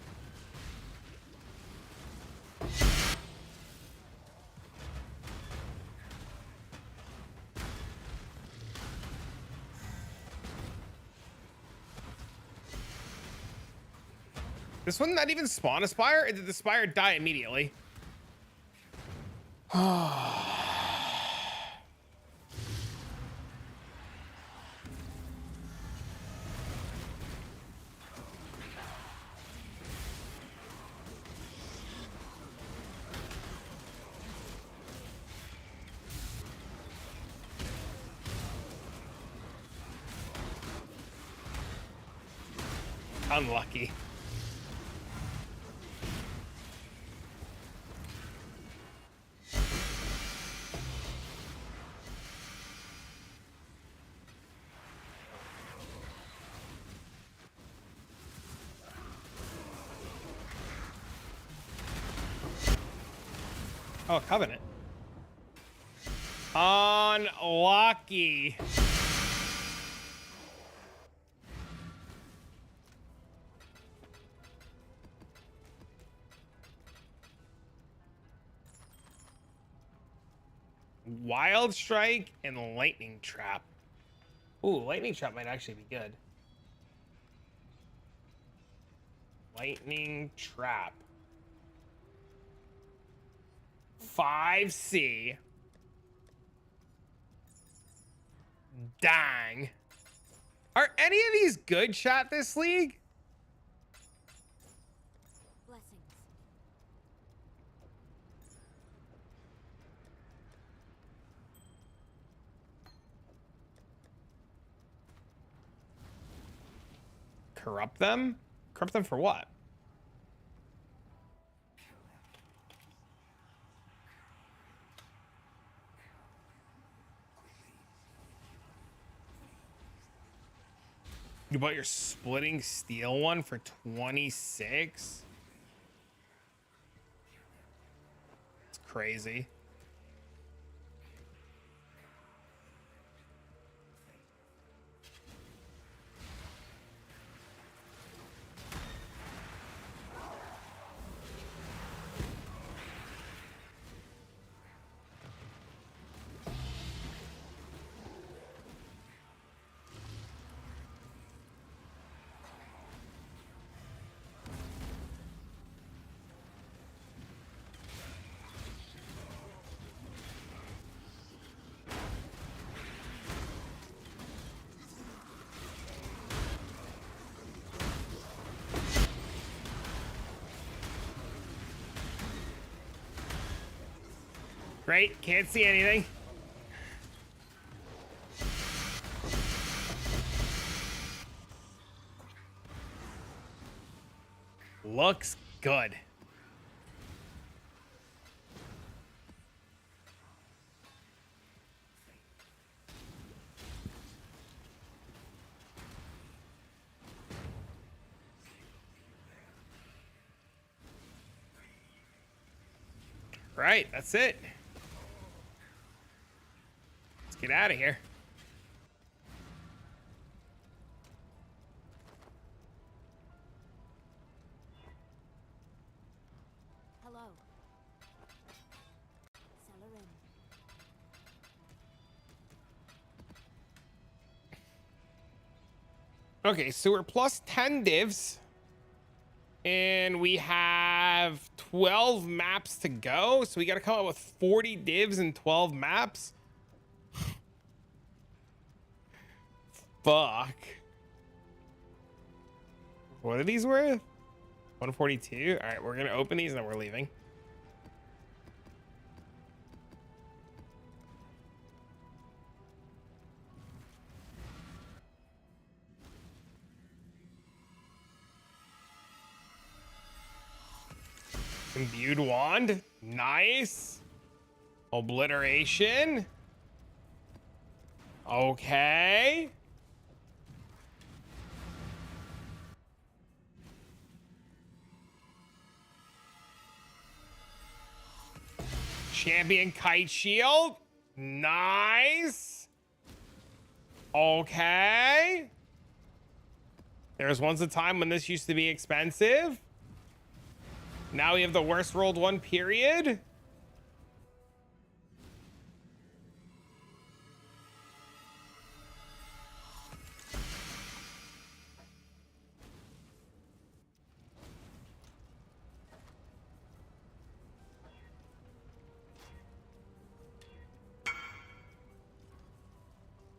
This one not even spawn a spire? Or did the spire die immediately? Unlucky. Oh, Covenant. Unlucky. Wild Strike and Lightning Trap. Ooh, Lightning Trap might actually be good. Lightning Trap. 5C. Dang. Are any of these good shot this league? Blessings. Corrupt them? Corrupt them for what? You bought your splitting steel one for 26? It's crazy. Great, can't see anything. Looks good. Right, that's it. Let's get out of here. Hello. Cellar in. Okay, so we're plus 10 divs. And we have 12 maps to go. So we got to come up with 40 divs and 12 maps. Fuck. What are these worth? 142. All right, we're going to open these and then we're leaving. Imbued wand. Nice. Obliteration. Okay. Champion kite shield. Nice. Okay. There was once a time when this used to be expensive. Now we have the worst rolled one, period.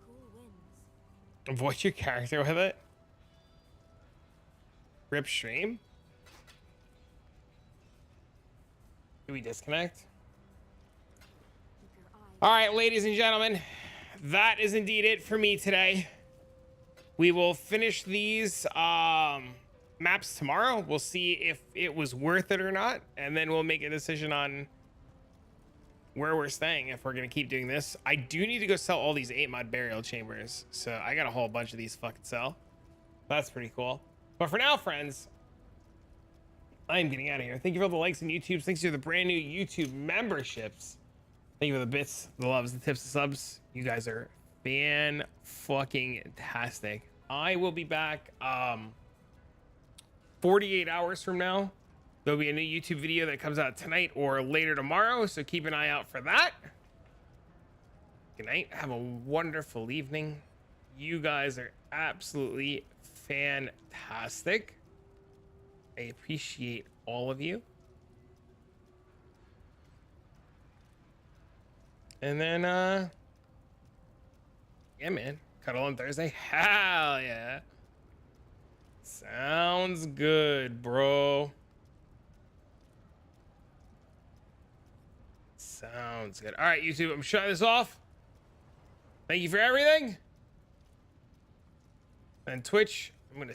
Cool winds. Avoid your character with it. Rip stream. Do we disconnect? Keep your eye. All right, ladies and gentlemen, that is indeed it for me today. We will finish these maps tomorrow. We'll see if it was worth it or not, and then we'll make a decision on where we're staying if we're gonna keep doing this. I do need to go sell all these 8-mod burial chambers, so I got a whole bunch of these fucking sell. That's pretty cool. But for now, friends, I'm getting out of here. Thank you for all the likes on YouTube. Thanks to the brand new YouTube memberships. Thank you for the bits, the loves, the tips, the subs. You guys are fan-fucking-tastic. I will be back 48 hours from now. There'll be a new YouTube video that comes out tonight or later tomorrow, so keep an eye out for that. Good night. Have a wonderful evening. You guys are absolutely fantastic. I appreciate all of you. And then, yeah, man. Cuddle on Thursday. Hell yeah. Sounds good, bro. Sounds good. All right, YouTube, I'm shutting this off. Thank you for everything. And Twitch,